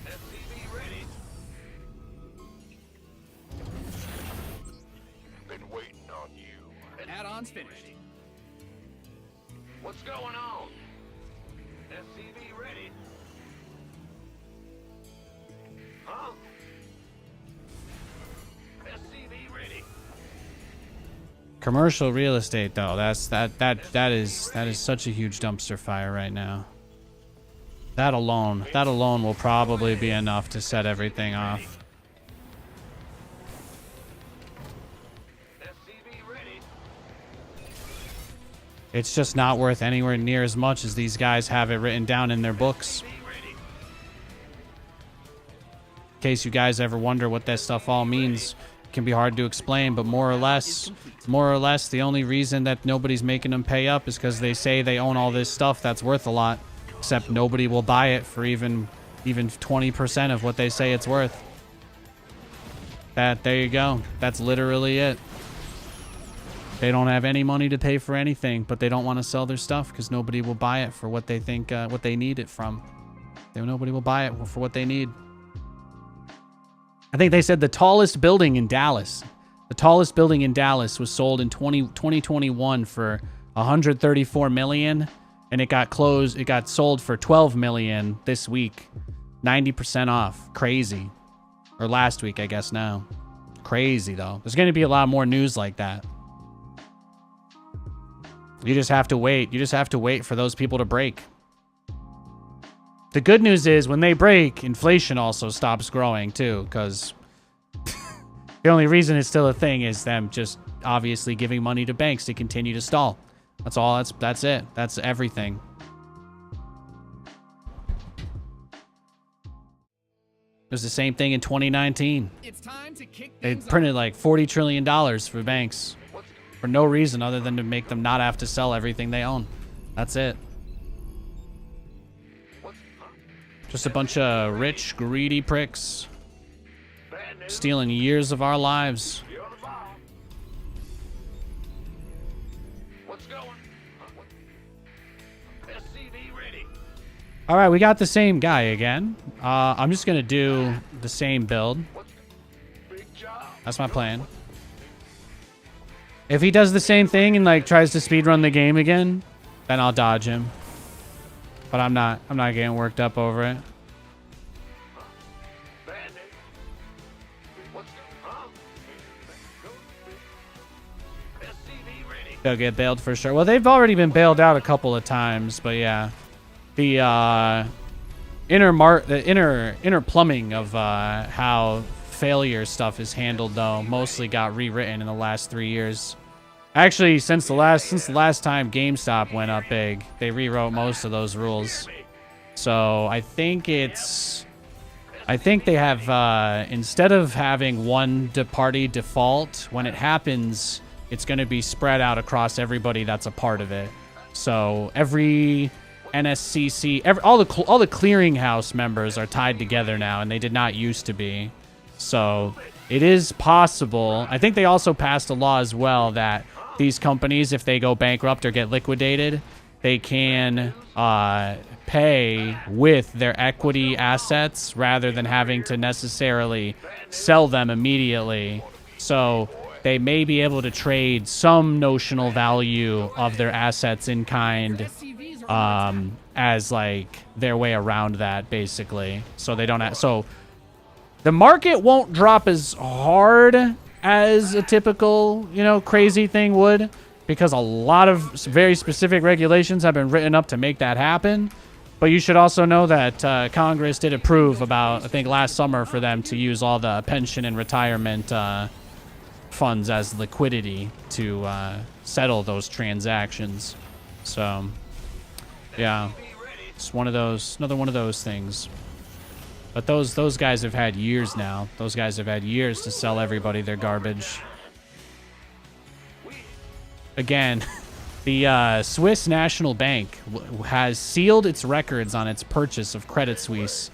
SCV ready. Been waiting on you. Add-on's finished. What's going on? SCV ready. Huh? SCV ready. Commercial real estate, though, that is such a huge dumpster fire right now. That alone will probably be enough to set everything off. SCV ready. It's just not worth anywhere near as much as these guys have it written down in their books. Be ready. In case you guys ever wonder what that stuff all means, it can be hard to explain, but more or less, the only reason that nobody's making them pay up is because they say they own all this stuff that's worth a lot, except nobody will buy it for even 20% of what they say it's worth. There you go. That's literally it. They don't have any money to pay for anything, but they don't want to sell their stuff because nobody will buy it for what they think, what they need it from. Nobody will buy it for what they need. I think they said the tallest building in Dallas was sold in 2021 for $134 million, and it got sold for $12 million this week. 90% off. Crazy. Or last week, I guess now. Crazy, though. There's going to be a lot more news like that. You just have to wait. You just have to wait for those people to break. The good news is when they break, inflation also stops growing too, because the only reason it's still a thing is them just obviously giving money to banks to continue to stall. That's all. That's it. That's everything. It was the same thing in 2019. It's time to kick They things printed off. like $40 trillion for banks for no reason other than to make them not have to sell everything they own. That's it. Just a bunch of rich, greedy pricks stealing years of our lives. What's going? SCV ready. All right, we got the same guy again. I'm just going to do the same build. Big job. That's my plan. If he does the same thing and like tries to speedrun the game again, then I'll dodge him. But I'm not getting worked up over it. Bandit. What's huh? SCV ready. They'll get bailed for sure. Well, they've already been bailed out a couple of times, but yeah. The inner plumbing of how failure stuff is handled though mostly got rewritten in the last 3 years. Actually, since the last time GameStop went up big, they rewrote most of those rules. So I think they have instead of having one party default, when it happens, it's going to be spread out across everybody that's a part of it. So every NSCC, all the clearinghouse members are tied together now, and they did not used to be. So it is possible. I think they also passed a law as well that these companies, if they go bankrupt or get liquidated, they can pay with their equity assets rather than having to necessarily sell them immediately. So they may be able to trade some notional value of their assets in kind as like their way around that, basically. So they don't have, so the market won't drop as hard as a typical, crazy thing would, because a lot of very specific regulations have been written up to make that happen. But you should also know that Congress did approve about, I think, last summer for them to use all the pension and retirement funds as liquidity to settle those transactions. So, yeah, it's another one of those things. But those guys have had years now. Those guys have had years to sell everybody their garbage. Again, the Swiss National Bank has sealed its records on its purchase of Credit Suisse,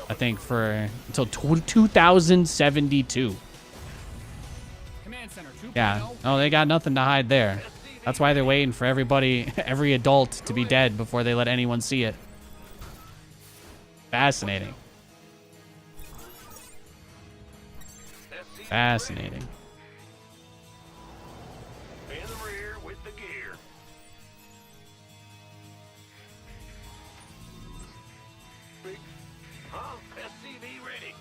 I think, for until 2072. Command Center 2.0. Yeah. Oh, they got nothing to hide there. That's why they're waiting for every adult to be dead before they let anyone see it. Fascinating. Fascinating. In the rear with the gear. Big, huh? SCV ready.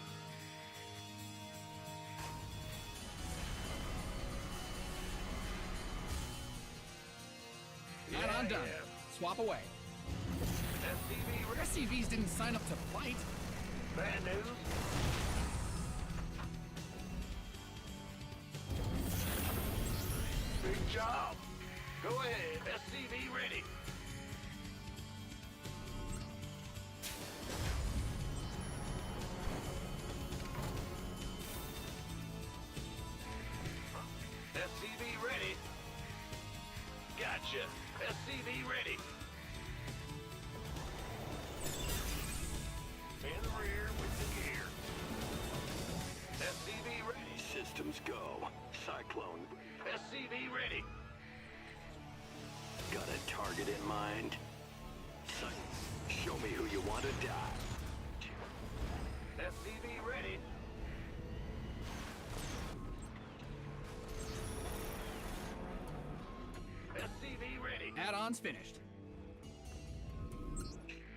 Add-on done. Swap away. SCVs didn't sign up to fight. Bad news. Big job. Go ahead. SCV ready. SCV ready. Gotcha. SCV ready. In the rear with the gear. SCV ready. Systems go. Cyclone. SCV ready. Got a target in mind? Show me who you want to die. SCV ready. SCV ready. Add-ons finished.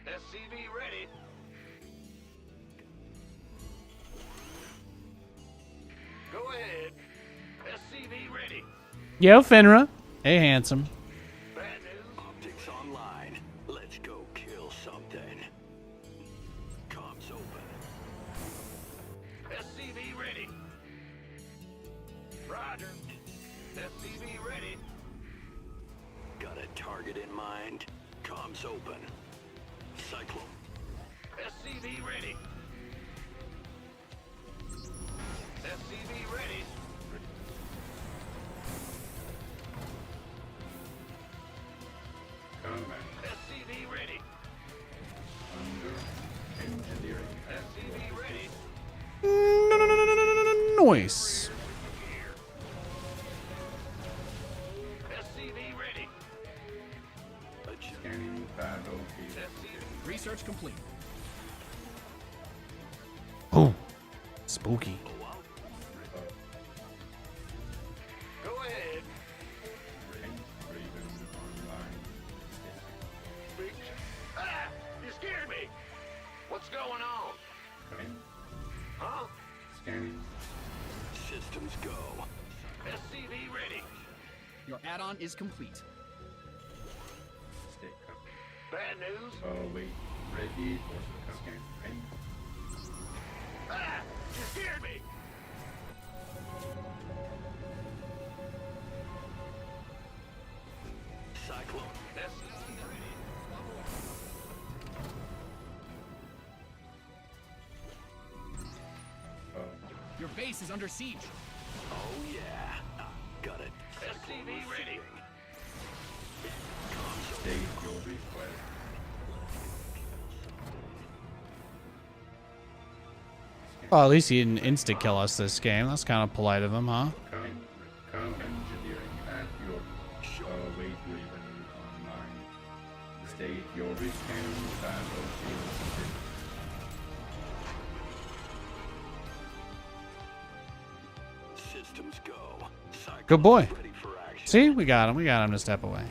SCV ready. Go ahead. SCV ready. Yo, Finra. Hey, handsome. Bad news. target in mind. Comms open. Cyclone. SCV ready. SCV ready. Combat. SCV ready. Under engineering at your SCV ready. Noise. SCV ready. scanning battlefield. SCV. Research complete. Oh, spooky. Go ahead. Raven online. Big. Ah! You scared me. What's going on? Coming. Huh? Scanning. Systems go. SCV ready. Your add-on is complete. Stay up. Bad news? Wait. Ready for scan. Ready. Ah! You scared me. Cyclone. SCV ready. Your base is under siege. Oh yeah. Got it. SCV ready. State your request. Well, at least he didn't insta-kill us this game. That's kind of polite of him, huh? Come engineering at your wait Raven online. State your rescan battlefield. Systems go. Cyclone Good boy. ready for action. See, we got him. We got him to step away.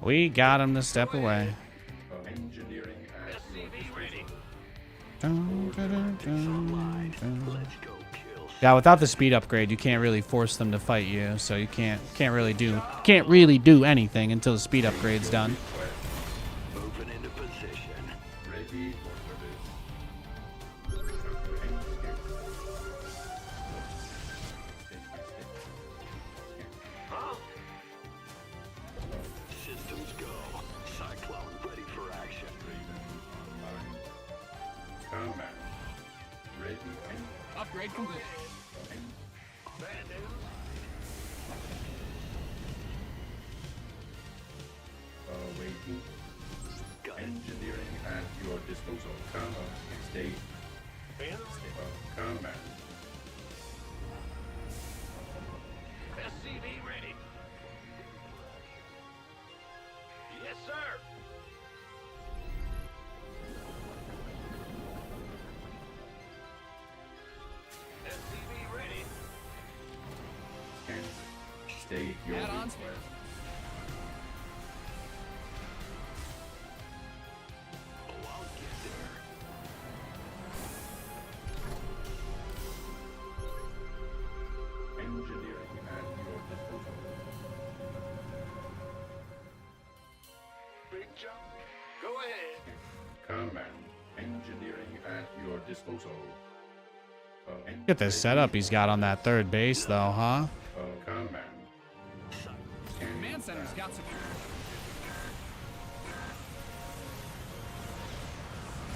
We got him to step away. Engineering at your SCV ready. Dun, dun, dun, dun, dun. Let's go kill. Yeah, without the speed upgrade, you can't really force them to fight you, so you can't really do anything until the speed upgrade's done. Moving into position. ready for service. Huh? Systems go. Cyclone ready for action. Raven online. Combat. Ready and Upgrade complete. Bad news? waiting. Got it. Engineering at your disposal. State combat. SCV ready. Yes, sir. SCV ready. Scan. State your Add-ons. request. Oh, I'll get there. Engineering at your disposal. Big jump. Go ahead. Combat. Engineering at your disposal. Get this setup he's got on that third base, though, huh? Combat. Command center's got secure.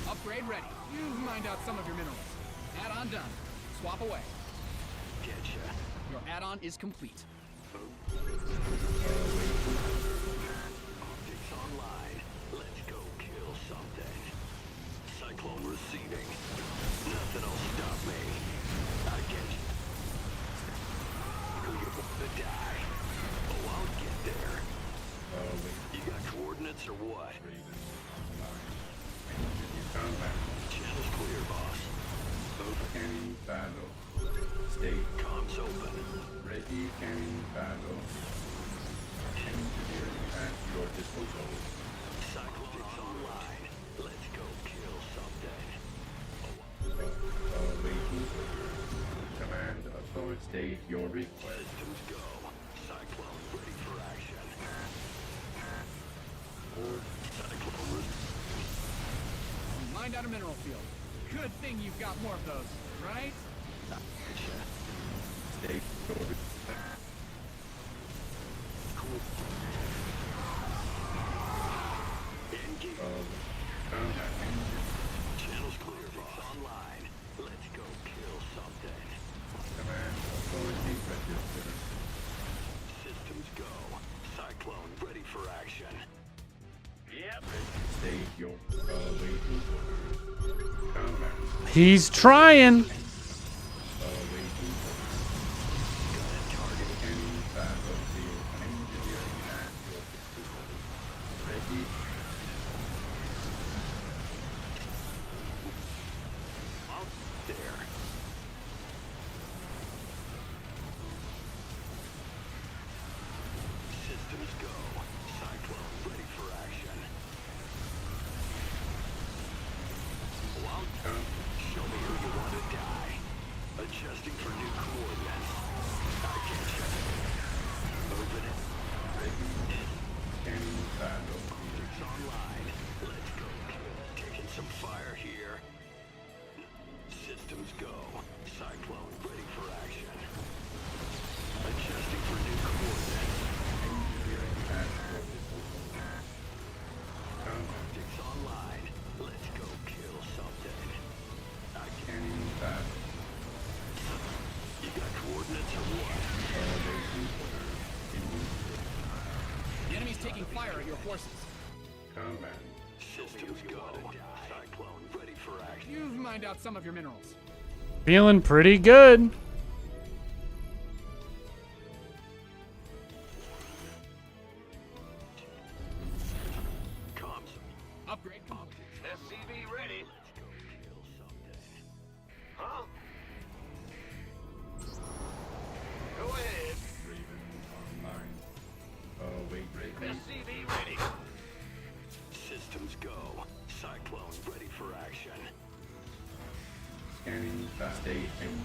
Upgrade ready. You've mined out some of your minerals. Add-on done. Swap away. Getcha. Your add-on is complete. Optics online. Let's go kill something. Cyclone receiving. Nothing'll stop me. I get you. Who you want to die? Oh, I'll get there. You got coordinates or what? Combat. Channel's clear, boss. Scanning battle. State Comms open. ready. Scanning battle. Engineering at your disposal. Cyclone's online. Let's go kill something. Waiting. Command authority. State your request. Systems go. Cyclone ready for action. Cyclone You mined out a mineral field. Good thing you've got more of those, right? State your Channel's clear, boss. Online. Let's go kill something. Command authority registered. Systems go. Cyclone ready for action. Yep. State your awaiting orders. Command He's trying. awaiting orders. Any battlefield engineering at your disposal. Ready. Out there. Systems go. Cyclone ready for action. Well, show me who you want to die. Adjusting for new coordinates. I get you. Moving it. Any battlefield. It's online. Let's go kill. Taking some fire here. Systems go. Cyclone ready for action. Adjusting for new coordinates. Engineering at your disposal. Command Optics online. Let's go kill something. I can. any battle. You got coordinates or what? Awaiting orders. Immediate. The enemy's taking fire at your forces. Command. Systems go. Cyclone ready for action. You've mined out some of your minerals. Feeling pretty good. Comms. Upgrade. SCV ready. Let's go kill something. Huh? Go ahead. Raven online. Await Raven. SCV ready. Systems go. Cyclone ready for action. Scanning fast. State and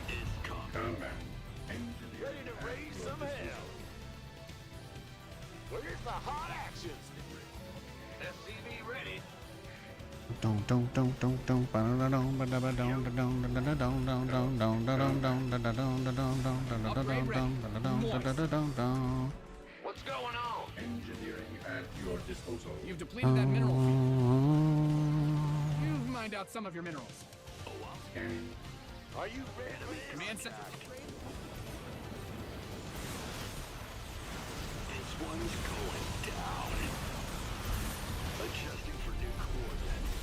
Is coming. command. Engineering Ready to at raise your some hell. Where's the hot action? SCV ready. What's going on? Engineering at your disposal. You've depleted that mineral field. You've mined out some of your minerals. Scanning. Are you ready for this? Command center. This one's going down. Adjusting for new coordinates.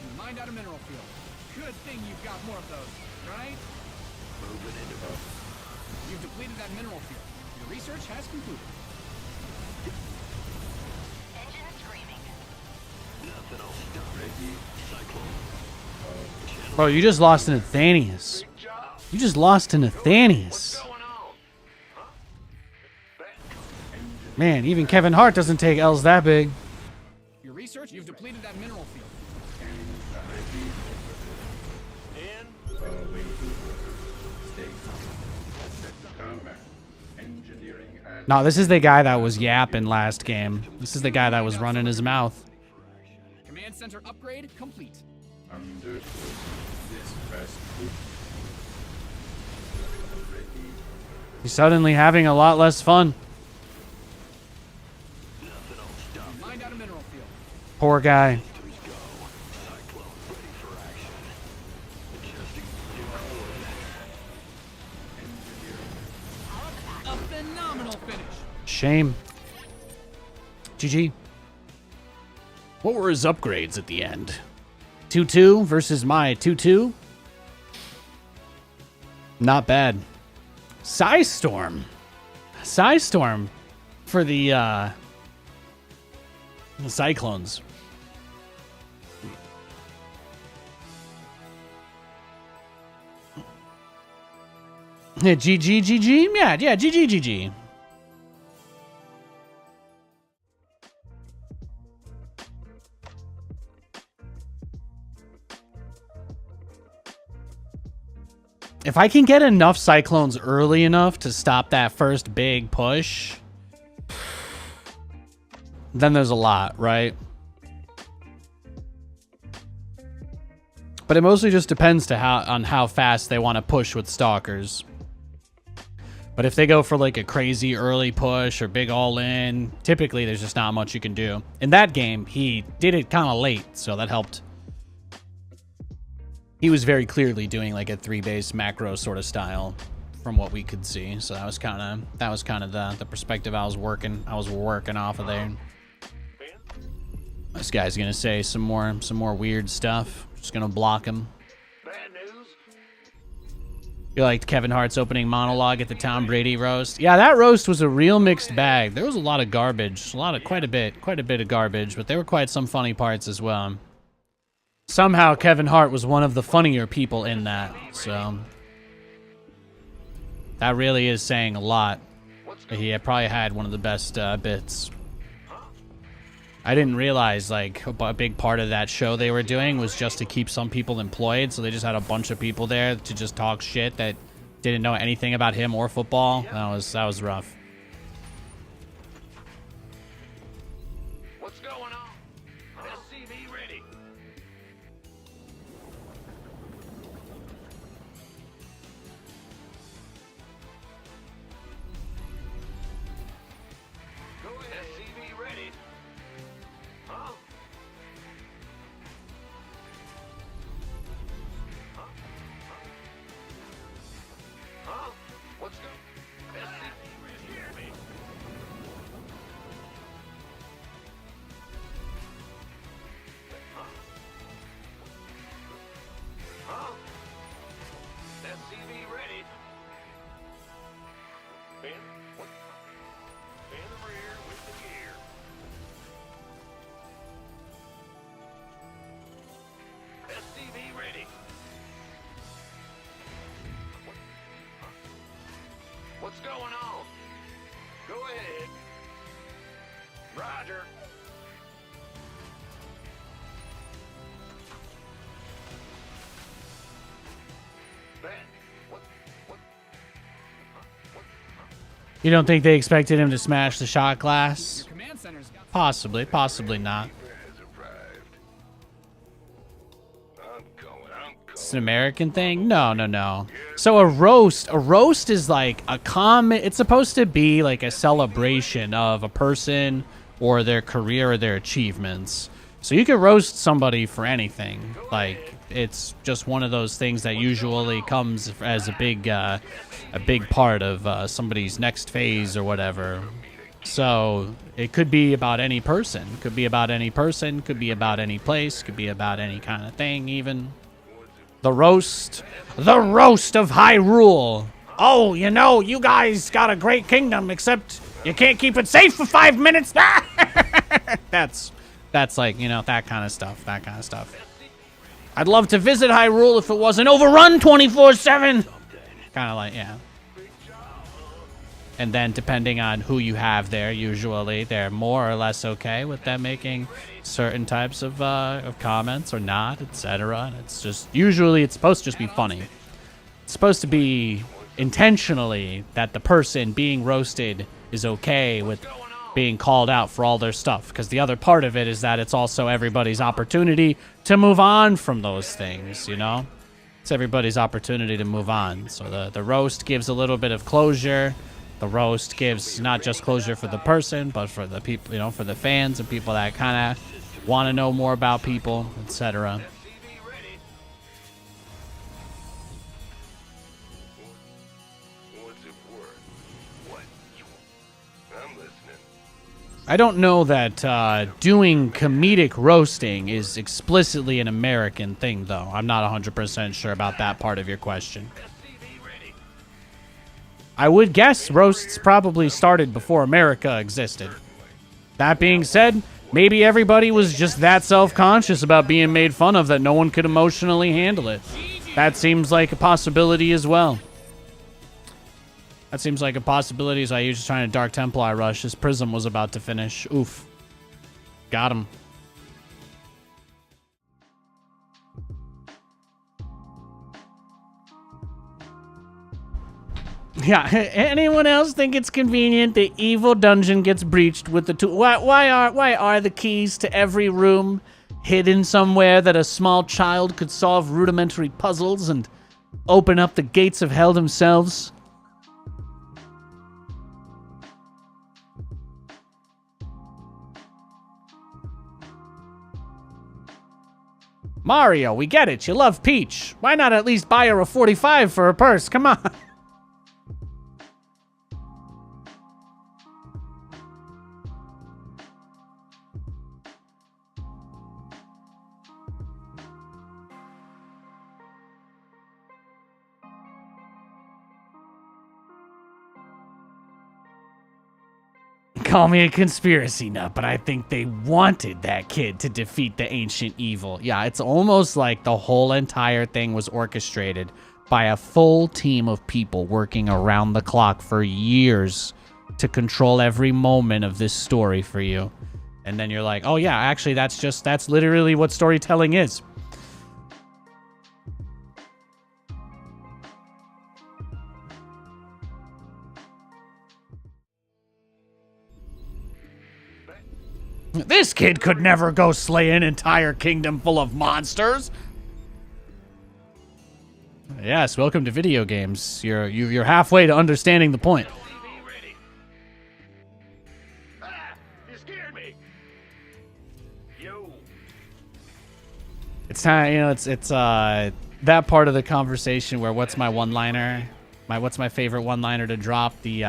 You mined out a mineral field. Good thing you've got more of those, right? Moving into You've depleted that mineral field. Your research has concluded. Engine screaming. nothing else. Stop. Ready. Cyclone. Bro, you just lost to Nathanias. Big job. You just lost to Nathanias. What's going on? Huh? Man, even Kevin Hart doesn't take L's that big. Your research, you've depleted that mineral field. In. No, this is the guy that was yapping last game. This is the guy that was running his mouth. Command center upgrade complete. Understood. This best. He's suddenly having a lot less fun. Nothing else. Stop. Mined out a mineral field. Poor guy. Systems go. Cyclone ready for action. Adjusting new coordinates. A phenomenal finish. Shame. GG. What were his upgrades at the end? 2-2 versus my 2-2? Not bad. Psystorm. Psystorm for the Cyclones. Yeah, GG, GG. Yeah, GG, GG. If I can get enough Cyclones early enough to stop that first big push, then there's a lot, right? But it mostly just depends on how fast they want to push with Stalkers. But if they go for like a crazy early push or big all in, typically there's just not much you can do. In that game, he did it kind of late, so that helped. He was very clearly doing like a 3-base macro sort of style from what we could see. So that was kind of the perspective I was working off of there. This guy's gonna say some more weird stuff. Just gonna block him. Bad news? You liked Kevin Hart's opening monologue at the Tom Brady roast? Yeah, that roast was a real mixed bag. There was a lot of garbage, quite a bit of garbage, but there were quite some funny parts as well. Somehow Kevin Hart was one of the funnier people in that, so that really is saying a lot. He probably had one of the best bits. I didn't realize like a big part of that show they were doing was just to keep some people employed, so they just had a bunch of people there to just talk shit that didn't know anything about him or football. That was rough. What's going on? SCV ready. Go ahead. SCV ready. Huh? Huh? What's going on? SCV ready. Hear me. Huh? SCV ready. Ben, what? Ben rear with the gear. SCV ready. What's going on? Go ahead. Roger. Ben, what? You don't think they expected him to smash the shot glass? Command center's got Possibly not. Has arrived. I'm going. It's an American thing? No. So a roast is like a comment. It's supposed to be like a celebration of a person or their career or their achievements. So you can roast somebody for anything. Like it's just one of those things that usually comes as a big part of somebody's next phase or whatever. So it could be about any person. Could be about any person. Could be about any place. Could be about any kind of thing even. The roast of Hyrule. Oh, you know, you guys got a great kingdom, except you can't keep it safe for 5 minutes. That's like, you know, that kind of stuff. I'd love to visit Hyrule if it wasn't overrun 24/7. Kind of like, yeah. And then depending on who you have there, usually they're more or less okay with them making certain types of comments or not, etc. And it's just usually it's supposed to just be funny. It's supposed to be intentionally that the person being roasted is okay with being called out for all their stuff, because the other part of it is that it's also everybody's opportunity to move on from those things, you know? It's everybody's opportunity to move on. So the roast gives a little bit of closure. The roast gives not just closure for the person, but for the people, you know, for the fans and people that kind of want to know more about people, etc. What's it worth? What? I'm listening. I don't know that doing comedic roasting is explicitly an American thing, though. I'm not 100% sure about that part of your question. I would guess roasts probably started before America existed. That being said, maybe everybody was just that self-conscious about being made fun of that no one could emotionally handle it. That seems like a possibility as well. That seems like a possibility as I was just trying to Dark Templar rush. His Prism was about to finish. Oof. Got him. Yeah, anyone else think it's convenient the evil dungeon gets breached with the two? Why are the keys to every room hidden somewhere that a small child could solve rudimentary puzzles and open up the gates of hell themselves? Mario, we get it. You love Peach. Why not at least buy her a 45 for her purse? Come on. Call me a conspiracy nut, but I think they wanted that kid to defeat the ancient evil. Yeah, it's almost like the whole entire thing was orchestrated by a full team of people working around the clock for years to control every moment of this story for you. And then you're like, oh yeah, actually that's literally what storytelling is. This kid could never go slay an entire kingdom full of monsters. Yes, welcome to video games. You're halfway to understanding the point. You scared me. Yo. It's time, you know, it's that part of the conversation where what's my one-liner? What's my favorite one-liner to drop? You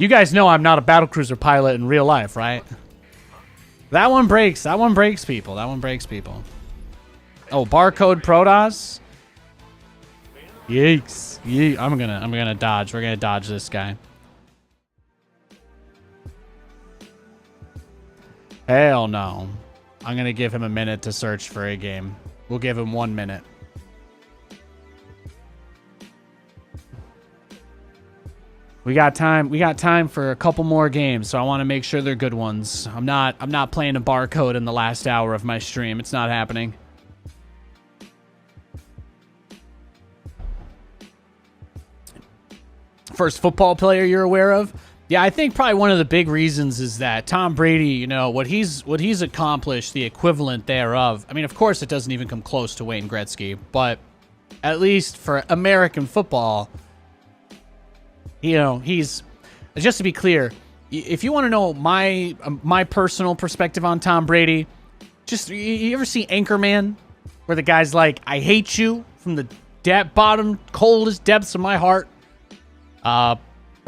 guys know I'm not a battlecruiser pilot in real life, right? That one breaks people. That one breaks people. Oh, barcode Protoss? Yikes. I'm gonna dodge. We're gonna dodge this guy. Hell no. I'm gonna give him a minute to search for a game. We'll give him 1 minute. We got time for a couple more games, so I want to make sure they're good ones. I'm not playing a barcode in the last hour of my stream. It's not happening. First football player you're aware of? Yeah, I think probably one of the big reasons is that Tom Brady, you know, what he's accomplished, the equivalent thereof. I mean, of course it doesn't even come close to Wayne Gretzky, but at least for American football, you know, he's, just to be clear, if you want to know my personal perspective on Tom Brady, just, you ever see Anchorman, where the guy's like, I hate you from the bottom, coldest depths of my heart. But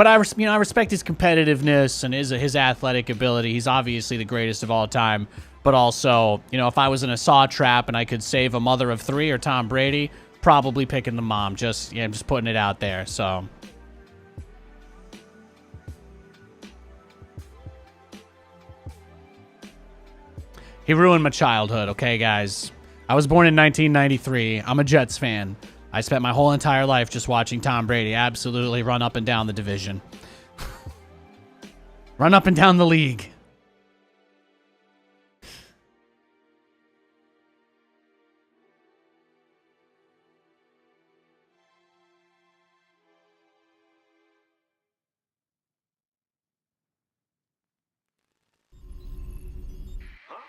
I respect his competitiveness and his athletic ability. He's obviously the greatest of all time. But also, you know, if I was in a saw trap and I could save a mother of three or Tom Brady, probably picking the mom. Just putting it out there. So. He ruined my childhood, okay, guys? I was born in 1993. I'm a Jets fan. I spent my whole entire life just watching Tom Brady absolutely run up and down the division. Run up and down the league.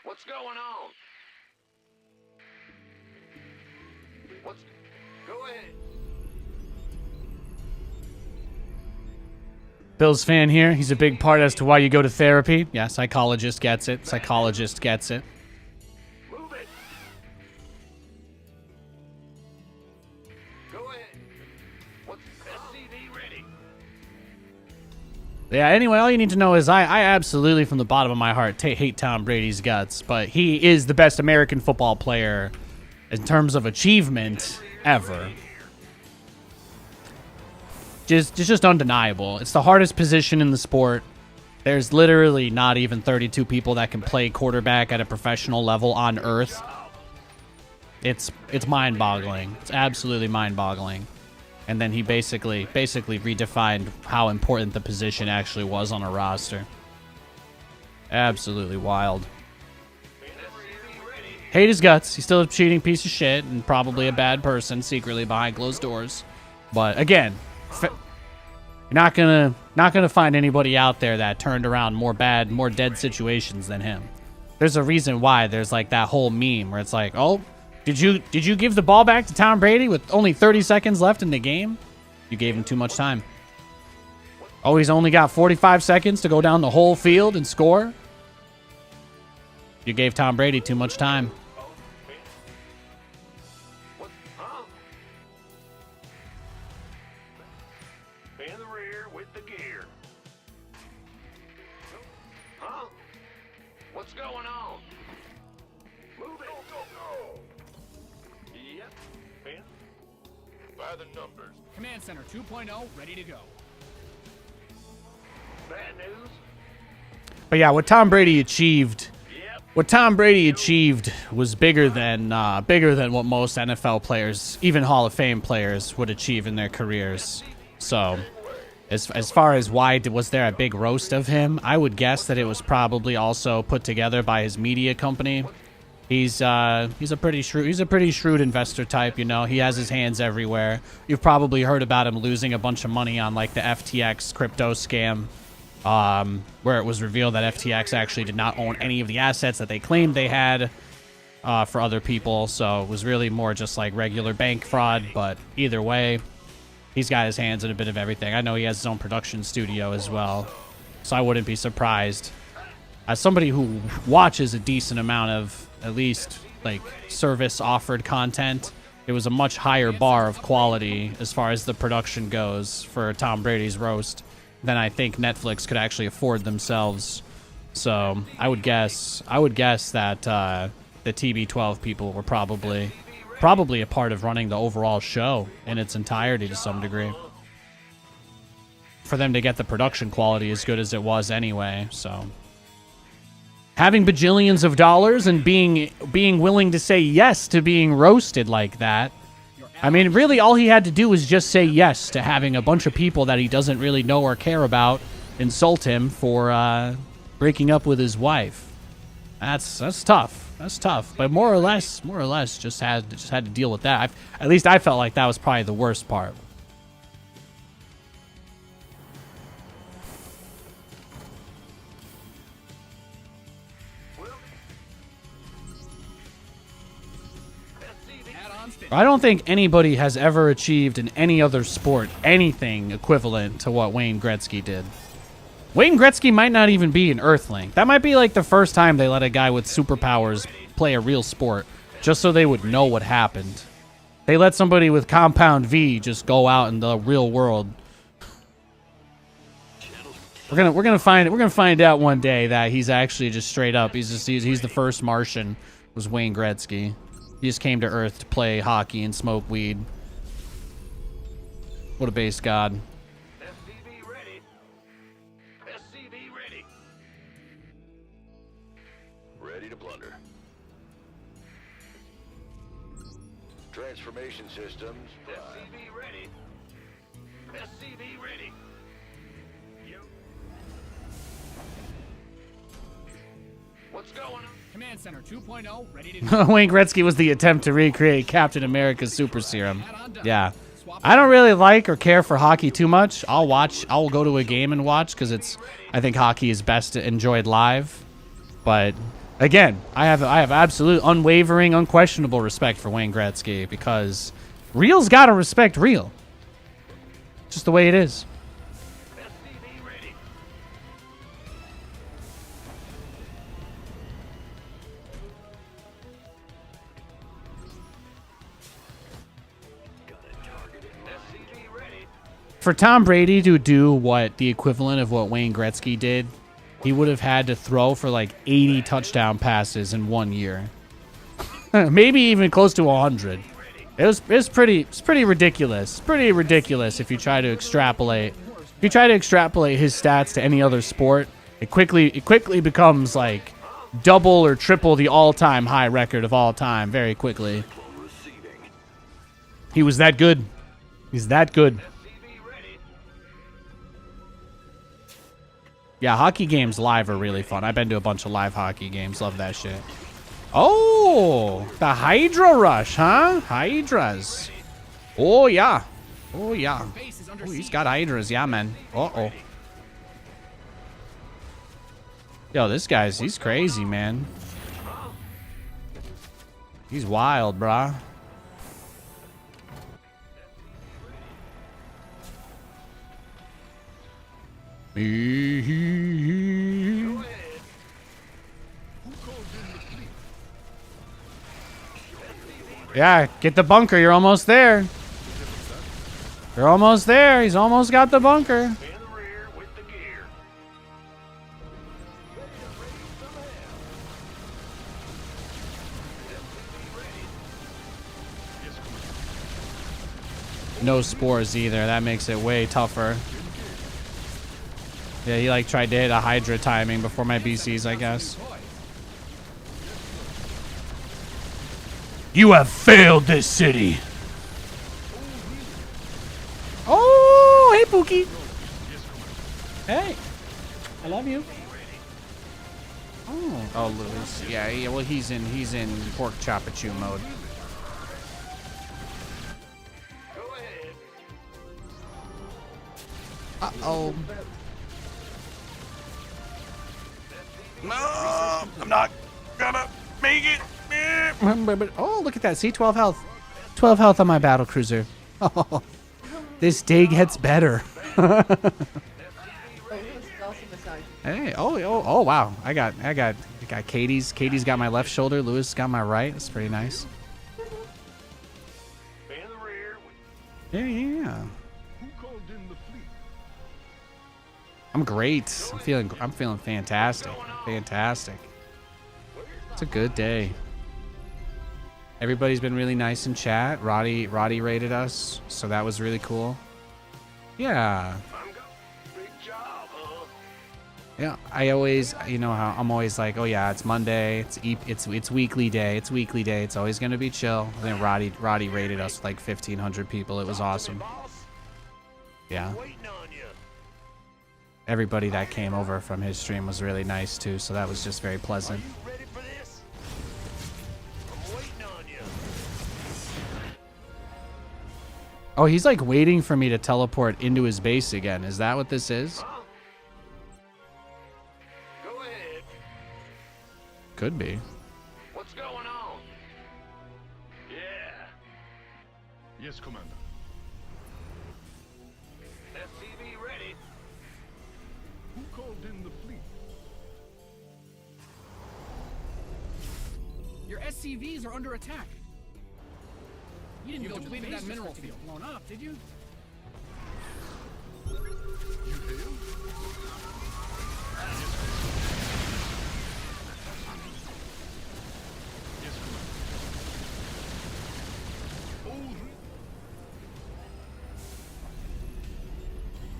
What's going on? Go ahead. Bill's fan here. He's a big part as to why you go to therapy. Yeah, psychologist gets it. Psychologist gets it. Move it. Go ahead. What's SCV ready? Yeah, anyway, all you need to know is I absolutely, from the bottom of my heart, hate Tom Brady's guts, but he is the best American football player in terms of achievement ever. Just undeniable. It's the hardest position in the sport. There's literally not even 32 people that can play quarterback at a professional level on Earth. It's mind-boggling. It's absolutely mind-boggling. And then he basically redefined how important the position actually was on a roster. Absolutely wild. Hate his guts. He's still a cheating piece of shit and probably a bad person secretly behind closed doors. But again, you're not gonna find anybody out there that turned around more dead situations than him. There's a reason why there's like that whole meme where it's like, oh, did you give the ball back to Tom Brady with only 30 seconds left in the game? You gave him too much time. Oh, he's only got 45 seconds to go down the whole field and score? You gave Tom Brady too much time. In the rear with the gear. Huh? What's going on? Move it. Go, go, go. Yep. And by the numbers. Command Center 2.0 ready to go. Bad news? But yeah, what Tom Brady achieved was bigger than what most NFL players, even Hall of Fame players, would achieve in their careers. So, as far as why was there a big roast of him, I would guess that it was probably also put together by his media company. He's a pretty shrewd investor type, you know. He has his hands everywhere. You've probably heard about him losing a bunch of money on like the FTX crypto scam, where it was revealed that FTX actually did not own any of the assets that they claimed they had for other people. So it was really more just like regular bank fraud. But either way, he's got his hands in a bit of everything. I know he has his own production studio as well, so I wouldn't be surprised. As somebody who watches a decent amount of at least like service offered content, it was a much higher bar of quality as far as the production goes for Tom Brady's roast than I think Netflix could actually afford themselves. So I would guess that the TB12 people were probably a part of running the overall show in its entirety to some degree, for them to get the production quality as good as it was anyway. So having bajillions of dollars and being willing to say yes to being roasted like that, I mean, really all he had to do was just say yes to having a bunch of people that he doesn't really know or care about insult him for breaking up with his wife. That's tough. That's tough. But more or less, just had to deal with that. At least I felt like that was probably the worst part. I don't think anybody has ever achieved in any other sport anything equivalent to what Wayne Gretzky did. Wayne Gretzky might not even be an Earthling. That might be like the first time they let a guy with superpowers play a real sport, just so they would know what happened. They let somebody with Compound V just go out in the real world. We're gonna find out one day that he's actually just straight up. He's the first Martian. Was Wayne Gretzky. He just came to Earth to play hockey and smoke weed. What a base god. SCV ready. SCV ready. Ready to blunder. Transformation systems. SCV ready. SCV ready. What's going on? Command Center 2.0 ready to go. Wayne Gretzky was the attempt to recreate Captain America's super serum. Yeah. I don't really like or care for hockey too much. I'll go to a game and watch because I think hockey is best enjoyed live. But again, I have absolute unwavering, unquestionable respect for Wayne Gretzky because real's got to respect real. Just the way it is. For Tom Brady to do what the equivalent of what Wayne Gretzky did, he would have had to throw for like 80 touchdown passes in 1 year. Maybe even close to 100. It's pretty ridiculous. Pretty ridiculous if you try to extrapolate. If you try to extrapolate his stats to any other sport, it quickly becomes like double or triple the all-time high record of all time very quickly. He was that good. He's that good. Yeah, hockey games live are really fun. I've been to a bunch of live hockey games. Love that shit. Oh, the Hydra Rush, huh? Hydras. Oh, yeah. Oh, yeah. Oh, he's got Hydras. Yeah, man. Uh-oh. Yo, he's crazy, man. He's wild, brah. Yeah, get the bunker. You're almost there. We're almost there. He's almost got the bunker. In the rear with the gear. Ready to raise some hell. SCV ready. Yes, Commander. No spores either. That makes it way tougher. Yeah, he like tried to hit a Hydra timing before my BCs, I guess. You have failed this city. Oh, hey, Pookie. Hey, I love you. Oh, Lewis. Yeah. Well, he's in pork chopachu mode. Go ahead. Uh-oh. No, I'm not gonna make it. Oh, look at that. See, 12 health. 12 health on my battlecruiser. Oh, this day gets better. Hey, oh, wow. I got Katie's. Katie's got my left shoulder. Lewis got my right. That's pretty nice. In the rear. Yeah. Who called in the fleet? I'm great. I'm feeling fantastic. Fantastic. It's a good day. Everybody's been really nice in chat. Roddy rated us, so that was really cool. Yeah. I'm go. Big job, huh? Yeah, I always, you know how I'm always like, oh yeah, it's Monday, it's weekly day, it's always gonna be chill. And then Roddy rated us with like 1,500 people. It was awesome. Yeah. Waiting on you. Everybody that came over from his stream was really nice too, so that was just very pleasant. You ready for this? I'm waiting on you. Oh, he's like waiting for me to teleport into his base again. Is that what this is? Huh? Go ahead. Could be. What's going on? Yeah. Yes, Commander. SCV ready. Who called in the fleet? Your SCVs are under attack. You didn't build your base that mineral field blown up, did you? You failed? Yes, Commander.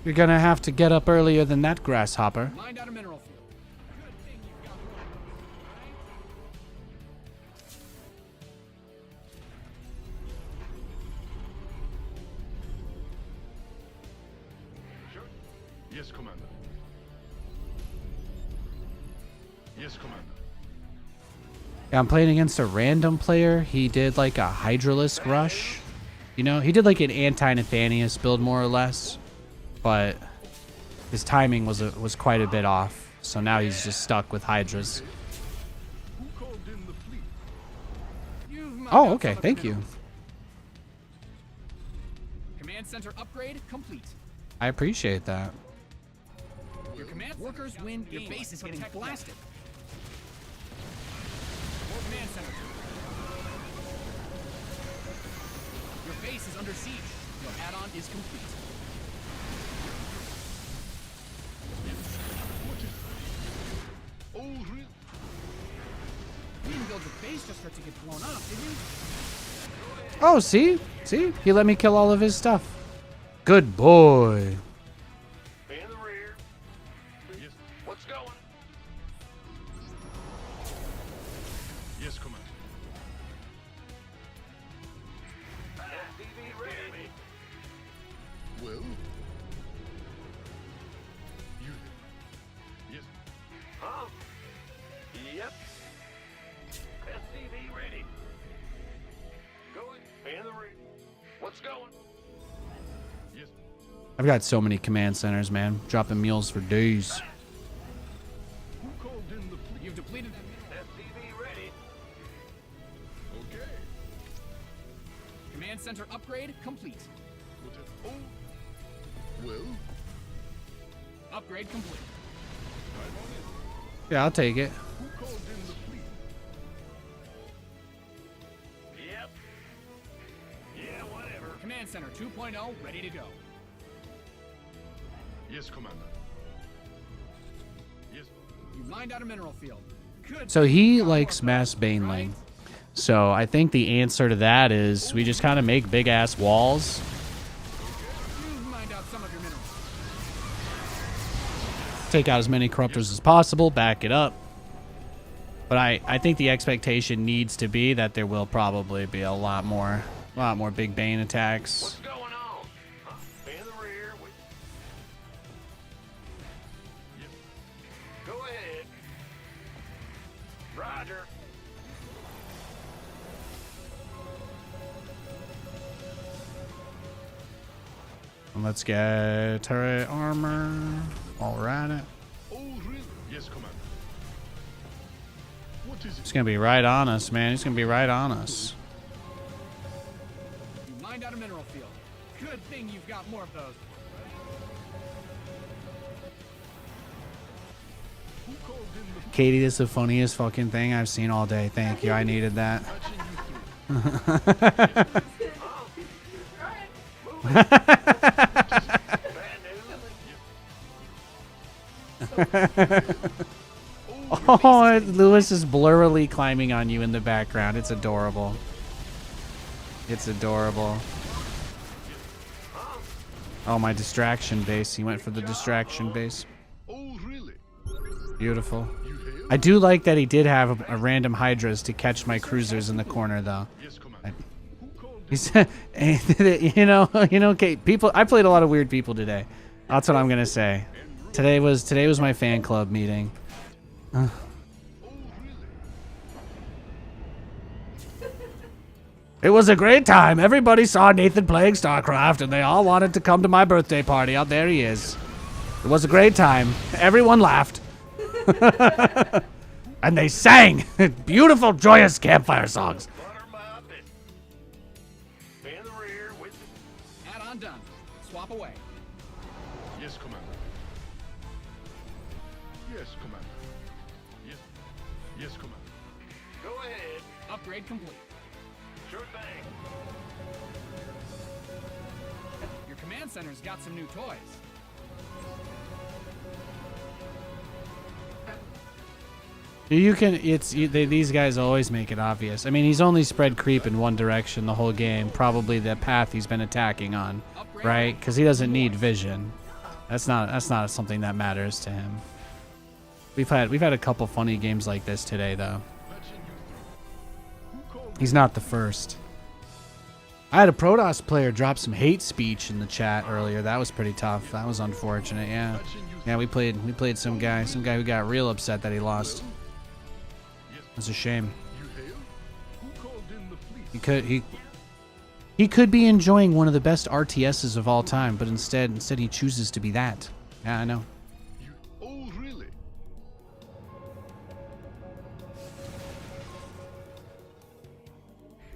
You're gonna have to get up earlier than that, grasshopper. Lined out a mineral field. Good thing you've got more of Sure. Yes, Commander. Yes, Commander. Yeah, I'm playing against a random player. He did like a Hydralisk rush. You know, he did like an anti-Nathanias build more or less. But his timing was quite a bit off. So now he's just stuck with Hydras. Who called in the fleet? Oh, okay. Thank you. Command center upgrade complete. I appreciate that. Your command workers win. Your base is getting blasted. More command center. Your base is under siege. Your add-on is complete. Oh, really? You didn't build your base just for it to get blown up, did you? Oh, see? See? He let me kill all of his stuff. Good boy. In the rear. Yes. What's going? Yes, Commander. SCV ready. Well? You. Yes. Huh? Yep. SCV ready. Going. In the rear. What's going? Yes. I've got so many command centers, man. Dropping meals for days. Who called in the fleet? You've depleted that mineral. SCV ready. Okay. Command center upgrade complete. Oh. Well? Upgrade complete. I'm on it. Yeah, I'll take it. Who called in the fleet? Yep. Yeah, whatever. Command center 2.0 ready to go. Yes, Commander. Yes. You mined out a mineral field. Good. So he likes mass baneling. So I think the answer to that is we just kind of make big ass walls. You've mined out some of your minerals. Take out as many corruptors as possible, back it up. But I think the expectation needs to be that there will probably be a lot more big bane attacks. What's going on? In the rear. Go ahead. Roger. And let's get turret armor. All right. Oh, really? Yes, Commander. What is He's it? gonna be right on us, man. He's gonna be right on us. You mined out a mineral field. Good thing you've got more of those. Who called in the Katie, this is the funniest fucking thing I've seen all day. Thank you. I needed that. Oh, Lewis is blurrily climbing on you in the background. It's adorable. It's adorable. Oh, my distraction base. He went for the distraction base. Oh, really? Beautiful. I do like that he did have a random hydras to catch my cruisers in the corner, though. Yes, Commander. Who called in? He said, Kate, people. I played a lot of weird people today. That's what I'm gonna say. Today was my fan club meeting. Oh, really? It was a great time. Everybody saw Nathan playing StarCraft, and they all wanted to come to my birthday party. Out there he is. It was a great time. Everyone laughed. And they sang beautiful, joyous campfire songs. Butter my business. In the rear with Add-on done. Swap away. Yes, Commander. Yes, Commander. Yes. Yes, Commander. Go ahead. Upgrade complete. Sure thing. Your command center's got some new toys. These guys always make it obvious. I mean, he's only spread creep in one direction the whole game, probably the path he's been attacking on, right? Because he doesn't need vision. That's not something that matters to him. We've had a couple funny games like this today, though. He's not the first. I had a Protoss player drop some hate speech in the chat earlier. That was pretty tough. That was unfortunate. Yeah, we played some guy who got real upset that he lost. It's a shame. He could be enjoying one of the best RTSs of all time, but instead he chooses to be that. Yeah, I know. Oh, really?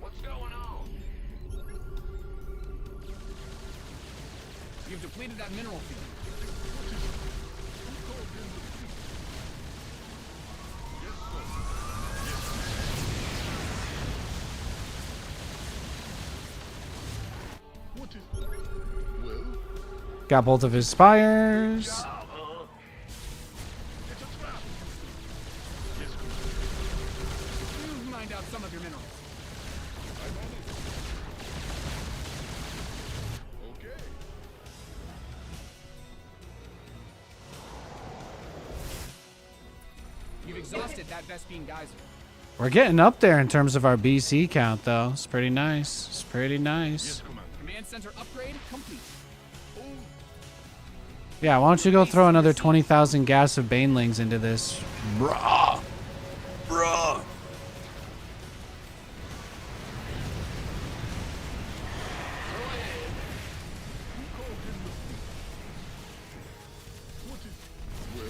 What's going on? You've depleted that mineral field. What is... Well, Got both of his spires. it's a trap. Yes, Commander. You've mined out some of your minerals. I'm on it. Okay. You've exhausted that Vespine geyser. We're getting up there in terms of our BC count, though. It's pretty nice. It's pretty nice. Yes, Commander. Command center upgrade complete. Yeah, why don't you go throw another 20,000 gas of banelings into this? Bruh. Bruh. What is... Well,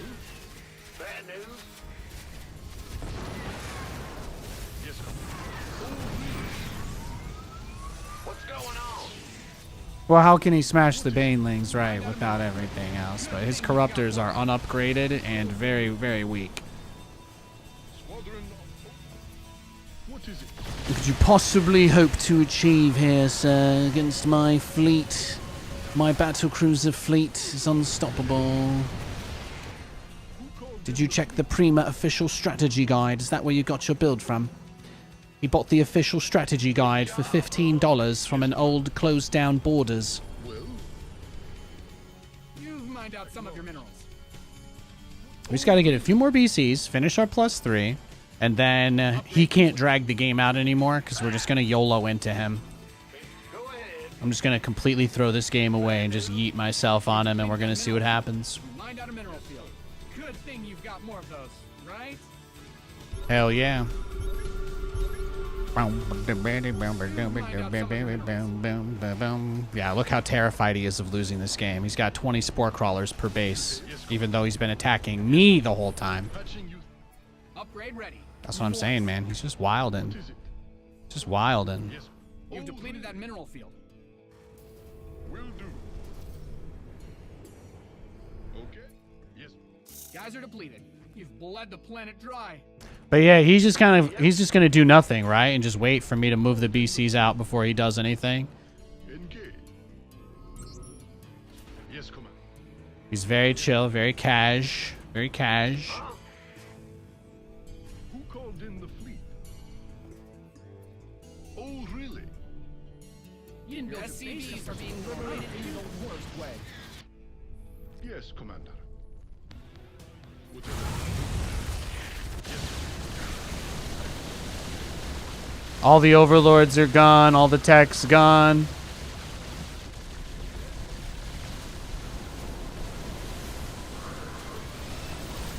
Bad news? yes, Commander. What's going on? Well, how can he smash the banelings, right, without everything else? But his corruptors are unupgraded and very, very weak. Squadron... What is it? What could you possibly hope to achieve here, sir, against my fleet? My battlecruiser fleet is unstoppable. Did you check the Prima official strategy guide? Is that where you got your build from? He bought the official strategy guide for $15 from an old closed down Borders. You've mined out some of your minerals. We just got to get a few more BCs, finish our +3, and then he can't drag the game out anymore because we're just going to YOLO into him. I'm just going to completely throw this game away and just yeet myself on him, and we're going to see what happens. Mined out a mineral field. Good thing you've got more of those, right? Hell yeah. Yeah, look how terrified he is of losing this game. He's got 20 spore crawlers per base, even though he's been attacking me the whole time. Upgrade ready. That's what I'm saying, man. He's just wildin'. Just wildin'. You've depleted that mineral field. Will do. Okay. Yes. Guys are depleted. You've bled the planet dry. But yeah, he's just gonna do nothing, right? And just wait for me to move the BCs out before he does anything. Engage. Yes, come on. He's very chill, very cash. Very cash. Who called in the fleet? Oh, really? You didn't build SCVs are being liberated in the worst way. Yes, Commander. All the overlords are gone. All the tech's gone.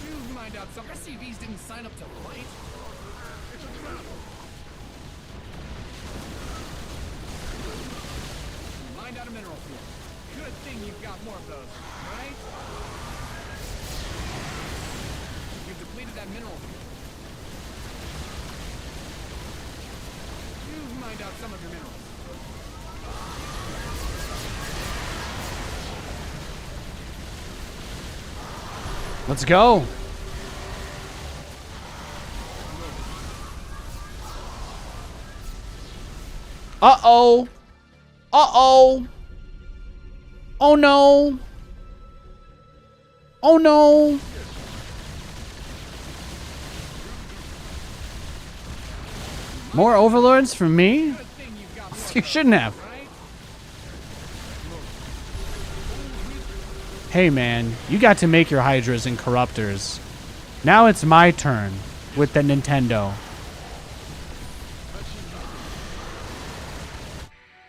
You've mined out some SCVs didn't sign up to fight. You mined out a mineral field. Good thing you've got more of those, right? You've depleted that mineral field. You've mined out some of your minerals. Let's go. Uh-oh. Uh-oh. Oh, no. Oh, no. More overlords from me? You shouldn't have. Hey, man, you got to make your Hydras and Corruptors. Now it's my turn with the Nintendo.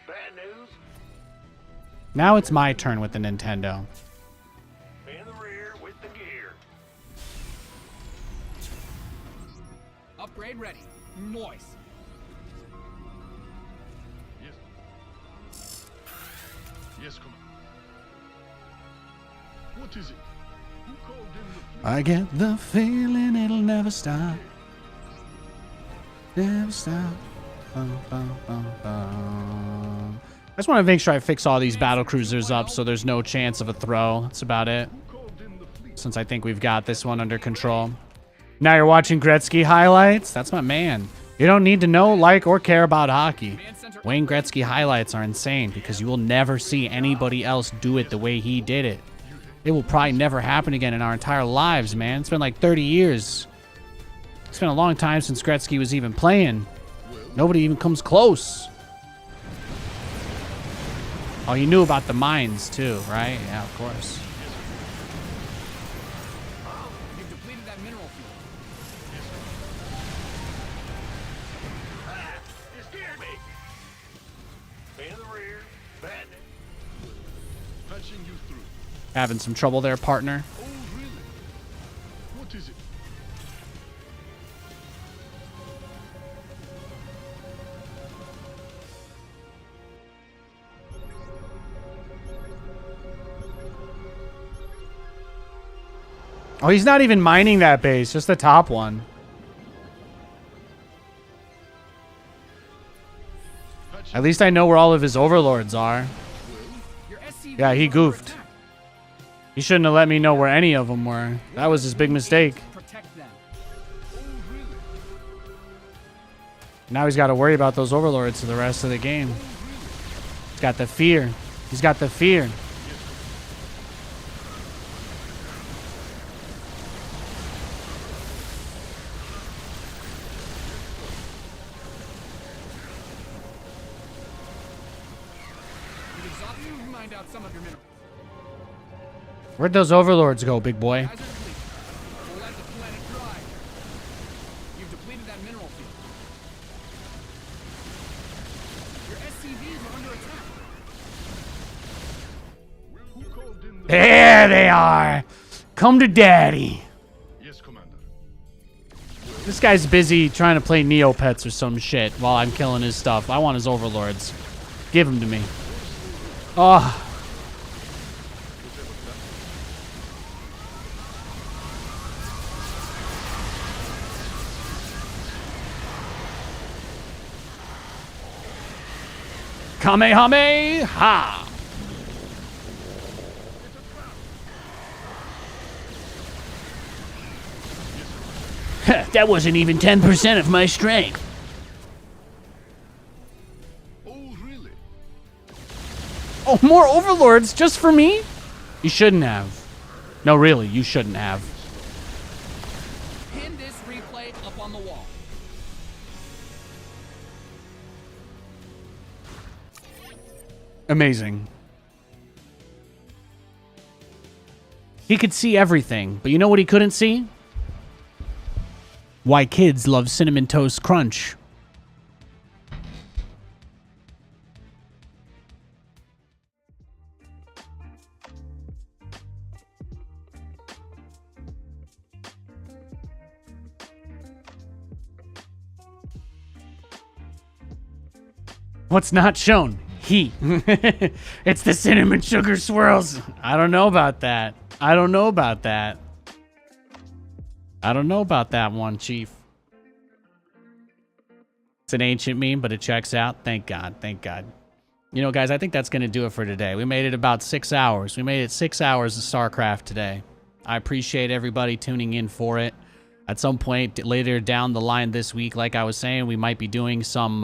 Bad news? Now it's my turn with the Nintendo. In the rear with the gear. Upgrade ready. Noise. Yes, come on. What is it? Who called in the fleet? I get the feeling it'll never stop. Never stop. Bum, bum, bum, bum. I just want to make sure I fix all these battlecruisers up so there's no chance of a throw. That's about it. Since I think we've got this one under control. Now you're watching Gretzky highlights? That's my man. You don't need to know, like, or care about hockey. Wayne Gretzky highlights are insane because you will never see anybody else do it the way he did it. It will probably never happen again in our entire lives, man. It's been like 30 years. It's been a long time since Gretzky was even playing. Nobody even comes close. Oh, you knew about the mines too, right? Yeah, of course. You've depleted that mineral field. You scared me. In the rear. Bad news. Patching you through. Having some trouble there, partner. Oh, really? What is it? Oh, he's not even mining that base, just the top one. At least I know where all of his overlords are. Yeah, he goofed. He shouldn't have let me know where any of them were. That was his big mistake. Protect them. Now he's got to worry about those overlords for the rest of the game. He's got the fear. He's got the fear. Mined out some of your minerals. Where'd those overlords go, big boy? Guys are depleted. We'll let the planet dry. You've depleted that mineral field. Your SCVs are under attack. Who called in the... There they are. Come to daddy. Yes, Commander. This guy's busy trying to play Neopets or some shit while I'm killing his stuff. I want his overlords. Give them to me. Oh. Kamehameha! That wasn't even 10% of my strength. Oh, really? Oh, more overlords just for me? You shouldn't have. No, really, you shouldn't have. Pin this replay up on the wall. Amazing. He could see everything, but you know what he couldn't see? Why kids love Cinnamon Toast Crunch. What's not shown? Heat. It's the cinnamon sugar swirls. I don't know about that. I don't know about that. I don't know about that one, Chief. It's an ancient meme, but it checks out. Thank God. Thank God. You know, guys, I think that's going to do it for today. We made it about 6 hours. We made it 6 hours of StarCraft today. I appreciate everybody tuning in for it. At some point later down the line this week, like I was saying, we might be doing some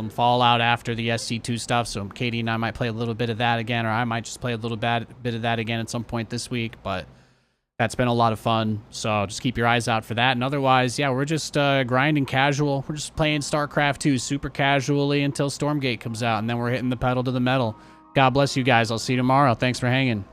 Fallout after the SC2 stuff. So Katie and I might play a little bit of that again, or I might just play a little bit of that again at some point this week. But that's been a lot of fun. So just keep your eyes out for that. And otherwise, yeah, we're just grinding casual. We're just playing StarCraft 2 super casually until Stormgate comes out, and then we're hitting the pedal to the metal. God bless you guys. I'll see you tomorrow. Thanks for hanging.